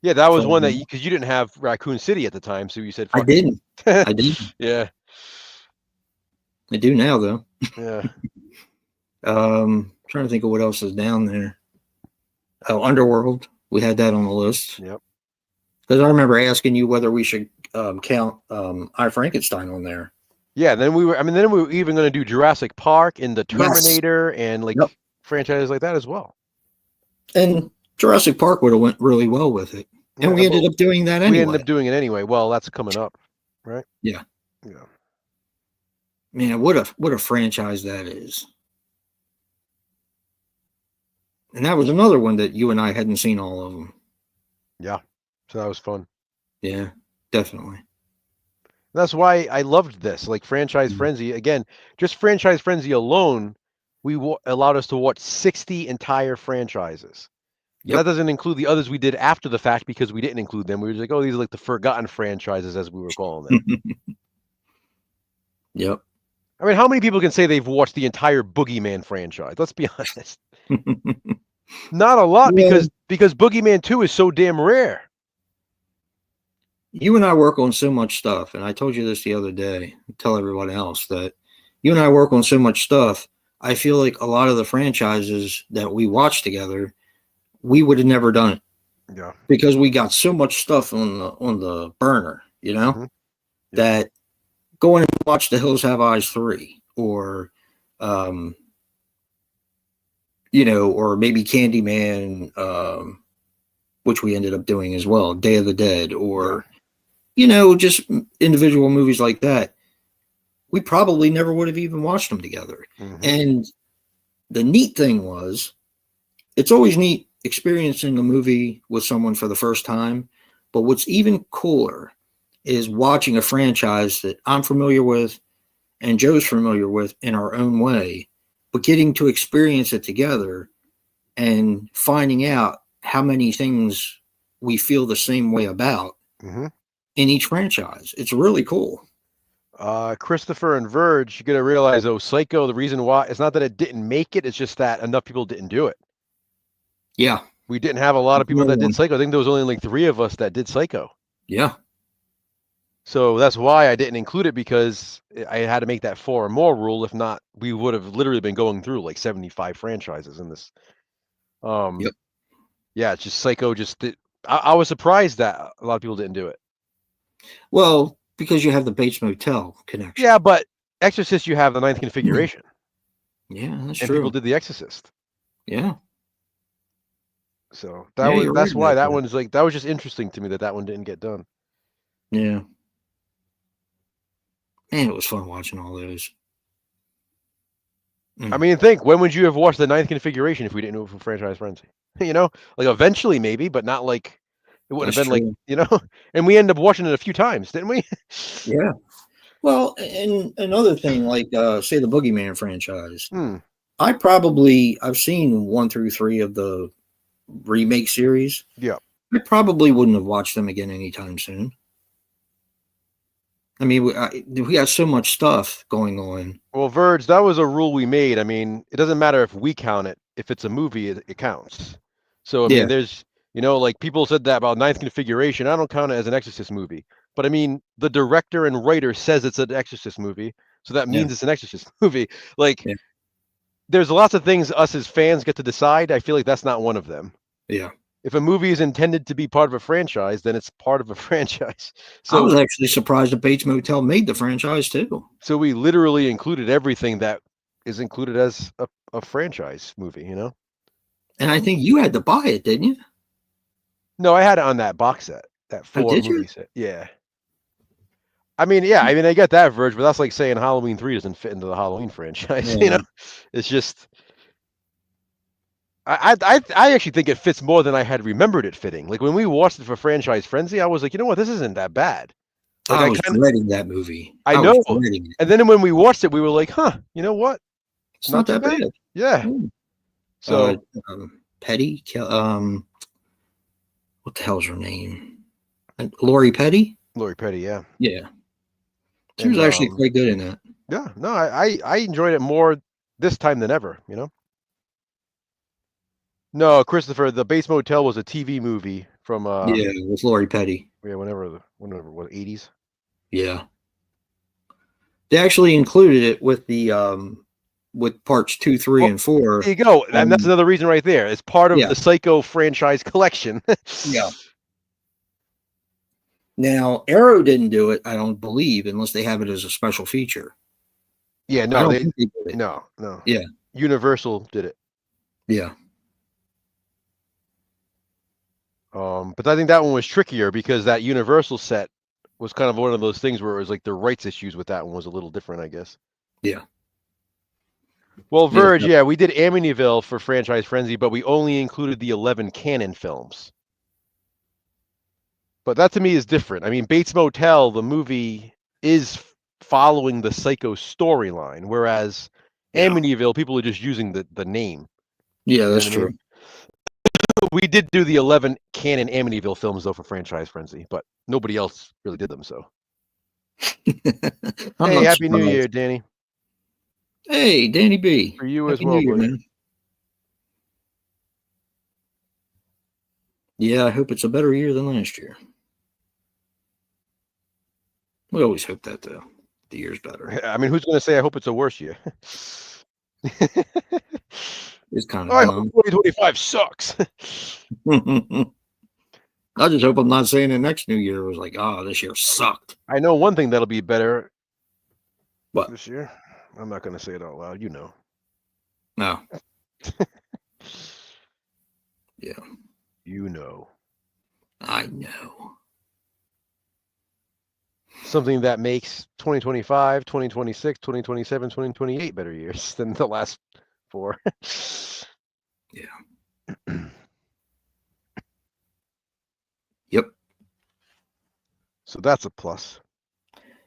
[SPEAKER 1] Yeah, that was
[SPEAKER 2] So-
[SPEAKER 1] one that because you didn't have Raccoon City at the time, so you said
[SPEAKER 2] I
[SPEAKER 1] fuck it.
[SPEAKER 2] didn't. I didn't.
[SPEAKER 1] Yeah.
[SPEAKER 2] I do now, though.
[SPEAKER 1] Yeah.
[SPEAKER 2] Trying to think of what else is down there. Oh, Underworld. We had that on the list.
[SPEAKER 1] Yep.
[SPEAKER 2] Because I remember asking you whether we should count I Frankenstein on there.
[SPEAKER 1] Yeah, then we were even going to do Jurassic Park and the Terminator and like franchises like that as well.
[SPEAKER 2] And Jurassic Park would have went really well with it. And
[SPEAKER 1] Yeah,
[SPEAKER 2] we ended up doing that anyway.
[SPEAKER 1] We ended up doing it anyway. Well, that's coming up, right?
[SPEAKER 2] Yeah.
[SPEAKER 1] Yeah.
[SPEAKER 2] Man, what a franchise that is. And that was another one that you and I hadn't seen all of them.
[SPEAKER 1] Yeah. So that was fun.
[SPEAKER 2] Yeah, definitely.
[SPEAKER 1] That's why I loved this. Like Franchise Frenzy, again, just Franchise Frenzy alone, allowed us to watch 60 entire franchises.
[SPEAKER 2] Yep.
[SPEAKER 1] That doesn't include the others we did after the fact because we didn't include them. We were just like, oh, these are like the forgotten franchises, as we were calling them.
[SPEAKER 2] Yep.
[SPEAKER 1] I mean, how many people can say they've watched the entire Boogeyman franchise? Let's be honest. Not a lot, because Boogeyman 2 is so damn rare.
[SPEAKER 2] You and I work on so much stuff, and I told you this the other day. Tell everyone else that you and I work on so much stuff. I feel like a lot of the franchises that we watch together, we would have never done it.
[SPEAKER 1] Yeah.
[SPEAKER 2] Because we got so much stuff on the burner, you know,
[SPEAKER 1] Mhm.
[SPEAKER 2] that going and watch The Hills Have Eyes 3 or or maybe Candyman, which we ended up doing as well, Day of the Dead, or just individual movies like that. We probably never would have even watched them together.
[SPEAKER 1] Mhm.
[SPEAKER 2] And the neat thing was, it's always neat experiencing a movie with someone for the first time. But what's even cooler is watching a franchise that I'm familiar with and Joe's familiar with in our own way, but getting to experience it together and finding out how many things we feel the same way about
[SPEAKER 1] Mm-hmm.
[SPEAKER 2] in each franchise. It's really cool.
[SPEAKER 1] Christopher and Verge, you got to realize, though, Psycho, the reason why, it's not that it didn't make it, it's just that enough people didn't do it.
[SPEAKER 2] Yeah.
[SPEAKER 1] We didn't have a lot of people that did
[SPEAKER 2] One.
[SPEAKER 1] Psycho. I think there was only like 3 of us that did Psycho.
[SPEAKER 2] Yeah.
[SPEAKER 1] So that's why I didn't include it, because I had to make that 4 or more rule. If not, we would have literally been going through like 75 franchises in this.
[SPEAKER 2] Yep.
[SPEAKER 1] Yeah, it's just Psycho just did. I was surprised that a lot of people didn't do it.
[SPEAKER 2] Well, because you have the Bates Motel connection.
[SPEAKER 1] Yeah, but Exorcist, you have the 9th configuration.
[SPEAKER 2] Yeah, that's
[SPEAKER 1] and
[SPEAKER 2] true.
[SPEAKER 1] people did The Exorcist.
[SPEAKER 2] Yeah.
[SPEAKER 1] So
[SPEAKER 2] You're
[SPEAKER 1] that's
[SPEAKER 2] right
[SPEAKER 1] why
[SPEAKER 2] about
[SPEAKER 1] that
[SPEAKER 2] that.
[SPEAKER 1] one's like, that was just interesting to me that one didn't get done.
[SPEAKER 2] Yeah. Man, it was fun watching all those.
[SPEAKER 1] I mean, think, when would you have watched the 9th configuration if we didn't do it for Franchise Frenzy? You know, like eventually maybe, but not like, it wouldn't
[SPEAKER 2] That's
[SPEAKER 1] have been
[SPEAKER 2] true.
[SPEAKER 1] like, you know, and we ended up watching it a few times, didn't we?
[SPEAKER 2] Yeah. Well, and another thing, like say the Boogeyman franchise. I've seen 1 through 3 of the remake series.
[SPEAKER 1] Yeah.
[SPEAKER 2] I probably wouldn't have watched them again anytime soon. I mean, we got so much stuff going on.
[SPEAKER 1] Well, Verge, that was a rule we made. I mean, it doesn't matter if we count it. If it's a movie, it counts. So, I mean, there's, like people said that about 9th configuration. I don't count it as an Exorcist movie. But I mean, the director and writer says it's an Exorcist movie. So that means it's an Exorcist movie. Like, there's lots of things us as fans get to decide. I feel like that's not one of them.
[SPEAKER 2] Yeah.
[SPEAKER 1] If a movie is intended to be part of a franchise, then it's part of a franchise.
[SPEAKER 2] I was
[SPEAKER 1] So
[SPEAKER 2] actually surprised that Bates Motel made the franchise too.
[SPEAKER 1] so we literally included everything that is included as a franchise movie, you know?
[SPEAKER 2] And I think you had to buy it, didn't you?
[SPEAKER 1] No, I had it on that box set, that
[SPEAKER 2] Oh,
[SPEAKER 1] 4
[SPEAKER 2] did you?
[SPEAKER 1] movie set. Yeah. I mean, yeah, I mean, I get that, Verge, but that's like saying Halloween 3 doesn't fit into the Halloween franchise, you know? It's just, I actually think it fits more than I had remembered it fitting. Like when we watched it for Franchise Frenzy, I was like, you know what, this isn't that bad. Like
[SPEAKER 2] I was dreading that movie.
[SPEAKER 1] I
[SPEAKER 2] was
[SPEAKER 1] know.
[SPEAKER 2] dreading it.
[SPEAKER 1] And then when we watched it, we were like, huh, you know what?
[SPEAKER 2] It's not that bad.
[SPEAKER 1] Yeah. So
[SPEAKER 2] Petty, what the hell's her name? Lori Petty?
[SPEAKER 1] Lori Petty, yeah.
[SPEAKER 2] Yeah. She was actually quite good in that.
[SPEAKER 1] Yeah, no, I enjoyed it more this time than ever, you know? No, Christopher, the Bates Motel was a TV movie from
[SPEAKER 2] with Lori Petty.
[SPEAKER 1] Yeah, whenever what 80s?
[SPEAKER 2] Yeah. They actually included it with the with parts 2, 3, and 4.
[SPEAKER 1] There you go. And that's another reason right there. It's part of the Psycho franchise collection.
[SPEAKER 2] Yeah. Now, Arrow didn't do it, I don't believe, unless they have it as a special feature.
[SPEAKER 1] Yeah, no,
[SPEAKER 2] they did it.
[SPEAKER 1] No.
[SPEAKER 2] Yeah.
[SPEAKER 1] Universal did it.
[SPEAKER 2] Yeah.
[SPEAKER 1] But I think that one was trickier because that Universal set was kind of one of those things where it was like the rights issues with that one was a little different, I guess.
[SPEAKER 2] Yeah.
[SPEAKER 1] Well, Verge, we did Amityville for Franchise Frenzy, but we only included the 11 canon films. But that to me is different. I mean, Bates Motel, the movie, is following the Psycho storyline, whereas Amityville, people are just using the name.
[SPEAKER 2] Yeah, that's true.
[SPEAKER 1] We did do the 11 canon Amityville films, though, for Franchise Frenzy, but nobody else really did them, so. Hey, Happy New Year, Danny.
[SPEAKER 2] Hey, Danny B.
[SPEAKER 1] For you
[SPEAKER 2] Happy
[SPEAKER 1] as well,
[SPEAKER 2] New Year,
[SPEAKER 1] buddy.
[SPEAKER 2] man. Yeah, I hope it's a better year than last year. We always hope that, though. The year's better.
[SPEAKER 1] I mean, who's going to say I hope it's a worse year?
[SPEAKER 2] It's kind
[SPEAKER 1] I
[SPEAKER 2] of
[SPEAKER 1] hope 2025 sucks.
[SPEAKER 2] I just hope I'm not saying the next New Year was like, oh, this year sucked.
[SPEAKER 1] I know one thing that'll be better.
[SPEAKER 2] What?
[SPEAKER 1] This year? I'm not going to say it out loud. You know.
[SPEAKER 2] No. Yeah.
[SPEAKER 1] You know.
[SPEAKER 2] I know.
[SPEAKER 1] Something that makes 2025, 2026, 2027, 2028 better years than the last 4.
[SPEAKER 2] Yeah. Yep.
[SPEAKER 1] So that's a plus.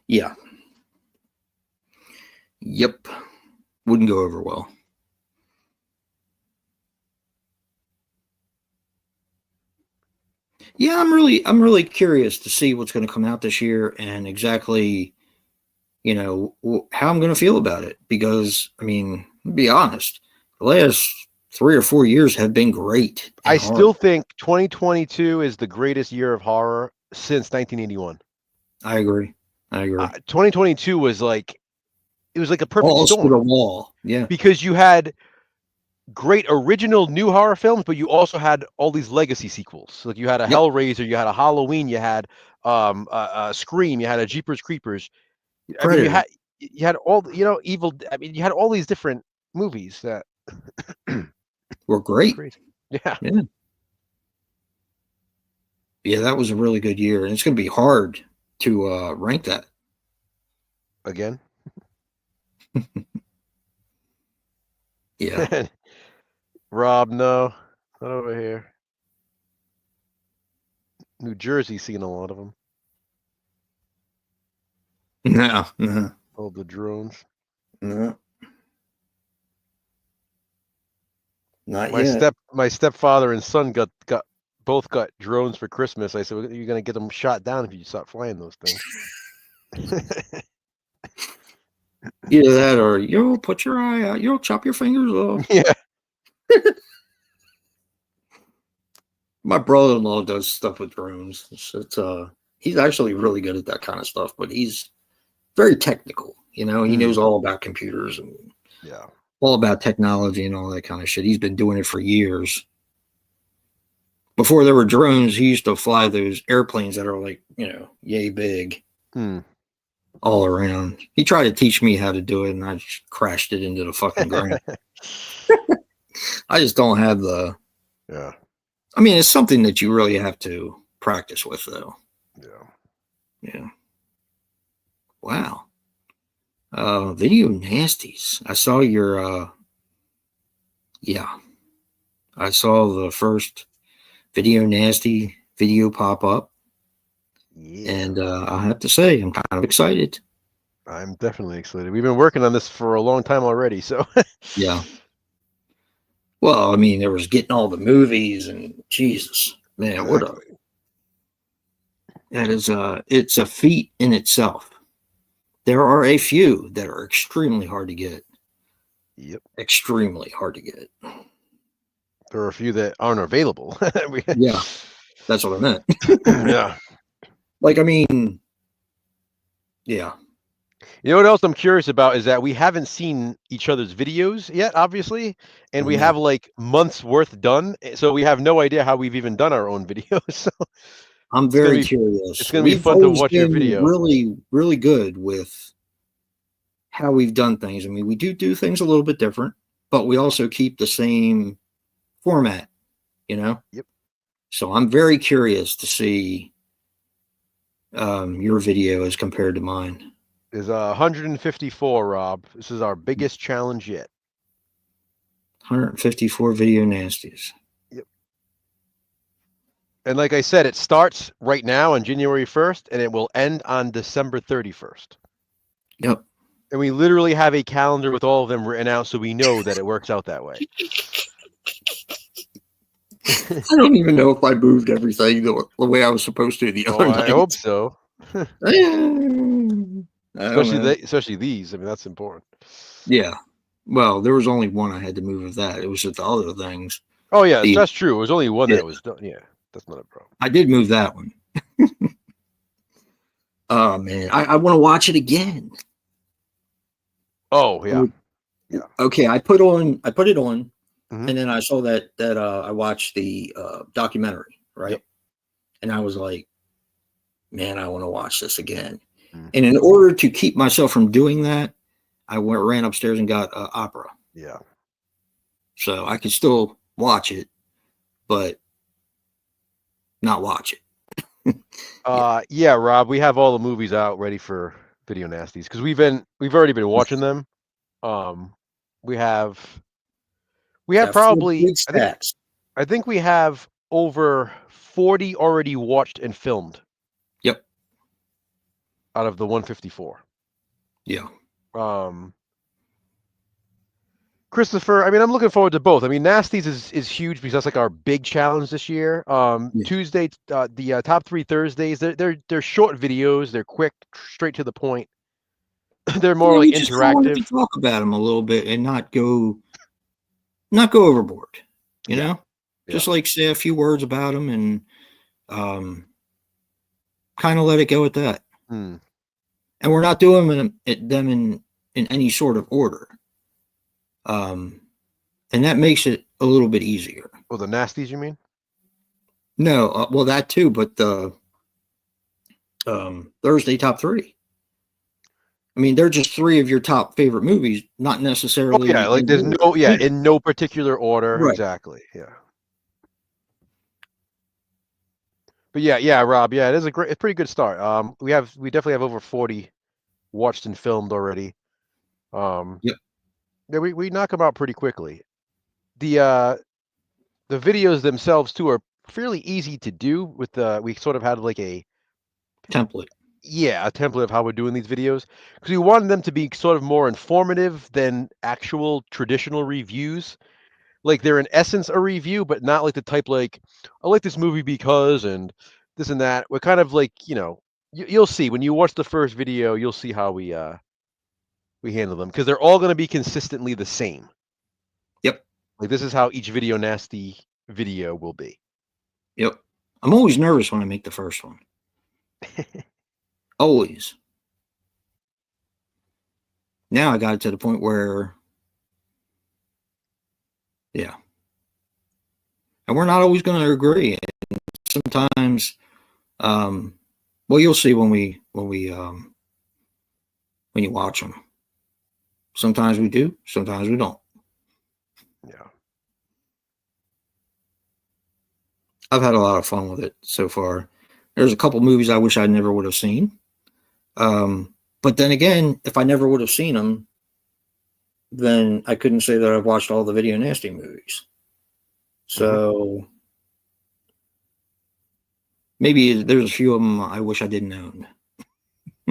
[SPEAKER 2] Yeah. Yep. Wouldn't go over well. Yeah, I'm really curious to see what's going to come out this year and exactly, how I'm going to feel about it. Because I mean, to be honest, the last 3 or 4 years have been great in
[SPEAKER 1] I
[SPEAKER 2] horror.
[SPEAKER 1] still think 2022 is the greatest year of horror since 1981.
[SPEAKER 2] I agree. I agree.
[SPEAKER 1] 2022 was like it was like a perfect
[SPEAKER 2] Balls to the
[SPEAKER 1] storm
[SPEAKER 2] wall. Yeah.
[SPEAKER 1] because you had great original new horror films, but you also had all these legacy sequels. Like you had a
[SPEAKER 2] Yep.
[SPEAKER 1] Hellraiser, you had a Halloween, you had Scream, you had a Jeepers Creepers. I mean,
[SPEAKER 2] Predator.
[SPEAKER 1] you had all evil. I mean, you had all these different movies that
[SPEAKER 2] Were great.
[SPEAKER 1] crazy. Yeah,
[SPEAKER 2] Yeah. Yeah, that was a really good year. And it's going to be hard to rank that.
[SPEAKER 1] again.
[SPEAKER 2] Yeah.
[SPEAKER 1] Rob, no, not over here. New Jersey seeing a lot of them.
[SPEAKER 2] No, no,
[SPEAKER 1] All the drones.
[SPEAKER 2] no. Not yet.
[SPEAKER 1] My stepfather and son got both got drones for Christmas. I said, you're gonna get them shot down if you start flying those things.
[SPEAKER 2] Either that or you'll put your eye out. You'll chop your fingers off.
[SPEAKER 1] Yeah.
[SPEAKER 2] My brother-in-law does stuff with drones. He's actually really good at that kind of stuff, but he's very technical. He knows all about computers and
[SPEAKER 1] Yeah.
[SPEAKER 2] all about technology and all that kind of shit. He's been doing it for years. Before there were drones, he used to fly those airplanes that are like, yay big all around. He tried to teach me how to do it, and I just crashed it into the fucking ground. I just don't have the.
[SPEAKER 1] Yeah.
[SPEAKER 2] I mean, it's something that you really have to practice with, though.
[SPEAKER 1] Yeah.
[SPEAKER 2] Yeah. Wow. Video nasties. I saw your. Yeah. I saw the first video nasty video pop up.
[SPEAKER 1] Yeah.
[SPEAKER 2] And I have to say, I'm kind of excited.
[SPEAKER 1] I'm definitely excited. We've been working on this for a long time already, so
[SPEAKER 2] Yeah. Well, I mean, there was getting all the movies and Jesus, man,
[SPEAKER 1] exactly.
[SPEAKER 2] it's a feat in itself. There are a few that are extremely hard to get.
[SPEAKER 1] Yep.
[SPEAKER 2] Extremely hard to get.
[SPEAKER 1] There are a few that aren't available.
[SPEAKER 2] Yeah, that's what I meant.
[SPEAKER 1] Yeah.
[SPEAKER 2] Like, I mean, yeah.
[SPEAKER 1] You know what else I'm curious about is that we haven't seen each other's videos yet, obviously, and we
[SPEAKER 2] No.
[SPEAKER 1] have like months worth done, so we have no idea how we've even done our own videos. So
[SPEAKER 2] I'm very curious.
[SPEAKER 1] It's gonna be
[SPEAKER 2] We've
[SPEAKER 1] fun to
[SPEAKER 2] always
[SPEAKER 1] watch your
[SPEAKER 2] been
[SPEAKER 1] video.
[SPEAKER 2] really, really good with how we've done things. I mean, we do things a little bit different, but we also keep the same format,
[SPEAKER 1] Yep.
[SPEAKER 2] So I'm very curious to see your video as compared to mine.
[SPEAKER 1] Is 154, Rob. This is our biggest challenge yet.
[SPEAKER 2] 154 video nasties.
[SPEAKER 1] Yep. And like I said, it starts right now on January 1st, and it will end on December 31st.
[SPEAKER 2] Yep.
[SPEAKER 1] And we literally have a calendar with all of them written out, so we know that it works out that way.
[SPEAKER 2] I don't even know if I moved everything the way I was supposed to the other night.
[SPEAKER 1] I hope so. Especially these. I mean, that's important.
[SPEAKER 2] Yeah. Well, there was only one I had to move of that. It was just the other things.
[SPEAKER 1] Oh yeah, that's true. It was only one that was done. Yeah, that's not a problem.
[SPEAKER 2] I did move that one. Oh man, I want to watch it again.
[SPEAKER 1] Oh yeah. Yeah.
[SPEAKER 2] Okay, I put it on,
[SPEAKER 1] Mhm.
[SPEAKER 2] and then I saw that I watched the documentary, right?
[SPEAKER 1] Yep.
[SPEAKER 2] And I was like, man, I want to watch this again.
[SPEAKER 1] Mhm.
[SPEAKER 2] And in order to keep myself from doing that, I ran upstairs and got Opera.
[SPEAKER 1] Yeah.
[SPEAKER 2] So I could still watch it, but not watch it.
[SPEAKER 1] Yeah, Rob, we have all the movies out ready for Video Nasties because we've already been watching them. We have probably I think we have over 40 already watched and filmed.
[SPEAKER 2] Yep.
[SPEAKER 1] Out of the 154.
[SPEAKER 2] Yeah.
[SPEAKER 1] Christopher, I mean, I'm looking forward to both. I mean, Nasties is huge because that's like our big challenge this year.
[SPEAKER 2] Yeah.
[SPEAKER 1] Tuesday, the top 3 Thursdays, they're short videos. They're quick, straight to the point. They're more
[SPEAKER 2] Yeah,
[SPEAKER 1] like
[SPEAKER 2] we just kinda wanted to
[SPEAKER 1] interactive.
[SPEAKER 2] talk about them a little bit and not go overboard, you
[SPEAKER 1] Yeah.
[SPEAKER 2] know?
[SPEAKER 1] Yeah.
[SPEAKER 2] Just like say a few words about them and kind of let it go at that.
[SPEAKER 1] Hmm.
[SPEAKER 2] And we're not doing them in any sort of order. And that makes it a little bit easier.
[SPEAKER 1] Oh, the Nasties, you mean?
[SPEAKER 2] No, well that too, but the Thursday top 3. I mean, they're just 3 of your top favorite movies, not
[SPEAKER 1] Oh
[SPEAKER 2] necessarily
[SPEAKER 1] yeah, like
[SPEAKER 2] in
[SPEAKER 1] there's
[SPEAKER 2] order.
[SPEAKER 1] no in no particular order.
[SPEAKER 2] Right.
[SPEAKER 1] Exactly. Yeah. But yeah, Rob. Yeah, it is a pretty good start. We definitely have over 40 watched and filmed already.
[SPEAKER 2] Yep.
[SPEAKER 1] Yeah, we knock them out pretty quickly. The videos themselves too are fairly easy to do. We sort of had like a
[SPEAKER 2] Template.
[SPEAKER 1] template of how we're doing these videos because we wanted them to be sort of more informative than actual traditional reviews. Like they're in essence a review, but not like the type like I like this movie because and this and that. We're kind of like you'll see when you watch the first video, you'll see how we handle them because they're all going to be consistently the same.
[SPEAKER 2] Yep.
[SPEAKER 1] Like this is how each video nasty video will be.
[SPEAKER 2] Yep. I'm always nervous when I make the first one. Always. Now I got it to the point where, yeah. And we're not always going to agree. And sometimes, well, you'll see when you watch them. Sometimes we do, sometimes we don't.
[SPEAKER 1] Yeah.
[SPEAKER 2] I've had a lot of fun with it so far. There's a couple movies I wish I never would have seen. But then again, if I never would have seen them, then I couldn't say that I've watched all the Video Nasty movies. So maybe there's a few of them I wish I didn't own.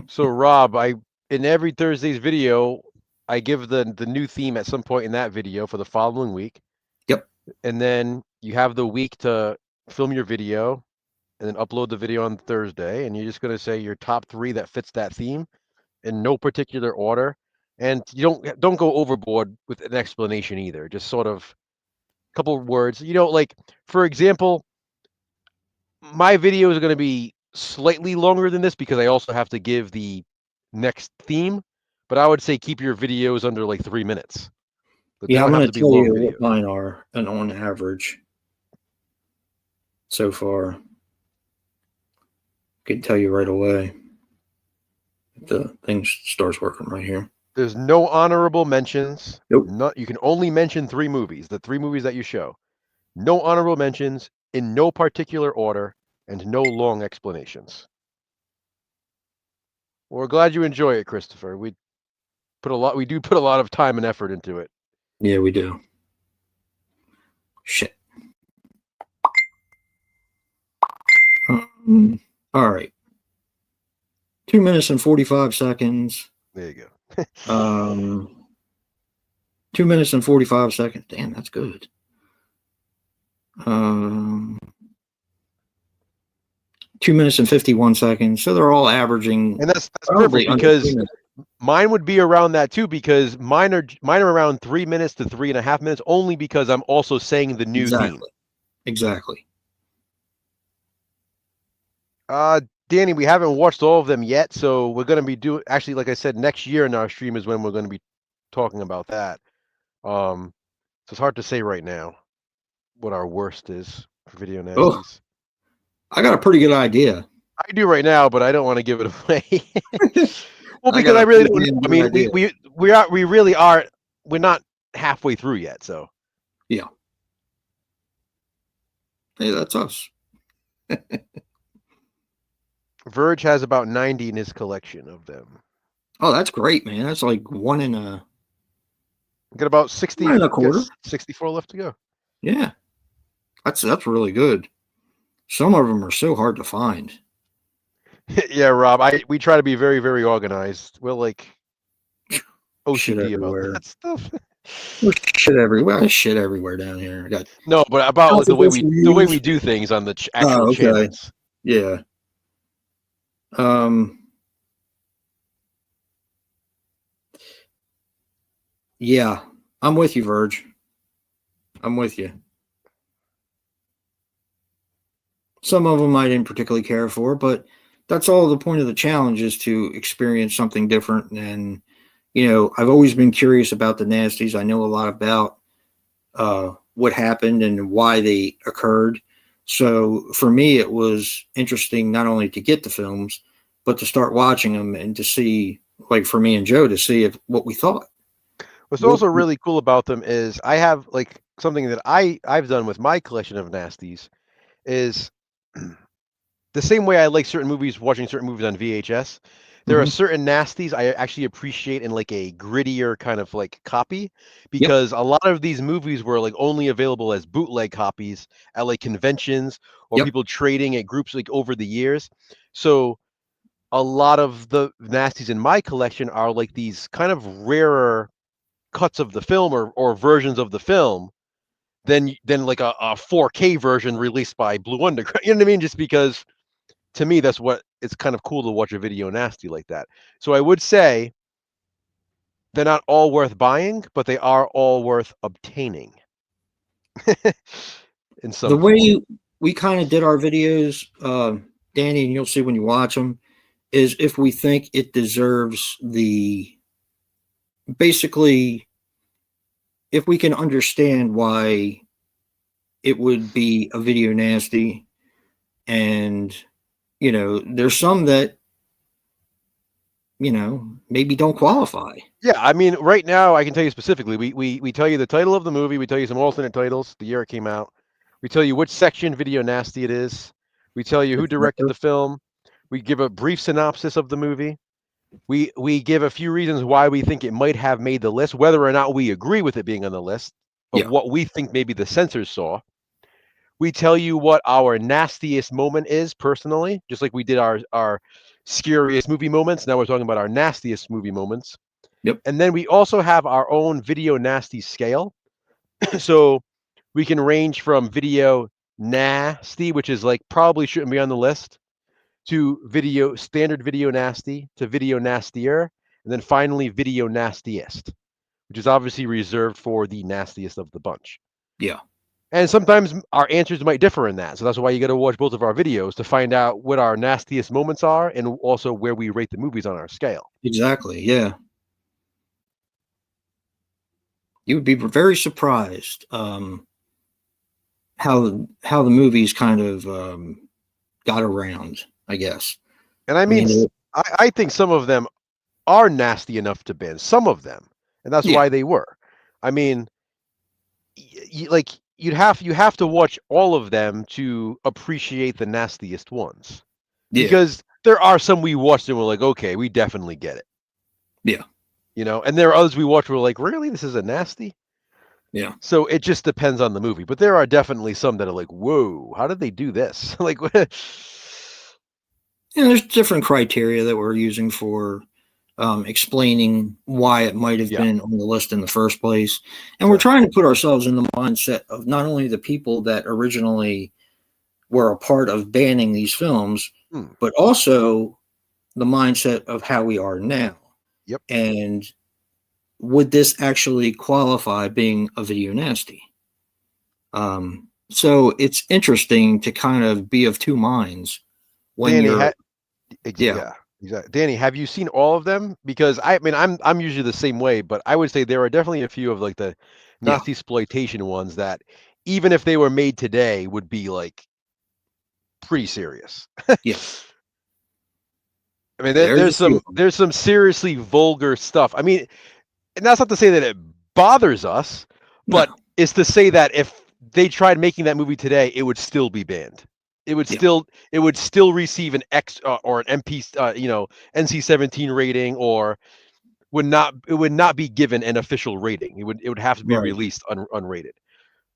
[SPEAKER 1] So Rob, in every Thursday's video, I give the new theme at some point in that video for the following week.
[SPEAKER 2] Yep.
[SPEAKER 1] And then you have the week to film your video and then upload the video on Thursday. And you're just going to say your top 3 that fits that theme in no particular order. And you don't go overboard with an explanation either. Just sort of a couple of words. Like for example, my videos are going to be slightly longer than this because I also have to give the next theme. But I would say keep your videos under like 3 minutes. But
[SPEAKER 2] Yeah,
[SPEAKER 1] they
[SPEAKER 2] I'm
[SPEAKER 1] don't
[SPEAKER 2] going
[SPEAKER 1] have
[SPEAKER 2] to
[SPEAKER 1] to be
[SPEAKER 2] tell
[SPEAKER 1] long
[SPEAKER 2] you
[SPEAKER 1] videos.
[SPEAKER 2] what mine are, and on average, so far, I can tell you right away. The thing starts working right here.
[SPEAKER 1] There's no honorable mentions.
[SPEAKER 2] Nope.
[SPEAKER 1] You can only mention 3 movies, the 3 movies that you show. No honorable mentions in no particular order and no long explanations. Well, we're glad you enjoy it, Christopher. We do put a lot of time and effort into it.
[SPEAKER 2] Yeah, we do. Shit. All right. 2 minutes and 45 seconds.
[SPEAKER 1] There you
[SPEAKER 2] go. 2 minutes and 45 seconds. Damn, that's good. 2 minutes and 51 seconds. So they're all averaging.
[SPEAKER 1] And that's perfect because mine would be around that too because mine are around 3 minutes to 3.5 minutes only because I'm also saying the new theme.
[SPEAKER 2] Exactly.
[SPEAKER 1] Danny, we haven't watched all of them yet, so we're going to be doing actually, like I said, next year in our stream is when we're going to be talking about that. So it's hard to say right now what our worst is for Video Nasties.
[SPEAKER 2] Oh, I got a pretty good idea.
[SPEAKER 1] I do right now, but I don't want to give it away. Well, because I really don't know. I mean, we really are. We're not halfway through yet, so
[SPEAKER 2] yeah. Hey, that's us.
[SPEAKER 1] Verge has about 90 in his collection of them.
[SPEAKER 2] Oh, that's great, man. That's like one in a.
[SPEAKER 1] Got about 60
[SPEAKER 2] and a quarter.
[SPEAKER 1] 64 left to go.
[SPEAKER 2] Yeah, that's really good. Some of them are so hard to find.
[SPEAKER 1] Yeah, Rob. We try to be very, very organized. We're like OCD about that stuff.
[SPEAKER 2] There's shit everywhere. There's shit everywhere down here. I got
[SPEAKER 1] No, but about the way
[SPEAKER 2] alphabets
[SPEAKER 1] we
[SPEAKER 2] reviews.
[SPEAKER 1] do things on the actual
[SPEAKER 2] Oh, okay.
[SPEAKER 1] channels.
[SPEAKER 2] Yeah. Um. Yeah. I'm with you, Verge. I'm with you. Some of them I didn't particularly care for, but that's all the point of the challenge is to experience something different. And, I've always been curious about the nasties. I know a lot about what happened and why they occurred. So for me, it was interesting not only to get the films, but to start watching them and to see, like for me and Joe, to see what we thought.
[SPEAKER 1] What's
[SPEAKER 2] What,
[SPEAKER 1] also really cool about them is I have like something that I've done with my collection of nasties is the same way I like certain movies, watching certain movies on VHS. There are
[SPEAKER 2] mm-hmm.
[SPEAKER 1] certain nasties I actually appreciate in like a grittier kind of like copy
[SPEAKER 2] Yep.
[SPEAKER 1] because a lot of these movies were like only available as bootleg copies at like conventions or
[SPEAKER 2] Yep.
[SPEAKER 1] people trading at groups like over the years. So a lot of the nasties in my collection are like these kind of rarer cuts of the film or versions of the film than like a 4K version released by Blue Underground. You know what I mean? Just because to me that's what it's kind of cool to watch a video nasty like that. So I would say they're not all worth buying, but they are all worth obtaining in
[SPEAKER 2] The
[SPEAKER 1] some form.
[SPEAKER 2] way we kind of did our videos, Danny, and you'll see when you watch them, is if we think it deserves basically, if we can understand why it would be a video nasty. And, there's some that, maybe don't qualify.
[SPEAKER 1] Yeah, I mean, right now I can tell you specifically. We tell you the title of the movie. We tell you some alternate titles, the year it came out. We tell you which section video nasty it is. We tell you
[SPEAKER 2] The
[SPEAKER 1] who directed
[SPEAKER 2] director.
[SPEAKER 1] the film. We give a brief synopsis of the movie. We give a few reasons why we think it might have made the list, whether or not we agree with it being on the list of
[SPEAKER 2] Yeah.
[SPEAKER 1] what we think maybe the censors saw. We tell you what our nastiest moment is personally, just like we did our scariest movie moments. Now we're talking about our nastiest movie moments.
[SPEAKER 2] Yep.
[SPEAKER 1] And then we also have our own video nasty scale. So we can range from video nasty, which is like probably shouldn't be on the list, to standard video nasty, to video nastier, and then finally video nastiest, which is obviously reserved for the nastiest of the bunch.
[SPEAKER 2] Yeah.
[SPEAKER 1] And sometimes our answers might differ in that. So that's why you got to watch both of our videos to find out what our nastiest moments are and also where we rate the movies on our scale.
[SPEAKER 2] Exactly. Yeah. You would be very surprised how the movies kind of got around, I guess.
[SPEAKER 1] And I
[SPEAKER 2] I
[SPEAKER 1] mean,
[SPEAKER 2] mean,
[SPEAKER 1] I think some of them are nasty enough to ban, some of them, and that's
[SPEAKER 2] yeah.
[SPEAKER 1] why they were. I mean, like you have to watch all of them to appreciate the nastiest ones,
[SPEAKER 2] Yeah.
[SPEAKER 1] because there are some we watched and we're like, okay, we definitely get it,
[SPEAKER 2] Yeah.
[SPEAKER 1] and there are others we watch where we're like, really, this is a nasty.
[SPEAKER 2] Yeah.
[SPEAKER 1] So it just depends on the movie, but there are definitely some that are like, whoa, how did they do this? Like,
[SPEAKER 2] And there's different criteria that we're using for explaining why it might have
[SPEAKER 1] yeah,
[SPEAKER 2] been on the list in the first place. And we're
[SPEAKER 1] sure.
[SPEAKER 2] trying to put ourselves in the mindset of not only the people that originally were a part of banning these films,
[SPEAKER 1] Hmm.
[SPEAKER 2] but also the mindset of how we are now.
[SPEAKER 1] Yep.
[SPEAKER 2] And would this actually qualify being a video nasty? So it's interesting to kind of be of two minds when
[SPEAKER 1] Danny,
[SPEAKER 2] you're, yeah,
[SPEAKER 1] yeah, exactly. Danny, have you seen all of them? Because I mean, I'm usually the same way, but I would say there are definitely a few of like the
[SPEAKER 2] yeah,
[SPEAKER 1] Nazi exploitation ones that, even if they were made today, would be like pretty serious.
[SPEAKER 2] yeah.
[SPEAKER 1] I mean,
[SPEAKER 2] There's a few of them.
[SPEAKER 1] there's some seriously vulgar stuff. I mean, and that's not to say that it bothers us,
[SPEAKER 2] No,
[SPEAKER 1] but it's to say that if they tried making that movie today, it would still be banned.
[SPEAKER 2] yeah,
[SPEAKER 1] It would still receive an X or an MP, NC-17 rating, or would not be given an official rating. It would have to be
[SPEAKER 2] right.
[SPEAKER 1] released unrated.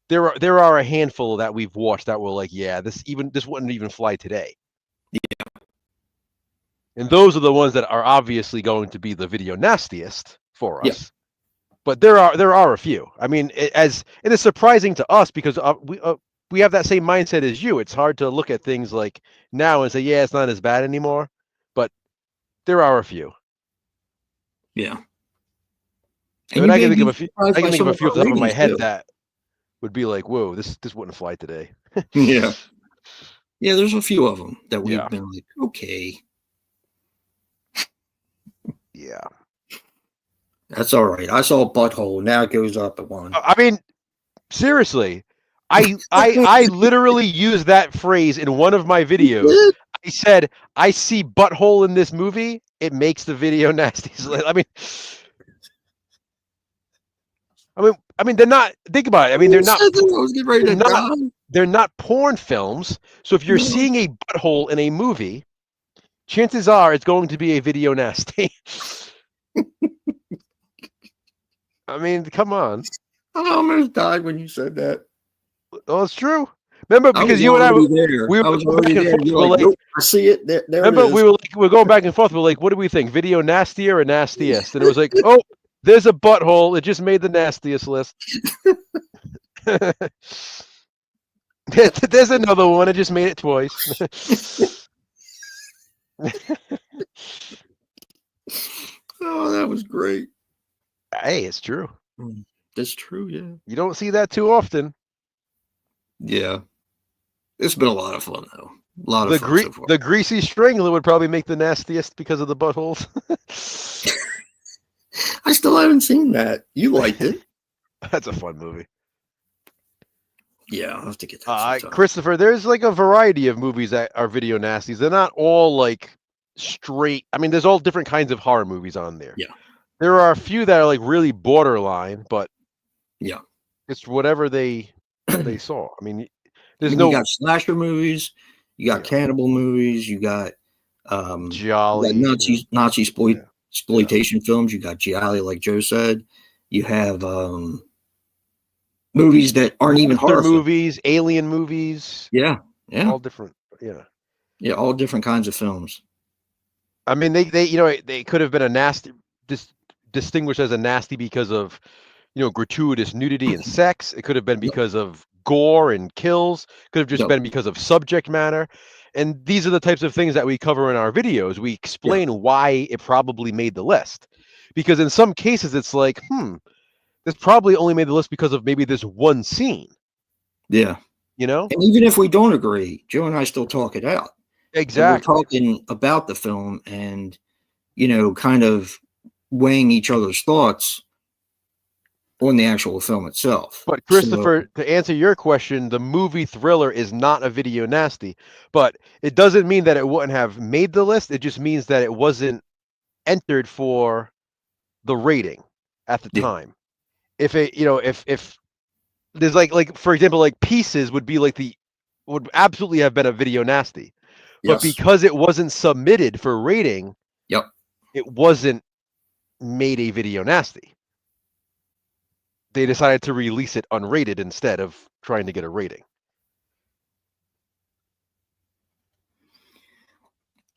[SPEAKER 1] There are a handful that we've watched that were like, yeah, this wouldn't even fly today. And those are the ones that are obviously going to be the video nastiest for
[SPEAKER 2] Yeah.
[SPEAKER 1] us. but there are a few. I mean, it is surprising to us because we have that same mindset as you. It's hard to look at things like now and say, yeah, it's not as bad anymore. But there are a few.
[SPEAKER 2] Yeah.
[SPEAKER 1] I mean, I can think of a few.
[SPEAKER 2] surprised
[SPEAKER 1] I
[SPEAKER 2] by
[SPEAKER 1] can think
[SPEAKER 2] some
[SPEAKER 1] of a few
[SPEAKER 2] our
[SPEAKER 1] off the top of my
[SPEAKER 2] ratings,
[SPEAKER 1] head
[SPEAKER 2] too.
[SPEAKER 1] that would be like, whoa, this wouldn't fly today.
[SPEAKER 2] Yeah. Yeah, there's a few of them that we've
[SPEAKER 1] Yeah.
[SPEAKER 2] been like, okay,
[SPEAKER 1] Yeah.
[SPEAKER 2] that's all right. I saw Butthole. Now it goes up at one.
[SPEAKER 1] I mean, seriously, I literally used that phrase in one of my videos. I said, I see butthole in this movie. It makes the video nasty. I mean, they're not. Think about it. I mean,
[SPEAKER 2] You said that I was getting ready to die.
[SPEAKER 1] they're not porn films. So if you're
[SPEAKER 2] No.
[SPEAKER 1] seeing a butthole in a movie, chances are it's going to be a video nasty. I mean, come on.
[SPEAKER 2] I almost died when you said that.
[SPEAKER 1] Oh, it's true. Remember,
[SPEAKER 2] I
[SPEAKER 1] because
[SPEAKER 2] was
[SPEAKER 1] you and I,
[SPEAKER 2] already there.
[SPEAKER 1] we
[SPEAKER 2] I
[SPEAKER 1] were
[SPEAKER 2] was
[SPEAKER 1] going
[SPEAKER 2] already
[SPEAKER 1] back and
[SPEAKER 2] there.
[SPEAKER 1] forth.
[SPEAKER 2] You're
[SPEAKER 1] We're
[SPEAKER 2] like,
[SPEAKER 1] like,
[SPEAKER 2] nope, I see it. There
[SPEAKER 1] remember,
[SPEAKER 2] it is.
[SPEAKER 1] we're going back and forth. We're like, what do we think? Video nastier or nastiest? And it was like, oh, there's a butthole. It just made the nastiest list. There's another one. It just made it twice.
[SPEAKER 2] Oh, that was great.
[SPEAKER 1] Hey, it's true.
[SPEAKER 2] That's true, yeah.
[SPEAKER 1] You don't see that too often.
[SPEAKER 2] Yeah. It's been a lot of fun, though. A lot of fun so far.
[SPEAKER 1] The greasy strangler would probably make the nastiest because of the buttholes.
[SPEAKER 2] I still haven't seen that. You liked it.
[SPEAKER 1] That's a fun movie.
[SPEAKER 2] Yeah, I'll have to get that sometime.
[SPEAKER 1] Christopher, there's like a variety of movies that are video nasties. They're not all like straight. I mean, there's all different kinds of horror movies on there.
[SPEAKER 2] Yeah.
[SPEAKER 1] There are a few that are like really borderline, but
[SPEAKER 2] yeah,
[SPEAKER 1] it's whatever they saw. I mean, there's
[SPEAKER 2] you got slasher movies, you got cannibal movies, you got
[SPEAKER 1] Jolly,
[SPEAKER 2] you got Nazi exploitation films, you got Gialli, like Joe said. You have movies that aren't even horror
[SPEAKER 1] movies, alien movies.
[SPEAKER 2] Yeah.
[SPEAKER 1] All different.
[SPEAKER 2] Yeah, all different kinds of films.
[SPEAKER 1] I mean, they could have been a nasty, distinguished as a nasty because of, gratuitous nudity and sex. It could have been because of gore and kills. Could have just been because of subject matter. And these are the types of things that we cover in our videos. We explain why it probably made the list. Because in some cases, it's like, this probably only made the list because of maybe this one scene.
[SPEAKER 2] Yeah. And even if we don't agree, Joe and I still talk it out.
[SPEAKER 1] Exactly.
[SPEAKER 2] And we're talking about the film and, kind of weighing each other's thoughts on the actual film itself.
[SPEAKER 1] But Christopher, to answer your question, the movie Thriller is not a video nasty, but it doesn't mean that it wouldn't have made the list. It just means that it wasn't entered for the rating at the time. If it, if there's like for example, like Pieces would be would absolutely have been a video nasty, but because it wasn't submitted for rating, it wasn't made a video nasty. They decided to release it unrated instead of trying to get a rating.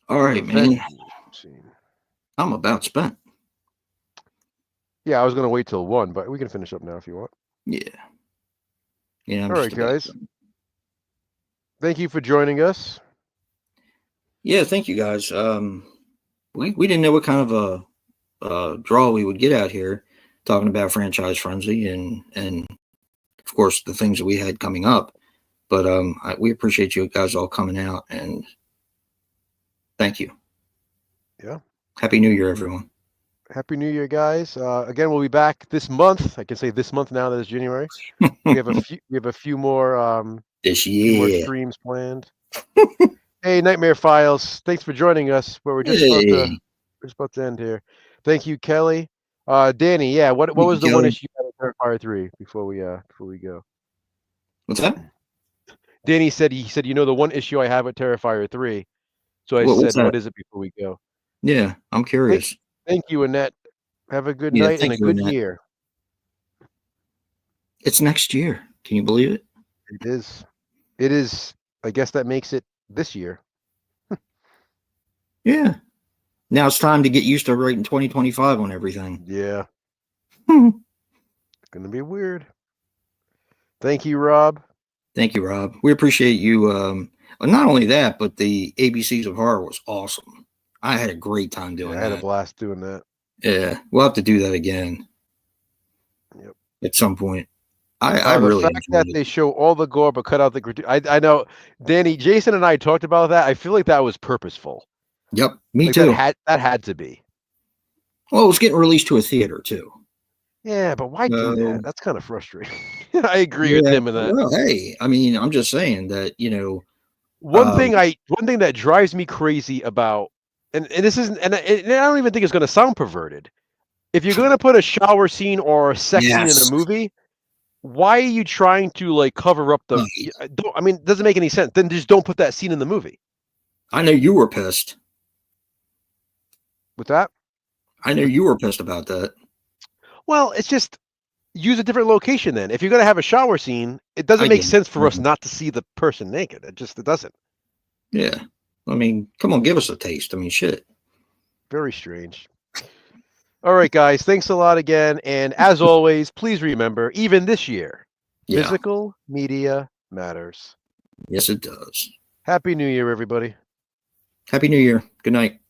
[SPEAKER 2] All right, man. I'm about spent.
[SPEAKER 1] Yeah, I was going to wait till 1, but we can finish up now if you want.
[SPEAKER 2] Yeah.
[SPEAKER 1] All right, guys. Thank you for joining us.
[SPEAKER 2] Yeah, thank you, guys. We didn't know what kind of a draw we would get out here, talking about Franchise Frenzy and of course the things that we had coming up. But we appreciate you guys all coming out, and thank you.
[SPEAKER 1] Yeah.
[SPEAKER 2] Happy New Year, everyone.
[SPEAKER 1] Happy New Year, guys. Again, we'll be back this month. I can say this month now that it's January. We have a few more
[SPEAKER 2] this year.
[SPEAKER 1] Few more streams planned. Hey, Nightmare Files. Thanks for joining us. But we're just about to end here. Thank you, Kelly. Danny, yeah, what was the one issue you had with Terrifier 3 before we go?
[SPEAKER 2] What's that?
[SPEAKER 1] Danny said the one issue I have with Terrifier 3. So I said, what is it before we go?
[SPEAKER 2] Yeah, I'm curious.
[SPEAKER 1] Thank you, Annette. Have a good night and a good year.
[SPEAKER 2] It's next year. Can you believe it?
[SPEAKER 1] It is. It is. I guess that makes it this year.
[SPEAKER 2] Yeah. Now it's time to get used to writing 2025 on everything.
[SPEAKER 1] Yeah. Gonna be weird. Thank you, Rob.
[SPEAKER 2] Thank you, Rob. We appreciate you. Not only that, but the ABCs of Horror was awesome. I had a great time doing
[SPEAKER 1] I had a
[SPEAKER 2] that.
[SPEAKER 1] blast doing that.
[SPEAKER 2] Yeah, we'll have to do that again.
[SPEAKER 1] Yep.
[SPEAKER 2] At some point. I
[SPEAKER 1] The
[SPEAKER 2] really
[SPEAKER 1] fact that
[SPEAKER 2] enjoyed
[SPEAKER 1] they
[SPEAKER 2] it.
[SPEAKER 1] show all the gore but cut out the I know, Danny, Jason, and I talked about that. I feel like that was purposeful.
[SPEAKER 2] Yep, me
[SPEAKER 1] Like
[SPEAKER 2] too.
[SPEAKER 1] that had to be.
[SPEAKER 2] Well, it was getting released to a theater too.
[SPEAKER 1] Yeah, but why do that? That's kind of frustrating. I agree with
[SPEAKER 2] Yeah.
[SPEAKER 1] him in that.
[SPEAKER 2] Well, hey, I mean, I'm just saying that
[SPEAKER 1] One thing that drives me crazy about, and this isn't, and I don't even think it's going to sound perverted. If you're going to put a shower scene or a sex scene in a
[SPEAKER 2] yes,
[SPEAKER 1] movie, why are you trying to like cover up the?
[SPEAKER 2] right.
[SPEAKER 1] I mean, it doesn't make any sense. Then just don't put that scene in the movie.
[SPEAKER 2] I know you were pissed.
[SPEAKER 1] With that,
[SPEAKER 2] I know you were pissed about that.
[SPEAKER 1] well, it's just use a different location. Then, if you're going to have a shower scene, it doesn't
[SPEAKER 2] I
[SPEAKER 1] make
[SPEAKER 2] get
[SPEAKER 1] sense for us
[SPEAKER 2] it.
[SPEAKER 1] not to see the person naked. It doesn't.
[SPEAKER 2] Yeah, I mean, come on, give us a taste. I mean, shit.
[SPEAKER 1] Very strange. All right, guys. Thanks a lot again. And as always, please remember, even this year,
[SPEAKER 2] Yeah,
[SPEAKER 1] physical media matters.
[SPEAKER 2] yes, it does.
[SPEAKER 1] Happy New Year, everybody.
[SPEAKER 2] Happy New Year. Good night.